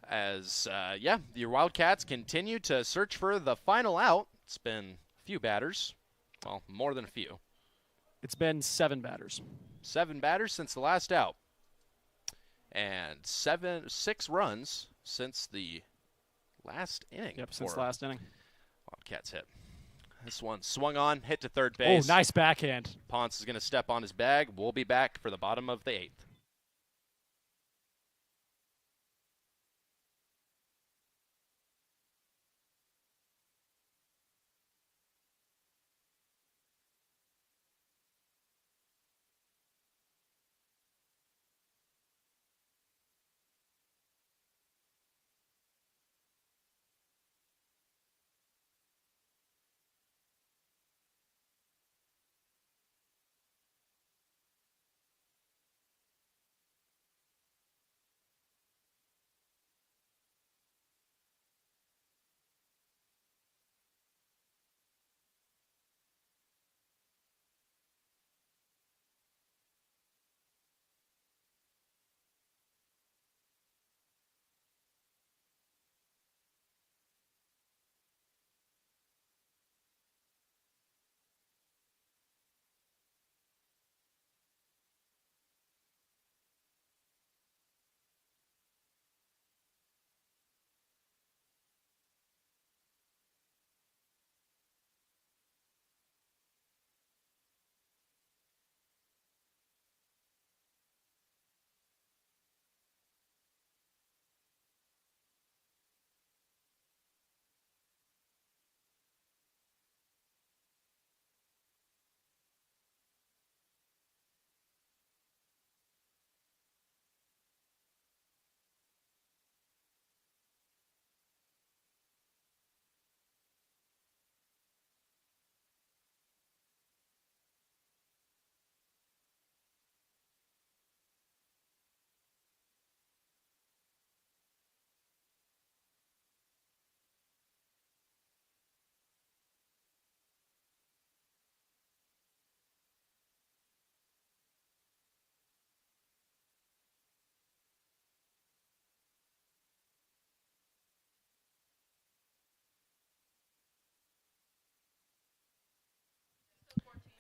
Speaker 1: As, your Wildcats continue to search for the final out. It's been a few batters. Well, more than a few.
Speaker 2: It's been 7 batters.
Speaker 1: 7 batters since the last out. And 6 runs since the last inning.
Speaker 2: Yep, since last inning.
Speaker 1: Wildcats hit. This one swung on, hit to third base.
Speaker 2: Oh, nice backhand.
Speaker 1: Ponce is going to step on his bag. We'll be back for the bottom of the 8th.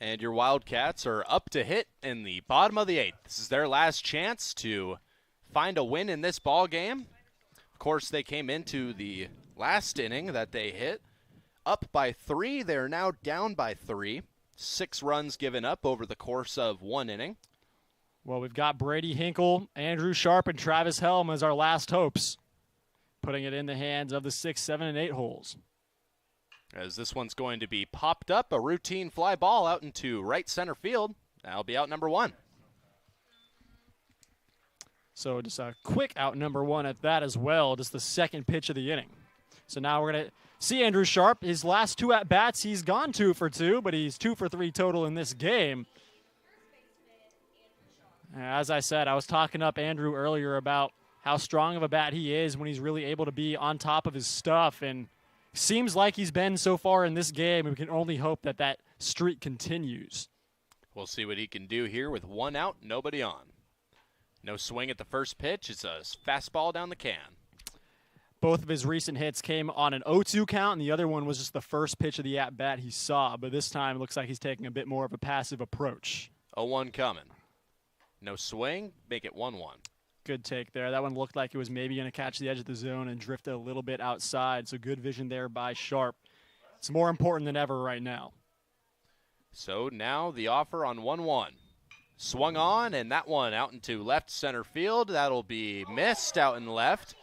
Speaker 1: And your Wildcats are up to hit in the bottom of the 8th. This is their last chance to find a win in this ball game. Of course, they came into the last inning that they hit up by 3. They're now down by 3. 6 runs given up over the course of 1 inning.
Speaker 2: Well, we've got Brady Hinkle, Andrew Sharp, and Travis Helm as our last hopes, putting it in the hands of the 6, 7, and 8 holes.
Speaker 1: As this one's going to be popped up, a routine fly ball out into right center field. That'll be out number 1.
Speaker 2: So just a quick out number 1 at that as well, just the second pitch of the inning. So now we're going to see Andrew Sharp. His last 2 at-bats, he's gone 2 for 2, but he's 2 for 3 total in this game. As I said, I was talking up Andrew earlier about how strong of a bat he is when he's really able to be on top of his stuff, and seems like he's been so far in this game. We can only hope that that streak continues.
Speaker 1: We'll see what he can do here with 1 out, nobody on. No swing at the first pitch. It's a fastball down the can.
Speaker 2: Both of his recent hits came on an 0-2 count, and the other one was just the first pitch of the at-bat he saw. But this time it looks like he's taking a bit more of a passive approach.
Speaker 1: 0-1 coming. No swing, make it 1-1.
Speaker 2: Good take there. That one looked like it was maybe going to catch the edge of the zone and drift a little bit outside, so good vision there by Sharp. It's more important than ever right now.
Speaker 1: So now the offer on 1-1. Swung on, and that one out into left center field. That'll be missed out in left,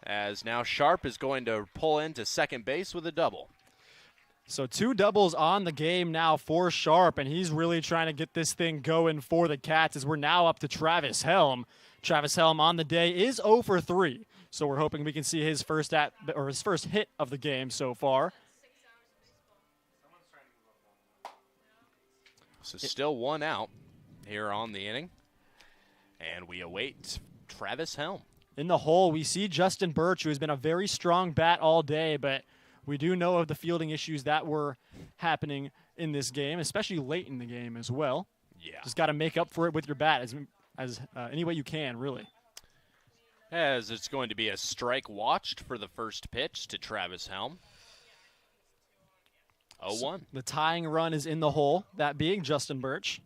Speaker 1: as now Sharp is going to pull into second base with a double.
Speaker 2: So 2 doubles on the game now for Sharp, and he's really trying to get this thing going for the Cats as we're now up to Travis Helm. Travis Helm on the day is 0 for 3, so we're hoping we can see his first hit of the game so far.
Speaker 1: So still 1 out here on the inning, and we await Travis Helm.
Speaker 2: In the hole, we see Justin Birch, who has been a very strong bat all day, but we do know of the fielding issues that were happening in this game, especially late in the game as well.
Speaker 1: Yeah.
Speaker 2: Just got to make up for it with your bat as any way you can, really.
Speaker 1: As it's going to be a strike watched for the first pitch to Travis Helm. 0-1.
Speaker 2: So the tying run is in the hole, that being Justin Birch.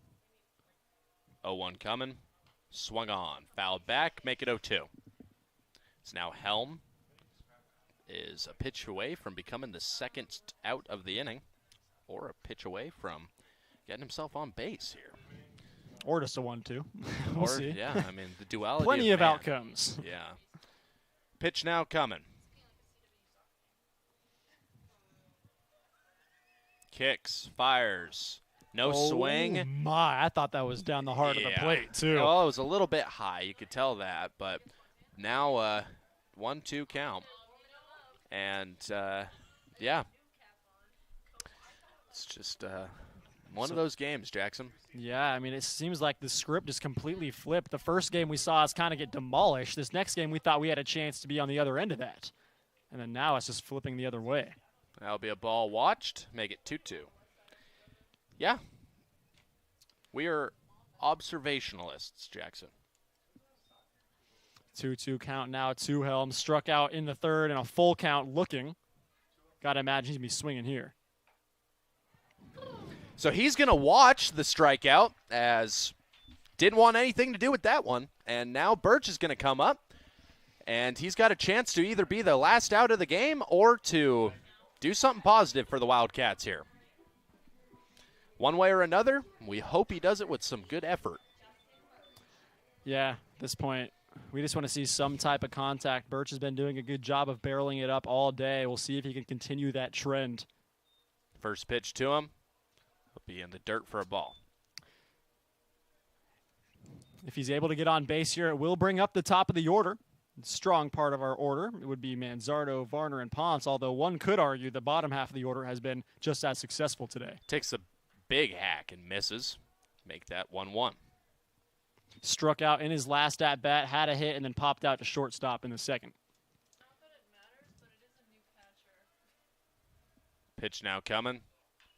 Speaker 1: 0-1 coming. Swung on. Fouled back. Make it 0-2. It's now Helm is a pitch away from becoming the second out of the inning, or a pitch away from getting himself on base here.
Speaker 2: Or just a 1-2. We'll see.
Speaker 1: Yeah, I mean, the duality
Speaker 2: Plenty of
Speaker 1: man.
Speaker 2: outcomes.
Speaker 1: Yeah. Pitch now coming. Kicks, fires, no swing.
Speaker 2: My, I thought that was down the heart of the plate, too.
Speaker 1: Well, it was a little bit high. You could tell that, but now 1-2 count. And, yeah. It's just one of those games, Jackson.
Speaker 2: Yeah, I mean, it seems like the script is completely flipped. The first game we saw us kind of get demolished. This next game we thought we had a chance to be on the other end of that. And then now it's just flipping the other way.
Speaker 1: That'll be a ball watched. Make it 2-2. Yeah. We are observationalists, Jackson.
Speaker 2: 2-2 count now. 2 Helm struck out in the third and a full count looking. Got to imagine he's going to be swinging here.
Speaker 1: So he's going to watch the strikeout as didn't want anything to do with that one. And now Birch is going to come up. And he's got a chance to either be the last out of the game or to do something positive for the Wildcats here. One way or another, we hope he does it with some good effort.
Speaker 2: Yeah, at this point, we just want to see some type of contact. Birch has been doing a good job of barreling it up all day. We'll see if he can continue that trend.
Speaker 1: First pitch to him. He'll be in the dirt for a ball.
Speaker 2: If he's able to get on base here, it will bring up the top of the order. Strong part of our order. It would be Manzardo, Varner, and Ponce, although one could argue the bottom half of the order has been just as successful today.
Speaker 1: Takes a big hack and misses. Make that 1-1.
Speaker 2: Struck out in his last at-bat, had a hit, and then popped out to shortstop in the second.
Speaker 3: Not that it matters, but it is a new catcher.
Speaker 1: Pitch now coming.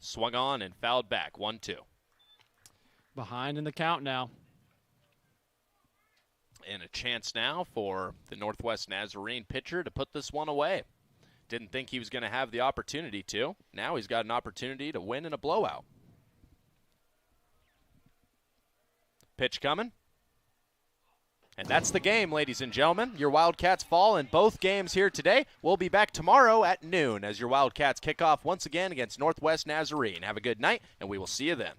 Speaker 1: Swung on and fouled back. 1-2.
Speaker 2: Behind in the count now.
Speaker 1: And a chance now for the Northwest Nazarene pitcher to put this one away. Didn't think he was going to have the opportunity to. Now he's got an opportunity to win in a blowout. Pitch coming. And that's the game, ladies and gentlemen. Your Wildcats fall in both games here today. We'll be back tomorrow at noon as your Wildcats kick off once again against Northwest Nazarene. Have a good night, and we will see you then.